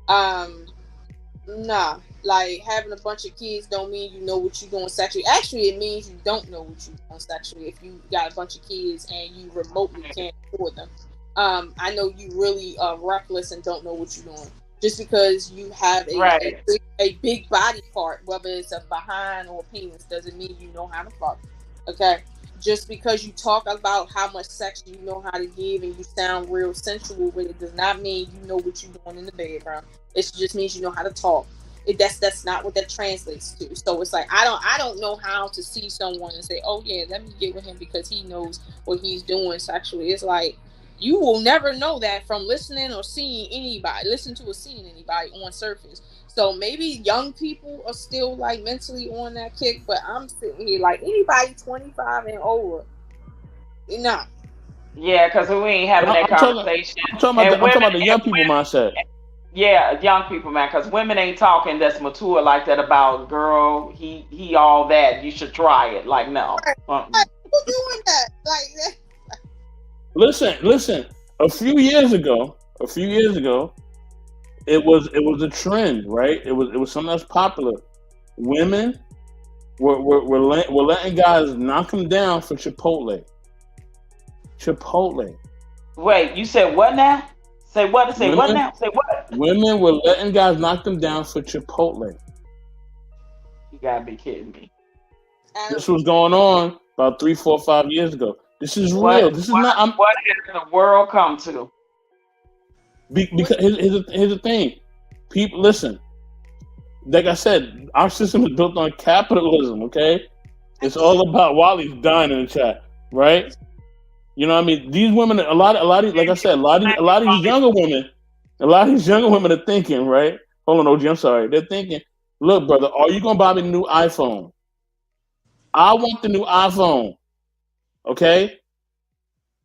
nah, like having a bunch of kids don't mean you know what you're doing sexually. Actually, it means you don't know what you're doing sexually if you got a bunch of kids and you remotely can't afford them. I know you really reckless and don't know what you're doing. Just because you have a big body part, whether it's a behind or a penis, doesn't mean you know how to fuck. Okay? Just because you talk about how much sex you know how to give and you sound real sensual with it does not mean you know what you're doing in the bedroom. It just means you know how to talk. That's not what that translates to. So it's like I don't know how to see someone and say, oh yeah, let me get with him because he knows what he's doing sexually. It's like you will never know that from listening or seeing anybody, anybody on surface. So maybe young people are still like mentally on that kick, but I'm sitting here like anybody 25 and over, no. Yeah, because we ain't having that conversation. I'm talking about the young people mindset. Yeah, young people, man, because women ain't talking that's mature like that about, girl, he all that. You should try it. Like, no. Who's doing that? Like that? Listen. A few years ago, it was a trend, right? It was something that's popular. Women were letting guys knock them down for Chipotle. Wait, you said what now? Say what? Say what now? Say what? Women were letting guys knock them down for Chipotle. You gotta be kidding me. This was going on about 3, 4, 5 years ago. This is real. This is not. What has the world come to? Because here's the thing. People, listen. Like I said, our system is built on capitalism. Okay, it's all about. Wally's dying in the chat, right? You know what I mean? These women, a lot of, like I said, a lot of these younger women are thinking, right? Hold on, OG, I'm sorry. They're thinking, look, brother, are you gonna buy me a new iPhone? I want the new iPhone. Okay?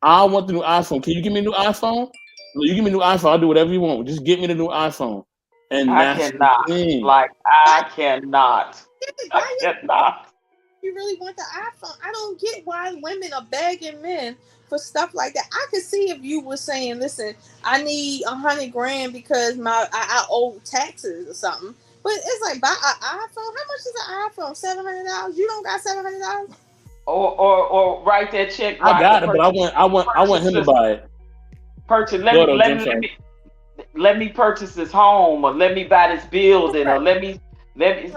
I want the new iPhone. Can you give me a new iPhone? You give me a new iPhone, I'll do whatever you want. Just get me the new iPhone. And I cannot. I cannot. You really want the iPhone? I don't get why women are begging men for stuff like that. I could see if you were saying, listen, I need $100,000 because I owe taxes or something. But it's like, buy an iPhone. How much is an iPhone? $700? You don't got $700? Or write that check. I got it, but I want him to buy it. Purchase. Let me purchase this home, or let me buy this building, or let me.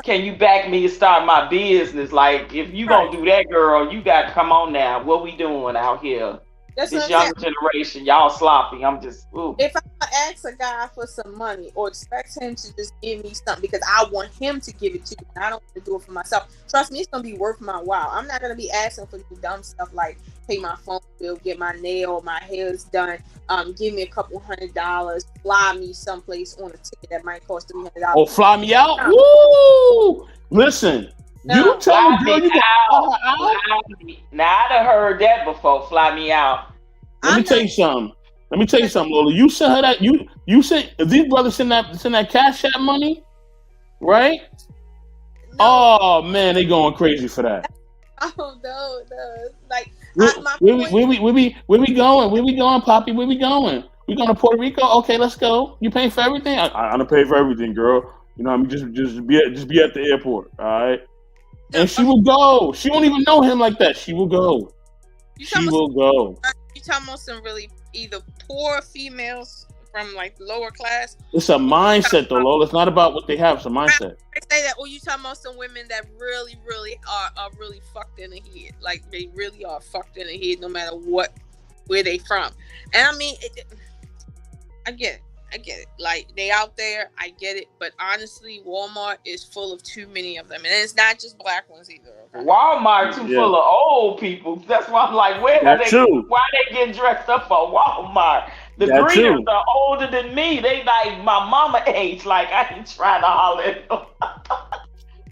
Can you back me to start my business? Like, if you gonna do that, girl, you got to come on now. What we doing out here? This younger generation, y'all sloppy. I'm just. Ooh. If I ask a guy for some money or expect him to just give me something because I want him to give it to me, I don't want to do it for myself. Trust me, it's gonna be worth my while. I'm not gonna be asking for dumb stuff like pay my phone bill, get my nail, my hair's done, give me a couple $100, fly me someplace on a ticket that might cost $300. Oh, fly me out? Woo! Listen. You tell me, girl, you Now, I done heard that before. Fly me out. Let me tell you something, Lola. You sent her that. You sent, if these brothers send that Cash App money, right? No. Oh man, they going crazy for that. Oh no. Like where we going? Where we going, Poppy? Where we going? We going to Puerto Rico? Okay, let's go. You paying for everything? I don't pay for everything, girl. You know, I mean, just be at the airport, all right? And she will go. She won't even know him like that. She will go. She will go. You talking about some really either poor females from like lower class? It's a mindset, though, Lola. It's not about what they have. It's a mindset. I say that. Or you talking about some women that really, really are really fucked in the head? Like they really are fucked in the head, no matter where they from. And I mean, I get it. Like they out there, I get it. But honestly, Walmart is full of too many of them, and it's not just black ones either. Okay? Walmart full of old people. That's why I'm like, why are they getting dressed up for Walmart? The greeters are older than me. They like my mama age. Like I ain't trying to holler at them.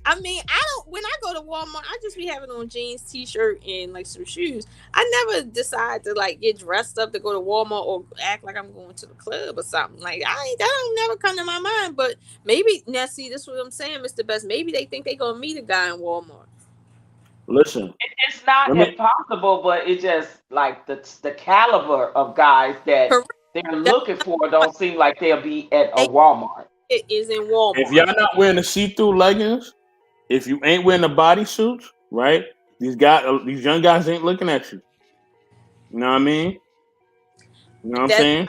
I mean, I don't. When I go to Walmart, I just be having on jeans, t-shirt, and like some shoes. I never decide to like get dressed up to go to Walmart or act like I'm going to the club or something. Like that don't never come to my mind. But maybe now, see, this is what I'm saying, Mr. Best. Maybe they think they gonna meet a guy in Walmart. Listen, It's not impossible, but it just like the caliber of guys that Correct. they're looking for don't seem like they'll be at a Walmart. It is in Walmart. if y'all not wearing the see-through leggings, if you ain't wearing the bodysuits, right? These young guys ain't looking at you. You know what I mean? You know what I'm saying?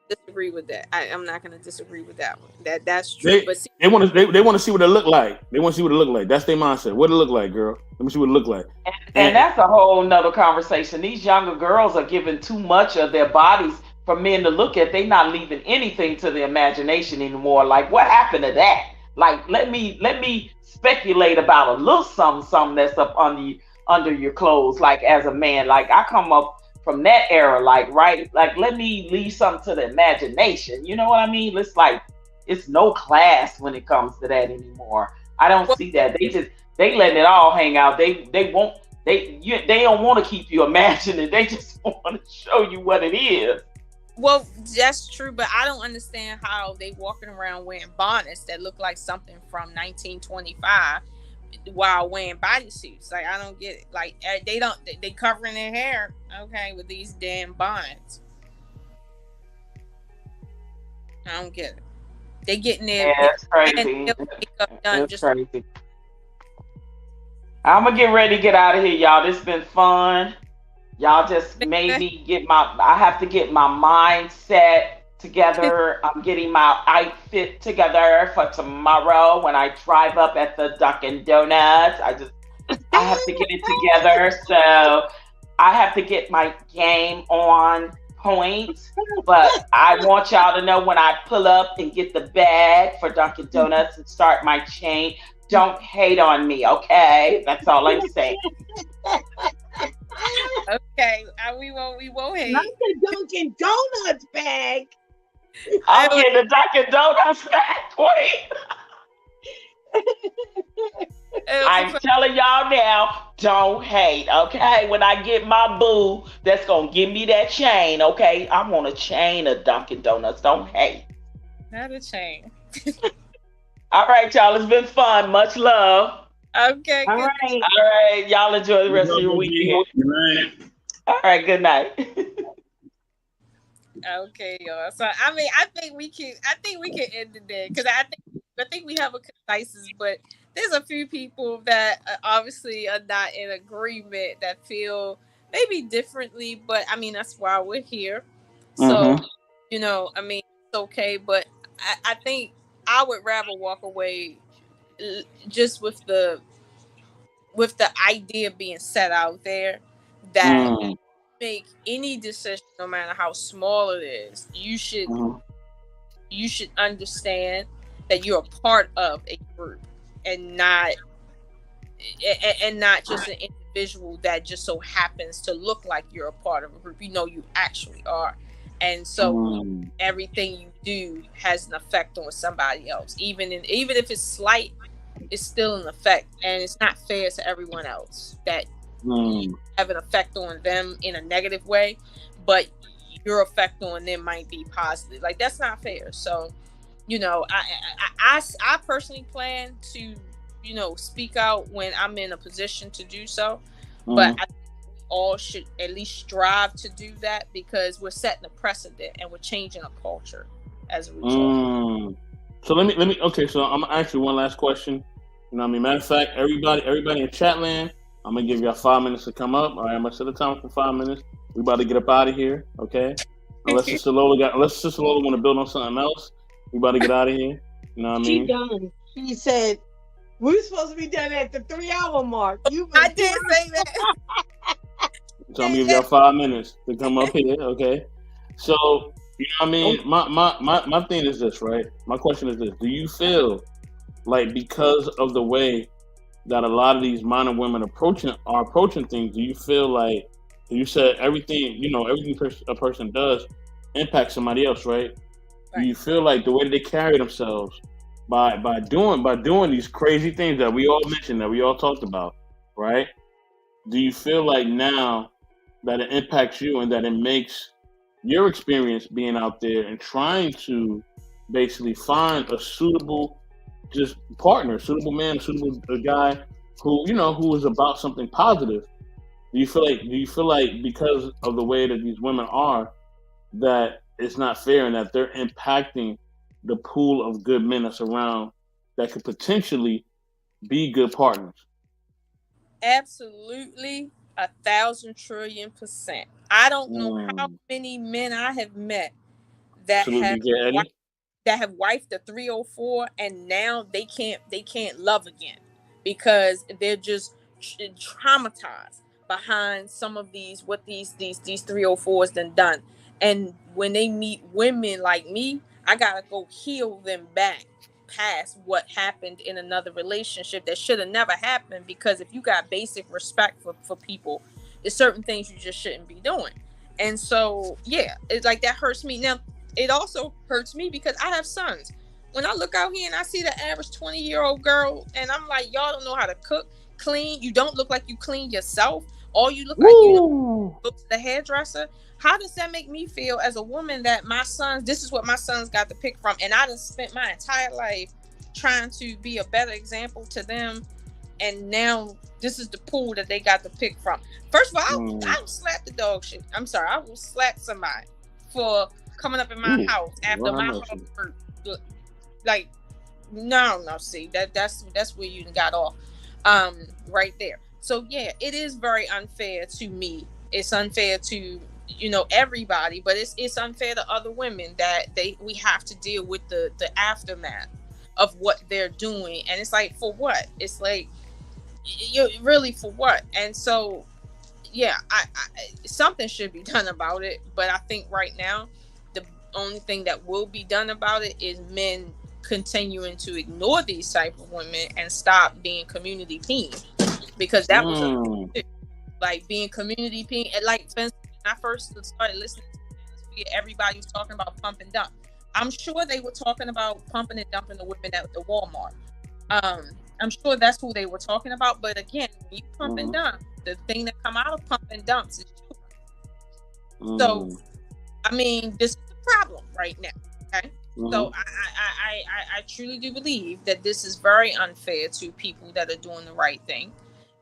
Disagree with that. I'm not going to disagree with that one. That's true. But see, they want to see what it look like. They want to see what it look like. That's their mindset. What it look like, girl? Let me see what it look like. And that's a whole nother conversation. These younger girls are giving too much of their bodies for men to look at. They not leaving anything to the imagination anymore. Like, what happened to that? Like, let me speculate about a little something that's up under your clothes. Like, as a man, like I come up from that era, like, right? Like, let me leave something to the imagination. You know what I mean? It's no class when it comes to that anymore. I don't see that. They letting it all hang out. They don't want to keep you imagining. They just want to show you what it is. Well, that's true, but I don't understand how they walking around wearing bonnets that look like something from 1925 while wearing bodysuits. Like, I don't get it. Like, they covering their hair, okay, with these damn bonnets. I don't get it. They getting their that's crazy. That's crazy. I'm gonna get ready to get out of here, y'all. This has been fun. Y'all just made me I have to get my mindset together. I'm getting my outfit together for tomorrow when I drive up at the Dunkin' Donuts. I have to get it together. So I have to get my game on point. But I want y'all to know when I pull up and get the bag for Dunkin' Donuts and start my chain, don't hate on me, okay? That's all I'm saying. Okay, we won't hate. Not the Dunkin' Donuts bag. I'm getting the Dunkin' Donuts bag, queen. I'm telling y'all now, don't hate, okay? When I get my boo, that's gonna give me that chain, okay? I want a chain of Dunkin' Donuts. Don't hate. Not a chain. All right, y'all. It's been fun. Much love. Okay. All right. Y'all enjoy the rest of your weekend. Good night. All right. Good night. Okay, y'all. So I mean, I think we can end it there because I think we have a consensus, but there's a few people that obviously are not in agreement that feel maybe differently. But I mean, that's why we're here. So I mean, it's okay. But I think I would rather walk away just with the idea being set out there that make any decision, no matter how small it is, you should understand that you're a part of a group and not just an individual that just so happens to look like you're a part of a group. You know, you actually are. And so everything you do has an effect on somebody else. Even if it's slight, it's still an effect. And it's not fair to everyone else that you have an effect on them in a negative way, but your effect on them might be positive. Like, that's not fair. So, I personally plan to, speak out when I'm in a position to do so. But I think we all should at least strive to do that because we're setting a precedent and we're changing a culture as a result. So let me. Okay, so I'm gonna ask you one last question. You know what I mean? Matter of fact, everybody in chat land, I'm gonna give y'all 5 minutes to come up. All right, I'm gonna set a time for 5 minutes. We about to get up out of here, okay? Unless Sister Lola want to build on something else, we about to get out of here. You know what I mean? She done. She said we're supposed to be done at the 3-hour mark. I did say that. So I'm gonna give y'all 5 minutes to come up here, okay? So you know what I mean? My thing is this, right? My question is this: do you feel like because of the way that a lot of these minor women are approaching things, do you feel like you said everything a person does impacts somebody else, right? Do you feel like the way that they carry themselves by doing these crazy things that we all mentioned, that we all talked about, right? Do you feel like now that it impacts you and that it makes your experience being out there and trying to basically find a suitable just partner, suitable man, suitable guy who is about something positive? Do you feel like because of the way that these women are, that it's not fair and that they're impacting the pool of good men that's around that could potentially be good partners? Absolutely, 1,000 trillion%. I don't know how Mm. many men I have met that Salute have DJ wi- Eddie. that have wifed the 304, and now they can't love again because they're just traumatized behind some of these what these 304s done. And when they meet women like me, I gotta go heal them back past what happened in another relationship that should have never happened, because if you got basic respect for people, there's certain things you just shouldn't be doing. And so yeah, it's like that hurts me. Now it also hurts me because I have sons. When I look out here and I see the average 20-year-old girl, and I'm like, y'all don't know how to cook, clean. You don't look like you clean yourself. All you look like you know, go to the hairdresser. How does that make me feel as a woman that my sons, this is what my sons got to pick from? And I done spent my entire life trying to be a better example to them. And now this is the pool that they got to pick from. First of all, I'll slap the dog shit. I'm sorry, I will slap somebody for coming up in my house after my heart hurt. Like, no, see, that's where you got off, right there. So yeah, it is very unfair to me. It's unfair to everybody, but it's unfair to other women that we have to deal with the aftermath of what they're doing. And it's like, for what? It's like, you really, for what? And so yeah, I something should be done about it. But I think right now the only thing that will be done about it is men continuing to ignore these type of women and stop being community teams, because that was like being community team. And like, for instance, when I first started listening to this, everybody was talking about pump and dump. I'm sure they were talking about pumping and dumping the women at the Walmart. I'm sure that's who they were talking about. But again, when you pump and dump, the thing that come out of pump and dumps is children. So, I mean, this is the problem right now. Okay. So I truly do believe that this is very unfair to people that are doing the right thing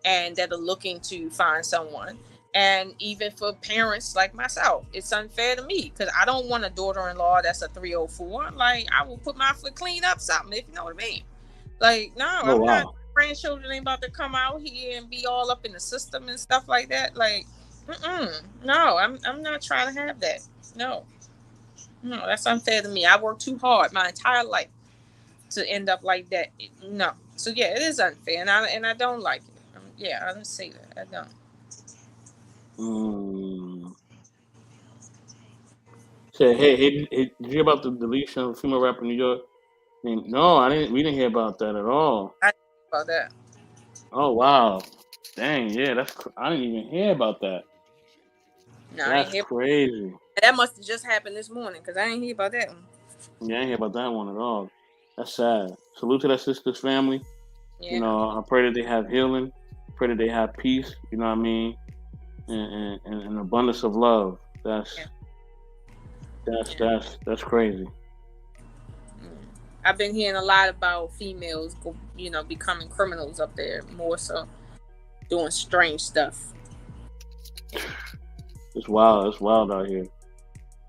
and that are looking to find someone. And even for parents like myself, it's unfair to me because I don't want a daughter-in-law that's a 304. Like, I will put my foot clean up something, if you know what I mean. Like, no, I'm not. Grandchildren ain't about to come out here and be all up in the system and stuff like that. Like, no, I'm not trying to have that. No, that's unfair to me. I worked too hard my entire life to end up like that. No, so yeah, it is unfair, and I don't like it. Yeah, I don't say that. I don't. Say, hey, did you hear about the deletion of a female rapper in New York? No, I didn't. We didn't hear about that at all. I didn't hear about that. Oh wow, dang, yeah, I didn't even hear about that. No, that's crazy. That must have just happened this morning because I didn't hear about that one. Yeah, I didn't hear about that one at all. That's sad. Salute to that sister's family. Yeah. I pray that they have healing. Pray that they have peace. You know what I mean? And an abundance of love. That's crazy. I've been hearing a lot about females, becoming criminals up there, more so doing strange stuff. It's wild. It's wild out here.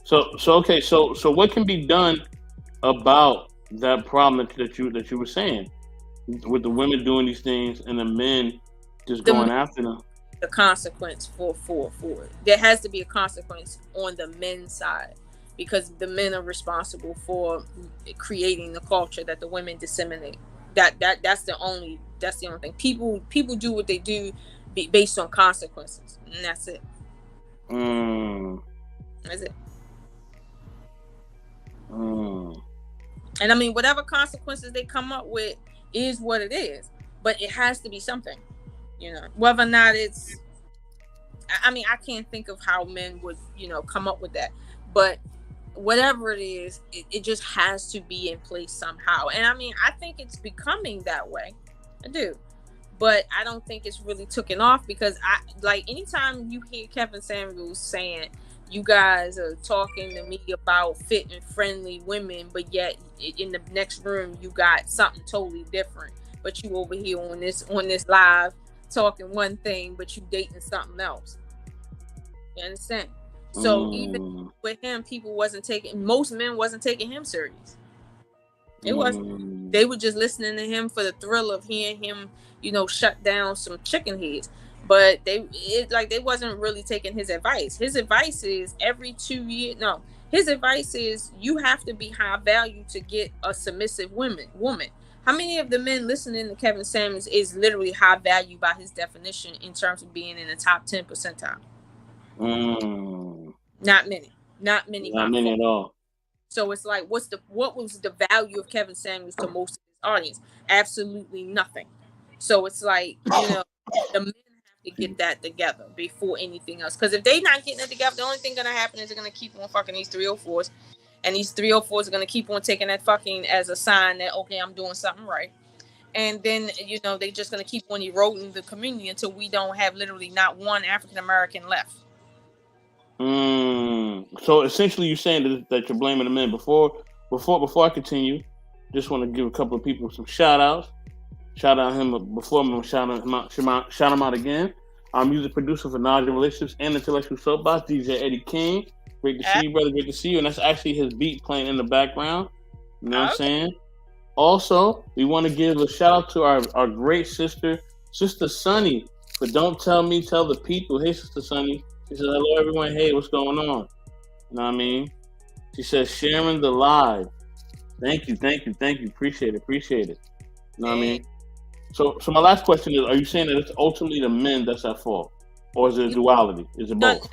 So okay. So what can be done about that problem that you were saying with the women doing these things and the men just going after them? The consequence for it. There has to be a consequence on the men's side, because the men are responsible for creating the culture that the women disseminate. That's the only thing. People do what they do based on consequences, and that's it. That's it. And I mean, whatever consequences they come up with is what it is, but it has to be something, whether or not it's, I mean, I can't think of how men would, come up with that, but whatever it is, it just has to be in place somehow. And I mean, I think it's becoming that way. I do. But I don't think it's really taken off, because I like anytime you hear Kevin Samuels saying you guys are talking to me about fit and friendly women, but yet in the next room you got something totally different. But you over here on this live talking one thing, but you dating something else. You understand? So even with him, most men wasn't taking him serious. It wasn't. They were just listening to him for the thrill of hearing him, shut down some chicken heads. But they wasn't really taking his advice. His advice is every 2 years. No, his advice is you have to be high value to get a submissive woman. How many of the men listening to Kevin Samuels is literally high value by his definition in terms of being in the top 10 percentile? Not many. Not many at all. So it's like, what was the value of Kevin Samuels to most of his audience? Absolutely nothing. So it's like, the men have to get that together before anything else. Because if they're not getting it together, the only thing gonna happen is they're gonna keep on fucking these 304s, and these 304s are gonna keep on taking that fucking as a sign that, okay, I'm doing something right. And then they just gonna keep on eroding the community until we don't have literally not one African American left. So essentially, you're saying that you're blaming the men. Before I continue, just want to give a couple of people some shout outs. Shout out him before I'm gonna shout him out again. Our music producer for Naja Relationships and Intellectual Soapbox, DJ Eddie King. Great to see you, brother. Great to see you. And that's actually his beat playing in the background. You know what I'm saying? Also, we want to give a shout out to our great Sister Sunny, for Don't Tell Me, Tell the People. Hey, Sister Sunny. She says, hello, everyone. Hey, what's going on? You know what I mean? She says, sharing the live. Thank you. Appreciate it. You know what I mean? So my last question is, are you saying that it's ultimately the men that's at fault? Or is it a duality? Is it both?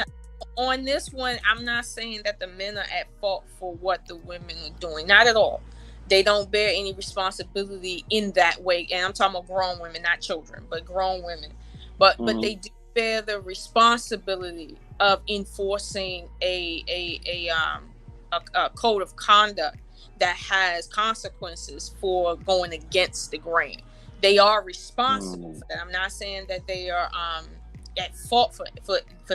On this one, I'm not saying that the men are at fault for what the women are doing. Not at all. They don't bear any responsibility in that way. And I'm talking about grown women, not children, but grown women. But they do bear the responsibility of enforcing a code of conduct that has consequences for going against the grain. They are responsible for that. I'm not saying that they are at fault for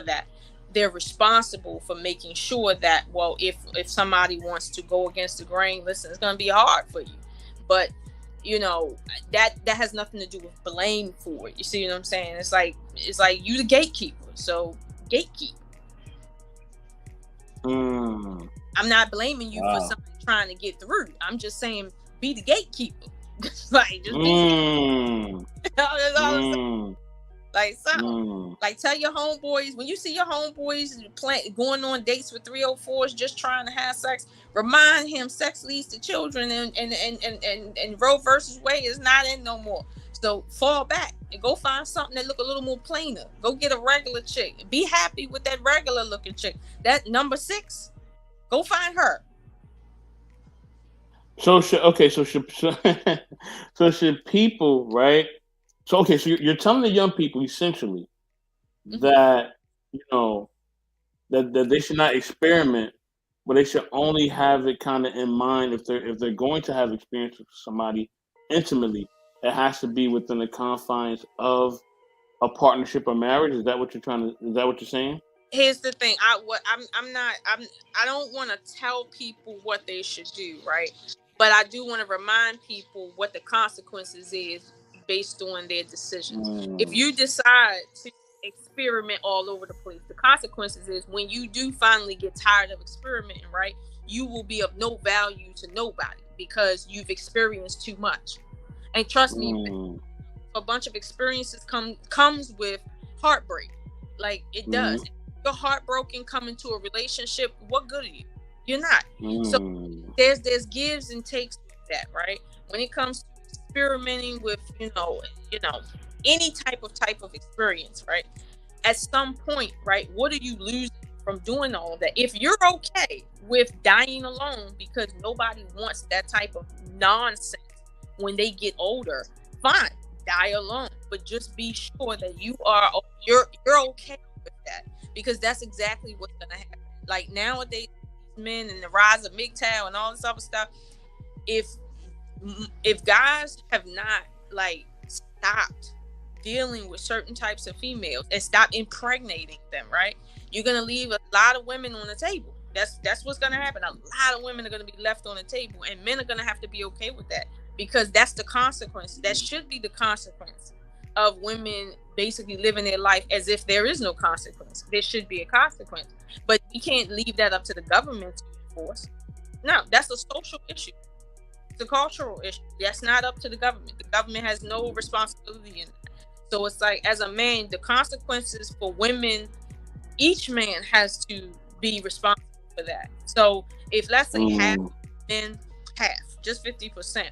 that. They're responsible for making sure that, well, if somebody wants to go against the grain, listen, it's going to be hard for you. But that has nothing to do with blame for it. You see what I'm saying? It's like you the gatekeeper, so gatekeep. I'm not blaming you for somebody trying to get through. I'm just saying be the gatekeeper. Like just be that's all I'm saying. Like something. Like tell your homeboys, when you see your homeboys going on dates with 304s just trying to have sex, remind him sex leads to children, and Roe versus Wade is not in no more. So fall back and go find something that look a little more plainer. Go get a regular chick. Be happy with that regular looking chick. That number 6, go find her. So should people, right? So okay, so you're telling the young people essentially that that they should not experiment, but they should only have it kind of in mind if they're going to have experience with somebody intimately. It has to be within the confines of a partnership or marriage. Is that what you're saying? Here's the thing. I don't want to tell people what they should do, right? But I do want to remind people what the consequences is based on their decisions. If you decide to experiment all over the place, the consequences is when you do finally get tired of experimenting, right? You will be of no value to nobody because you've experienced too much. And trust me, a bunch of experiences comes with heartbreak. Like it does. If you're heartbroken coming to a relationship, what good are you? You're not. So there's gives and takes with that, right? When it comes to experimenting with any type of experience, right? At some point, right, what are you losing from doing all that? If you're okay with dying alone because nobody wants that type of nonsense when they get older, fine, die alone, but just be sure that you're okay with that, because that's exactly what's gonna happen. Like nowadays, men and the rise of MGTOW and all this other stuff. If guys have not like stopped dealing with certain types of females and stop impregnating them, right? You're gonna leave a lot of women on the table. That's what's gonna happen. A lot of women are gonna be left on the table, and men are gonna have to be okay with that, because that's the consequence. That should be the consequence of women basically living their life as if there is no consequence. There should be a consequence, but we can't leave that up to the government to enforce. No, that's a social issue. It's a cultural issue. That's not up to the government. The government has no responsibility in that. So it's like, as a man, the consequences for women, each man has to be responsible for that. So if, let's say, half men, just 50%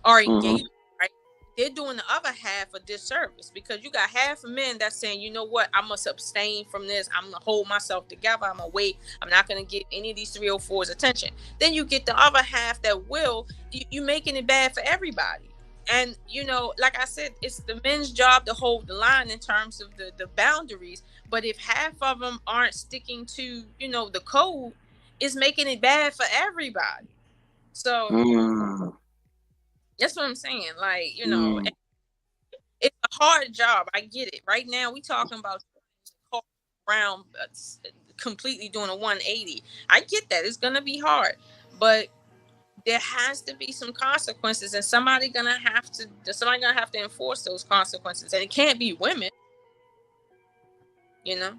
are engaged, right? They're doing the other half a disservice, because you got half of men that's saying, you know what, I must abstain from this. I'm gonna hold myself together. I'm gonna wait. I'm not gonna give any of these 304s attention. Then you get the other half that will. You making it bad for everybody. And, you know, like I said, it's the men's job to hold the line in terms of the boundaries. But if half of them aren't sticking to, you know, the code, it's making it bad for everybody. So that's what I'm saying. Like, you know, it's a hard job. I get it. Right now, we talking about around completely doing a 180. I get that. It's going to be hard. But there has to be some consequences, and somebody's gonna have to enforce those consequences, and it can't be women, you know.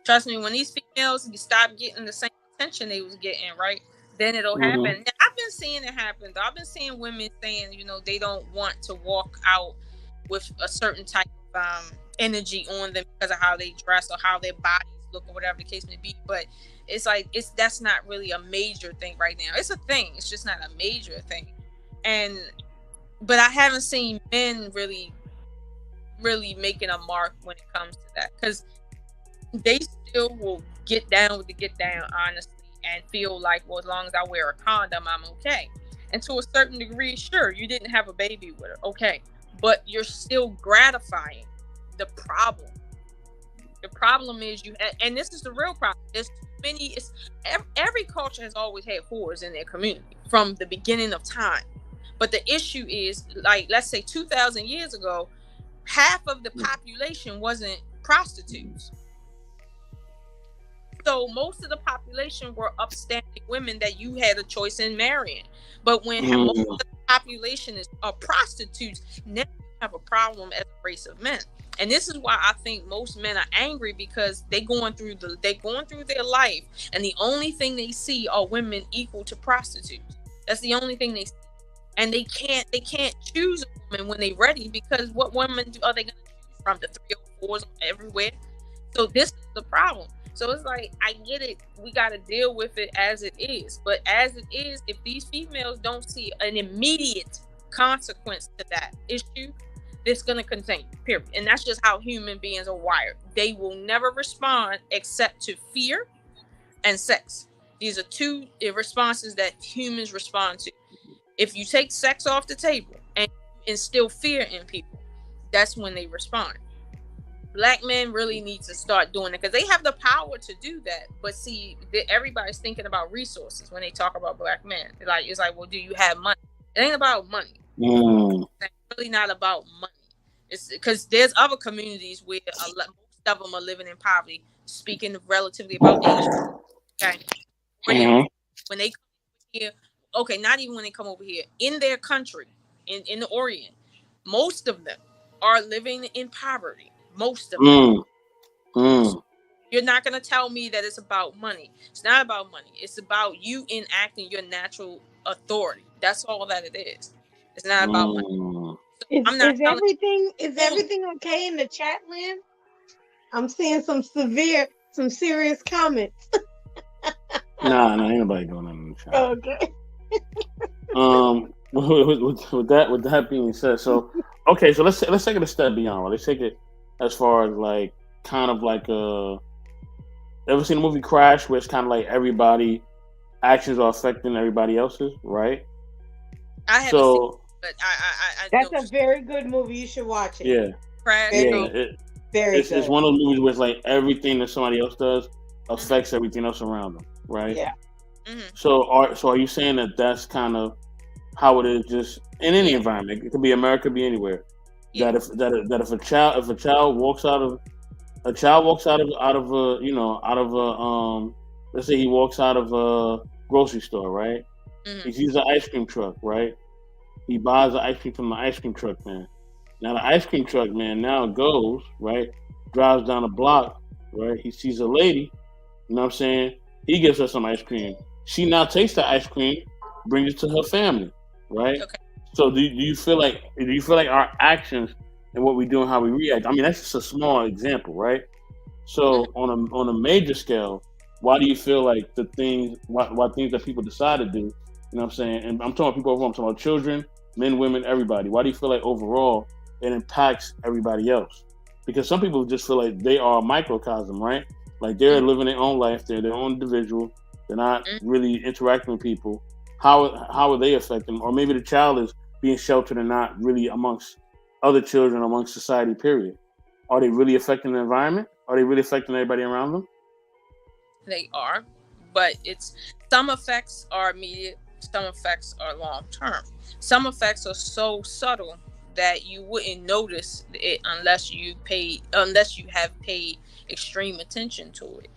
Trust me, when these females stop getting the same attention they was getting, right, then it'll happen. Now, I've been seeing it happen though. I've been seeing women saying, you know, they don't want to walk out with a certain type of energy on them because of how they dress or how their bodies look or whatever the case may be. But it's like, that's not really a major thing right now. It's a thing, it's just not a major thing. But I haven't seen men really making a mark when it comes to that, because they still will get down with the get down, honestly, and feel like, well, as long as I wear a condom, I'm okay. And to a certain degree, sure, you didn't have a baby with her, okay, but you're still gratifying the problem. The problem is and this is the real problem. There's too many. Every culture has always had whores in their community from the beginning of time. But the issue is, like, let's say 2,000 years ago, half of the population wasn't prostitutes. So most of the population were upstanding women that you had a choice in marrying. But when most of the population are prostitutes, now you have a problem as a race of men. And this is why I think most men are angry, because they're going through their life, and the only thing they see are women equal to prostitutes. That's the only thing they see. And they can't choose a woman when they're ready, because what women are they going to choose from? The 304s everywhere. So this is the problem. So it's like, I get it. We got to deal with it as it is. But as it is, if these females don't see an immediate consequence to that issue, it's going to continue, period. And that's just how human beings are wired. They will never respond except to fear and sex. These are two responses that humans respond to. If you take sex off the table and instill fear in people, that's when they respond. Black men really need to start doing it, because they have the power to do that. But see, everybody's thinking about resources when they talk about black men. It's like, well, do you have money? It ain't about money. It's really not about money. It's because there's other communities where most of them are living in poverty. Speaking relatively about Asia, okay, when they come here, okay, not even when they come over here, in their country, in the Orient, most of them are living in poverty. Most of them. You're not going to tell me that it's about money. It's not about money. It's about you enacting your natural authority. That's all that it is. It's not about money. So is everything okay in the chat land? I'm seeing some serious comments. Nah, ain't nobody doing nothing in the chat. Okay. With that being said, so okay, so let's take it a step beyond. Right? Let's take it as far as like kind of like ever seen the movie Crash, where it's kind of like everybody actions are affecting everybody else's, right? I haven't seen it, but I that's a very good movie. You should watch it. Yeah. Crash. Yeah. Very it's good. one of those movies where it's like everything that somebody else does affects everything else around them, right? Yeah. So are you saying that that's kind of how it is just in any environment? It could be America, it could be anywhere. Yeah. That if a child walks out of let's say he walks out of a grocery store, right? He sees an ice cream truck, right? He buys the ice cream from the ice cream truck man. Now the ice cream truck man now goes, right? Drives down a block, right? He sees a lady, you know what I'm saying? He gives her some ice cream. She now takes the ice cream, brings it to her family, right? Okay. So do you feel like our actions and what we do and how we react? I mean, that's just a small example, right? So on a major scale, why do you feel like the things why things that people decide to do, you know what I'm saying? And I'm talking about people overall, I'm talking about children, men, women, everybody. Why do you feel like overall it impacts everybody else? Because some people just feel like they are a microcosm, right? Like they're living their own life, they're their own individual, they're not really interacting with people. How are they affecting? Or maybe the child is being sheltered and not really amongst other children, amongst society, period. Are they really affecting the environment? Are they really affecting everybody around them? They are, but some effects are immediate, some effects are long term. Some effects are so subtle that you wouldn't notice it unless you have paid extreme attention to it.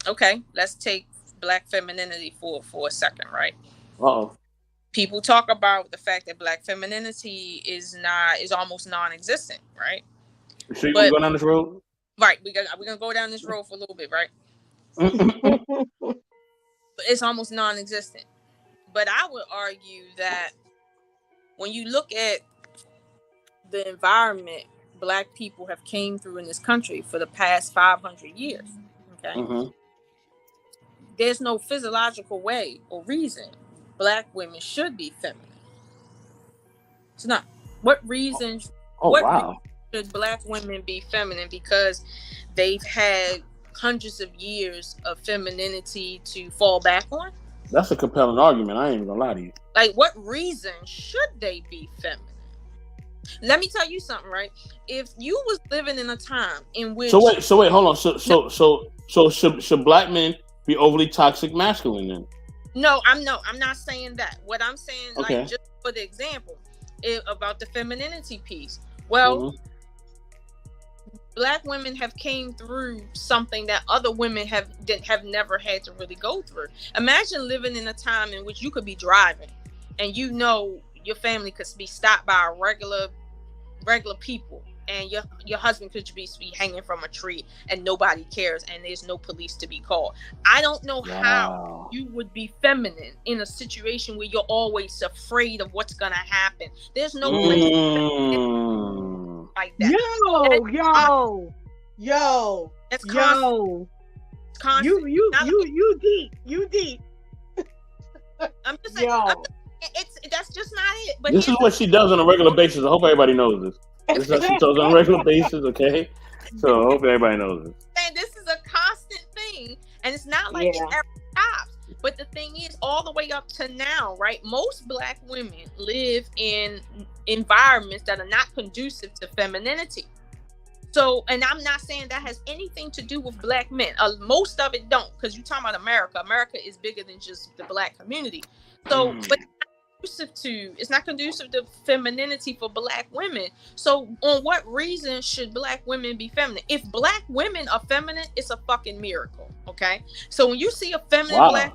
Okay, let's take Black femininity for a second, right? People talk about the fact that Black femininity is almost non-existent, right? So you want to go down this road? Right, we're gonna go down this road for a little bit, right? But it's almost non-existent. But I would argue that when you look at the environment Black people have came through in this country for the past 500 years, okay, there's no physiological way or reason Black women should be feminine. It's not. What reason? Reason should Black women be feminine? Because they've had hundreds of years of femininity to fall back on? That's a compelling argument. I ain't even gonna lie to you. Like, what reason should they be feminine? Let me tell you something, right? If you was living in a time in which So wait, hold on. So should Black men be overly toxic masculine then? No, I'm not saying that. What I'm saying, like, just for the example, about the femininity piece. Well, Black women have came through something that other women have never had to really go through. Imagine living in a time in which you could be driving and you know your family could be stopped by regular people, and your husband could be hanging from a tree and nobody cares and there's no police to be called. I don't know how you would be feminine in a situation where you're always afraid of what's gonna happen. There's no like that. Yo. That's constant. You deep. I'm just saying. That's just not it. But this is what she does on a regular basis. I hope everybody knows this. This is what she does on a regular basis, okay? So I hope everybody knows this. And this is a constant thing, and it's not like it ever stops. But the thing is, all the way up to now, right? Most Black women live in environments that are not conducive to femininity. So, and I'm not saying that has anything to do with Black men. Most of it don't, because you're talking about America. America is bigger than just the Black community. So, but it's not conducive to femininity for Black women. So on what reason should Black women be feminine? If Black women are feminine, it's a fucking miracle. Okay, so when you see a feminine Black,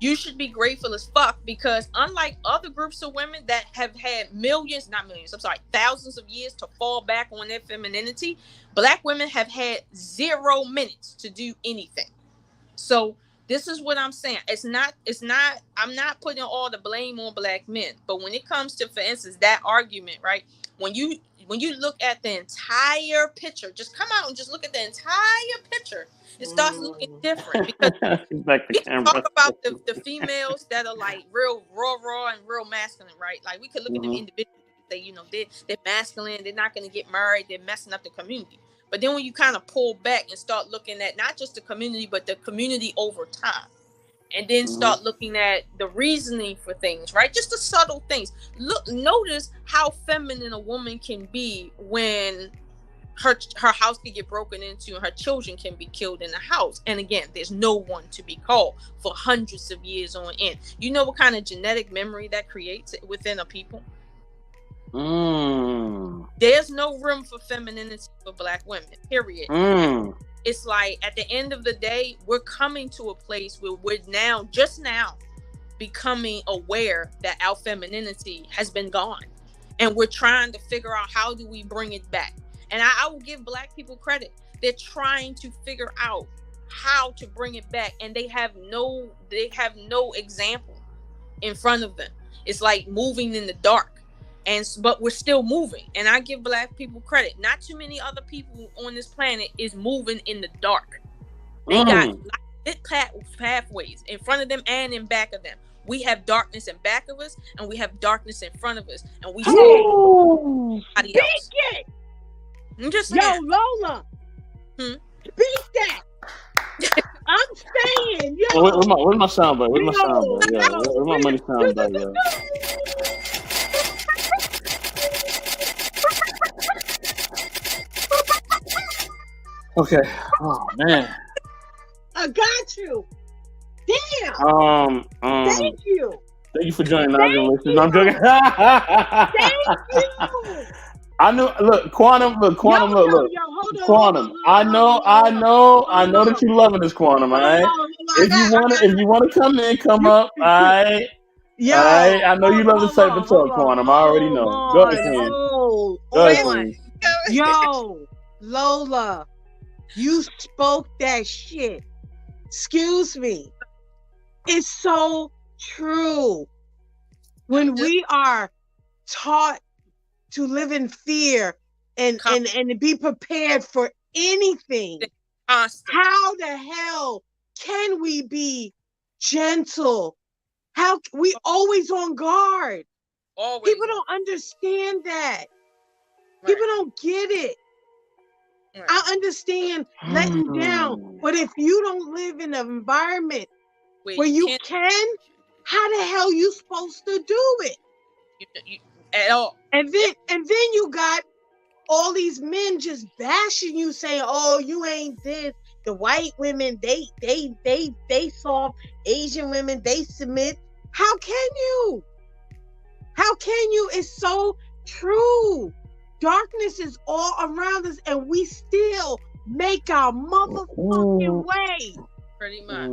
you should be grateful as fuck, because unlike other groups of women that have had thousands of years to fall back on their femininity, Black women have had 0 minutes to do anything. So this is what I'm saying. I'm not putting all the blame on Black men. But when it comes to, for instance, that argument, right? When you look at the entire picture, just come out and just look at the entire picture, it starts looking different. Because we can talk about the females that are like real raw and real masculine, right? Like we could look at them individually and say, they're masculine, they're not going to get married, they're messing up the community. But then when you kind of pull back and start looking at not just the community, but the community over time, and then start looking at the reasoning for things, right? Just the subtle things. Notice how feminine a woman can be when her house can get broken into and her children can be killed in the house. And again, there's no one to be called for hundreds of years on end. You know what kind of genetic memory that creates within a people? There's no room for femininity for Black women, period. It's like at the end of the day, we're coming to a place where we're just now becoming aware that our femininity has been gone, and we're trying to figure out how do we bring it back. And I will give Black people credit. They're trying to figure out how to bring it back, and they have no example in front of them. It's like moving in the dark, but we're still moving. And I give Black people credit. Not too many other people on this planet is moving in the dark. They got lit pathways in front of them and in back of them. We have darkness in back of us, and we have darkness in front of us, and we see somebody else. I'm just saying. Yo, Lola. Speak that. I'm saying, yo. Where's my sound bite? Where's my sound bite? Yeah, where's my money sound bite? Yeah. Okay. Oh man. I got you. Damn. Thank you. Thank you for joining the listen. I'm joking. Thank you. I knew. Look, Quantum. Look, Quantum. Look. Hold on, Quantum. I know that you loving this, Quantum. All right. If you want to come in, come up. All right. Yeah. All right. I know you love this type of talk, Quantum. I already know. Go ahead, Queen. Go ahead, Queen. Yo, Lola, you spoke that shit. Excuse me. It's so true. When we are taught to live in fear and be prepared for anything, how the hell can we be gentle? How we always on guard? Always. People don't understand that. Right. People don't get it. Right. I understand letting down, but if you don't live in an environment where you can, how the hell you supposed to do it? You at all. And then you got all these men just bashing you, saying, "Oh, you ain't this." The white women, they soft. Asian women, they submit. How can you? How can you? It's so true. Darkness is all around us, and we still make our motherfucking way. Pretty much.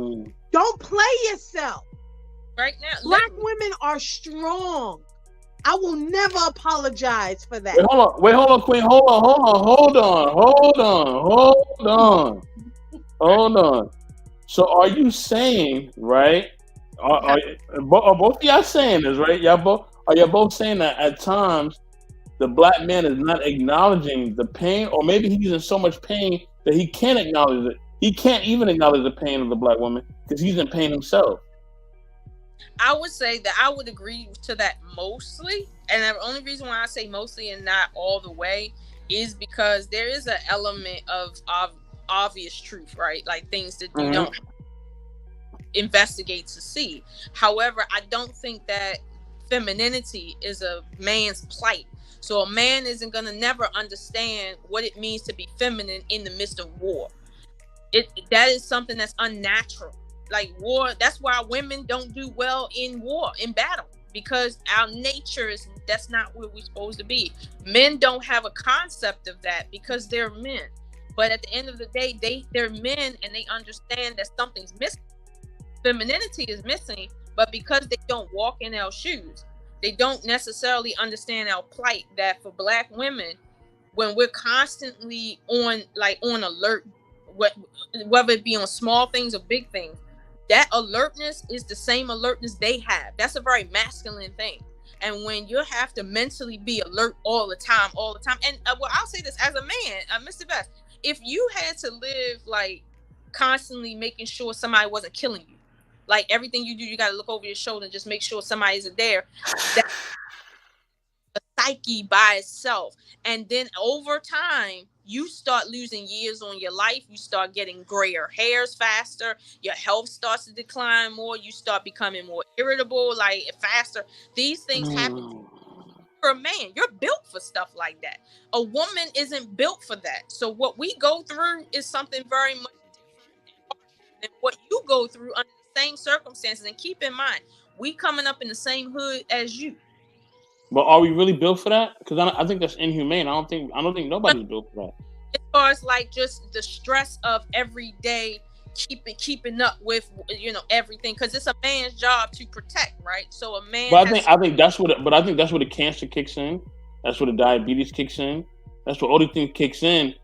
Don't play yourself. Right now, Black women are strong. I will never apologize for that. Wait, hold on, Queen. Hold on. So are you saying, right? Are both of y'all saying this, right? Y'all both saying that at times the Black man is not acknowledging the pain, or maybe he's in so much pain that he can't acknowledge it. He can't even acknowledge the pain of the Black woman because he's in pain himself. I would say that I would agree to that mostly. And the only reason why I say mostly and not all the way is because there is an element of obvious truth, right? Like things that you don't investigate to see. However, I don't think that femininity is a man's plight. So a man isn't going to never understand what it means to be feminine in the midst of war. That is something that's unnatural. Like war, that's why women don't do well in war, in battle, because our nature that's not where we're supposed to be. Men don't have a concept of that because they're men. But at the end of the day, they're men and they understand that something's missing. Femininity is missing, but because they don't walk in our shoes, they don't necessarily understand our plight. That for Black women, when we're constantly on alert, whether it be on small things or big things, that alertness is the same alertness they have. That's a very masculine thing. And when you have to mentally be alert all the time, and I'll say this as a man, Mr. Best, if you had to live like constantly making sure somebody wasn't killing you, like everything you do, you got to look over your shoulder and just make sure somebody isn't there. That's a psyche by itself. And then over time, you start losing years on your life. You start getting grayer hairs faster. Your health starts to decline more. You start becoming more irritable, like faster. These things happen. You're a man. You're built for stuff like that. A woman isn't built for that. So what we go through is something very much different than what you go through under the same circumstances. And keep in mind, we coming up in the same hood as you. But are we really built for that? Because I think that's inhumane. I don't think nobody's built for that. As far as like just the stress of every day keeping up with everything, because it's a man's job to protect, right? So a man. But I think that's what. But I think that's where the cancer kicks in. That's where the diabetes kicks in. That's where all these things kicks in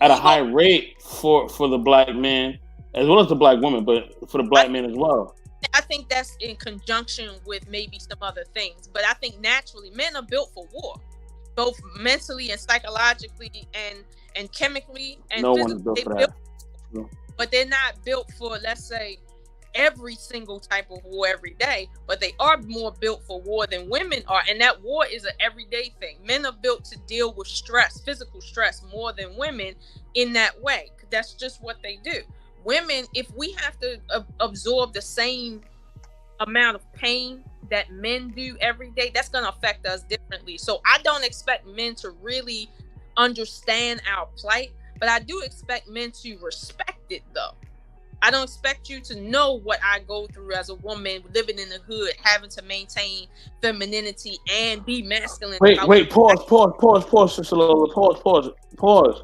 at a high rate for the black man as well as the black woman, but for the black man as well. I think that's in conjunction with maybe some other things, but I think naturally men are built for war, both mentally and psychologically and chemically and no physically. One is built for that. But they're not built for, let's say, every single type of war every day, but they are more built for war than women are, and that war is an everyday thing. Men are built to deal with stress, physical stress, more than women in that way. That's just what they do. Women, if we have to absorb the same amount of pain that men do every day, that's going to affect us differently. So I don't expect men to really understand our plight, but I do expect men to respect it, though. I don't expect you to know what I go through as a woman living in the hood, having to maintain femininity and be masculine. Wait, pause, Sister Lola, pause.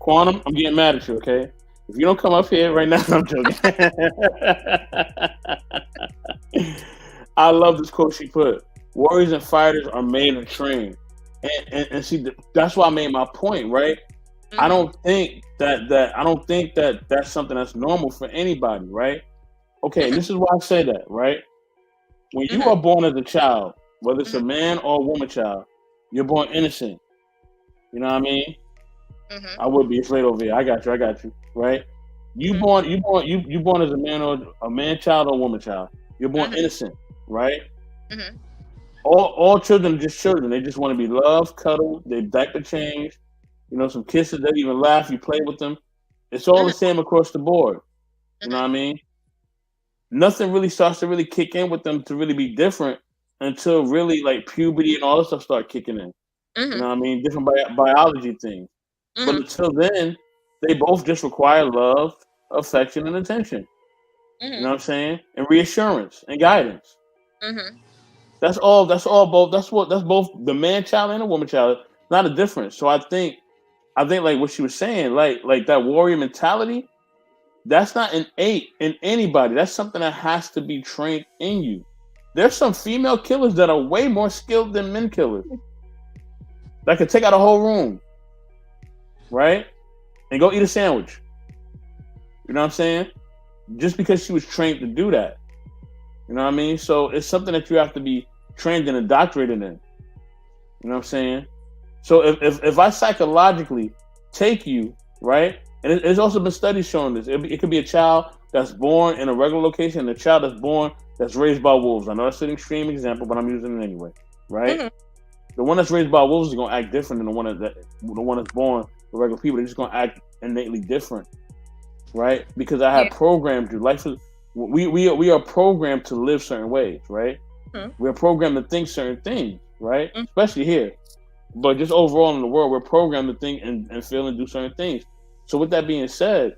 Quantum, I'm getting mad at you, okay? If you don't come up here right now, I'm joking. I love this quote she put. Warriors and fighters are made and trained. And see, that's why I made my point, right? Mm-hmm. I don't think that that's something that's normal for anybody, right? Okay, this is why I say that, right? When you are born as a child, whether it's a man or a woman child, you're born innocent. You know what I mean? Mm-hmm. I would be afraid over here. I got you, right? You born as a man or a man child or a woman child. You're born innocent, right? Mm-hmm. All children are just children. They just want to be loved, cuddled, they diaper change, some kisses, they even laugh, you play with them. It's all the same across the board. You know what I mean? Nothing really starts to really kick in with them to really be different until really like puberty and all this stuff start kicking in. You know what I mean? Different biology things. But until then, they both just require love, affection, and attention. You know what I'm saying? And reassurance and guidance. That's all. That's both the man child and the woman child. Not a difference. So I think like what she was saying, like that warrior mentality, that's not innate in anybody. That's something that has to be trained in you. There's some female killers that are way more skilled than men killers. That could take out a whole room. Right? And go eat a sandwich. You know what I'm saying? Just because she was trained to do that. You know what I mean? So it's something that you have to be trained and indoctrinated in. You know what I'm saying? So if I psychologically take you, right? And it's also been studies showing this. It could be a child that's born in a regular location and a child that's born that's raised by wolves. I know that's an extreme example, but I'm using it anyway. Right? The one that's raised by wolves is gonna act different than the one that's born with regular people. They're just gonna act innately different, right? Because I have programmed you. Life is we are programmed to live certain ways, right? We're programmed to think certain things, right? Especially here, but just overall in the world, we're programmed to think and feel and do certain things. So with that being said,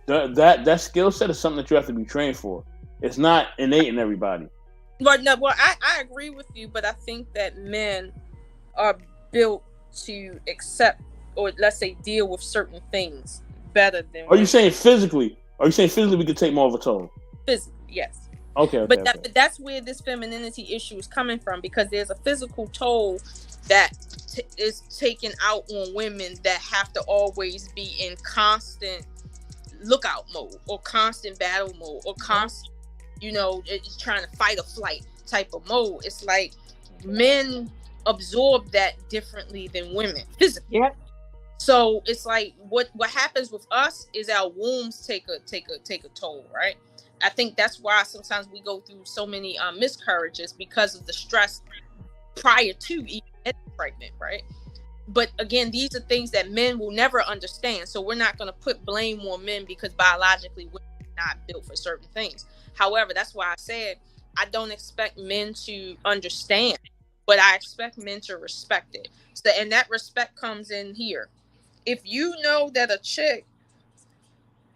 that skill set is something that you have to be trained for. It's not innate in everybody. But no, I agree with you, but I think that men are built to accept or let's say deal with certain things better than Are you saying physically? Are you saying physically we could take more of a toll? Physically, yes. Okay. But that's where this femininity issue is coming from, because there's a physical toll that is taken out on women that have to always be in constant lookout mode or constant battle mode or constant, trying to fight or flight type of mode. It's like men absorb that differently than women physically. Yeah. So it's like what happens with us is our wombs take a toll, right? I think that's why sometimes we go through so many miscarriages, because of the stress prior to even get pregnant, right? But again, these are things that men will never understand. So we're not going to put blame on men because biologically we're not built for certain things. However, that's why I said I don't expect men to understand, but I expect men to respect it. So, and that respect comes in here. If you know that a chick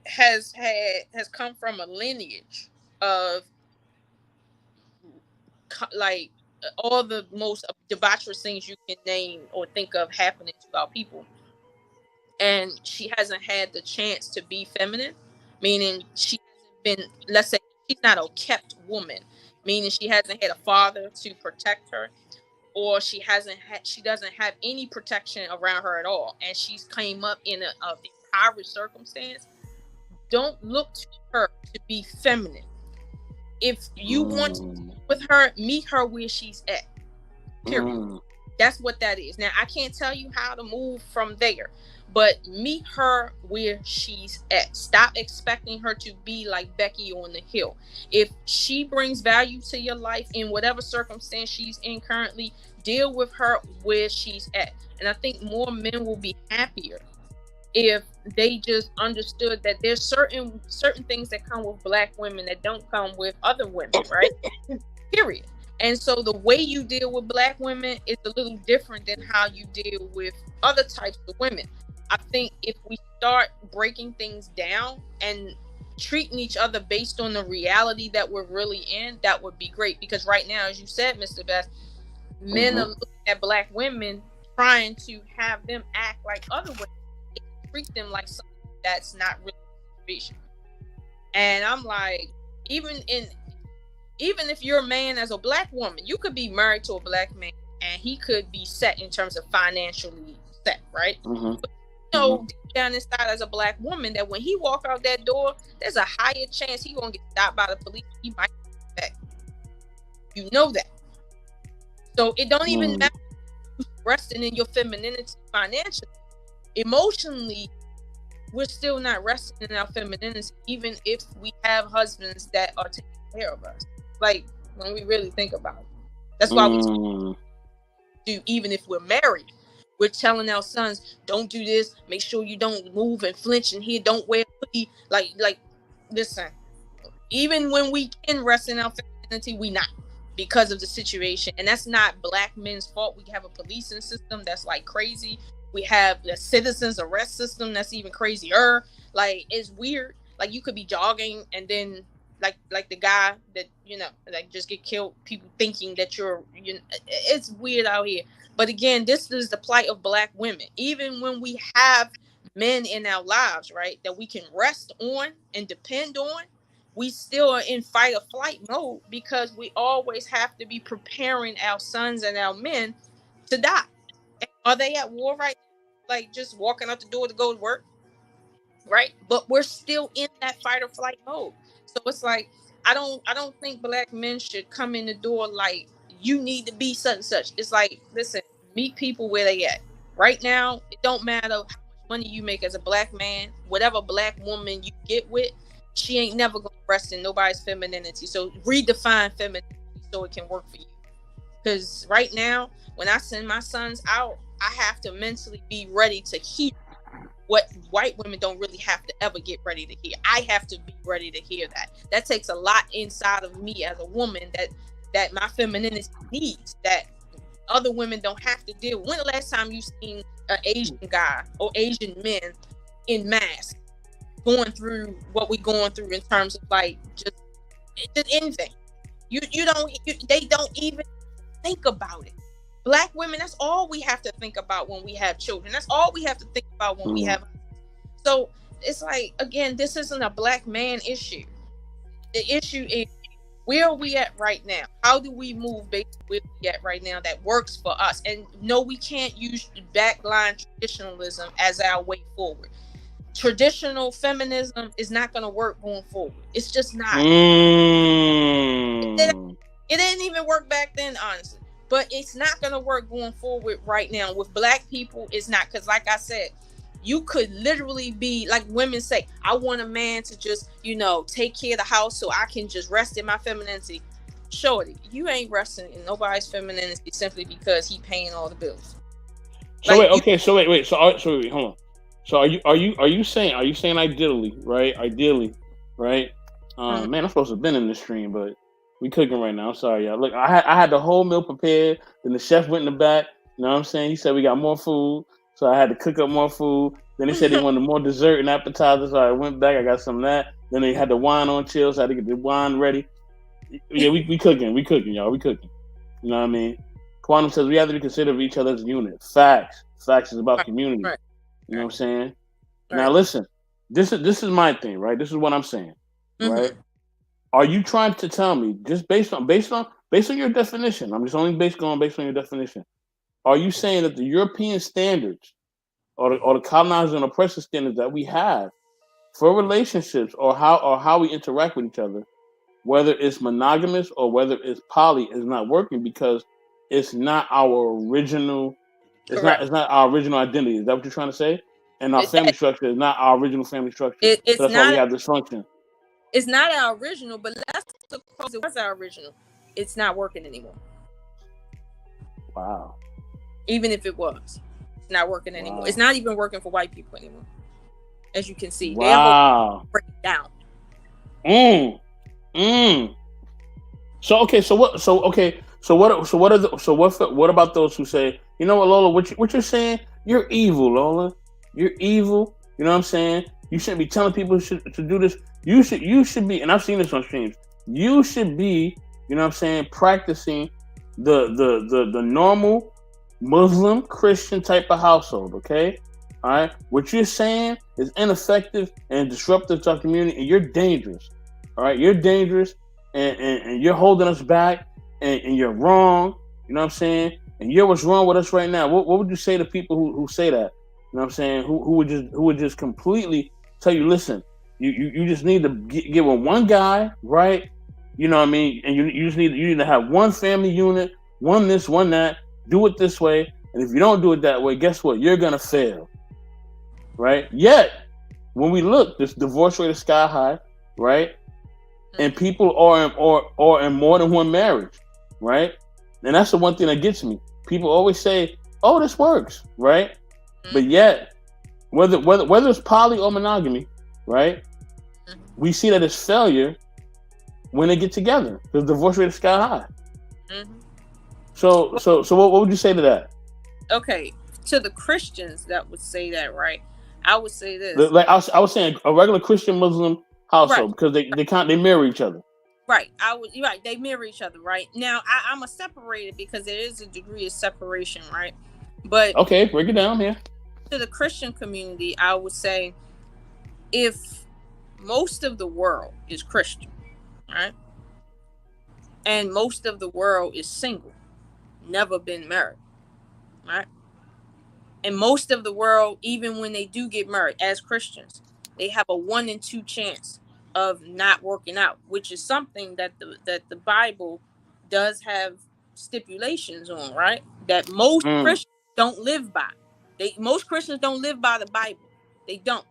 has come from a lineage of like all the most debaucherous things you can name or think of happening to our people, and she hasn't had the chance to be feminine, meaning she hasn't been, let's say she's not a kept woman, meaning she hasn't had a father to protect her, or she doesn't have any protection around her at all, and she's came up in a impoverished circumstance. Don't look to her to be feminine. If you want to meet with her, meet her where she's at. Period. That's what that is. Now, I can't tell you how to move from there, but meet her where she's at. Stop expecting her to be like Becky on the Hill. If she brings value to your life in whatever circumstance she's in currently, deal with her where she's at. And I think more men will be happier if they just understood that there's certain things that come with Black women that don't come with other women, right? Period. And so the way you deal with Black women is a little different than how you deal with other types of women. I think if we start breaking things down and treating each other based on the reality that we're really in, that would be great. Because right now, as you said, Mr. Best, men are looking at Black women trying to have them act like other women. Treat them like something that's not really a situation. And I'm like, even if you're a man as a Black woman, you could be married to a Black man and he could be set in terms of financially set, right? But you know, deep down inside as a Black woman, that when he walk out that door, there's a higher chance he gonna get stopped by the police. He might get back. You know that. So it don't even matter resting in your femininity financially. Emotionally, we're still not resting in our femininity, even if we have husbands that are taking care of us. Like, when we really think about it, that's why we do. Even if we're married, we're telling our sons, don't do this, make sure you don't move and flinch in here, don't wear a hoodie. Like listen, even when we can rest in our femininity, we not, because of the situation. And that's not Black men's fault. We have a policing system that's like crazy. We have the citizens arrest system that's even crazier. Like, it's weird. Like, you could be jogging and then like the guy that, you know, like just get killed, people thinking that it's weird out here. But again, this is the plight of Black women. Even when we have men in our lives, right, that we can rest on and depend on, we still are in fight or flight mode, because we always have to be preparing our sons and our men to die. Are they at war right now? Like, just walking out the door to go to work, right? But we're still in that fight or flight mode. So it's like, I don't think Black men should come in the door like, you need to be such and such. It's like, listen, meet people where they at. Right now, it don't matter how much money you make as a Black man, whatever Black woman you get with, she ain't never gonna rest in nobody's femininity. So redefine femininity so it can work for you. Because right now, when I send my sons out, I have to mentally be ready to hear what white women don't really have to ever get ready to hear. I have to be ready to hear that. That takes a lot inside of me as a woman that my femininity needs, that other women don't have to deal. When the last time you seen an Asian guy or Asian men in mass going through what we going through in terms of like just anything? They don't even think about it. Black women, that's all we have to think about when we have children. That's all we have to think about when we have. So it's like, again, this isn't a Black man issue. The issue is, where are we at right now? How do we move based on where we at right now that works for us? And no, we can't use backline traditionalism as our way forward. Traditional feminism is not going to work going forward. It's just not. It didn't even work back then, honestly. But it's not going to work going forward right now. With Black people, it's not. Because like I said, you could literally be, like women say, I want a man to just, take care of the house so I can just rest in my femininity. shorty, you ain't resting in nobody's femininity simply because he paying all the bills. So like, wait, so wait, hold on. So are you saying ideally, right? Ideally, right? Man, I'm supposed to have been in the stream, but we cooking right now. I'm sorry, y'all. Look, I had the whole meal prepared. Then the chef went in the back. You know what I'm saying? He said we got more food, so I had to cook up more food. Then they said they wanted more dessert and appetizers, so I went back. I got some of that. Then they had the wine on chill, so I had to get the wine ready. Yeah, we cooking, y'all. We cooking. You know what I mean? Quantum says we have to be considerate of each other as a unit. Facts is about community. Right. You know what I'm saying? Right. Now listen, this is my thing, right? This is what I'm saying, right? Are you trying to tell me, just based on your definition? I'm just only based on your definition. Are you saying that the European standards or the colonizers and oppressor standards that we have for relationships or how we interact with each other, whether it's monogamous or whether it's poly, is not working because it's not our original. It's not our original identity. Is that what you're trying to say? And our family structure is not our original family structure. So that's why we have dysfunction. It's not our original, but let's suppose it was our original. It's not working anymore. Wow. Even if it was, it's not working anymore. It's not even working for white people anymore. As you can see, wow. They're breaking down. What about those who say, you know what, Lola, what you're saying? You're evil, Lola. You're evil. You know what I'm saying? You shouldn't be telling people to do this. You should be, and I've seen this on streams. You should be, you know what I'm saying, practicing the normal Muslim Christian type of household, okay? All right. What you're saying is ineffective and disruptive to our community, and you're dangerous. All right, you're dangerous, and you're holding us back, and you're wrong. You know what I'm saying? And you're what's wrong with us right now. What would you say to people who say that? You know what I'm saying? Who would just completely tell you, listen, you just need to get with one guy, right? You know what I mean? And you just need to have one family unit, one this, one that. Do it this way, and if you don't do it that way, guess what? You're gonna fail, right? Yet, when we look, this divorce rate is sky high, right? And people are in more than one marriage, right? And that's the one thing that gets me. People always say, "Oh, this works," right? But yet, whether it's poly or monogamy, right? We see that it's failure when they get together. The divorce rate is sky high. So what would you say to that? Okay, to the Christians that would say that, right? I would say this. I was saying a regular Christian Muslim household, because they mirror each other. Right. They mirror each other, right? Now I'm a separated because there is a degree of separation, right? But okay, break it down here. To the Christian community, I would say if most of the world is Christian, right? And most of the world is single, never been married, right? And most of the world, even when they do get married as Christians, they have a 1 in 2 chance of not working out, which is something that the Bible does have stipulations on, right? That most Christians don't live by. Most Christians don't live by the Bible. They don't.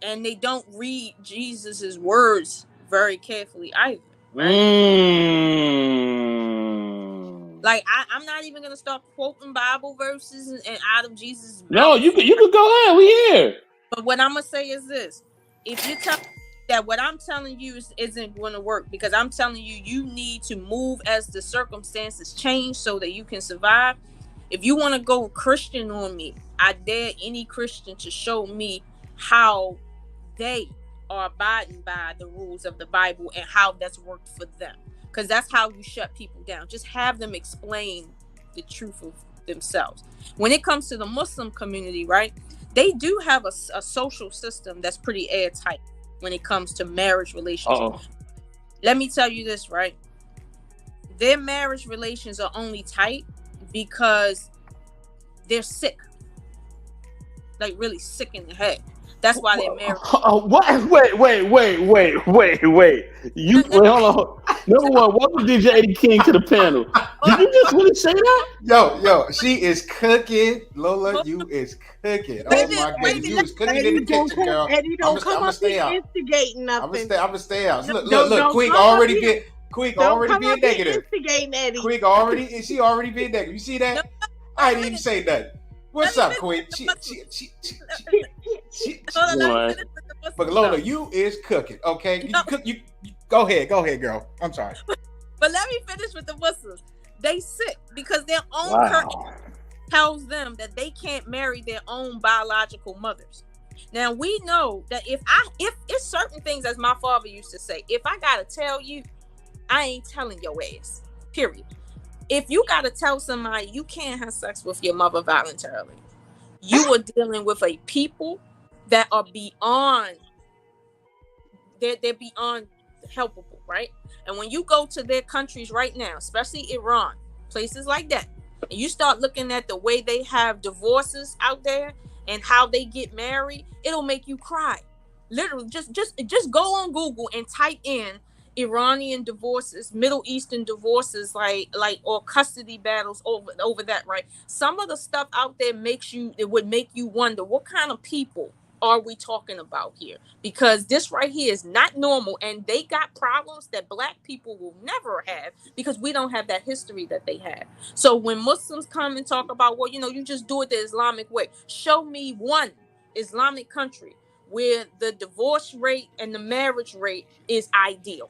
And they don't read Jesus's words very carefully either, right? Like I'm not even gonna start quoting Bible verses and out of Jesus' mouth. No, you could go ahead. We here. But what I'm gonna say is this: if you tell me that what I'm telling you isn't going to work, because I'm telling you need to move as the circumstances change so that you can survive. If you want to go Christian on me, I dare any Christian to show me how they are abiding by the rules of the Bible and how that's worked for them. Because that's how you shut people down. Just have them explain the truth of themselves. When it comes to the Muslim community, right, they do have a social system that's pretty airtight when it comes to marriage relationships. Let me tell you this, right? Their marriage relations are only tight because they're sick. Like really sick in the head. That's why they're married. What? Wait. You wait, hold on. Number one, welcome DJ Eddie King to the panel. Did you just really say that? Yo, she is cooking. Lola, you is cooking. Oh my goodness, you is cooking in the kitchen, girl. Eddie, don't come up here instigating nothing. I'm gonna stay out. Look, Queen already Quick Don't already come being up here negative. instigating, Eddie. Quick already, and she already being negative. You see that? No, I didn't even say nothing. What's up, Quick? Hold on, let me Right. finish with the Muslim But Lola, stuff. you is cooking, okay? You No. cook. You go ahead, girl. I'm sorry. But let me finish with the Muslims. They sick because their own Wow. tells them that they can't marry their own biological mothers. Now we know that if it's certain things, as my father used to say, if I gotta tell you, I ain't telling your ass. Period. If you gotta tell somebody you can't have sex with your mother voluntarily, you are dealing with a people that are beyond. They're beyond helpable, right? And when you go to their countries right now, especially Iran, places like that, and you start looking at the way they have divorces out there and how they get married, it'll make you cry. Literally, just go on Google and type in Iranian divorces, Middle Eastern divorces, like or custody battles over that, right? Some of the stuff out there would make you wonder, what kind of people are we talking about here? Because this right here is not normal, and they got problems that Black people will never have because we don't have that history that they have. So when Muslims come and talk about, well, you just do it the Islamic way, show me one Islamic country where the divorce rate and the marriage rate is ideal.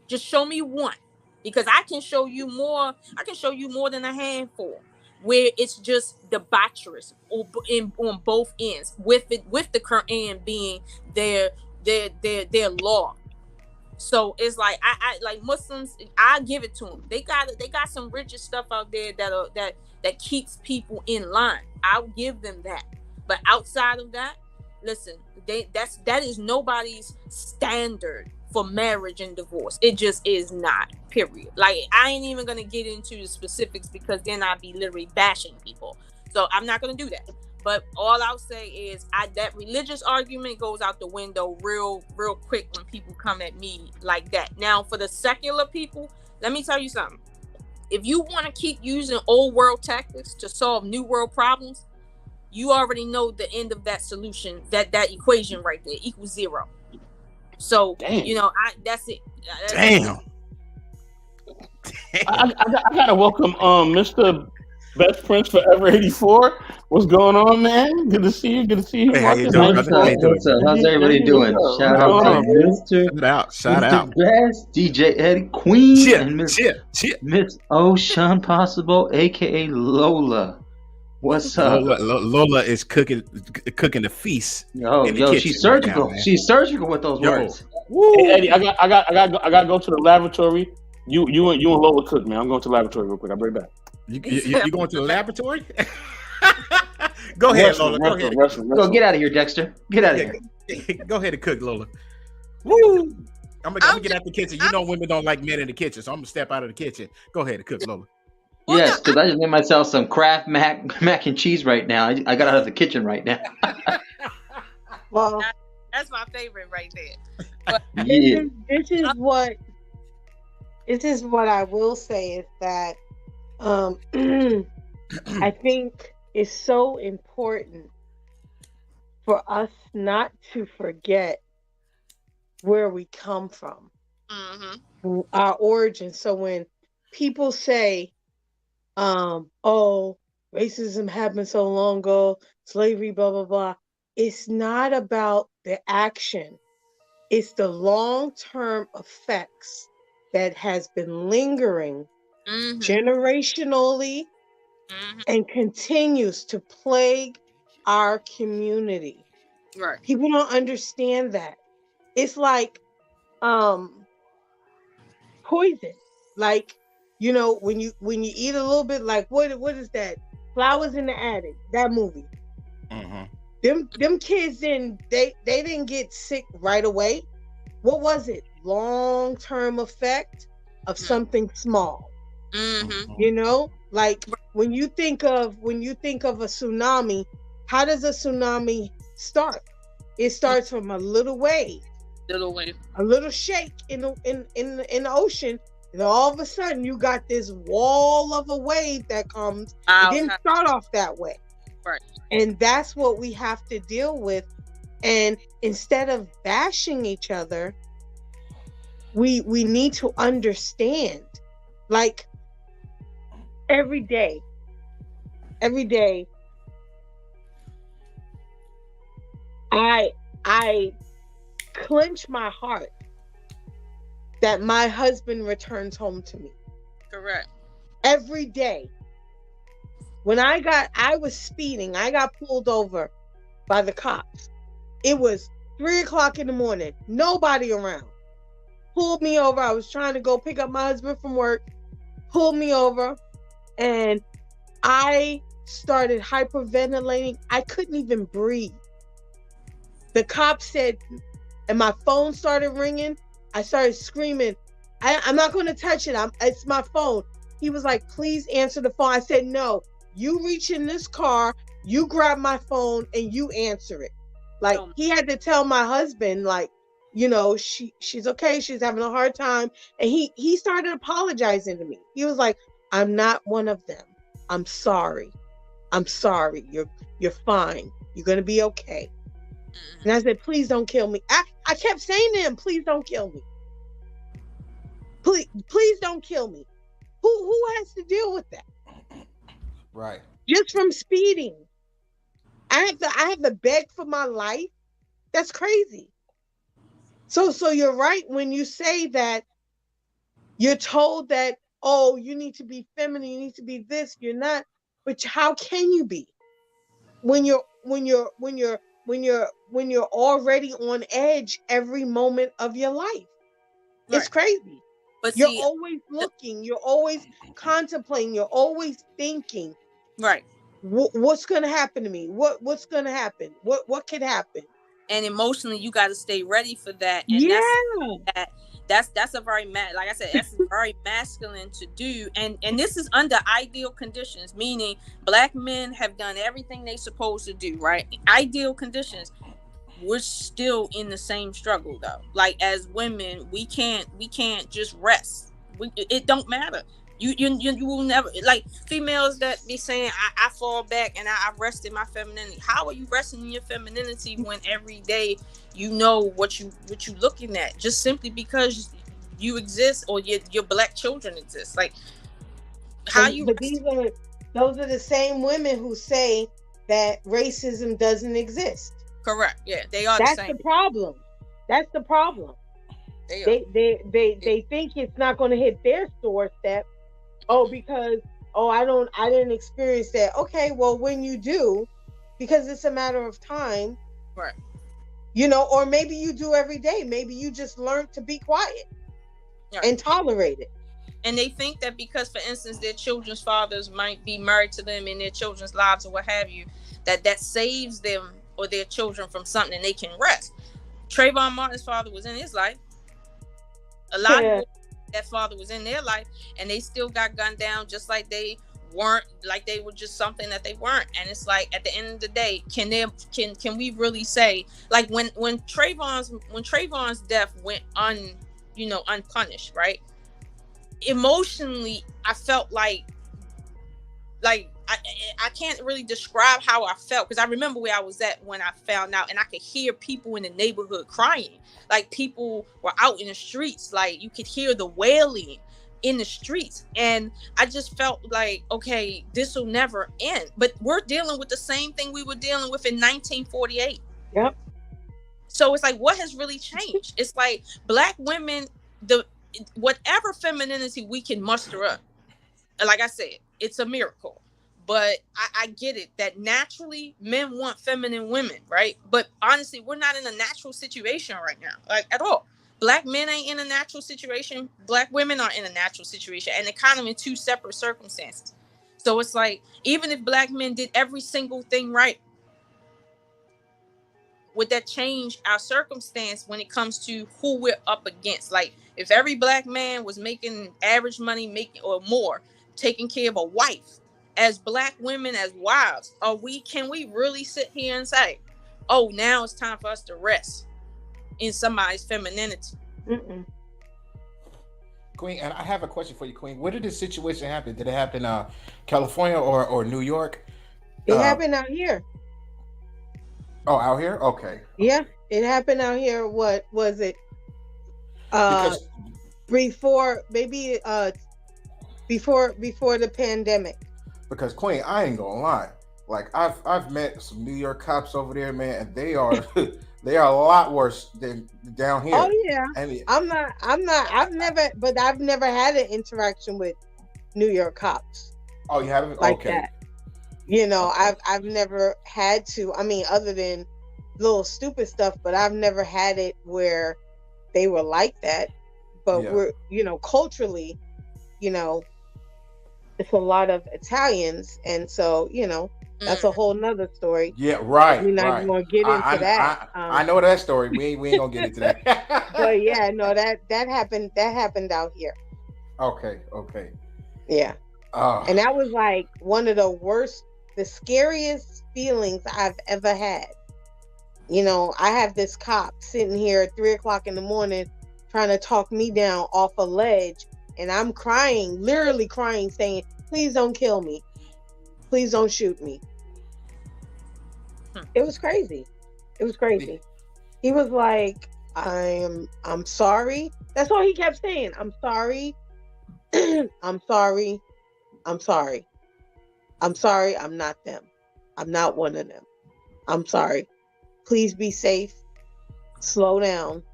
Just show me one, because I can show you more. I can show you more than a handful where it's just debaucherous on both ends, with the Quran being their law. So it's like I like Muslims. I give it to them. They got some rigid stuff out there that keeps people in line. I'll give them that. But outside of that, listen, that is nobody's standard for marriage and divorce. It just is not, period. Like, I ain't even gonna get into the specifics because then I'd be literally bashing people. So I'm not gonna do that. But all I'll say is that religious argument goes out the window real quick when people come at me like that. Now, for the secular people, let me tell you something. If you want to keep using old world tactics to solve new world problems, you already know the end of that solution, that equation right there equals 0. So, Damn. that's it. Damn. I gotta welcome Mr. Best Prince Forever 84. What's going on, man? Good to see you. Hey, how you doing? Marcus. What's up? How's everybody doing? Shout out to Mr. Shout out. Best, DJ Eddie Queen, and Miss Ocean Possible, aka Lola. What's up? Lola is cooking the feast. Yo, she's surgical. Right now, she's surgical with those words. Hey, Eddie, I got to go to the laboratory. You and Lola cook, man. I'm going to the laboratory real quick. I'll be right back. You going to the laboratory? Go ahead, Lola. Go ahead. Go, get out of here, Dexter. Get out of here. Go ahead and cook, Lola. Woo! I'm gonna get out the kitchen. You know women don't like men in the kitchen, so I'm gonna step out of the kitchen. Go ahead and cook, Lola. Yes, because I just made myself some Kraft mac and cheese right now. I got out of the kitchen right now. Well, that's my favorite right there. But Yeah. This is what I will say is that I think it's so important for us not to forget where we come from, our origin. So when people say, oh, racism happened so long ago, slavery, blah, blah, blah, it's not about the action. It's the long-term effects that has been lingering generationally and continues to plague our community. Right. People don't understand that. It's like poison. Like, when you eat a little bit, like what is that? Flowers in the Attic, that movie. Them kids didn't get sick right away. What was it? Long-term effect of something small. Like when you think of a tsunami, how does a tsunami start? It starts from a little wave, a little shake in the ocean, and all of a sudden you got this wall of a wave that comes. It didn't start off that way, right? And that's what we have to deal with. And instead of bashing each other, we need to understand, like, every day I clench my heart that my husband returns home to me. Correct. Every day. When I was speeding, I got pulled over by the cops. It was 3:00 in the morning, nobody around. Pulled me over. I was trying to go pick up my husband from work, pulled me over, and I started hyperventilating. I couldn't even breathe. The cop said, and my phone started ringing. I started screaming, I'm not going to touch it. It's my phone. He was like, please answer the phone. I said, no, you reach in this car, you grab my phone, and you answer it. Like, he had to tell my husband, like, you know, she's okay. She's having a hard time. And he started apologizing to me. He was like, I'm not one of them. I'm sorry. I'm sorry. You're fine. You're going to be okay. And I said, please don't kill me. I kept saying to him, please don't kill me. Please don't kill me. Who has to deal with that? Right. Just from speeding. I have to beg for my life. That's crazy. So you're right when you say that you're told that, oh, you need to be feminine, you need to be this, you're not. But how can you be when you're already on edge every moment of your life? Right. It's crazy. But you're always looking, you're always contemplating, you're always thinking. Right. What's going to happen to me? What's going to happen? What could happen? And emotionally, you got to stay ready for that. And that's a very like I said, that's very masculine to do. And this is under ideal conditions, meaning Black men have done everything they supposed to do, right? Ideal conditions. We're still in the same struggle though. Like, as women, we can't just rest. It don't matter. You will never, like, females that be saying I fall back and I rest in my femininity. How are you resting in your femininity when every day you know what you looking at, just simply because you exist or your Black children exist? Like, how you? But those are the same women who say that racism doesn't exist. Correct. Yeah, they are. That's the same. The problem. That's the problem. They think it's not going to hit their doorstep. Oh, because I didn't experience that. Okay, well, when you do, because it's a matter of time, right? You know, or maybe you do every day. Maybe you just learn to be quiet and tolerate it. And they think that because, for instance, their children's fathers might be married to them in their children's lives or what have you, that saves them or their children from something and they can rest. Trayvon Martin's father was in his life. A lot of that father was in their life, and they still got gunned down just like they weren't, like they were just something that they weren't. And it's like, at the end of the day, can we really say, like, when Trayvon's death went unpunished, right? Emotionally, I felt like I can't really describe how I felt, because I remember where I was at when I found out, and I could hear people in the neighborhood crying. Like, people were out in the streets, like you could hear the wailing in the streets. And I just felt like, okay, this will never end. But we're dealing with the same thing we were dealing with in 1948. Yep. So it's like, what has really changed? It's like Black women, whatever femininity we can muster up, like I said, it's a miracle. But I get it that naturally men want feminine women, right? But honestly, we're not in a natural situation right now, like, at all. Black men ain't in a natural situation. Black women are in a natural situation, and they're kind of in two separate circumstances. So it's like, even if Black men did every single thing right, would that change our circumstance when it comes to who we're up against? Like, if every Black man was making average money, or more, taking care of a wife, as Black women, as wives, can we really sit here and say, oh, now it's time for us to rest in somebody's femininity? Mm-mm. Queen, and I have a question for you, Queen. Where did this situation happen? Did it happen California or New York? It happened out here. Oh, out here? Okay. Yeah, it happened out here. What was it? Because before maybe before the pandemic. Because Queen, I ain't gonna lie. Like I've met some New York cops over there, man, and they are they are a lot worse than down here. Oh yeah. And I've never had an interaction with New York cops. Oh, you haven't? Like Okay. that. You know, I've never had to. I mean, other than little stupid stuff, but I've never had it where they were like that. But we're, you know, culturally, you know, it's a lot of Italians, and so, you know, that's a whole nother story. Yeah, right. We're not right. even gonna get into that. I know that story. We ain't gonna get into that. But yeah, no, that happened out here. Okay. Yeah. And that was like one of the scariest feelings I've ever had. You know, I have this cop sitting here at 3:00 in the morning trying to talk me down off a ledge, and I'm crying, literally crying, saying, "Please don't kill me. Please don't shoot me." It was crazy. It was crazy. He was like, I'm sorry. That's all he kept saying. I'm sorry. I'm sorry. I'm sorry. I'm sorry. I'm not them. I'm not one of them. I'm sorry. Please be safe. Slow down.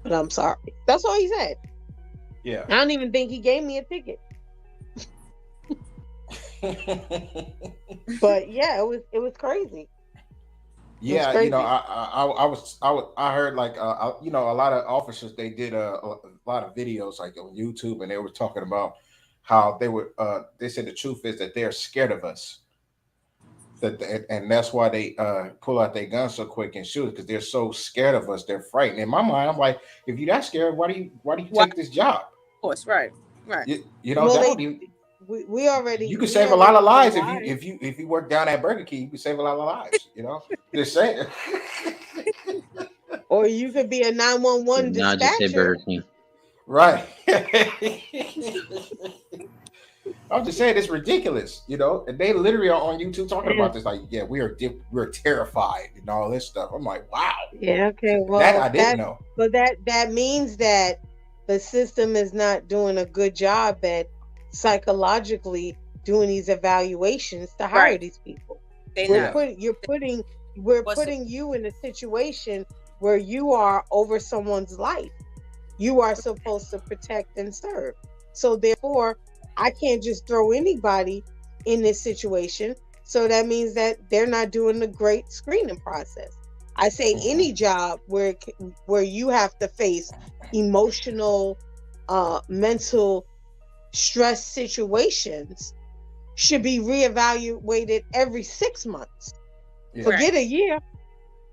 But I'm sorry. That's all he said. Yeah. I don't even think he gave me a ticket. But yeah, it was crazy. Yeah, crazy. you know, I heard like you know, a lot of officers, they did a lot of videos like on YouTube, and they were talking about how they said the truth is that they're scared of us, and that's why they pull out their guns so quick and shoot, because they're so scared of us, they're frightened. In my mind, I'm like, if you're that scared, why do you take this job? Of course, right. You know, Well, that would even, we already you could we save a lot of lives already if you work down at Burger King. You could save a lot of lives. You know, just saying. Or you could be a 911 Did not just say dispatcher. Burger King. Right. I'm just saying it's ridiculous, you know. And they literally are on YouTube talking about this, like, yeah, we're terrified and all this stuff. I'm like, wow. Yeah. Okay. Well, that I didn't know. But that means that the system is not doing a good job at psychologically doing these evaluations to hire these people. We're putting you in a situation where you are over someone's life. You are supposed to protect and serve. So therefore, I can't just throw anybody in this situation. So that means that they're not doing a great screening process. I say any job where you have to face emotional, mental stress situations should be reevaluated every 6 months. Yeah. Forget a year.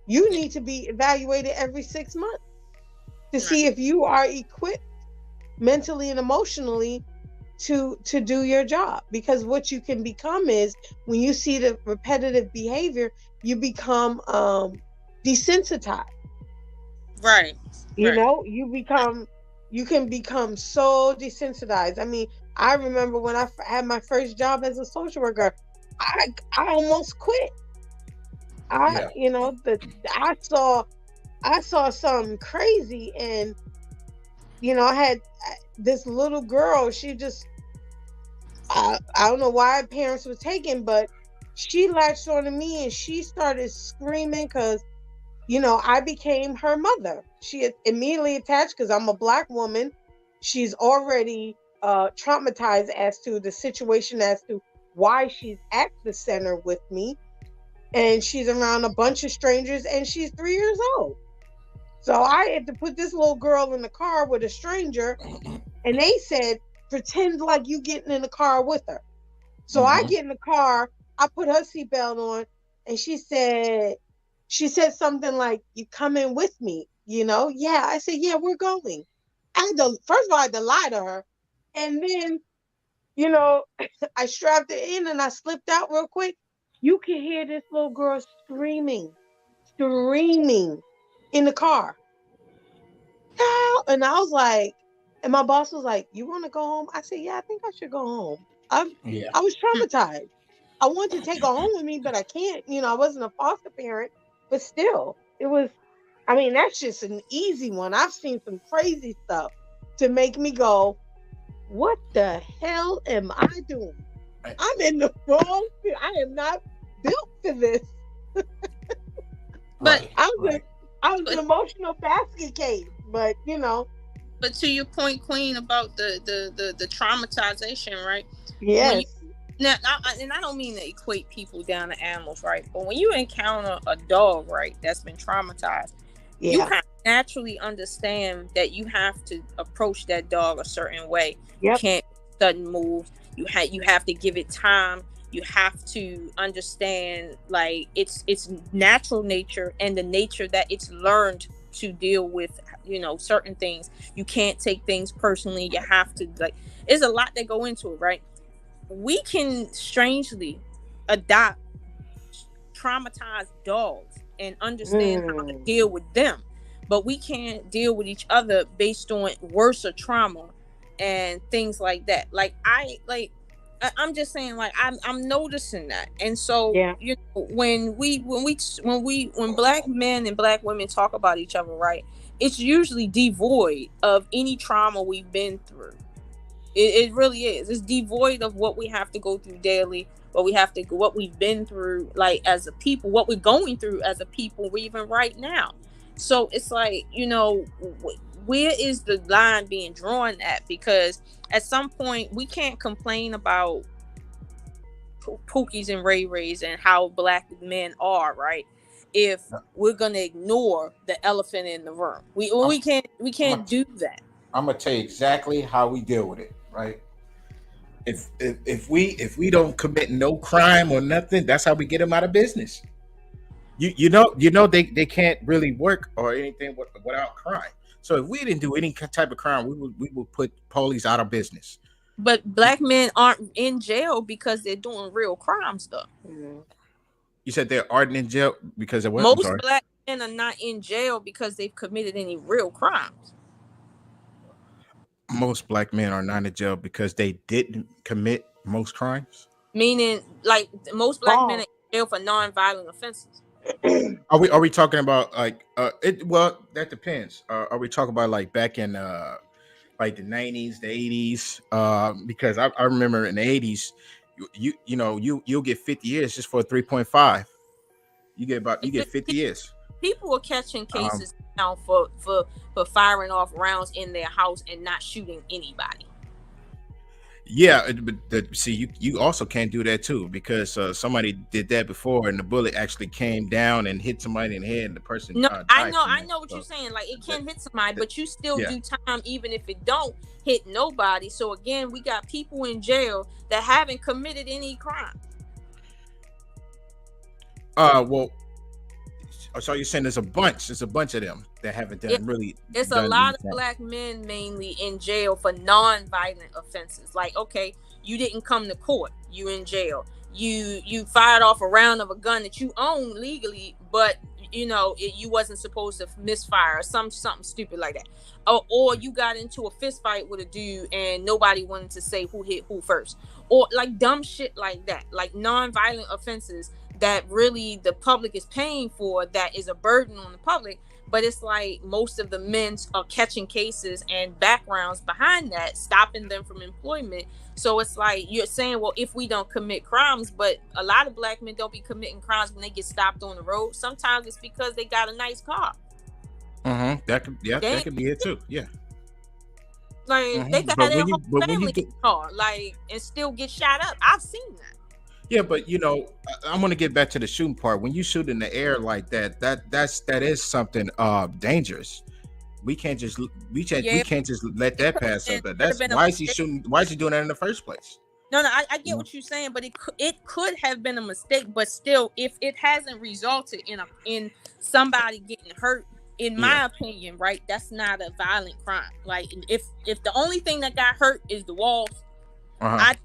You need to be evaluated every 6 months to see if you are equipped mentally and emotionally to do your job. Because what you can become is, when you see the repetitive behavior, you become desensitized. Right. You know, you can become so desensitized. I mean, I remember when I had my first job as a social worker, I almost quit. You know, I saw something crazy, and you know, I had this little girl. She just, I don't know why her parents were taken, but she latched on to me and she started screaming because, you know, I became her mother. She immediately attached because I'm a Black woman. She's already traumatized as to the situation, as to why she's at the center with me. And she's around a bunch of strangers, and she's 3 years old. So I had to put this little girl in the car with a stranger, and they said, pretend like you getting in the car with her. So I get in the car, I put her seatbelt on, and she said something like, "You coming with me?" You know? Yeah. I said, "Yeah, we're going." First of all, I had to lie to her. And then, you know, I strapped it in and I slipped out real quick. You can hear this little girl screaming in the car. And I was like, and my boss was like, "You want to go home?" I said, "Yeah, I think I should go home." I was traumatized. I wanted to take her home with me, but I can't. You know, I wasn't a foster parent, but still, it was, I mean, that's just an easy one. I've seen some crazy stuff to make me go, what the hell am I doing? I'm in the wrong. I am not built for this. But I was an emotional basket case, but you know. But to your point, Queen, about the traumatization, right? Yes. Now, and I don't mean to equate people down to animals, right? But when you encounter a dog, right, that's been traumatized, you kind of naturally understand that you have to approach that dog a certain way. You can't sudden moves. You have to give it time. You have to understand, like, its natural nature and the nature that it's learned to deal with, you know, certain things. You can't take things personally. You have to, like, there's a lot that go into it, right? We can strangely adopt traumatized dogs and understand how to deal with them, but we can't deal with each other based on worse or trauma and things like that. I'm just saying, like, I'm noticing that. And so you know, when black men and black women talk about each other, right, it's usually devoid of any trauma we've been through. It really is. It's devoid of what we have to go through daily, what we've been through, like, as a people, what we're going through as a people, even right now. So it's like, you know, where is the line being drawn at? Because at some point we can't complain about Pookies and Ray Rays and how black men are, right, if we're gonna ignore the elephant in the room. We can't do that. I'm gonna tell you exactly how we deal with it, right? If we don't commit no crime or nothing, that's how we get them out of business. You know they can't really work or anything without crime. So if we didn't do any type of crime, we would put police out of business. But black men aren't in jail because they're doing real crimes, though. You said they aren't in jail because of what? Most black men are not in jail because they've committed any real crimes. Most black men are not in jail because they didn't commit most crimes. Meaning, like, most black men are in jail for non-violent offenses. Are we talking about like it? Well, that depends. Are we talking about like back in like the 90s, the 80s? Because I remember in the 80s, you'll get 50 years just for 3.5. You get 50 years. People are catching cases now for firing off rounds in their house and not shooting anybody. Yeah, but see, you also can't do that too, because somebody did that before, and the bullet actually came down and hit somebody in the head, and the person. No, I know what you're saying. Like, it can hit somebody, but you still do time even if it don't hit nobody. So again, we got people in jail that haven't committed any crime. Well, so you're saying there's a bunch of them that haven't done really. It's a lot of black men mainly in jail for non-violent offenses. Like, okay, you didn't come to court, you in jail. You fired off a round of a gun that you own legally, but you know you wasn't supposed to misfire or something stupid like that. Or you got into a fist fight with a dude and nobody wanted to say who hit who first, or like dumb shit like that, like non-violent offenses that really the public is paying for, that is a burden on the public. But it's like most of the men are catching cases and backgrounds behind that, stopping them from employment. So it's like you're saying, well, if we don't commit crimes, but a lot of black men don't be committing crimes when they get stopped on the road. Sometimes it's because they got a nice car. That could be it too. Yeah. Like they could have their whole family car, like, and still get shot up. I've seen that. Yeah, but you know, I'm gonna get back to the shooting part. When you shoot in the air like that, that is something dangerous. We can't just let that pass up. That's why is he shooting? Why is he doing that in the first place? No, I get what you're saying, but it could have been a mistake. But still, if it hasn't resulted in somebody getting hurt, in my opinion, right, that's not a violent crime. Like, if the only thing that got hurt is the walls. I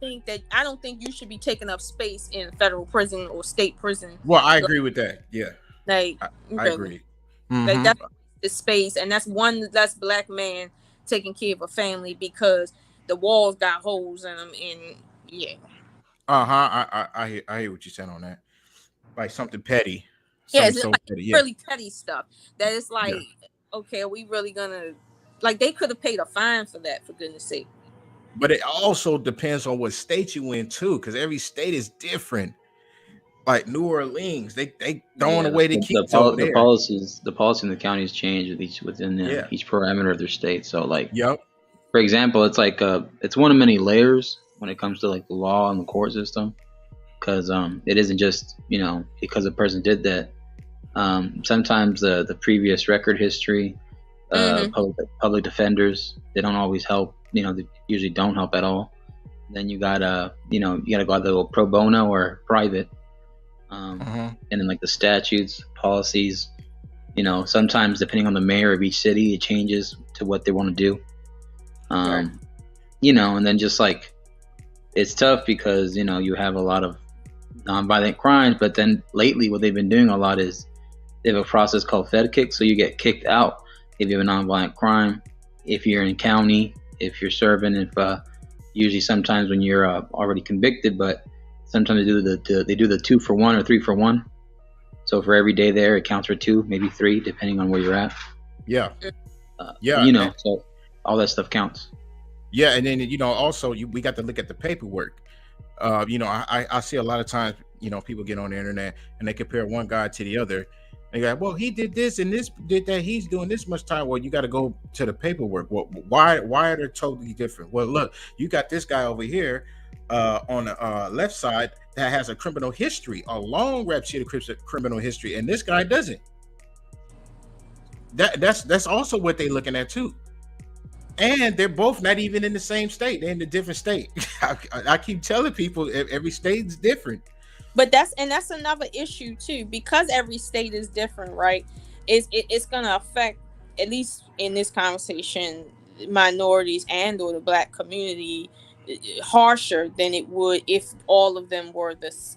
don't think you should be taking up space in federal prison or state prison. Well, I agree with that. Yeah, like I agree. Like, that's the space, and that's one less black man taking care of a family because the walls got holes in them. And I hear what you're saying on that. Like something petty. It's like really petty stuff that it's like, okay, are we really gonna Like, they could have paid a fine for that, for goodness sake. But it also depends on what state you in too, because every state is different. Like New Orleans, they throwing away the kids over there. The policy in the counties change within each parameter of their state. So, like, for example, it's like it's one of many layers when it comes to like the law and the court system, because it isn't just because a person did that. Sometimes the previous record history, public defenders, they don't always help. They usually don't help at all. Then you got you gotta go either pro bono or private. And then like the statutes, policies, sometimes depending on the mayor of each city, it changes to what they want to do. And then just like it's tough because you have a lot of nonviolent crimes, but then lately what they've been doing a lot is they have a process called Fed kick, so you get kicked out if you have a nonviolent crime, if you're in county, if you're serving, if usually sometimes when you're already convicted, but sometimes they do the 2 for 1 or 3 for 1. So for every day there, it counts for 2, maybe 3, depending on where you're at. So all that stuff counts. Yeah, and then also we got to look at the paperwork. I see a lot of times people get on the internet and they compare one guy to the other. They go, well, he did this and this did that. He's doing this much time. Well, you got to go to the paperwork. Well, why are they totally different? Well, look, you got this guy over here on the left side that has a criminal history, a long rap sheet of criminal history, and this guy doesn't. That's also what they're looking at too. And they're both not even in the same state; they're in a different state. I keep telling people every state is different. But that's another issue too, because every state is different, right? It's gonna affect, at least in this conversation, minorities and or the Black community harsher than it would if all of them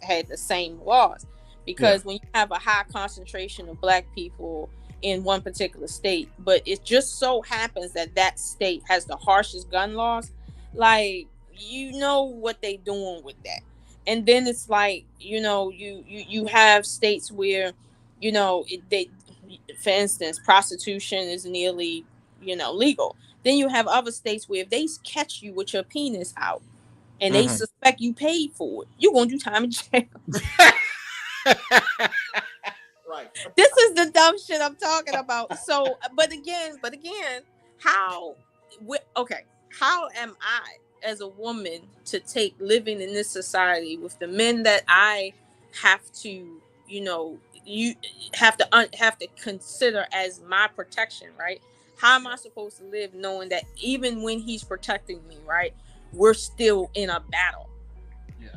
had the same laws. Because when you have a high concentration of Black people in one particular state, but it just so happens that state has the harshest gun laws, like what they doing with that. And then it's like you have states where for instance, prostitution is nearly legal. Then you have other states where if they catch you with your penis out and they suspect you paid for it, you're gonna do time in jail. Right. This is the dumb shit I'm talking about. So, but again, how am I as a woman to take living in this society with the men that I have to, you have to consider as my protection, right? How am I supposed to live knowing that even when he's protecting me, right, we're still in a battle? Yeah.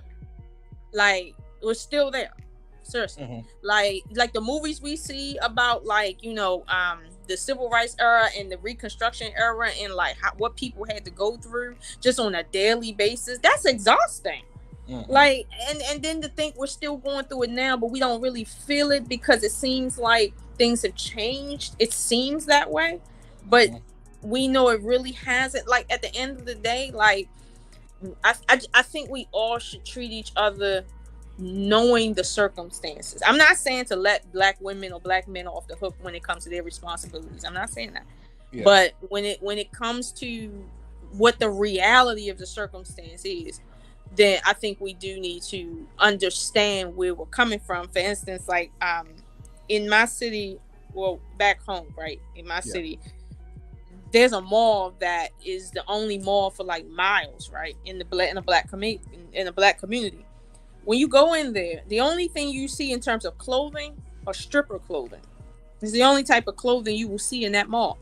Like, we're still there. Seriously. Like the movies we see about the civil rights era and the Reconstruction era and like what people had to go through just on a daily basis, that's exhausting. Like, and then to think we're still going through it now, but we don't really feel it because it seems like things have changed. It seems that way, but we know it really hasn't. Like, at the end of the day, like I think we all should treat each other knowing the circumstances. I'm not saying to let Black women or Black men off the hook when it comes to their responsibilities. I'm not saying that. But when it comes to what the reality of the circumstance is, then I think we do need to understand where we're coming from. For instance, like in my city, well, back home, right? In my city, there's a mall that is the only mall for like miles, right? In the black community. When you go in there, the only thing you see in terms of clothing are stripper clothing. It's the only type of clothing you will see in that mall.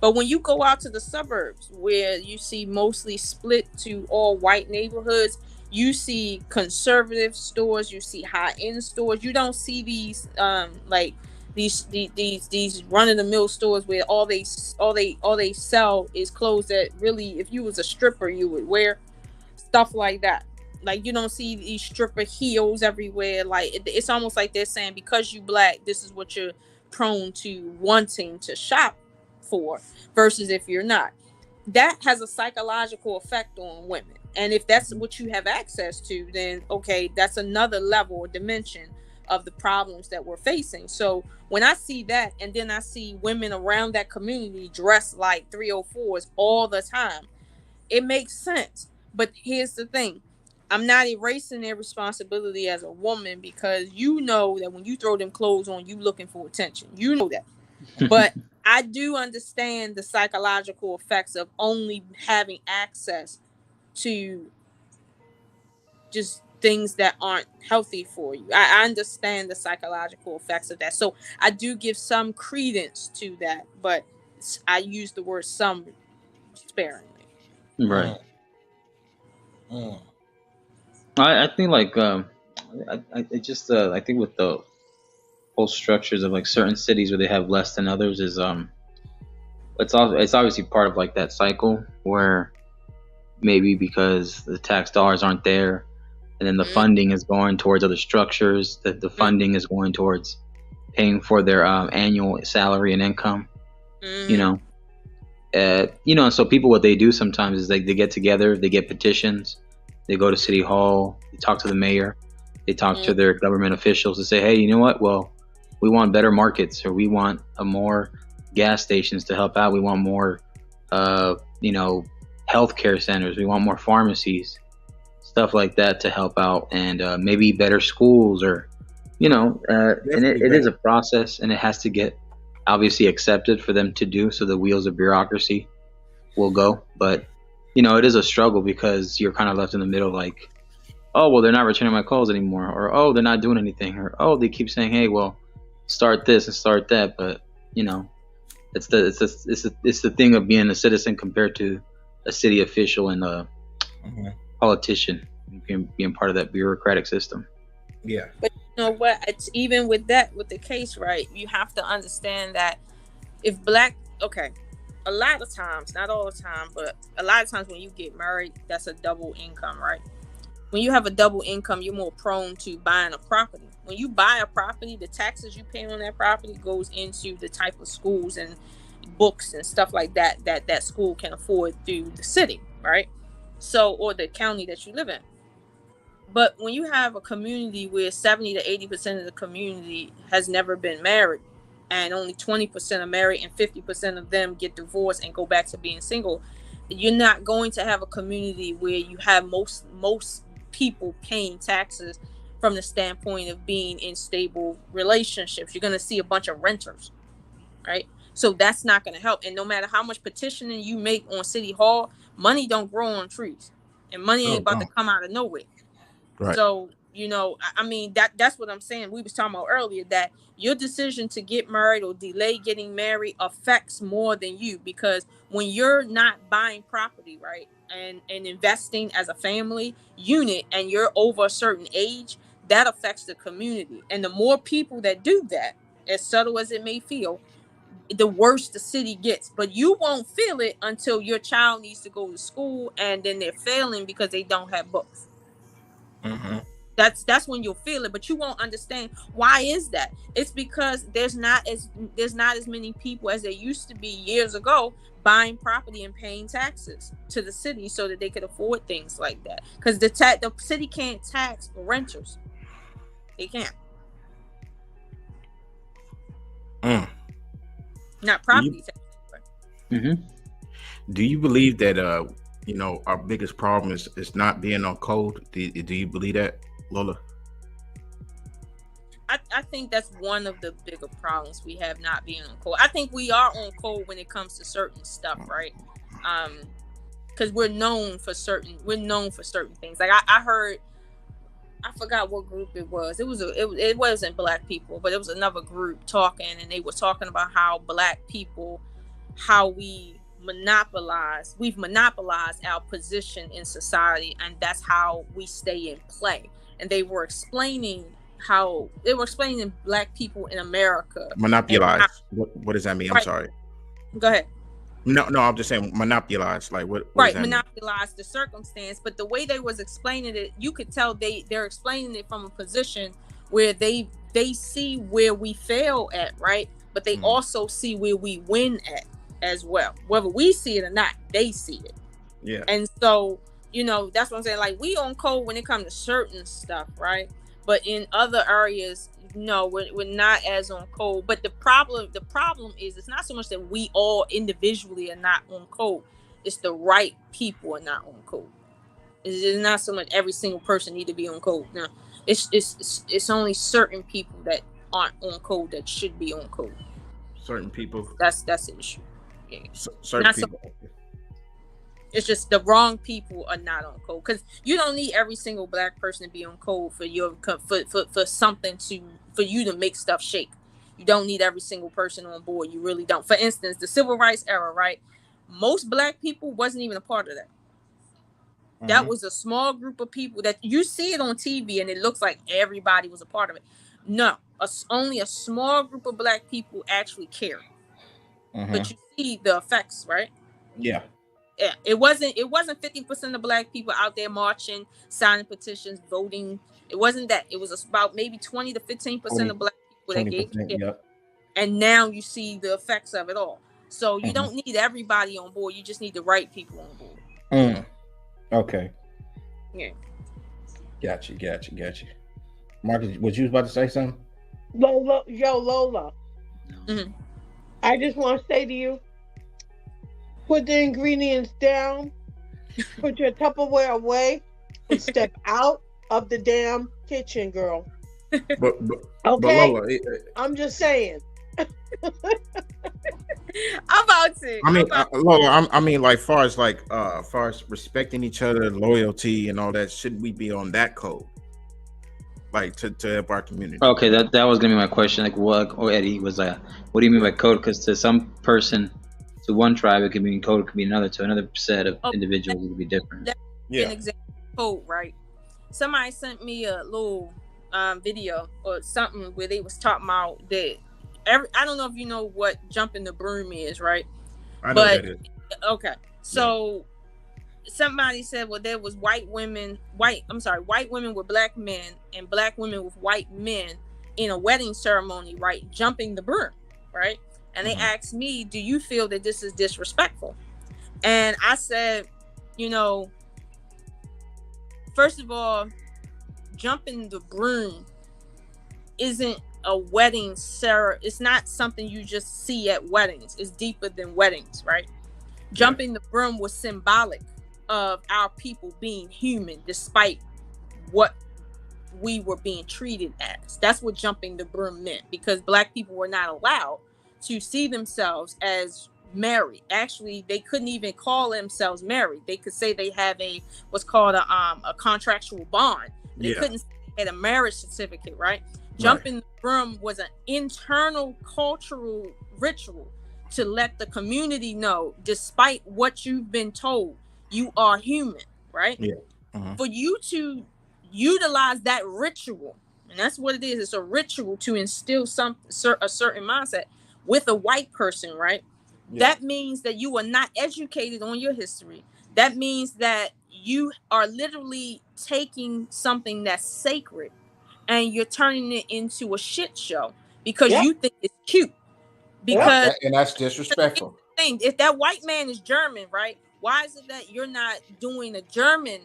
But when you go out to the suburbs where you see mostly split to all white neighborhoods, you see conservative stores, you see high-end stores. You don't see these like these run-of-the-mill stores where all they sell is clothes that really, if you was a stripper, you would wear. Stuff like that. Like, you don't see these stripper heels everywhere. Like, it's almost like they're saying, because you Black, this is what you're prone to wanting to shop for, versus if you're not. That has a psychological effect on women. And if that's what you have access to, then okay, that's another level or dimension. of the problems that we're facing. So when I see that, and then I see women around that community dressed like 304s all the time, it makes sense. But here's the thing. I'm not erasing their responsibility as a woman, because you know that when you throw them clothes on, you looking for attention. You know that. But I do understand the psychological effects of only having access to just things that aren't healthy for you. I understand the psychological effects of that. So I do give some credence to that, but I use the word some sparingly. Right. I think like I think with the whole structures of like certain cities where they have less than others is it's obviously part of like that cycle where maybe because the tax dollars aren't there, and then the funding is going towards other structures, that the funding is going towards paying for their annual salary and income. You know, and so people, what they do sometimes is they get together, they get petitions, they go to City Hall, they talk to the mayor, they talk to their government officials to say, hey, you know what? Well, we want better markets, or we want more gas stations to help out. We want more, healthcare centers. We want more pharmacies, stuff like that to help out, and maybe better schools, or, and it is a process, and it has to get obviously accepted for them to do, so the wheels of bureaucracy will go. But it is a struggle, because you're kind of left in the middle, like, oh, well, they're not returning my calls anymore, or oh, they're not doing anything, or oh, they keep saying, hey, well, start this and start that. But it's the thing of being a citizen compared to a city official and a politician, being part of that bureaucratic system. Yeah. But you know what? It's even with the case, right? You have to understand that if a lot of times, not all the time, but a lot of times when you get married, that's a double income, right? When you have a double income, you're more prone to buying a property. When you buy a property, the taxes you pay on that property goes into the type of schools and books and stuff like that school can afford through the city, right? So, or the county that you live in. But when you have a community where 70 to 80% of the community has never been married, and only 20% are married, and 50% of them get divorced and go back to being single, you're not going to have a community where you have most people paying taxes from the standpoint of being in stable relationships. You're going to see a bunch of renters, right? So that's not going to help. And no matter how much petitioning you make on City Hall, money don't grow on trees, and money ain't about to come out of nowhere. Right. So, I mean, that's what I'm saying. We was talking about earlier, that your decision to get married or delay getting married affects more than you, because when you're not buying property, right, and investing as a family unit, and you're over a certain age, that affects the community. And the more people that do that, as subtle as it may feel, the worse the city gets. But you won't feel it until your child needs to go to school, and then they're failing because they don't have books. That's when you'll feel it, but you won't understand why is that. It's because there's not as many people as there used to be years ago buying property and paying taxes to the city so that they could afford things like that. Because the city can't tax renters. They can't. Not property tax. Do you believe that our biggest problem is not being on code? Do you believe that, Lola? I think that's one of the bigger problems we have, not being on code. I think we are on code when it comes to certain stuff, right? Because we're known for certain things. Like I heard, I forgot what group it was. It wasn't Black people, but it was another group talking, and they were talking about how Black people, how we've monopolized our position in society, and that's how we stay in play. And they were explaining Black people in America. Monopolize. What does that mean? Right. I'm sorry. Go ahead. No, I'm just saying monopolize. Like what right, does that monopolize the circumstance. But the way they was explaining it, you could tell they're explaining it from a position where they see where we fail at, right? But they also see where we win at as well. Whether we see it or not, they see it. Yeah. And so, that's what I'm saying. Like, we on code when it comes to certain stuff, right? But in other areas, no, we're not as on code. But the problem is it's not so much that we all individually are not on code. It's the right people are not on code. It's not so much every single person need to be on code. No, it's only certain people that aren't on code that should be on code. Certain people. That's the issue. Yeah. Certain not people. It's just the wrong people are not on code, because you don't need every single black person to be on code for your for something for you to make stuff shake. You don't need every single person on board. You really don't. For instance, the civil rights era, right? Most black people wasn't even a part of that. Mm-hmm. That was a small group of people that you see it on TV and it looks like everybody was a part of it. No, only a small group of black people actually cared. Mm-hmm. But you see the effects, right? Yeah. Yeah, it wasn't 50% of black people out there marching, signing petitions, voting. It wasn't that. It was about maybe 20 to 15% of black people that gave shit. Yep. And now you see the effects of it all. So you don't need everybody on board. You just need the right people on board. Okay. Yeah. Got you. Marcus, was you about to say something? Lola. Mm-hmm. I just want to say to you, put the ingredients down, put your Tupperware away, and step out of the damn kitchen, girl. But okay, Lola, I'm just saying. I'm about to. Lola, I mean, like, far as respecting each other, loyalty, and all that, should we be on that code? Like to help our community. Okay, that was gonna be my question. Like, what? Or Eddie was like, what do you mean by code? Because to some person, to one tribe, it could mean code. It could be another. To another set of individuals, it could be different. That's an example of code, right? Somebody sent me a little video or something where they was talking about that. I don't know if you know what jumping the broom is, right? I know what that is. Okay, so somebody said, well, there was white women with black men and black women with white men in a wedding ceremony, right? Jumping the broom, right? And they asked me, do you feel that this is disrespectful? And I said, first of all, jumping the broom isn't a wedding ceremony. It's not something you just see at weddings. It's deeper than weddings, right? Jumping the broom was symbolic of our people being human despite what we were being treated as. That's what jumping the broom meant, because black people were not allowed to see themselves as married. Actually, they couldn't even call themselves married. They could say they have what's called a contractual bond. They couldn't say they had a marriage certificate, right? Jumping the broom was an internal cultural ritual to let the community know, despite what you've been told, you are human, right? Yeah. For you to utilize that ritual, and that's what it is. It's a ritual to instill a certain mindset with a white person, right? Yeah. That means that you are not educated on your history. That means that you are literally taking something that's sacred and you're turning it into a shit show because you think it's cute. Because and that's disrespectful. If that white man is German, right? Why is it that you're not doing a German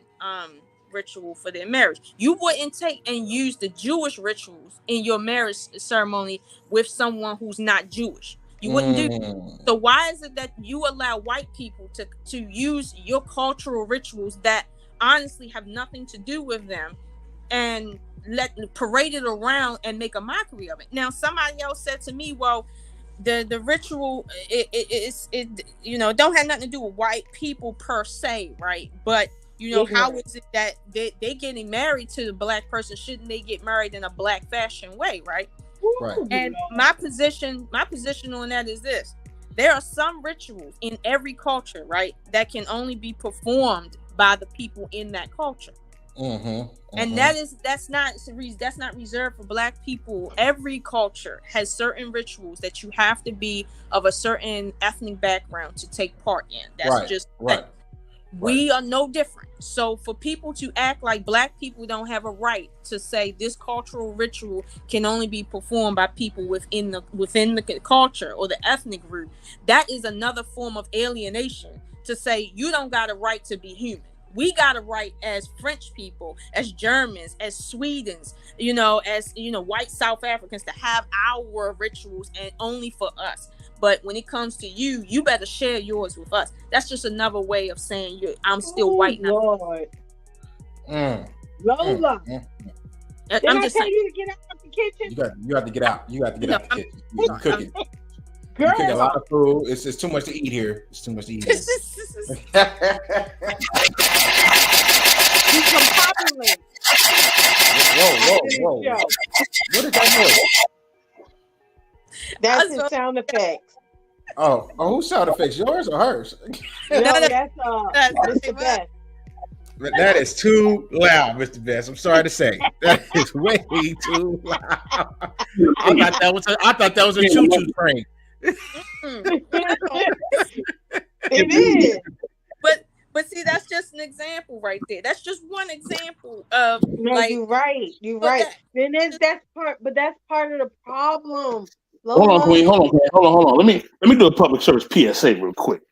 ritual for their marriage? You wouldn't take and use the Jewish rituals in your marriage ceremony with someone who's not Jewish. You wouldn't do that. So why is it that you allow white people to use your cultural rituals that honestly have nothing to do with them and parade it around and make a mockery of it? Now, somebody else said to me, well, the ritual it don't have nothing to do with white people per se, right? But how is it that they getting married to the black person? Shouldn't they get married in a black fashion way, right? Right. And my position on that is this: there are some rituals in every culture, right, that can only be performed by the people in that culture. And that's not reserved for black people. Every culture has certain rituals that you have to be of a certain ethnic background to take part in. That's we are no different. So for people to act like black people don't have a right to say this cultural ritual can only be performed by people within the culture or the ethnic group, that is another form of alienation, to say you don't got a right to be human. we got a right as French people, as Germans, as Swedes, as white South Africans, to have our rituals and only for us. But when it comes to you, you better share yours with us. That's just another way of saying I'm still white now. Lord. Lola. Did I tell you to get out of the kitchen? You have to get out. You have to get out the kitchen. You're cooking. Girl. You cook a lot of food. It's too much to eat here. It's too much to eat here. Whoa. What is that noise? That's his sound effects. Oh, whose sound effects? Yours or hers? No, that's Mr. Best. That is too loud, Mr. Best. I'm sorry to say. That is way too loud. I thought that was a choo-choo train. It is. But see, that's just an example right there. That's just one example of you're right. You're right. Then that's part of the problem. Hold on, Queen. Hold on. Let me do a public service PSA real quick.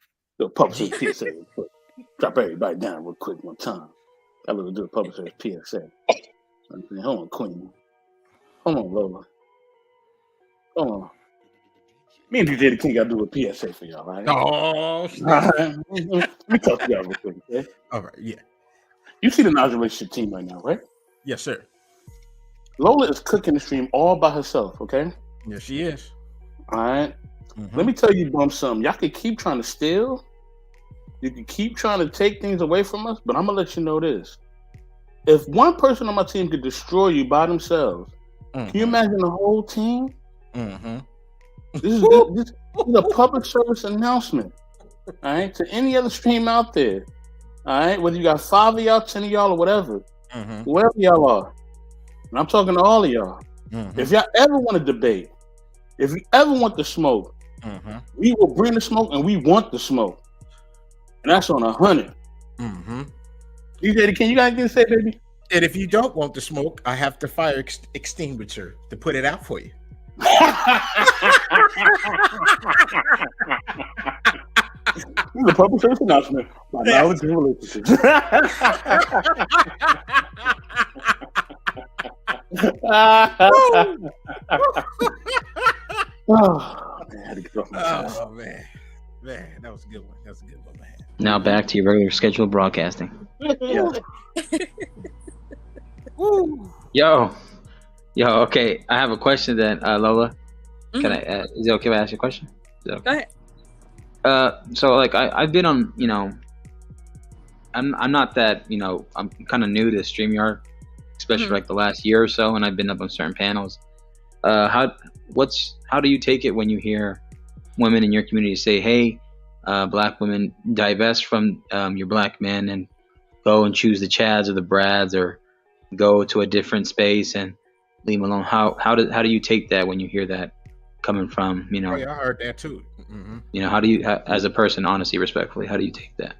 Drop everybody down real quick one time. I will do a public service PSA. Okay, hold on, Queen. Hold on, Lola. Hold on. Me and DJ the King got to do a PSA for y'all, right? Oh, right. Let me talk to y'all real quick, okay? All right, yeah. You see the Nas relationship team right now, right? Yes, sir. Lola is cooking the stream all by herself, okay? Yes, she is. All right. Mm-hmm. Let me tell you, bum, something. Y'all can keep trying to steal. You can keep trying to take things away from us, but I'm going to let you know this. If one person on my team could destroy you by themselves, can you imagine the whole team? Mm-hmm. This is a public service announcement, all right, to any other stream out there, all right, whether you got 5 of y'all, 10 of y'all, or whatever, whoever y'all are, and I'm talking to all of y'all. If y'all ever want to debate, if you ever want the smoke, we will bring the smoke, and we want the smoke, and that's on 100. DJ, can you guys get say, baby? And if you don't want the smoke, I have the fire extinguisher to put it out for you. The public service announcement by knowledge and relationships. Man, that was a good one. Man. Now back to your regular scheduled broadcasting. Yo, okay. I have a question then, Lola. Can I? Is it okay if I ask you a question? Okay? Go ahead. So like I've been on, I'm not that, I'm kind of new to StreamYard, especially like the last year or so, and I've been up on certain panels. How do you take it when you hear women in your community say, "Hey, black women, divest from your black men and go and choose the Chads or the Brads, or go to a different space and leave them alone"? How do you take that when you hear that coming from, Oh, yeah, I heard that too. How do you, as a person, honestly, respectfully, how do you take that?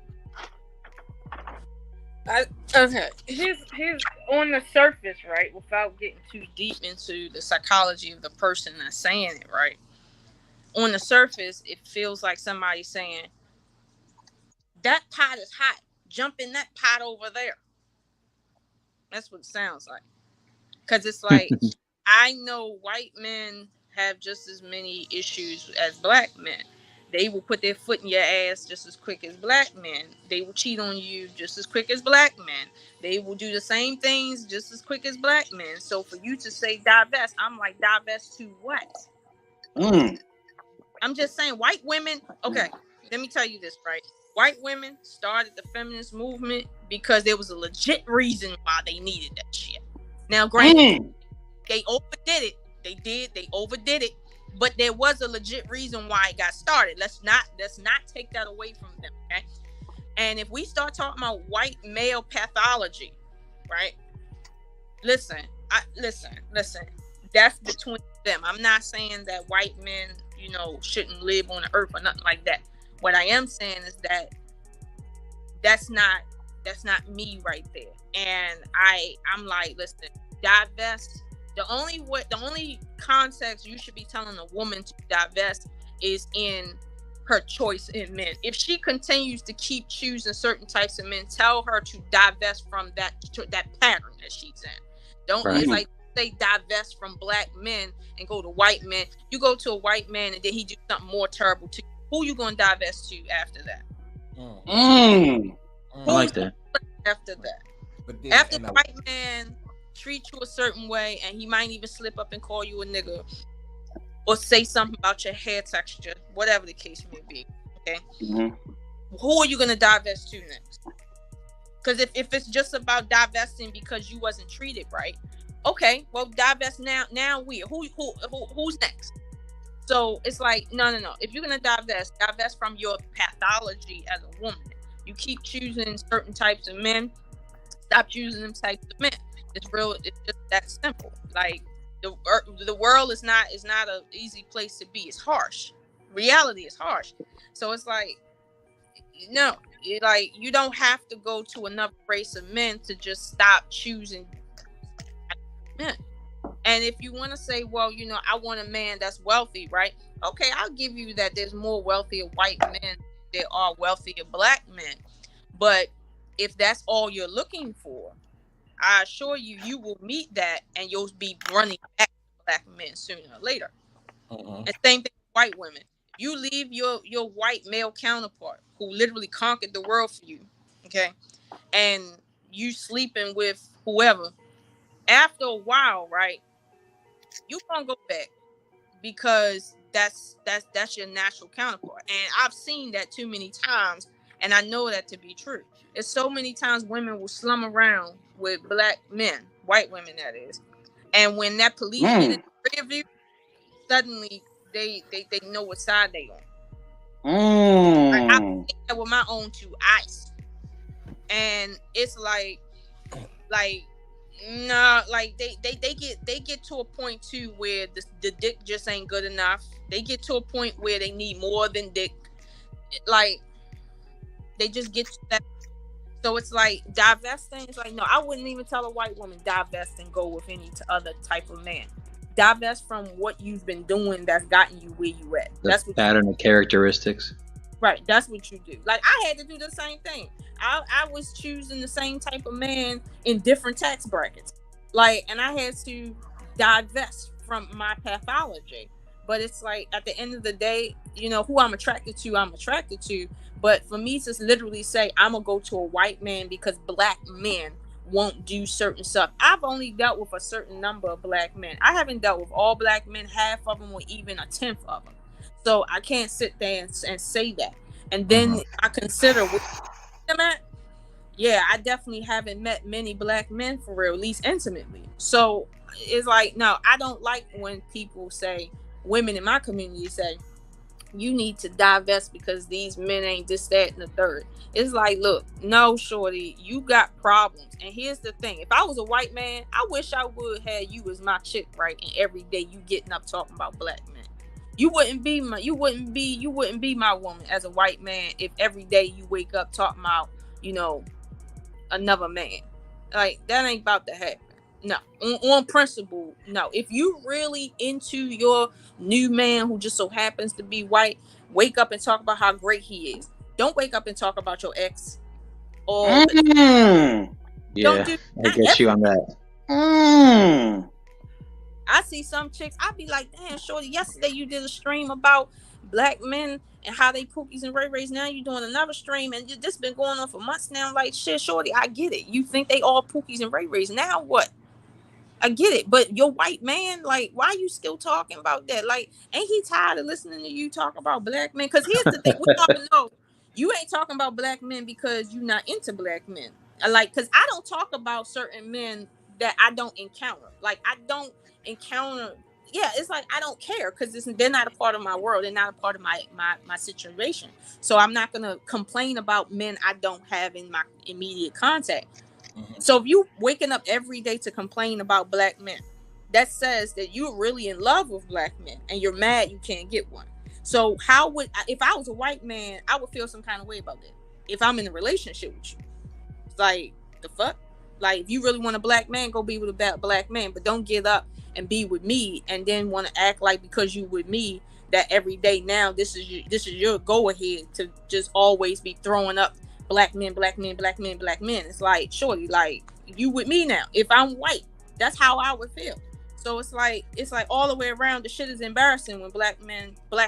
Okay, here's on the surface, right, without getting too deep into the psychology of the person that's saying it, right? On the surface, it feels like somebody saying, that pot is hot, jump in that pot over there. That's what it sounds like. Because it's like, I know white men have just as many issues as black men. They will put their foot in your ass just as quick as black men. They will cheat on you just as quick as black men. They will do the same things just as quick as black men. So for you to say divest, I'm like, divest to what? I'm just saying, white women, okay, let me tell you this, right? White women started the feminist movement because there was a legit reason why they needed that shit. Now, granted, they overdid it. They overdid it. But there was a legit reason why it got started. Let's not take that away from them, okay? And if we start talking about white male pathology, right? Listen. That's between them. I'm not saying that white men, shouldn't live on the earth or nothing like that. What I am saying is that that's not me right there. And I'm like, listen, divest. The only context you should be telling a woman to divest is in her choice in men. If she continues to keep choosing certain types of men, tell her to divest from that pattern that she's in. Don't It's like they divest from black men and go to white men. You go to a white man and then he do something more terrible to you. Who you gonna divest to after that? I like that. After that, after the white man treat you a certain way, and he might even slip up and call you a nigga, or say something about your hair texture, whatever the case may be. Okay, who are you gonna divest to next? Because if it's just about divesting because you wasn't treated right, okay, well divest now. Now who's next? So it's like no. If you're gonna divest from your pathology as a woman. You keep choosing certain types of men. Stop choosing them types of men. It's just that simple. Like the world is not an easy place to be. It's harsh. Reality is harsh. So it's like no. You don't have to go to another race of men to just stop choosing men. And if you want to say, well, I want a man that's wealthy, right? Okay, I'll give you that. There's more wealthier white men. There are wealthier black men, but if that's all you're looking for, I assure you will meet that, and you'll be running back to black men sooner or later. And same thing with white women. You leave your white male counterpart who literally conquered the world for you, okay, and you sleeping with whoever. After a while, right, you gonna go back because that's your natural counterpart. And I've seen that too many times, and I know that to be true. It's so many times women will slum around with black men, white women that is, and when that police get in the rear view, suddenly they know what side they on. Like, I've seen that with my own two eyes, and it's like no, like they get to a point too where the dick just ain't good enough. They get to a point where they need more than dick. Like they just get to that. So it's like divesting. It's like no, I wouldn't even tell a white woman divest and go with any other type of man. Divest from what you've been doing that's gotten you where you at. That's what pattern of characteristics. Right, that's what you do. Like I had to do the same thing. I was choosing the same type of man in different tax brackets. Like, and I had to divest from my pathology. But it's like at the end of the day, who I'm attracted to. But for me to literally say I'm gonna go to a white man because black men won't do certain stuff. I've only dealt with a certain number of black men. I haven't dealt with all black men, half of them, or even a tenth of them. So I can't sit there and say that. And then I consider where I'm at. Yeah, I definitely haven't met many black men for real, at least intimately. So it's like, no, I don't like when people say, women in my community say, you need to divest because these men ain't this, that, and the third. It's like, look, no, shorty, you got problems. And here's the thing. If I was a white man, I wish I would have you as my chick, right? And every day you getting up talking about black men. You wouldn't be my woman as a white man if every day you wake up talking about, another man. Like that ain't about to happen. No, on principle, no. If you really into your new man who just so happens to be white, wake up and talk about how great he is. Don't wake up and talk about your ex. Or yeah, I get you on that. I see some chicks, I be like, damn, shorty, yesterday you did a stream about black men and how they pookies and ray-rays. Now you're doing another stream and this been going on for months now. Like, shit, shorty, I get it. You think they all pookies and ray-rays. Now what? I get it. But your white man, like, why are you still talking about that? Like, ain't he tired of listening to you talk about black men? Because here's the thing. We all know you ain't talking about black men because you're not into black men. Like, because I don't talk about certain men that I don't encounter. Like, I don't encounter. Yeah, it's like I don't care because they're not a part of my world. They're not a part of my situation. So I'm not gonna complain about men I don't have in my immediate contact. So if you waking up every day to complain about black men, that says that you're really in love with black men and you're mad you can't get one. So how would, if I was a white man, I would feel some kind of way about that. If I'm in a relationship with you, it's like, the fuck? Like, if you really want a black man, go be with a black man, but don't get up and be with me and then want to act like because you with me that every day now this is your go ahead to just always be throwing up black men, black men, black men, black men. It's like, shorty, like, you with me now. If I'm white, that's how I would feel. So it's like all the way around. The shit is embarrassing when black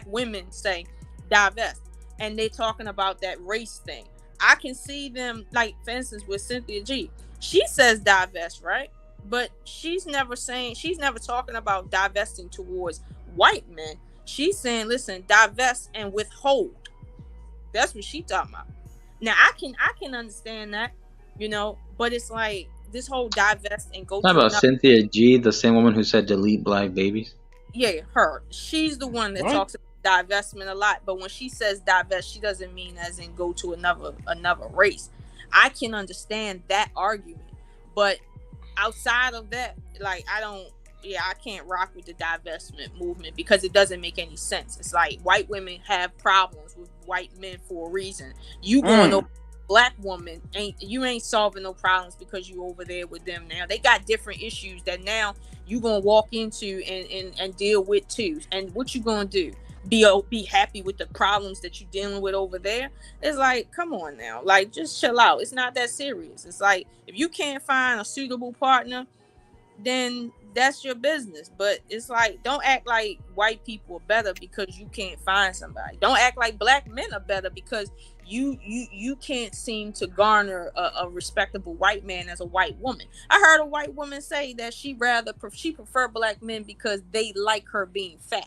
women say divest, and they talking about that race thing. I can see them, like, for instance, with Cynthia G. She says divest, right? But she's never talking about divesting towards white men. She's saying, listen, divest and withhold. That's what she talking about. Now I can understand that, but it's like this whole divest and go. Talking about Cynthia G, the same woman who said delete black babies. Yeah, her. She's the one that talks about divestment a lot, but when she says divest, she doesn't mean as in go to another race. I can understand that argument, but outside of that, like, I can't rock with the divestment movement because it doesn't make any sense. It's like white women have problems with white men for a reason. You going over black woman, ain't solving no problems because you over there with them now. They got different issues that now you gonna walk into and deal with too. And what you gonna do? Be happy with the problems that you're dealing with over there? It's like, come on now, like, just chill out. It's not that serious. It's like, if you can't find a suitable partner, then that's your business. But it's like, don't act like white people are better because you can't find somebody. Don't act like black men are better because you can't seem to garner a respectable white man as a white woman. I heard a white woman say that she prefer black men because they like her being fat.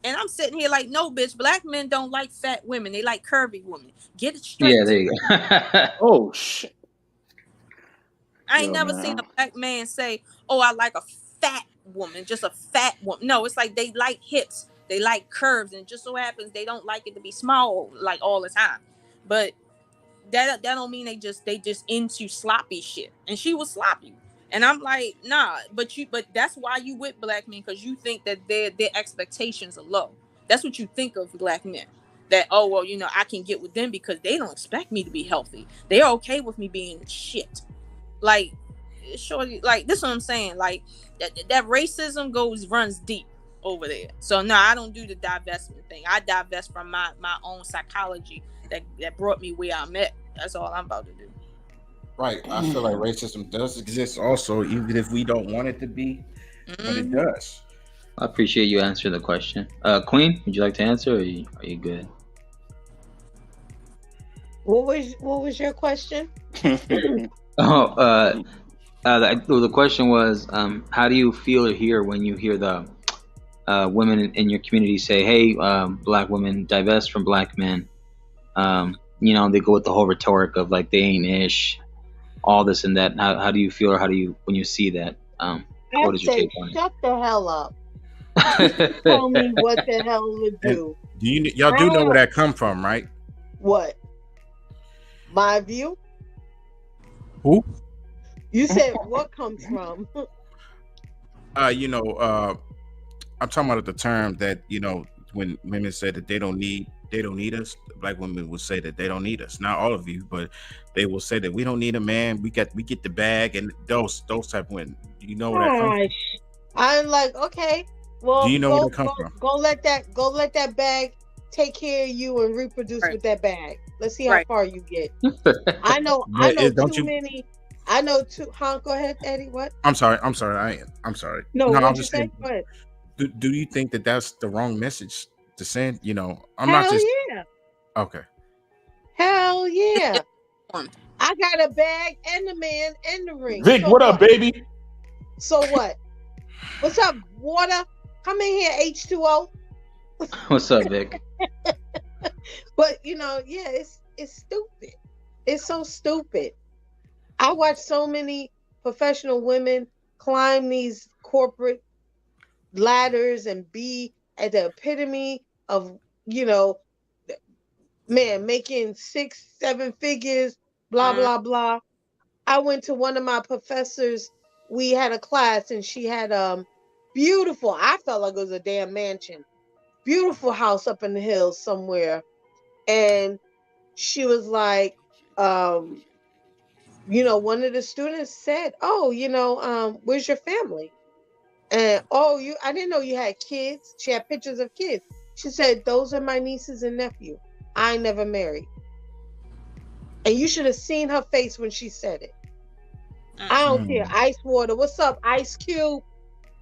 And I'm sitting here like, no, bitch, black men don't like fat women. They like curvy women. Get it straight. Yeah, there you go. Oh, shit. I ain't never seen a black man say, oh, I like a fat woman, just a fat woman. No, it's like they like hips. They like curves. And it just so happens they don't like it to be small, like, all the time. But that don't mean they just into sloppy shit. And she was sloppy. And I'm like, nah, but that's why you with black men, because you think that their expectations are low. That's what you think of black men. That, oh, well, I can get with them because they don't expect me to be healthy. They're okay with me being shit. Like, shorty, like, this is what I'm saying. Like, that racism runs deep over there. So no, I don't do the divestment thing. I divest from my own psychology that brought me where I'm at. That's all I'm about to do. Right. I feel like racism does exist also, even if we don't want it to be, but it does. I appreciate you answering the question. Queen, would you like to answer, or are you good? What was your question? The question was, how do you feel or hear when you hear the women in your community say, hey, black women divest from black men? They go with the whole rhetoric of, like, they ain't ish, all this and that. How do you feel, or when you see that? What is your take on it? Shut the hell up. Tell me what the hell to do. Y'all do know where that come from, right? What? My view? Who? You said what comes from? I'm talking about the term that, when women said that they don't need us, black women will say that they don't need us. Not all of you, but they will say that we don't need a man. We get the bag, and those type of women. You know where that comes from? I'm like, okay. Well, do you know where that comes from? Go let that bag take care of you and reproduce with that bag. Let's see how far you get. I know too many. I know too. Huh? Go ahead, Eddie. What? I'm sorry. I'm sorry. No, I'm just saying. Go ahead. Do you think that that's the wrong message to send? I'm Hell not just. Yeah. Okay. Hell yeah. I got a bag and a man and the ring. Vic, so what up, baby? So what? What's up, water? Come in here, H2O. What's up, Vic? But it's stupid. It's so stupid. I watch so many professional women climb these corporate ladders and be at the epitome of, making 6-7 figures, blah, blah, blah. I went to one of my professors. We had a class and she had beautiful, I felt like it was a damn mansion, beautiful house up in the hills somewhere. And she was like, one of the students said, oh, where's your family? And I didn't know you had kids. She had pictures of kids. She said, those are my nieces and nephew. I never married. And you should have seen her face when she said it. I don't care. Ice water. What's up, Ice Cube?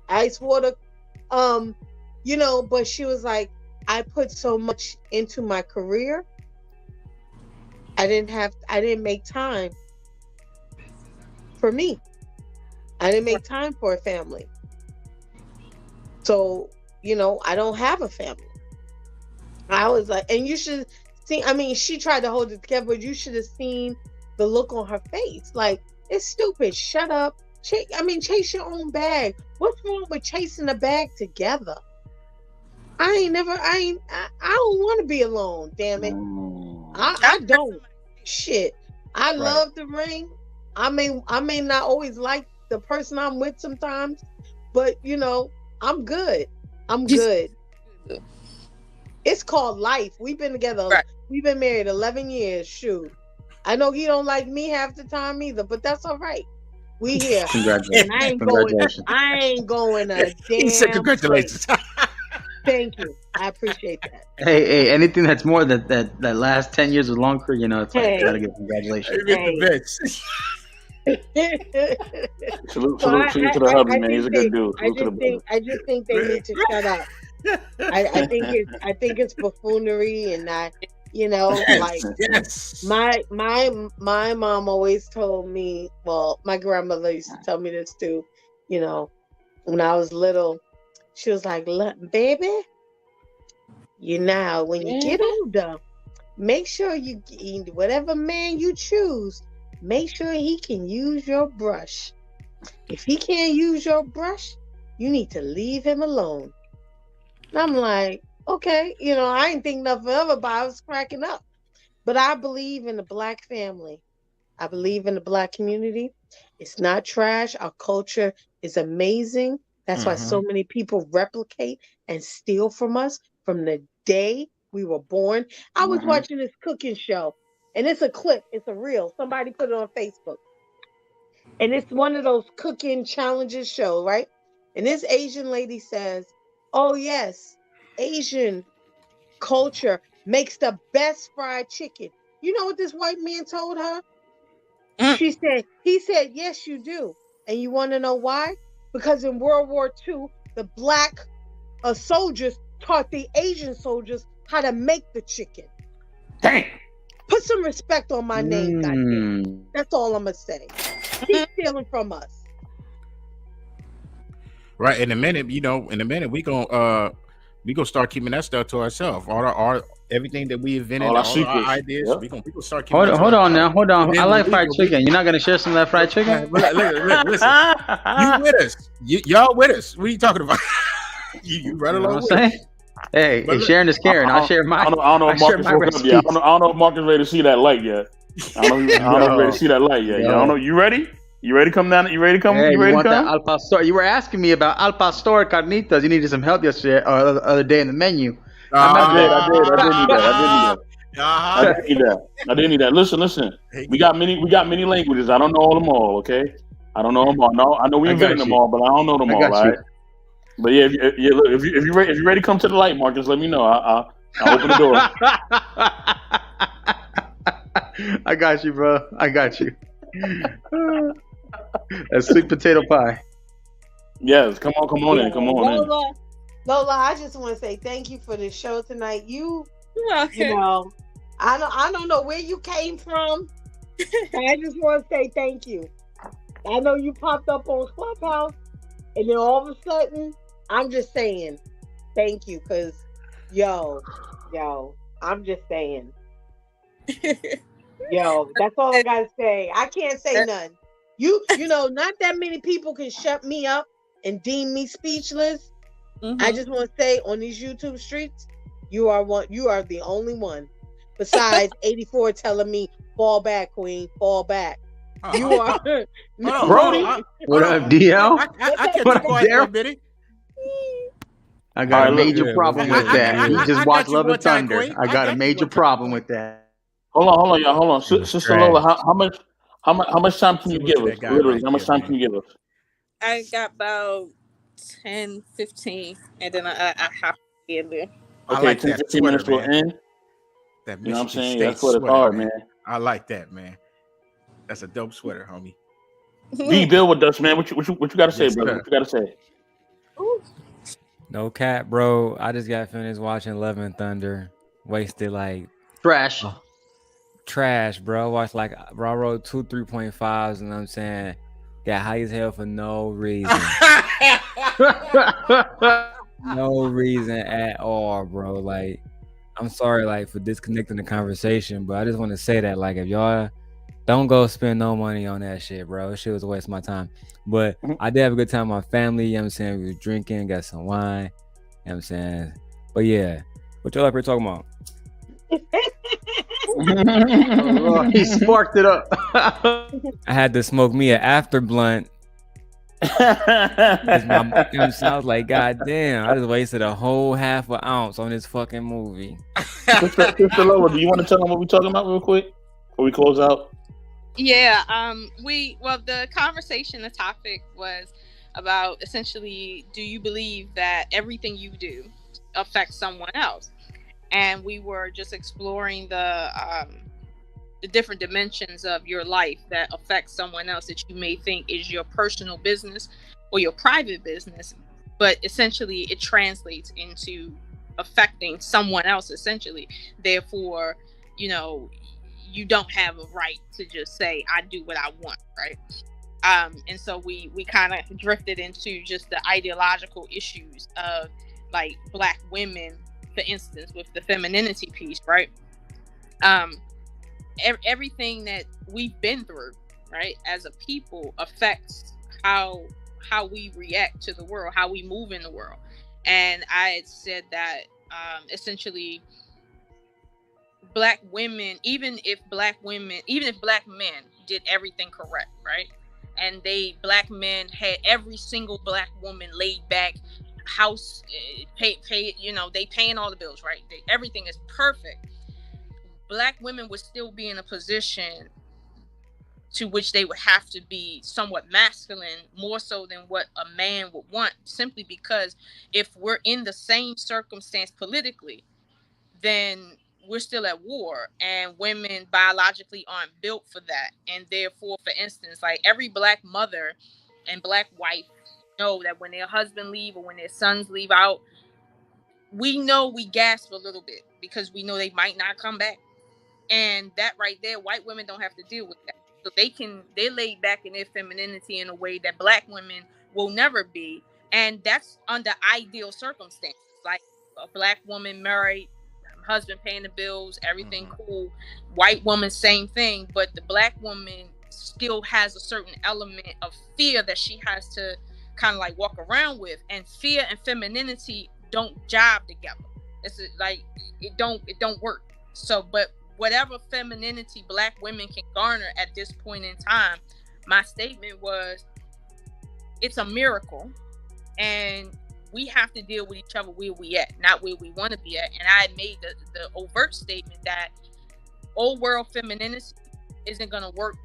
Ice water. But she was like, I put so much into my career. I didn't make time for me. I didn't make time for a family. So, I don't have a family. I was like, and you should see, she tried to hold it together, but you should have seen the look on her face. Like, it's stupid. Shut up. Chase your own bag. What's wrong with chasing a bag together? I don't want to be alone, damn it. I don't. Shit. I love the ring. I may not always like the person I'm with sometimes, but I'm good. I'm good. It's called life. We've been together. Right. We've been married 11 years. Shoot. I know he don't like me half the time either, but that's all right. We here. Congratulations. And I ain't going a damn He said congratulations. Thank you. I appreciate that. Hey, anything that's more that last 10 years or longer, it's like, gotta give congratulations. Salute to the hubby, man. He's a good dude. I just think they need to shut up. I think it's buffoonery, and my mom always told me. Well, my grandmother used to tell me this too. When I was little, she was like, "Look, baby, when you get older, make sure you whatever man you choose, make sure he can use your brush. If he can't use your brush, you need to leave him alone." And I'm like, okay, I ain't think nothing of it, but I was cracking up. But I believe in the Black family. I believe in the Black community. It's not trash. Our culture is amazing. That's why so many people replicate and steal from us from the day we were born. I was watching this cooking show, and it's a clip. It's a reel. Somebody put it on Facebook. And it's one of those cooking challenges show, right? And this Asian lady says, "Oh yes, Asian culture makes the best fried chicken." You know what this white man told her? He said, "Yes, you do." And you want to know why? Because in World War II, the Black soldiers taught the Asian soldiers how to make the chicken. Dang. Put some respect on my name, goddamn. That's all I'm gonna say. Keep stealing from us. Right. In a minute, we gonna start keeping that stuff to ourselves. All our everything that we invented, all our ideas, we gonna start keeping. Hold on. I like fried chicken. You're not gonna share some of that fried chicken? Listen. You with us? Y'all with us? What are you talking about? you right along with us. Hey, sharing is caring. I'll share my. I don't know if Marcus woke up yet. I don't know if Marcus ready to see that light yet. I don't know ready to see that light yet. I don't know. You ready? You ready to come down? You ready to come? Hey, you ready to come? Al Pastor. You were asking me about Al Pastor carnitas. You needed some help yesterday or the other day in the menu. I did need that. Listen. We got many languages. I don't know all them all. Okay, I don't know them all. No, I know we invented them all, but I don't know them all. Right? But look, if you're ready to come to the light, Marcus, let me know. I'll open the door. I got you, bro. I got you. That's sweet potato pie. Yes, come on in. Lola, I just want to say thank you for the show tonight. I don't know where you came from. I just want to say thank you. I know you popped up on Clubhouse, and then all of a sudden, I'm just saying thank you, because yo, I'm just saying. Yo, that's all I gotta say. I can't say nothing. Not that many people can shut me up and deem me speechless. I just want to say, on these YouTube streets, you are the only one. Besides 84 telling me, fall back, queen, fall back. You are Brody. What up, DL? I can't be quiet for a minute. I got a major problem with that. He just watched Love and Thunder. I got a major problem with that. Hold on, y'all. Hold on, Sister Lola. How much time can you give us? Literally, how much time can you give us? I got about 10, 15, and then I have to end there. Okay, like 10, that 15 minutes sweater, will man. end. That You know what I'm Michigan saying? State That's what it's sweater, hard, man. man. I like that, man. That's a dope sweater, homie. Be Bill with us, man. What you got to say, Yes, brother? sir. What you got to say? No cap, bro. I just got finished watching Love and Thunder. Wasted like Trash. trash, bro. Watched like, bro, I wrote 2 3.5s, and I'm saying got high as hell for no reason. No reason at all, bro. Like, I'm sorry, like, for disconnecting the conversation, but I just want to say that, like, if y'all don't go spend no money on that shit, bro. That shit was a waste of my time. But I did have a good time with my family, you know what I'm saying? We was drinking, got some wine, you know what I'm saying? But yeah, what y'all up here talking about? Oh, he sparked it up. I had to smoke me an after blunt. I was like, God damn, I just wasted a whole half an ounce on this fucking movie. Sister Lola, do you want to tell them what we're talking about real quick before we close out? Yeah, the conversation, the topic was about essentially, do you believe that everything you do affects someone else? And we were just exploring the different dimensions of your life that affect someone else that you may think is your personal business or your private business, but essentially it translates into affecting someone else essentially. Therefore, you don't have a right to just say, I do what I want, right? And so we kind of drifted into just the ideological issues of like Black women, for instance, with the femininity piece, right? Everything that we've been through, right, as a people affects how we react to the world, how we move in the world. And I had said that essentially Black women, even if Black men did everything correct, right, and Black men had every single Black woman laid back, house, pay, they paying all the bills, right, everything is perfect, Black women would still be in a position to which they would have to be somewhat masculine, more so than what a man would want, simply because if we're in the same circumstance politically, then we're still at war, and women biologically aren't built for that. And therefore, for instance, like every Black mother and Black wife know that when their husband leave or when their sons leave out, we know we gasp a little bit because we know they might not come back. And that right there, white women don't have to deal with that. So they're laid back in their femininity in a way that Black women will never be. And that's under ideal circumstances. Like a Black woman married, husband paying the bills, everything cool. White woman, same thing. But the Black woman still has a certain element of fear that she has to kind of like walk around with. And fear and femininity don't jive together. It's like it don't work. So, but whatever femininity Black women can garner at this point in time, my statement was, it's a miracle, and we have to deal with each other where we at, not where we want to be at. And I made the overt statement that old world femininity isn't going to work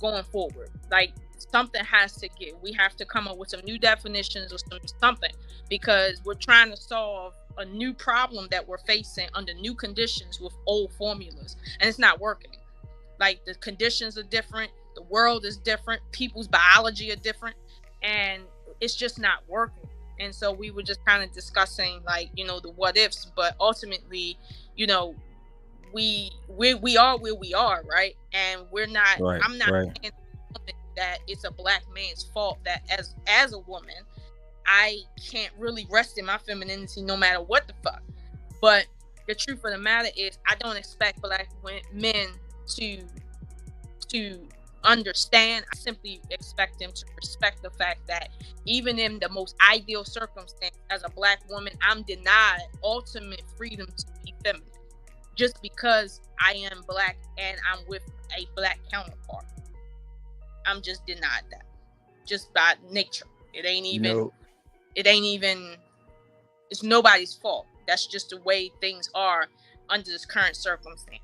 going forward. Like, something has to give. We have to come up with some new definitions or something, because we're trying to solve a new problem that we're facing under new conditions with old formulas, and it's not working. Like, the conditions are different, the world is different, people's biology are different, and it's just not working. And so we were just kind of discussing, like, the what ifs, but ultimately, we are where we are, right? And we're not, right, I'm not saying that it's a Black man's fault that as a woman I can't really rest in my femininity no matter what the fuck. But the truth of the matter is, I don't expect Black men to understand. I simply expect them to respect the fact that even in the most ideal circumstance, as a Black woman, I'm denied ultimate freedom to be feminine just because I am Black and I'm with a Black counterpart. I'm just denied that, just by nature. It ain't even, it's nobody's fault. That's just the way things are under this current circumstance.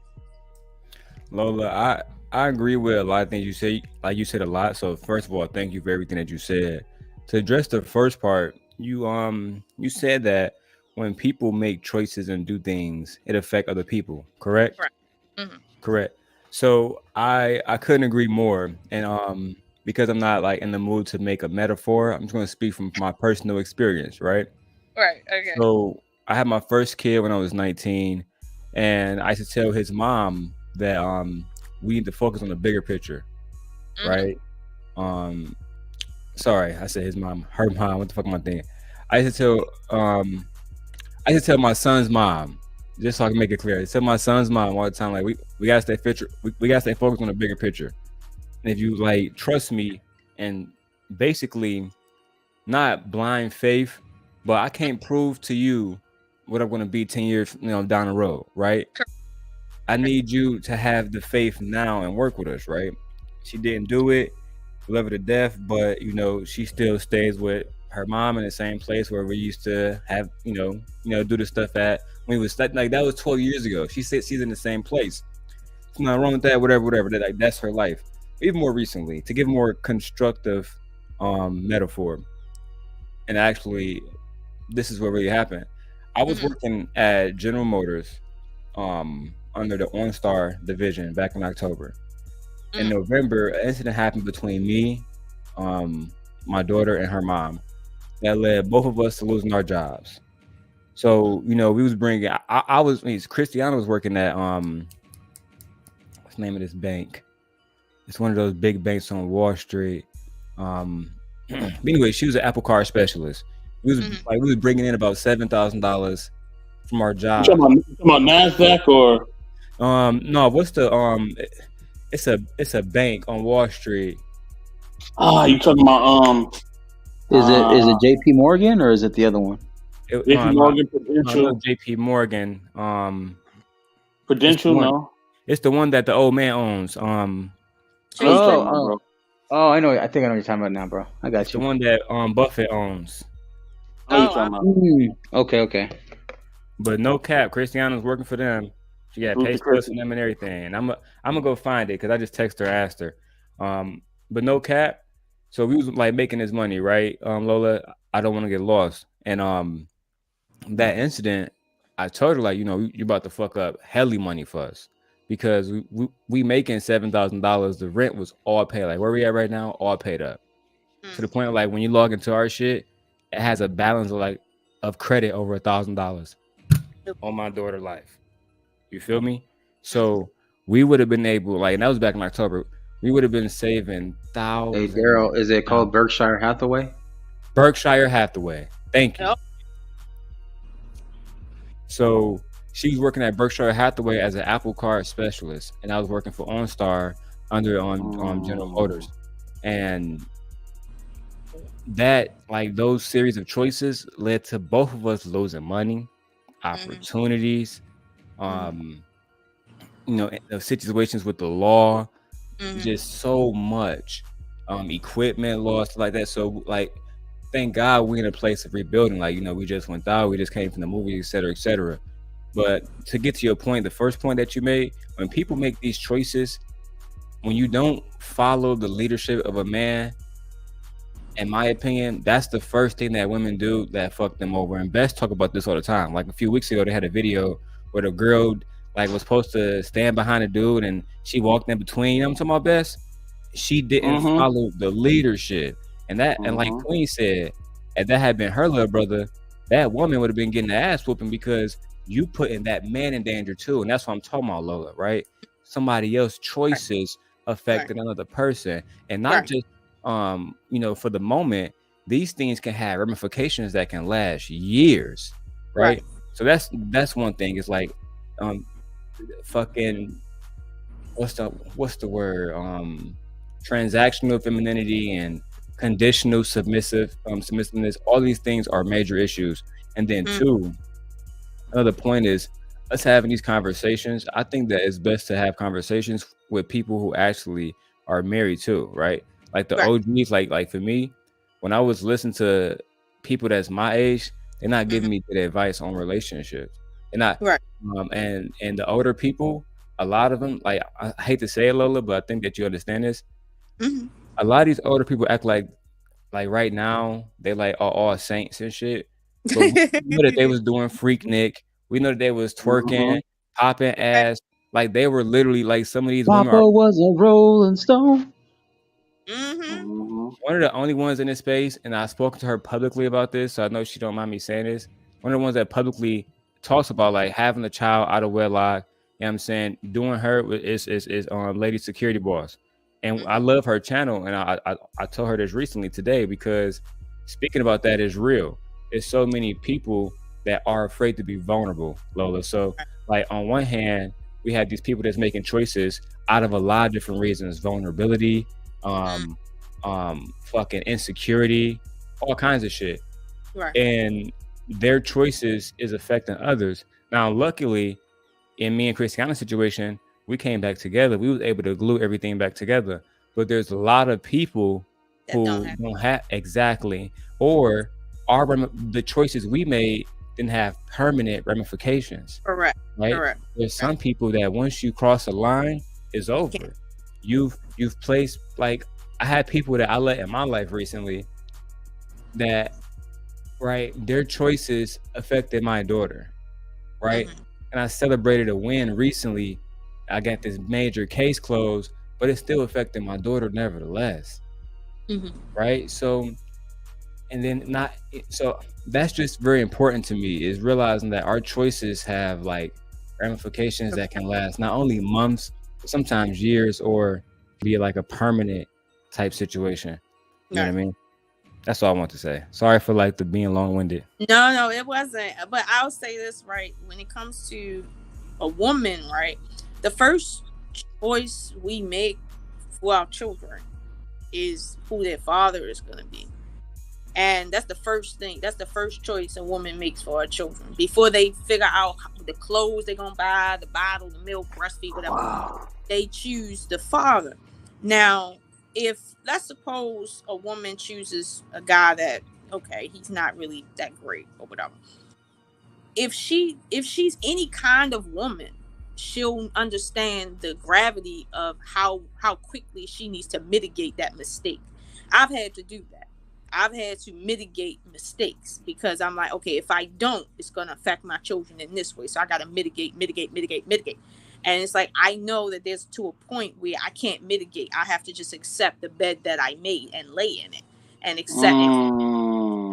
Lola, I agree with a lot of things you say. Like, you said a lot. So first of all, thank you for everything that you said. To address the first part, you said that when people make choices and do things, it affect other people. Correct. Correct. Mm-hmm. Correct. So I couldn't agree more. And because I'm not like in the mood to make a metaphor, I'm just going to speak from my personal experience, right? Right. Okay. So I had my first kid when I was 19, and I used to tell his mom that we need to focus on the bigger picture, right? Sorry, I said his mom, her mom. What the fuck am I thinking? I used to tell my son's mom, just so I can make it clear. I tell my son's mom all the time, like we gotta stay we gotta stay focused on the bigger picture. And if you like trust me, and basically not blind faith, but I can't prove to you what I'm gonna be 10 years, down the road, right? I need you to have the faith now and work with us, right? She didn't do it, love her to death, but she still stays with her mom in the same place where we used to have, do the stuff at when we was like that was 12 years ago. She said she's in the same place. There's nothing wrong with that, whatever. That's her life. Even more recently, to give more constructive metaphor, and actually, this is what really happened. I was working at General Motors under the OnStar division back in October. In November, an incident happened between me, my daughter, and her mom that led both of us to losing our jobs. So, we was bringing, Christiana was working at, what's the name of this bank? It's one of those big banks on Wall Street. But anyway, she was an Apple Car specialist. We was bringing in about $7,000 from our job. You talking about NASDAQ or? No, what's the, it's a bank on Wall Street. You talking about, Is it JP Morgan or is it the other one? JP Morgan, Prudential. No, JP Morgan. Prudential, no. It's the one that the old man owns. I know. I think I know what you're talking about now, bro. I got you. The one that Buffett owns. Okay. But no cap, Christiana's working for them. She got pay slips from them and everything. And I'm gonna go find it because I just texted her, asked her. But no cap. So we was like making this money, right? Lola, I don't want to get lost. And that incident, I told her, like, you're about to fuck up hella money for us. Because we making $7,000. The rent was all paid. Like where we at right now, all paid up. To the point of, like, when you log into our shit, it has a balance of credit over $1,000 on my daughter's life. You feel me? So we would have been able, like, and that was back in October. We would have been saving thousands. Hey, Daryl, is it called Berkshire Hathaway? Berkshire Hathaway. Thank you. Yep. So she was working at Berkshire Hathaway as an Apple Car specialist, and I was working for OnStar under General Motors. And that, like, those series of choices led to both of us losing money, opportunities, situations with the law, just so much, equipment lost like that. So, like, thank God we're in a place of rebuilding. Like, we just went out, we just came from the movie, et cetera, et cetera. But to get to your point, the first point that you made, when people make these choices, when you don't follow the leadership of a man, in my opinion, that's the first thing that women do that fuck them over. And Best talk about this all the time. Like a few weeks ago, they had a video where the girl was supposed to stand behind a dude and she walked in between. You know what I'm talking about, Best? She didn't follow the leadership. And like Queen said, if that had been her little brother, that woman would have been getting the ass whooping because you putting that man in danger too. And that's what I'm talking about, Lola, right? Somebody else's choices affected another person. And not just for the moment, these things can have ramifications that can last years, right? So that's one thing. It's like fucking what's the word? Transactional femininity and conditional submissiveness. All these things are major issues. And then two, another point is us having these conversations. I think that it's best to have conversations with people who actually are married too, right? Like the OGs, like for me, when I was listening to people that's my age, they're not giving me good advice on relationships. And and the older people, a lot of them, like, I hate to say it, Lola, but I think that you understand this. A lot of these older people act like like right now, they like are all saints and shit. But we know that they was doing Freaknik. We know that they was twerking, popping ass. Like they were literally like some of these women Papa are was a Rolling Stone. one of the only ones in this space, and I spoke to her publicly about this, so I know she don't mind me saying this. One of the ones that publicly talks about like having a child out of wedlock. You know what I'm saying? Doing her is Lady Security Boss. And I love her channel, and I told her this recently today because speaking about that is real. There's so many people that are afraid to be vulnerable, Lola. So like on one hand, we have these people that's making choices out of a lot of different reasons: vulnerability, fucking insecurity, all kinds of shit. Right. And their choices is affecting others. Now, luckily, in me and Christiana's situation, we came back together. We was able to glue everything back together. But there's a lot of people who don't have exactly, or the choices we made didn't have permanent ramifications. Correct. Right. Correct. There's some people that once you cross a line, it's over. You've placed, like, I had people that I let in my life recently that, right, their choices affected my daughter, right? And I celebrated a win recently. I got this major case closed, but it still affected my daughter nevertheless, right? So, and then so that's just very important to me, is realizing that our choices have like ramifications that can last not only months, but sometimes years, or be like a permanent type situation. You know what I mean? That's all I want to say. Sorry for like the being long-winded. No, it wasn't. But I'll say this, right? When it comes to a woman, right, the first choice we make for our children is who their father is going to be. And that's the first thing. That's the first choice a woman makes for her children. Before they figure out the clothes they're going to buy, the bottle, the milk, breastfeed, whatever, they choose the father. Now, if, let's suppose a woman chooses a guy that, okay, he's not really that great or whatever. If she's any kind of woman, she'll understand the gravity of how quickly she needs to mitigate that mistake. I've had to do that. I've had to mitigate mistakes because I'm like, okay, if I don't, it's going to affect my children in this way. So I got to mitigate. And it's like, I know that there's to a point where I can't mitigate. I have to just accept the bed that I made and lay in it and accept it.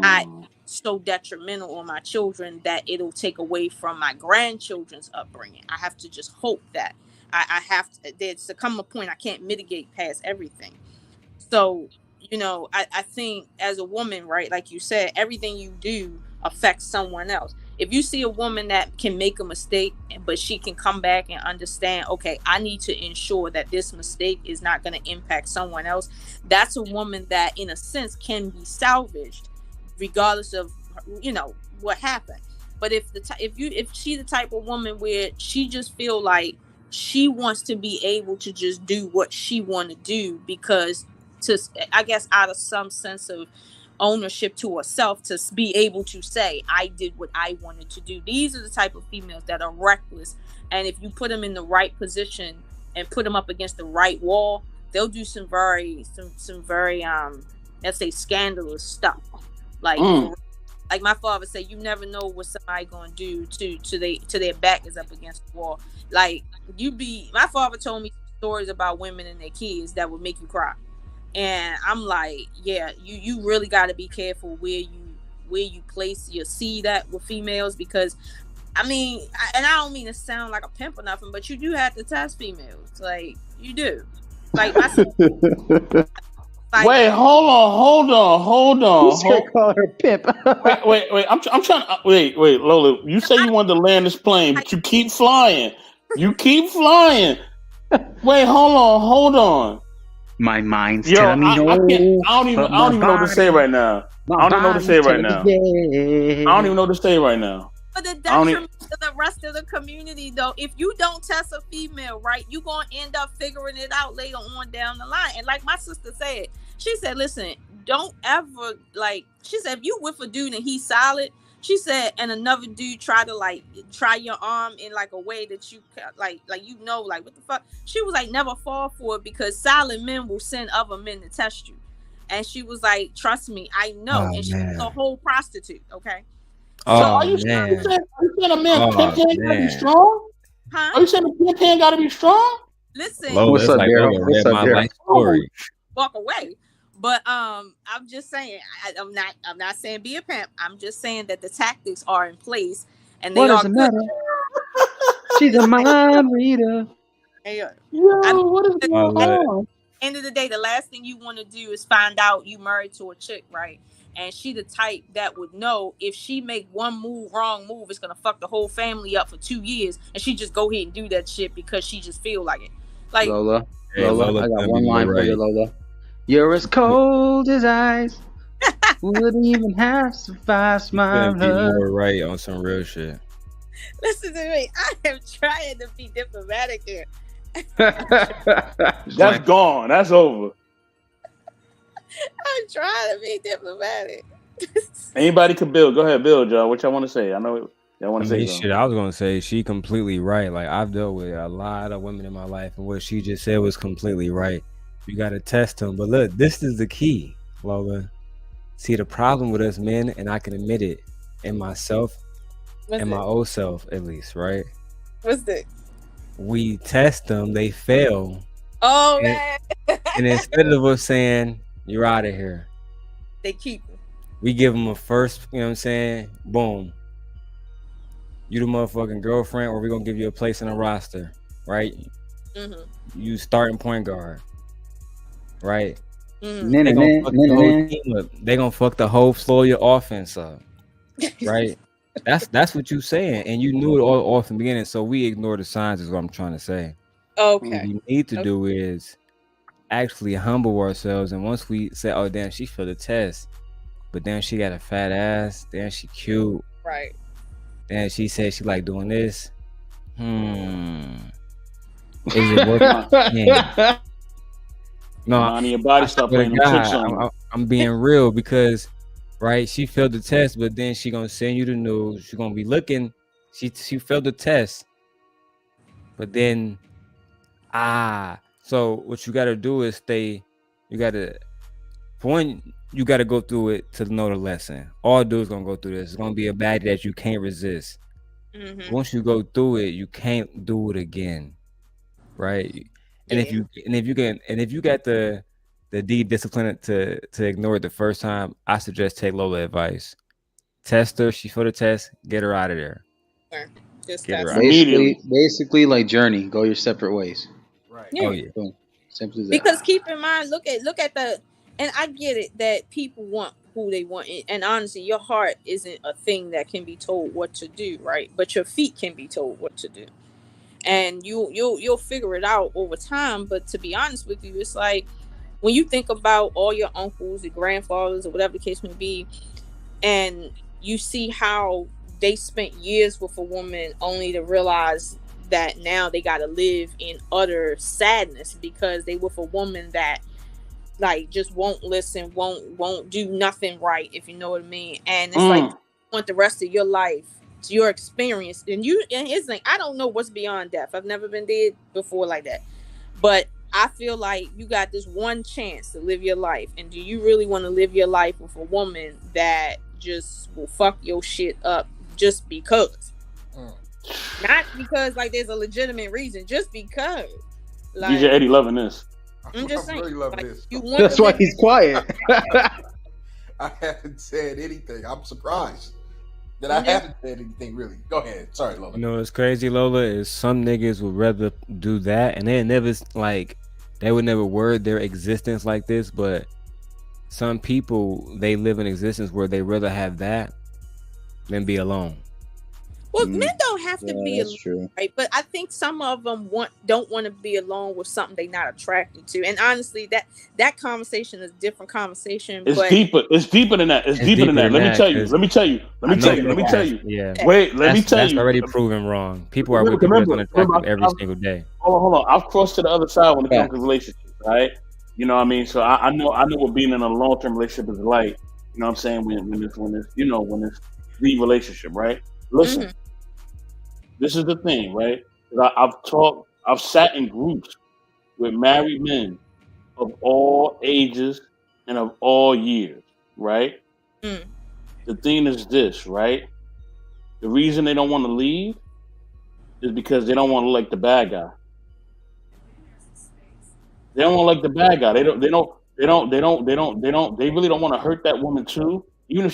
Not so detrimental on my children that it'll take away from my grandchildren's upbringing. I have to just hope that I have to, there's to come a point I can't mitigate past everything. So, you know, I think as a woman, right, like you said, everything you do affects someone else. If you see a woman that can make a mistake, but she can come back and understand, okay, I need to ensure that this mistake is not going to impact someone else. That's a woman that, in a sense, can be salvaged, regardless of, you know, what happened. But if she's the type of woman where she just feel like she wants to be able to just do what she want to do because, I guess, out of some sense of ownership to herself, to be able to say, I did what I wanted to do. These are the type of females that are reckless, and if you put them in the right position and put them up against the right wall, they'll do some very let's say scandalous stuff. Like my father said, you never know what somebody gonna do to their back is up against the wall. Like, my father told me stories about women and their kids that would make you cry. And I'm like, yeah, you really got to be careful where you place your seed at with females, because I mean, and I don't mean to sound like a pimp or nothing, but you do have to test females, like you do. Like my wait, hold on. You should call her pimp. wait. I'm trying. Wait, Lola. You say you wanted to land this plane, but you keep flying. Wait, hold on. My mind's telling me no. I don't even know what to say right now. I don't even know what to say right now. But the detriment to the rest of the community, though, if you don't test a female, right, you're going to end up figuring it out later on down the line. And like my sister said, she said, listen, don't ever, like, she said, if you with a dude and he's solid, she said, and another dude try your arm in like a way that you like you know, like what the fuck. She was like, never fall for it, because solid men will send other men to test you. And she was like, trust me, I know. Oh, and she's man. a whole prostitute, okay? Oh, So are you man. saying a man's Oh, pimp hand gotta be man. strong? Huh? Are you saying a pimp hand gotta be strong? Listen, Lola, What's it's up, like Daryl? Lola What's read up, my Daryl? life story. walk away. But I'm just saying, I'm not saying be a pimp. I'm just saying that the tactics are in place and they What are does it good. matter? She's a mind reader. Hey, Yo, what is at going Lola, on? the end of the day, the last thing you want to do is find out you married to a chick, right? And she the type that would know if she make one wrong move, it's gonna fuck the whole family up for 2 years, and she just go ahead and do that shit because she just feel like it. Like, Lola, hey, Lola, Lola I got couldn't one be more line for you, right. Lola. You're as cold as ice. Wouldn't even have sufficed my Couldn't be love. more right on some real shit. listen to me. I am trying to be diplomatic here. That's gone. That's over. I'm trying to be diplomatic. Anybody could build. Go ahead, build, y'all. What y'all want to say? I know y'all want to say something. Shit, I was gonna say she completely right. Like I've dealt with a lot of women in my life, and what she just said was completely right. You gotta test them. But look, this is the key, Lola. See, the problem with us men, and I can admit it, in myself, and my old self at least, right? What's that? We test them, they fail. Oh, man. And instead of us saying, you're out of here, they keep them. We give them a first, you know what I'm saying? Boom. You the motherfucking girlfriend, or we're gonna give you a place in a roster, right? Mm-hmm. You starting point guard, right? Mm-hmm. They gonna fuck the whole floor of your offense up, right? That's what you saying, and you knew it all off in the beginning. So we ignore the signs, is what I'm trying to say. Okay. What we need to do is actually humble ourselves, and once we say, "Oh damn, she failed the test," but then she got a fat ass, then she cute, right? Then she said she like doing this. Is it worth it? No, Money, your body start playing them tricks on you. I'm being real because, right? She failed the test, but then she gonna send you the news. She gonna be looking. She failed the test, but then so what you gotta do is stay. You gotta, for one, you gotta go through it to know the lesson. All dudes gonna go through this. It's gonna be a baddie that you can't resist. Mm-hmm. Once you go through it, you can't do it again, right? And if you got the discipline to ignore it the first time, I suggest take Lola advice. Test her. She failed the test. Get her out of there. Get her out. Basically, like Journey, go your separate ways. Right. Yeah. Oh yeah. Boom. Simply that. Because keep in mind, look at the, and I get it that people want who they want, and honestly, your heart isn't a thing that can be told what to do, right? But your feet can be told what to do, and you'll figure it out over time. But to be honest with you, it's like when you think about all your uncles, your grandfathers, or whatever the case may be, and you see how they spent years with a woman only to realize that now they got to live in utter sadness because they with a woman that like just won't listen, won't do nothing right, if you know what I mean. And it's like you want the rest of your life, your experience, and it's like, I don't know what's beyond death. I've never been dead before like that, but I feel like you got this one chance to live your life, and do you really want to live your life with a woman that just will fuck your shit up just because? Not because like there's a legitimate reason, just because. Like, DJ Eddie loving this. I'm just saying. Really loving like, this. That's why he's quiet. I haven't said anything. I'm surprised that I haven't said anything really. Go ahead. Sorry, Lola. You know what's crazy, Lola, is some niggas would rather do that, and they would never word their existence like this. But some people, they live an existence where they rather have that than be alone. Well, men don't have to be alone, true. right? But I think some of them don't want to be alone with something they're not attracted to. And honestly, that conversation is a different conversation. It's but deeper. It's deeper than that. It's deeper than that. Let me tell you. Yeah. Wait, let me tell you. That's already proven wrong. People are with people that's unattractive every single day. Hold on. I've crossed to the other side when it comes to relationships, right? You know what I mean? So I know what being in a long-term relationship is like. You know what I'm saying? When it's the relationship, right? Listen, this is the thing, right? I've sat in groups with married men of all ages, and of all years, right? Mm. The thing is this, right? The reason they don't want to leave is because they don't want to look like the bad guy. They don't want to like the bad guy. They really don't want to hurt that woman too. Even if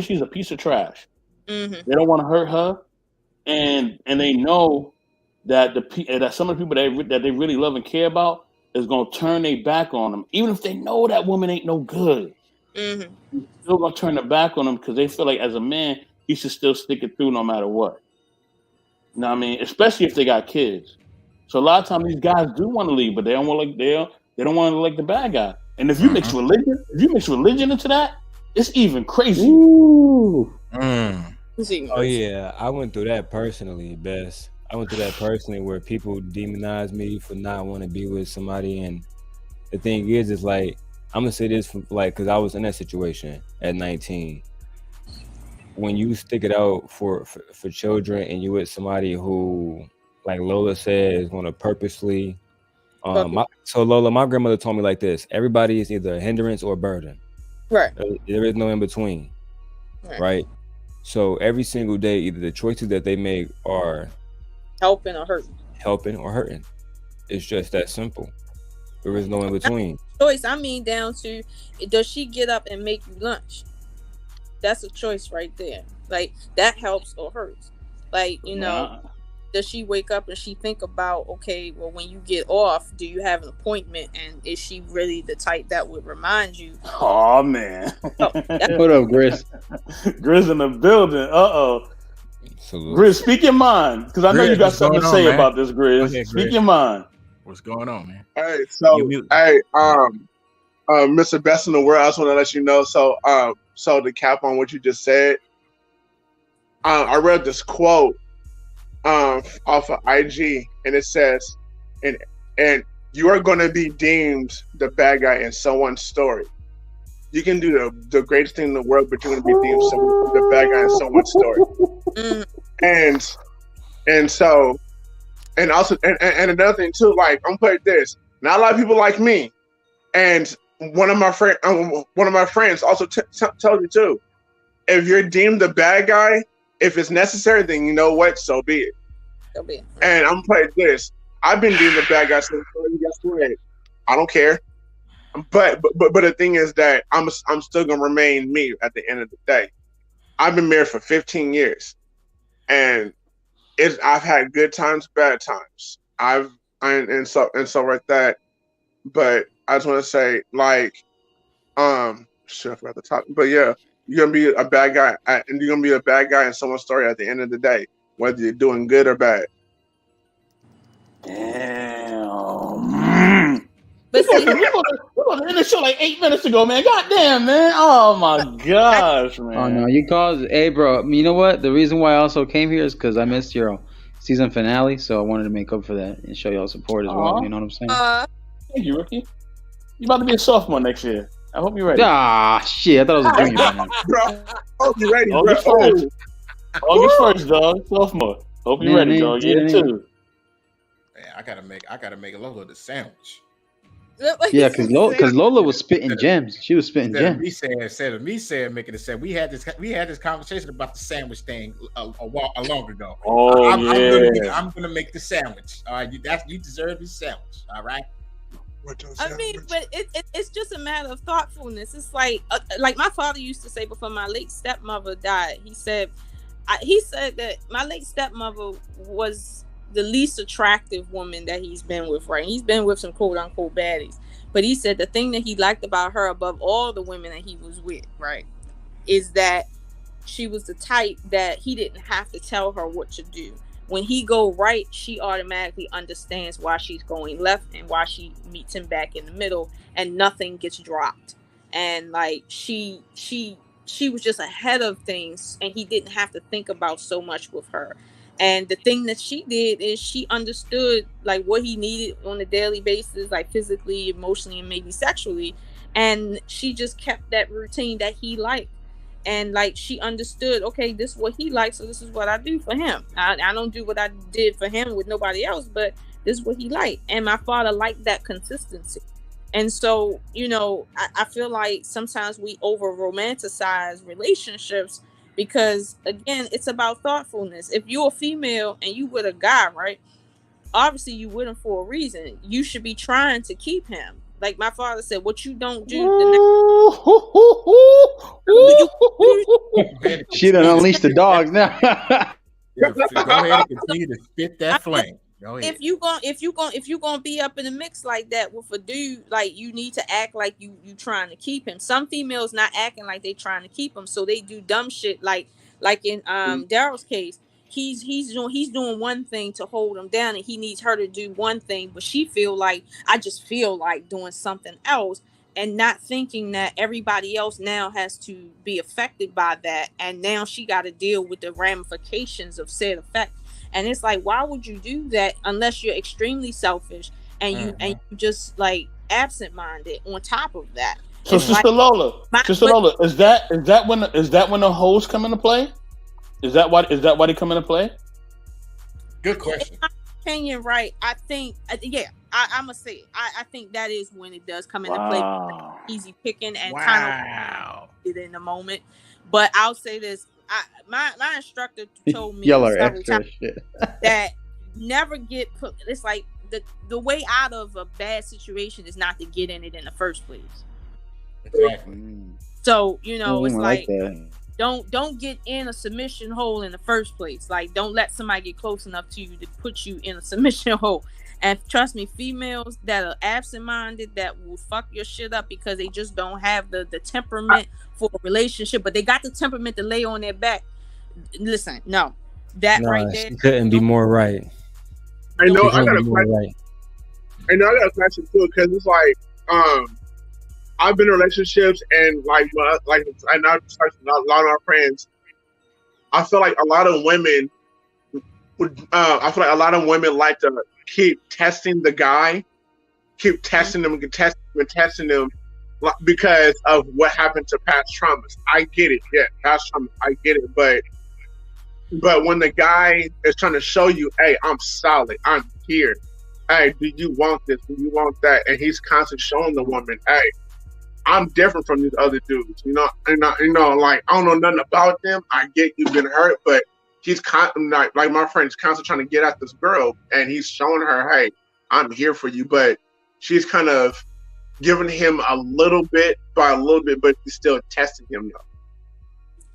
she's a piece of trash. Mm-hmm. They don't want to hurt her. And they know that that some of the people that they really love and care about is gonna turn their back on them, even if they know that woman ain't no good. Mm-hmm. They're still gonna turn their back on them because they feel like as a man he should still stick it through no matter what. You know what I mean? Especially if they got kids. So a lot of times these guys do want to leave, but they don't want they don't want to like the bad guy. And if you mix religion into that, it's even crazy. Ooh. Mm. Oh yeah, I went through that personally, Bess. I went through that personally where people demonize me for not wanting to be with somebody, and the thing is like I'm gonna say this because I was in that situation at 19. When you stick it out for children and you with somebody who, like Lola said, is gonna purposely so Lola, my grandmother told me like this: everybody is either a hindrance or a burden. Right. There is no in between. Right. So every single day, either the choices that they make are helping or hurting. It's just that simple. There is no in between. Choice. I mean, down to does she get up and make you lunch? That's a choice right there. Like that helps or hurts. Like does she wake up and she think about, okay, well, when you get off, do you have an appointment, and is she really the type that would remind you? Oh man. What up, Grizz? Grizz in the building. Grizz, speak your mind, because I know you got something to say about this, Grizz. Okay, speak your mind. What's going on, man? Hey, so Mr. Best in the World, I just want to let you know. So to cap on what you just said, I read this quote off of IG, and it says, and you are going to be deemed the bad guy in someone's story. You can do the greatest thing in the world, but you're going to be deemed the bad guy in someone's story. And also another thing too, like I'm putting this. Not a lot of people like me, and one of my friends also tells you too. If you're deemed the bad guy, if it's necessary, then you know what, so be it. And I'm playing this. I've been deemed the bad guy since. Guess what? I don't care. But the thing is that I'm still gonna remain me at the end of the day. I've been married for 15 years, and I've had good times, bad times. And so like that. But I just want to say, like, shit, I forgot the topic. But yeah, you're gonna be a bad guy, and you're gonna be a bad guy in someone's story at the end of the day, whether you're doing good or bad. Damn. But we was in the show like 8 minutes ago, man. Goddamn, man. Oh my gosh, man. Oh no, you caused. Hey, bro. You know what? The reason why I also came here is because I missed your season finale, so I wanted to make up for that and show y'all support as well. You know what I'm saying? Thank you, Rookie. You about to be a sophomore next year. I hope you're ready. Ah, shit. I thought I was a junior by now. Bro, hope you're ready, bro. August 1st, dog. Sophomore. Hope you're ready, dog. Yeah, too. Man, I gotta make Lola the sandwich. Yeah, because Lola was spitting gems. She was spitting gems. Instead of me saying making a sandwich, we had this conversation about the sandwich thing a long ago. Oh, I'm gonna make the sandwich. All right, you deserve this sandwich. All right. I mean, but it's just a matter of thoughtfulness. It's like my father used to say before my late stepmother died. He said that my late stepmother was the least attractive woman that he's been with, right? He's been with some quote unquote baddies, but he said the thing that he liked about her above all the women that he was with, right, is that she was the type that he didn't have to tell her what to do. When he go right, she automatically understands why she's going left and why she meets him back in the middle, and nothing gets dropped. And like she was just ahead of things, and he didn't have to think about so much with her. And the thing that she did is she understood like what he needed on a daily basis, like physically, emotionally, and maybe sexually. And she just kept that routine that he liked. And like she understood, okay, this is what he likes, so this is what I do for him. I don't do what I did for him with nobody else, but this is what he liked. And my father liked that consistency. And so, I feel like sometimes we over romanticize relationships because, again, it's about thoughtfulness. If you're a female and you with a guy, right? Obviously, you with him for a reason. You should be trying to keep him. Like my father said, what you don't do she done unleashed the dogs now. Go ahead and continue to spit that flame. If you gonna be up in the mix like that with a dude, like, you need to act like you trying to keep him. Some females not acting like they trying to keep him, so they do dumb shit like in Daryl's case. He's doing one thing to hold him down, and he needs her to do one thing, but she I just feel like doing something else, and not thinking that everybody else now has to be affected by that, and now she got to deal with the ramifications of said effect. And it's like, why would you do that unless you're extremely selfish and you just like absent-minded on top of that? So, Sister Lola, is that when the hoes come into play? Is that why they come into play? Good question. In my opinion, right? I think, I'm gonna say it. I think that is when it does come into play. Easy picking and kind of it in the moment. But I'll say this: my instructor told me several times that never get put. It's like the way out of a bad situation is not to get in it in the first place. Exactly. So it's like don't get in a submission hole in the first place. Like, don't let somebody get close enough to you to put you in a submission hole. And trust me, females that are absent-minded, that will fuck your shit up because they just don't have the temperament for a relationship, but they got the temperament to lay on their back. Listen, right there. She couldn't be more right. I know. I got a question. I know. I got a question too, because it's like, I've been in relationships, and like I know a lot of our friends. I feel like a lot of women like to keep testing the guy, keep testing them, testing them, because of what happened to past traumas. I get it, yeah, past traumas, I get it, but when the guy is trying to show you, hey, I'm solid, I'm here, hey, do you want this? Do you want that? And he's constantly showing the woman, hey, I'm different from these other dudes. Like, I don't know nothing about them. I get you've been hurt, but he's like my friend's constantly trying to get at this girl, and he's showing her, hey, I'm here for you. But she's kind of giving him a little bit by a little bit, but he's still testing him though.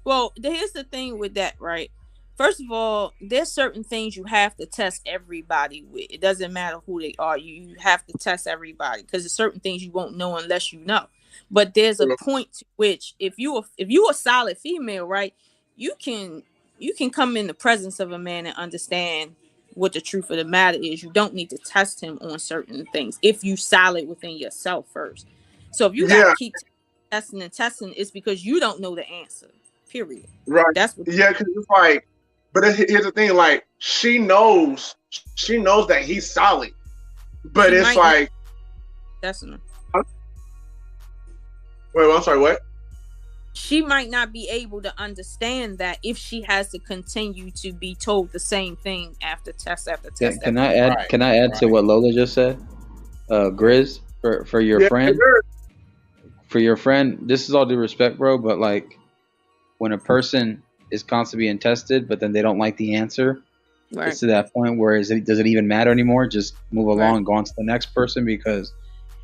Well, here's the thing with that, right? First of all, there's certain things you have to test everybody with. It doesn't matter who they are. You have to test everybody, because there's certain things you won't know unless you know. But there's a point to which if you're a solid female, right, you can come in the presence of a man and understand what the truth of the matter is. You don't need to test him on certain things if you solid within yourself first. So if you gotta keep testing, it's because you don't know the answer. Period. Right. That's what. Yeah, because it's like, but here's the thing: like, she knows that he's solid, but it's like that's enough. Wait, I'm sorry, what? She might not be able to understand that if she has to continue to be told the same thing after test after test. Can I add to what Lola just said? Grizz, for your friend. Sure. For your friend, this is all due respect, bro, but like when a person is constantly being tested, but then they don't like the answer, it's to that point where does it even matter anymore? Just move along and go on to the next person, because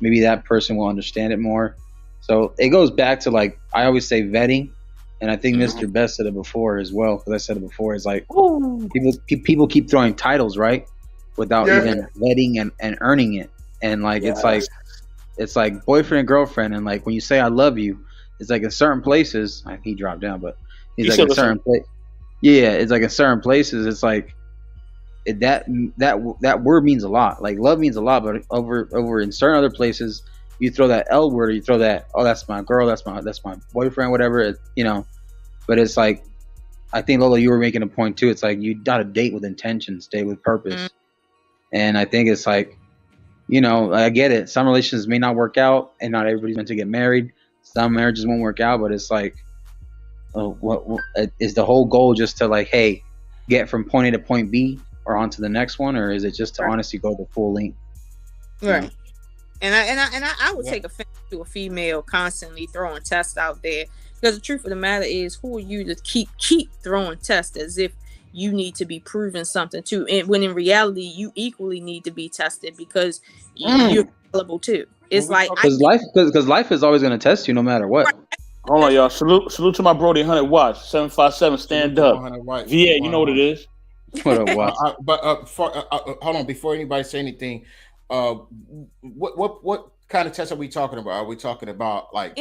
maybe that person will understand it more. So it goes back to, like, I always say vetting, and I think Mr. Best said it before as well, because I said it before. It's like people keep throwing titles, right, without even vetting and earning it. And like it's like boyfriend and girlfriend, and like when you say I love you, it's like in certain places. He dropped down, but he's like in certain place. Yeah, it's like in certain places. It's like that word means a lot. Like love means a lot, but over in certain other places, you throw that L word, or you throw that, oh, that's my girl, that's my boyfriend, whatever, But it's like, I think, Lola, you were making a point too. It's like you gotta date with intentions, date with purpose. And I think it's like, I get it. Some relations may not work out, and not everybody's meant to get married. Some marriages won't work out, but it's like, what is the whole goal? Just to like, hey, get from point A to point B or on to the next one, or is it just to honestly go the full length? Right. I would take offense to a female constantly throwing tests out there, because the truth of the matter is, who are you to keep throwing tests as if you need to be proven something too, and when in reality you equally need to be tested because you're fallible too. It's like because life is always going to test you no matter what. Hold on, y'all. Salute to my Brody 100 watts 757. Stand up. VA, you know what it is. What up, Watts? Hold on. Before anybody say anything, what kind of tests are we talking about? Are we talking about like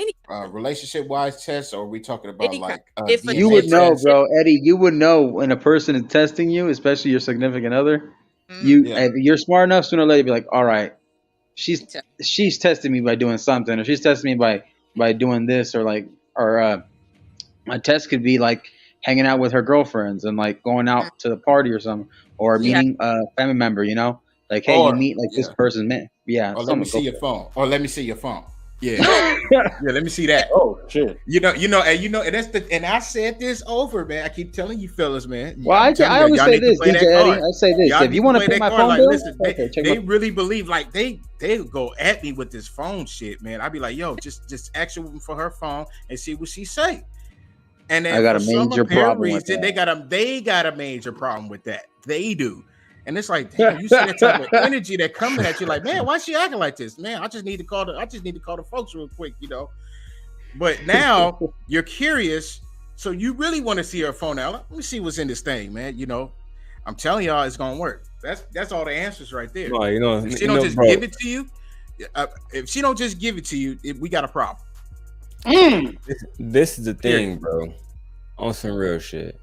relationship wise tests, or are we talking about like you would know, bro, Eddie? You would know when a person is testing you, especially your significant other. If you're smart enough, sooner or later, be like, all right, she's testing me by doing something, or she's testing me by doing this, or a test could be like hanging out with her girlfriends and like going out to the party or something, or meeting a family member, you know, like, hey, you meet like this person's man. Yeah. Or let me see your phone. Or let me see your phone. Yeah. Let me see that. Oh shit. And and I said this over, man. I keep telling you fellas, man. Well, I always say this, DJ Eddie. I say this. If you want to pay my phone bill, listen, they really believe, like they go at me with this phone shit, man. I'd be like, yo, just ask her for her phone and see what she say. And then I got a major problem with that. They got a major problem with that. They do. And it's like, damn, you see that type of energy that coming at you, like, man, why is she acting like this? Man, I just need to call the folks real quick, you know. But now you're curious, so you really want to see her phone now. Let me see what's in this thing, man. You know, I'm telling y'all, it's gonna work. That's all the answers right there. Well, you know, if she don't just give it to you, if she don't just give it to you, we got a problem. This is the thing, bro. On some real shit.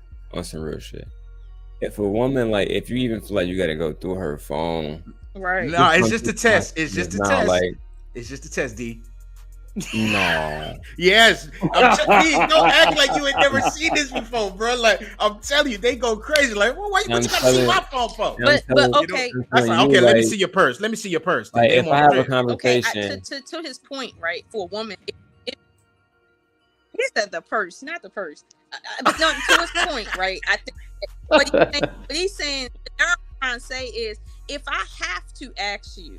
If a woman, like, if you even feel like you got to go through her phone, right? No, it's just a test. It's just a test. It's just a test, D. No. Yes. Don't act like you ain't never seen this before, bro. Like, I'm telling you, they go crazy. Like, well, what you gotta see my phone for? But okay. That's like, okay, let me see your purse. Let me see your purse. Like, if I have a conversation. Okay, to his point, right? For a woman, he said the purse, not the purse. No, to his point, right? I think what he's saying, what I'm trying to say is, if I have to ask you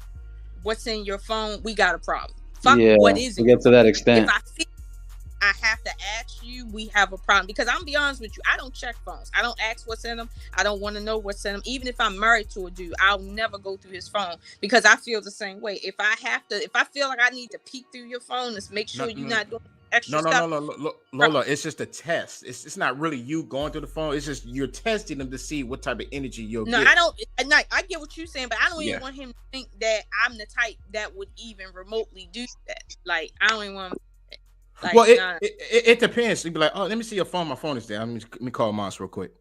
what's in your phone, we got a problem. Fuck what is it? To get to that extent. If I feel I have to ask you, we have a problem. Because I'm gonna be honest with you, I don't check phones. I don't ask what's in them. I don't want to know what's in them. Even if I'm married to a dude, I'll never go through his phone, because I feel the same way. If I feel like I need to peek through your phone to make sure you're not doing extra stuff. No, Lola, it's just a test. It's not really you going through the phone. It's just you're testing them to see what type of energy you'll get. I get what you're saying, but I don't even want him to think that I'm the type that would even remotely do that. Like, I don't even want him. Like, well, it depends. You'd be like, oh, let me see your phone. My phone is there. Let me call Moss real quick.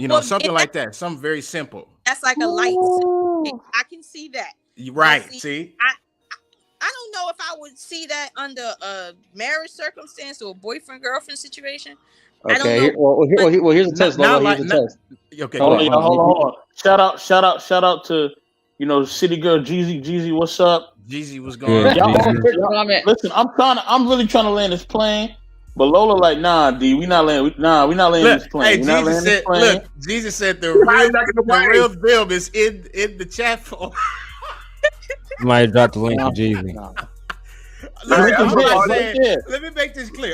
You know, something like that. Something very simple. That's like a light. I can see that. Right. See? I don't know if I would see that under a marriage circumstance or a boyfriend-girlfriend situation. Okay. I don't know. Well, here's a test. Here's a test. Okay. Hold on. Shout out to, you know, city girl Jeezy. What's up? Jeezy was going. Listen, I'm really trying to land this plane, but Lola like, nah, D, we not landing this plane. Hey, Jesus said the real film is in the chat phone. Might drop the link to Jeezy. Let me make this clear.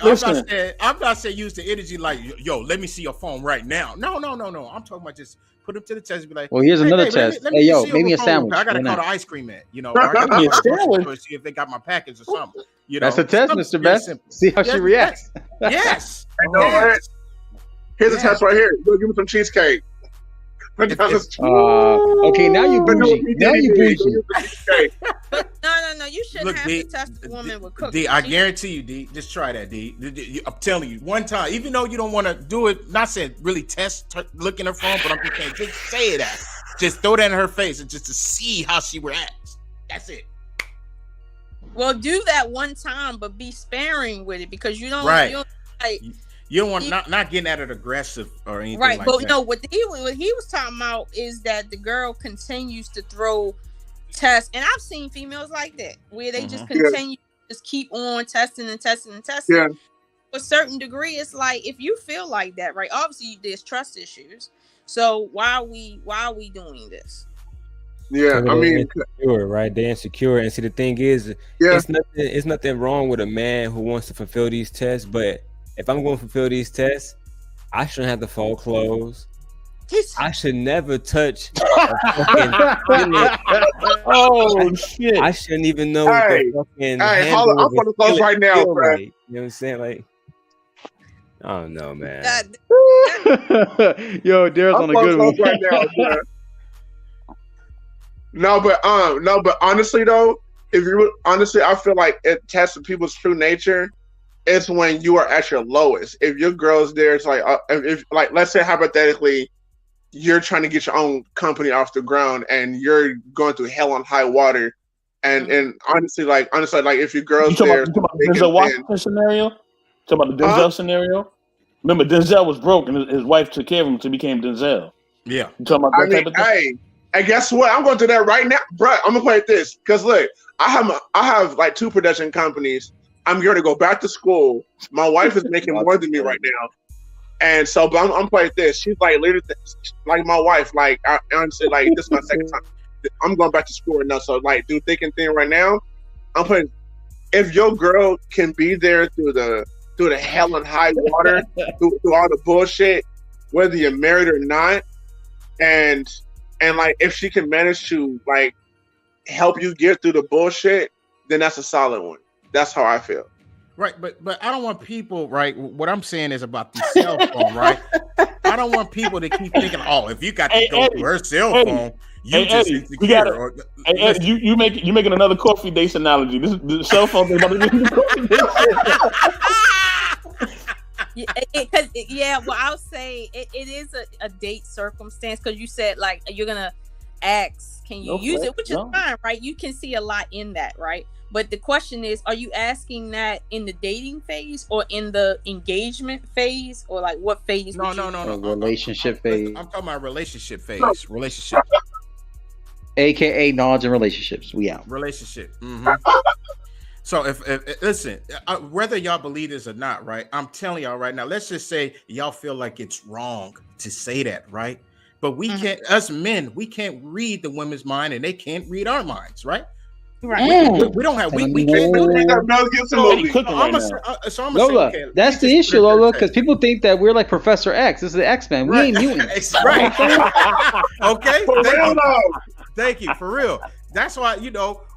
I'm not saying use the energy like, yo, let me see your phone right now. No. I'm talking about just put them to the test and be like, well, here's another test. Hey, yo, make me a sandwich. I gotta call the ice cream man. You know, I gotta call the see if they got my package or something. You know, that's a test, Mr. Best. See how she reacts. Yes. Here's a test right here. Go give me some cheesecake. Okay, now you bougie. But no, you shouldn't have to test a woman with cooking. D, I guarantee you, D, just try that, D. I'm telling you, one time, even though you don't want to do it, not saying really look in her phone, but I'm just saying, just say it at. Just throw that in her face and just to see how she reacts. That's it. Well, do that one time, but be sparing with it, because you don't you don't want not getting at it aggressive or anything like that. Right, but no, what he was talking about is that the girl continues to throw tests, and I've seen females like that where they just continue just keep on testing. Yeah. To a certain degree, it's like, if you feel like that, right? Obviously, there's trust issues. So why are we doing this? Yeah, I mean, insecure, right? They're insecure, and see, the thing is, it's nothing wrong with a man who wants to fulfill these tests. But if I'm going to fulfill these tests, I shouldn't have to fold clothes. I should never touch a fucking shit! I shouldn't even know what the fucking. Hey, hold on, I'm putting clothes right now, bro. You know what I'm saying? Like, I don't know, man. Yo, Daryl's on a good one right now, bro. No, but honestly though, I feel like it tests people's true nature. It's when you are at your lowest. If your girl's there, it's like if like let's say hypothetically, you're trying to get your own company off the ground and you're going through hell on high water, and honestly, if your girl's there, you talking about the Denzel Washington scenario? Talking about the Denzel scenario? Remember, Denzel was broke and his wife took care of him until he became Denzel. Yeah, you talking about that type of thing? Hey. And guess what? I'm going to do that right now, bro. I'm gonna play this because look, I have like 2 production companies. I'm going to go back to school. My wife is making more than me right now, and so but I'm playing this. She's like literally like my wife. Like I honestly, like this is my second time. I'm going back to school right now, so like do thick and thin right now. I'm playing. If your girl can be there through the hell and high water, through all the bullshit, whether you're married or not, and like if she can manage to like help you get through the bullshit, then that's a solid one. That's how I feel. Right, but I don't want people, right? What I'm saying is about the cell phone, right? I don't want people to keep thinking, oh, if you got to go through her cell phone, you just insecure. You making another coffee dates analogy. The cell phone thing about well, I'll say it is a date circumstance because you said like you're gonna ask, can you use it, which is fine, right? You can see a lot in that, right? But the question is, are you asking that in the dating phase or in the engagement phase, or like what phase? No. Relationship phase. I'm talking about relationship phase. Relationship. AKA knowledge and relationships. We out. Relationship. Mm-hmm. So if listen, whether y'all believe this or not, right? I'm telling y'all right now. Let's just say y'all feel like it's wrong to say that, right? But we can't. Us men, we can't read the women's mind, and they can't read our minds, right? Right. We don't have. We can't do that. So I'm Lola, okay, that's the issue, Lola, because people think that we're like Professor X. This is the X-Men. We ain't mutants. Right. Okay. Thank you. For real. That's why,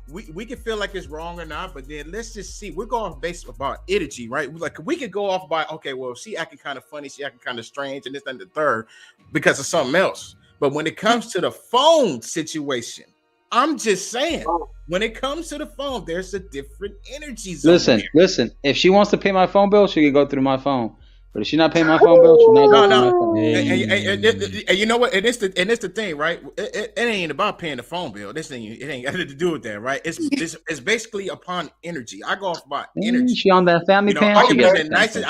we can feel like it's wrong or not, but then let's just see. We're going based about energy, right? Like we could go off by, okay, well, she acting kind of funny, she acting kind of strange, and this and the third because of something else. But when it comes to the phone situation, I'm just saying, when it comes to the phone, there's a different energy zone. Listen. If she wants to pay my phone bill, she can go through my phone. But if she's not paying my phone bill, she's not going through my phone. And you know what? And it's the thing, right? It ain't about paying the phone bill. It ain't got to do with that, right? It's basically upon energy. I go off by energy. She on that family plan. I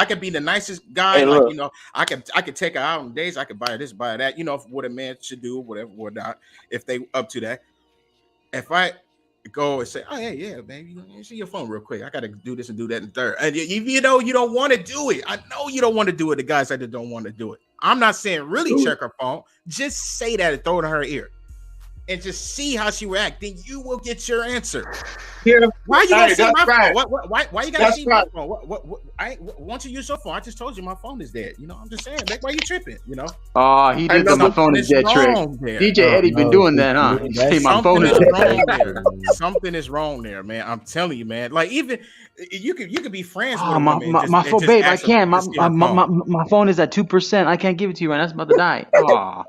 could be the nicest guy. Hey, like, I could take her out on days. I could buy this, buy that. What a man should do, whatever, whatnot. If they up to that. If I go and say, oh, yeah, baby, see your phone real quick. I got to do this and do that and third. And you don't want to do it. I know you don't want to do it. The guys that don't want to do it. I'm not saying really check her phone. Just say that and throw it in her ear. And just see how she react. Then you will get your answer. Yeah. Why you gotta see my phone? Why you gotta see my phone? Once you use your phone, I just told you my phone is dead. I'm just saying. Why you tripping? Oh, he did my phone is dead trick. DJ Eddie been doing that, huh? Hey, my phone is wrong there. Something is wrong there, man. I'm telling you, man. Like even you could be friends with my phone, babe. I can't. My phone is at 2%. I can't give it to you right now. It's about to die. Oh.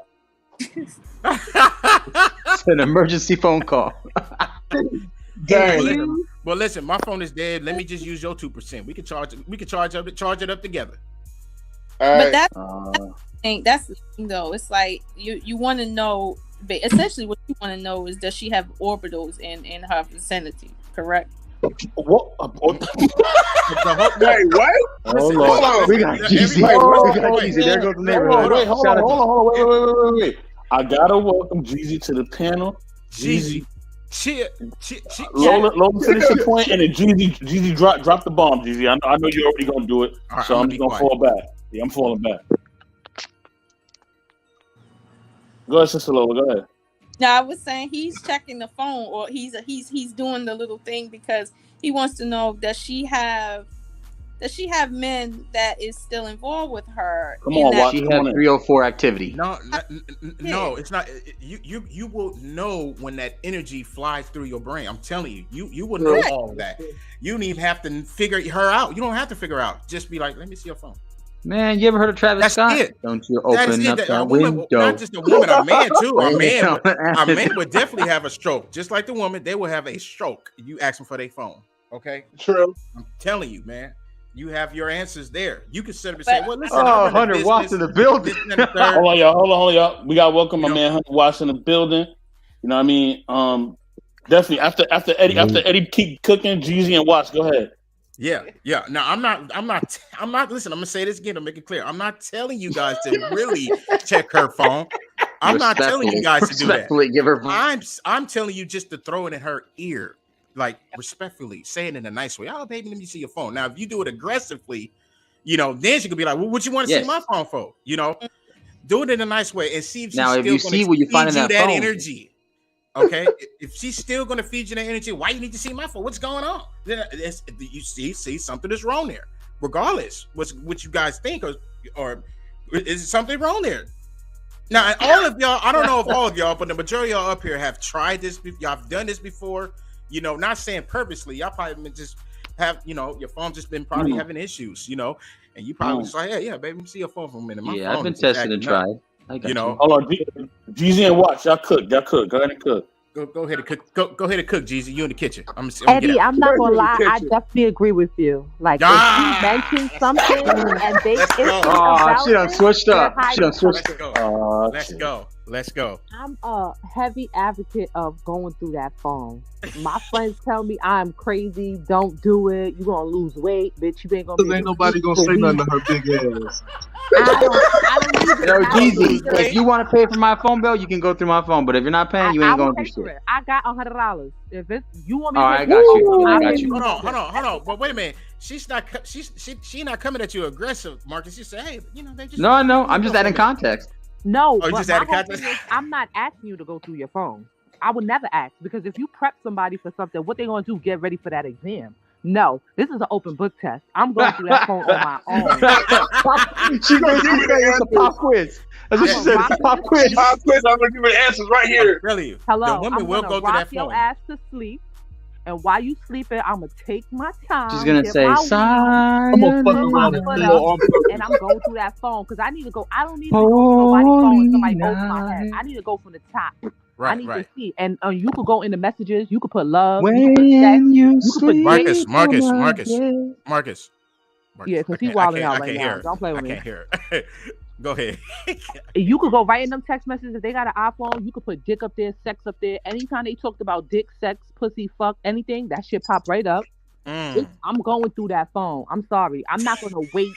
It's an emergency phone call. Dang. Well, listen, my phone is dead. Let me just use your 2%. We can charge it up together. But that's the thing, though. It's like you want to know. Essentially, what you want to know is, does she have orbitals in her vicinity? Correct. What? Wait, what? Hold on. We got Jeezy. There goes the neighborhood. Wait, hold on. Wait. I gotta welcome Jeezy to the panel. Jeezy. Lola finish your point, and then Jeezy drop the bomb. Jeezy, I know you're already gonna do it, right, so I'm just gonna fall back. Yeah, I'm falling back. Go ahead, Sister Lola. Go ahead. No, I was saying he's checking the phone, or he's doing the little thing because he wants to know, does she have men that is still involved with her? Come on, watch. She had 304 activity. No, it's not. You will know when that energy flies through your brain. I'm telling you, you will know all of that. You don't even have to figure her out. You don't have to figure out. Just be like, let me see your phone. Man, you ever heard of Travis Scott? Don't you open up that window? Not just a woman, a man too. A man would definitely have a stroke, just like the woman. They will have a stroke. You ask them for their phone, okay? True. I'm telling you, man. You have your answers there. You can sit up and say, "Well, listen." Hunter Watts in the building. Hold on, y'all. We got to welcome my man Hunter Watts in the building. You know what I mean? Definitely after Eddie keep cooking, Jeezy and Watts. Go ahead. Yeah. Now I'm not. Listen, I'm gonna say this again to make it clear. I'm not telling you guys to really check her phone. I'm not telling you guys to do that. Give her phone. I'm telling you just to throw it in her ear, like respectfully, say it in a nice way. Oh, baby, let me see your phone. Now, if you do it aggressively, then she could be like, "Well, what you want to see my phone for?" Do it in a nice way and see if she's now. If you see what you find in that phone, energy. Okay, if she's still going to feed you that energy, why you need to see my phone? What's going on? You see something is wrong there. Regardless, what you guys think, or is something wrong there? Now, all of y'all, I don't know if all of y'all, but the majority of y'all up here have tried this. Y'all have done this before. Not saying purposely. Y'all probably been just have your phone just been probably having issues. And you probably just like, yeah, baby, let me see your phone for a minute. My phone I've been tested and tried. Hold on, Jeezy and Watch. Y'all cook. Go ahead and cook. Go ahead and cook. Go ahead and cook, Jeezy. You in the kitchen. Eddie, I'm not gonna lie. I definitely agree with you. Like if you mention something and they she done switched up. Let's go. I'm a heavy advocate of going through that phone. My friends tell me I'm crazy. Don't do it. You're gonna lose weight, bitch. You ain't gonna. Ain't nobody gonna say nothing to her big ass. I don't need Yo, Jeezy, if you want to pay for my phone bill, you can go through my phone. But if you're not paying, you ain't going to do shit. I got $100. If it's you want me, I got you. Hold on. But wait a minute. She's not coming at you aggressive, Marcus. She said, hey, they just. No. I'm just adding context. No, but just adding context. I'm not asking you to go through your phone. I would never ask, because if you prep somebody for something, what they gonna do? Get ready for that exam. No, this is an open book test. I'm going through that phone on my own. She's going to give me the answer. Pop quiz. That's what she said. It's a pop quiz. Pop quiz. I'm going to give you the answers right here. Really? Hello. The women will go through that phone. Your ass to sleep, and while you sleeping, I'm gonna take my time. She's gonna say, "Sign." I'm gonna fuck around and I'm going through that phone because I need to go. I don't need to go through nobody's phone and somebody over my head. I need to go from the top. Right, I need to see, and you could go in the messages. You could put love. When you could put Marcus. Yeah, because he's wilding out right now. Don't play with me. I can't hear it. Go ahead. You could go right in them text messages. If they got an iPhone, you could put dick up there, sex up there. Anytime they talked about dick, sex, pussy, fuck, anything, that shit pop right up. I'm going through that phone. I'm sorry. I'm not going to wait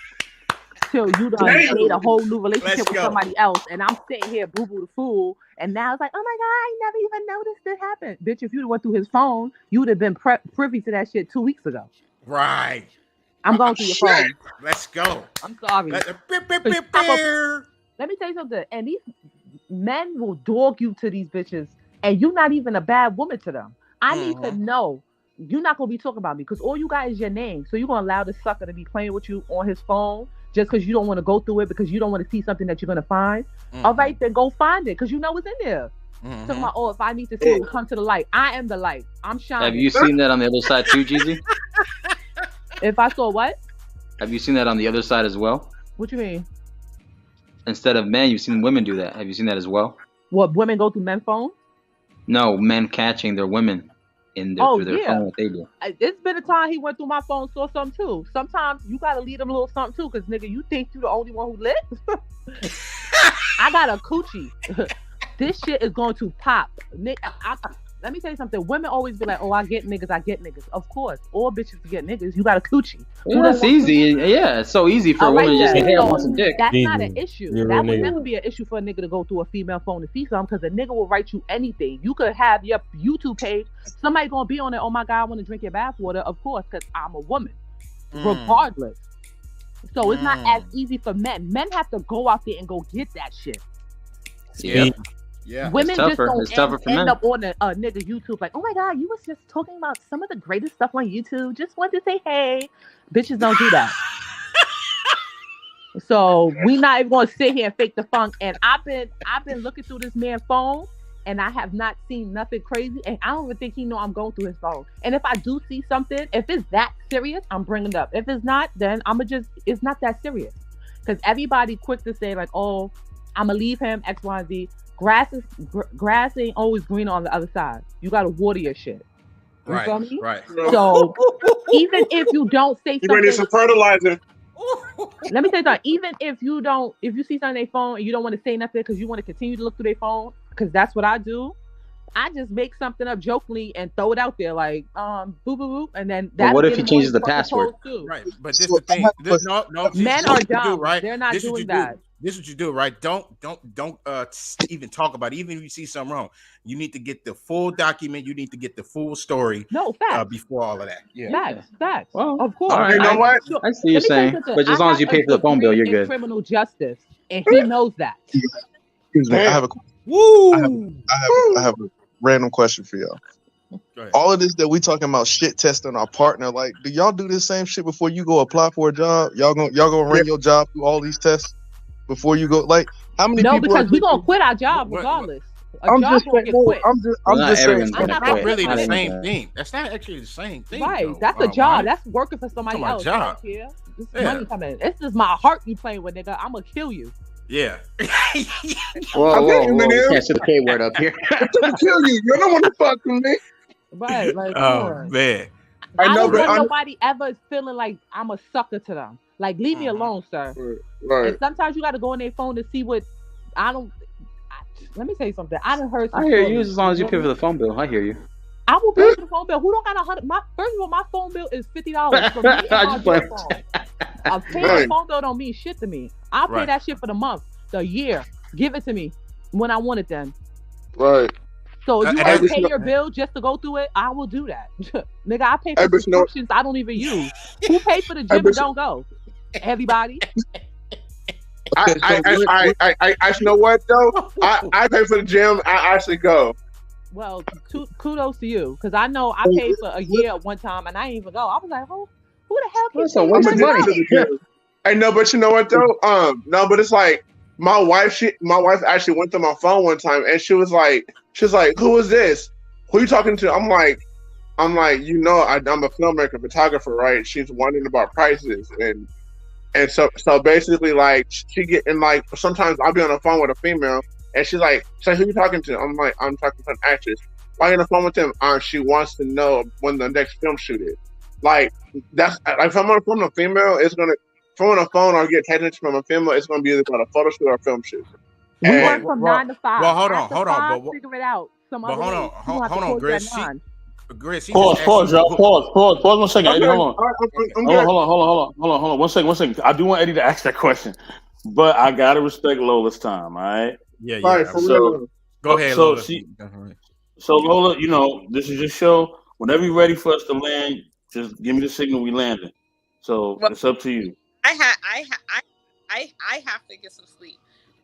till you done made a whole new relationship with somebody else, and I'm sitting here boo-boo the fool, and now it's like, oh my God, I never even noticed it happened. Bitch, if you'd went through his phone, you would have been privy to that shit 2 weeks ago. Right. I'm going through your phone. Let's go. I'm sorry. Let me tell you something. And these men will dog you to these bitches, and you're not even a bad woman to them. I need to know you're not going to be talking about me, because all you got is your name. So you're going to allow this sucker to be playing with you on his phone just because you don't want to go through it, because you don't want to see something that you're going to find. All right, then go find it, because you know what's in there. Talking about, if I need to see it, come to the light. I am the light. I'm shining. Have you seen that on the other side too, Jeezy? If I saw what? Have you seen that on the other side as well? What you mean? Instead of men, you've seen women do that. Have you seen that as well? What, women go through men's phones? No, men catching their women through their phone. What they do. It's been a time he went through my phone, saw something too. Sometimes you gotta leave them a little something too, because nigga, you think you the only one who lit? I got a coochie. This shit is going to pop. Let me tell you something. Women always be like, oh, I get niggas. Of course. All bitches get niggas. You got a coochie. Well, that's easy. Yeah, it's so easy for a woman to just say, hey, I want some dick. That's not an issue. That would never be an issue for a nigga to go through a female phone to see something, because a nigga will write you anything. You could have your YouTube page. Somebody going to be on it. Oh, my God, I want to drink your bathwater. Of course, because I'm a woman. Regardless. So it's not as easy for men. Men have to go out there and go get that shit. Yeah. Yeah, women it's just tougher. don't It's tougher for end men. up on a nigga YouTube like, oh my god, you was just talking about some of the greatest stuff on YouTube. Just wanted to say hey. Bitches don't do that. So we not even gonna sit here and fake the funk. And I've been looking through this man's phone, and I have not seen nothing crazy. And I don't even think he know I'm going through his phone. And if I do see something, if it's that serious, I'm bringing it up. If it's not, then it's not that serious. Because everybody quick to say like, oh, I'm gonna leave him X, Y, and Z. Grass ain't always green on the other side. You gotta water your shit. You feel me? Right. So even if you don't say you gonna need something, some fertilizer. let me say something. Even if you see something on their phone and you don't want to say nothing because you want to continue to look through their phone, because that's what I do. I just make something up jokingly and throw it out there like boop boop boop, and then But what if he changes the password? Right, but this is the thing. No, men are dumb. right? They're not doing that. This is what you do, right? Don't even talk about it. Even if you see something wrong, you need to get the full document. You need to get the full story. No, facts. Before all of that. Yeah. Facts. Well, of course. all right, You know what? I see you saying, but as long as you pay for the phone bill, you're good. Criminal justice, and he knows that. Excuse me, I have a I have a random question for y'all. All of this that we talking about shit testing our partner, like, do y'all do this same shit before you go apply for a job? Y'all gonna run your job through all these tests before you go? Like, how many people? No, because we gonna quit our job regardless. I'm just saying. That's not really the same thing. That's not actually the same thing. Right. That's a job. That's working for somebody else. Job. This money coming. This is my heart you playing with, nigga. I'm gonna kill you. Yeah. Whoa, we can't say the K word up here. I'm trying to kill you. You don't want to fuck with me. Right. Like, man. I don't want nobody ever feeling like I'm a sucker to them. Like, leave me alone, sir. Right. And sometimes you got to go on their phone to see what let me tell you something. I done heard. I hear you as long as you pay for the phone bill. I hear you. I will pay for the phone bill. Who don't got first of all, my phone bill is $50 for me and my phone. A paying phone bill don't mean shit to me. I'll pay that shit for the month, the year. Give it to me when I want it then. Right. So if you want to pay your bill just to go through it, I will do that. Nigga, I pay for subscriptions I don't even use. Who pays for the gym and don't go? Everybody. I know what though. I pay for the gym. I actually go. Well, kudos to you, because I know I paid for a year at one time and I didn't even go. I was like, who the hell can so waste of money? I know, but you know what though? No, but it's like my wife actually went to my phone one time and she was like, who is this? Who are you talking to? I'm like, I'm a filmmaker, photographer, right? She's wondering about prices and so basically like she getting like sometimes I'll be on the phone with a female and she's like, so who you talking to? I'm like, I'm talking to an actress. Why are you on the phone with them? She wants to know when the next film shoot is. Like that's like if I'm on the phone with a female, it's gonna from a phone or get attention from a female, it's gonna be either about a photo shoot or a film shoot. We work from 9 to 5. Well, hold on. But figure it out. Hold on, Grace. Grace. Pause, y'all. Pause 1 second. Eddie, hold on. 1 second. I do want Eddie to ask that question, but I gotta respect Lola's time. All right. Yeah. All right, so go ahead, Lola. Lola. So Lola, you know this is your show. Whenever you're ready for us to land, just give me the signal. We landing. So it's up to you. I have to get some sleep.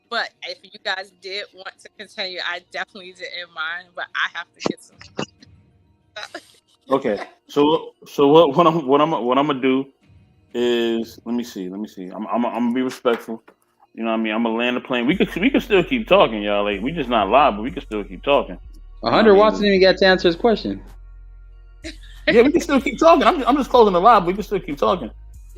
But if you guys did want to continue, I definitely didn't mind. But I have to get some sleep. Okay. So what I'm gonna do is let me see. I'm gonna be respectful. You know what I mean? I'm gonna land the plane. We could still keep talking, y'all. Like we just not live, but we can still keep talking. 100 Watts didn't even get to answer his question. Yeah, we can still keep talking. I'm just closing the live, but we can still keep talking.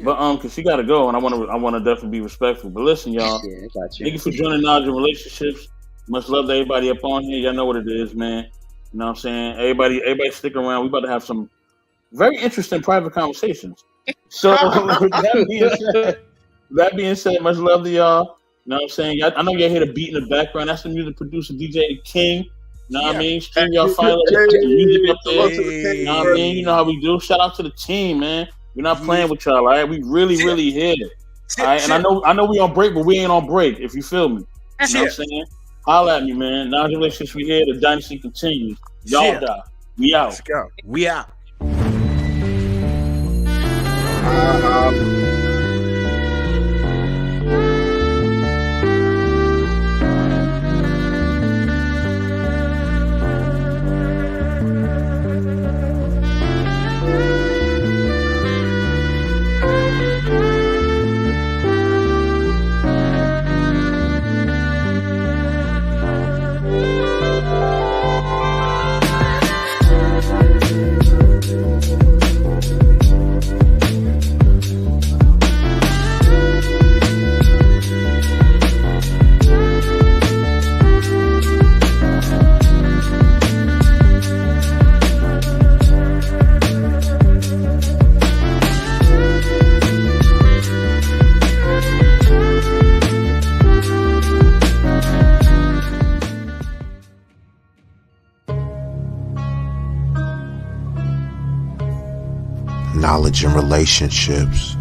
But because she gotta go, and I wanna definitely be respectful. But listen, y'all, Yeah, I got you. thank you for joining Knowledge and Relationships. Much love to everybody up on here. Y'all know what it is, man. You know what I'm saying? Everybody stick around. We about to have some very interesting private conversations. So that being said, much love to y'all. You know what I'm saying? I know y'all hear the beat in the background. That's the music producer, DJ King. You know what I mean? Stream y'all file the music up there. You know what I mean? You know how we do. Shout out to the team, man. We're not playing with y'all, all right? We really here. All right, and I know we on break, but we ain't on break, if you feel me. You know what I'm saying? Holla at me, man. Now the relationship we here, the dynasty continues. Y'all die. We out. Let's go. We out. knowledge and relationships.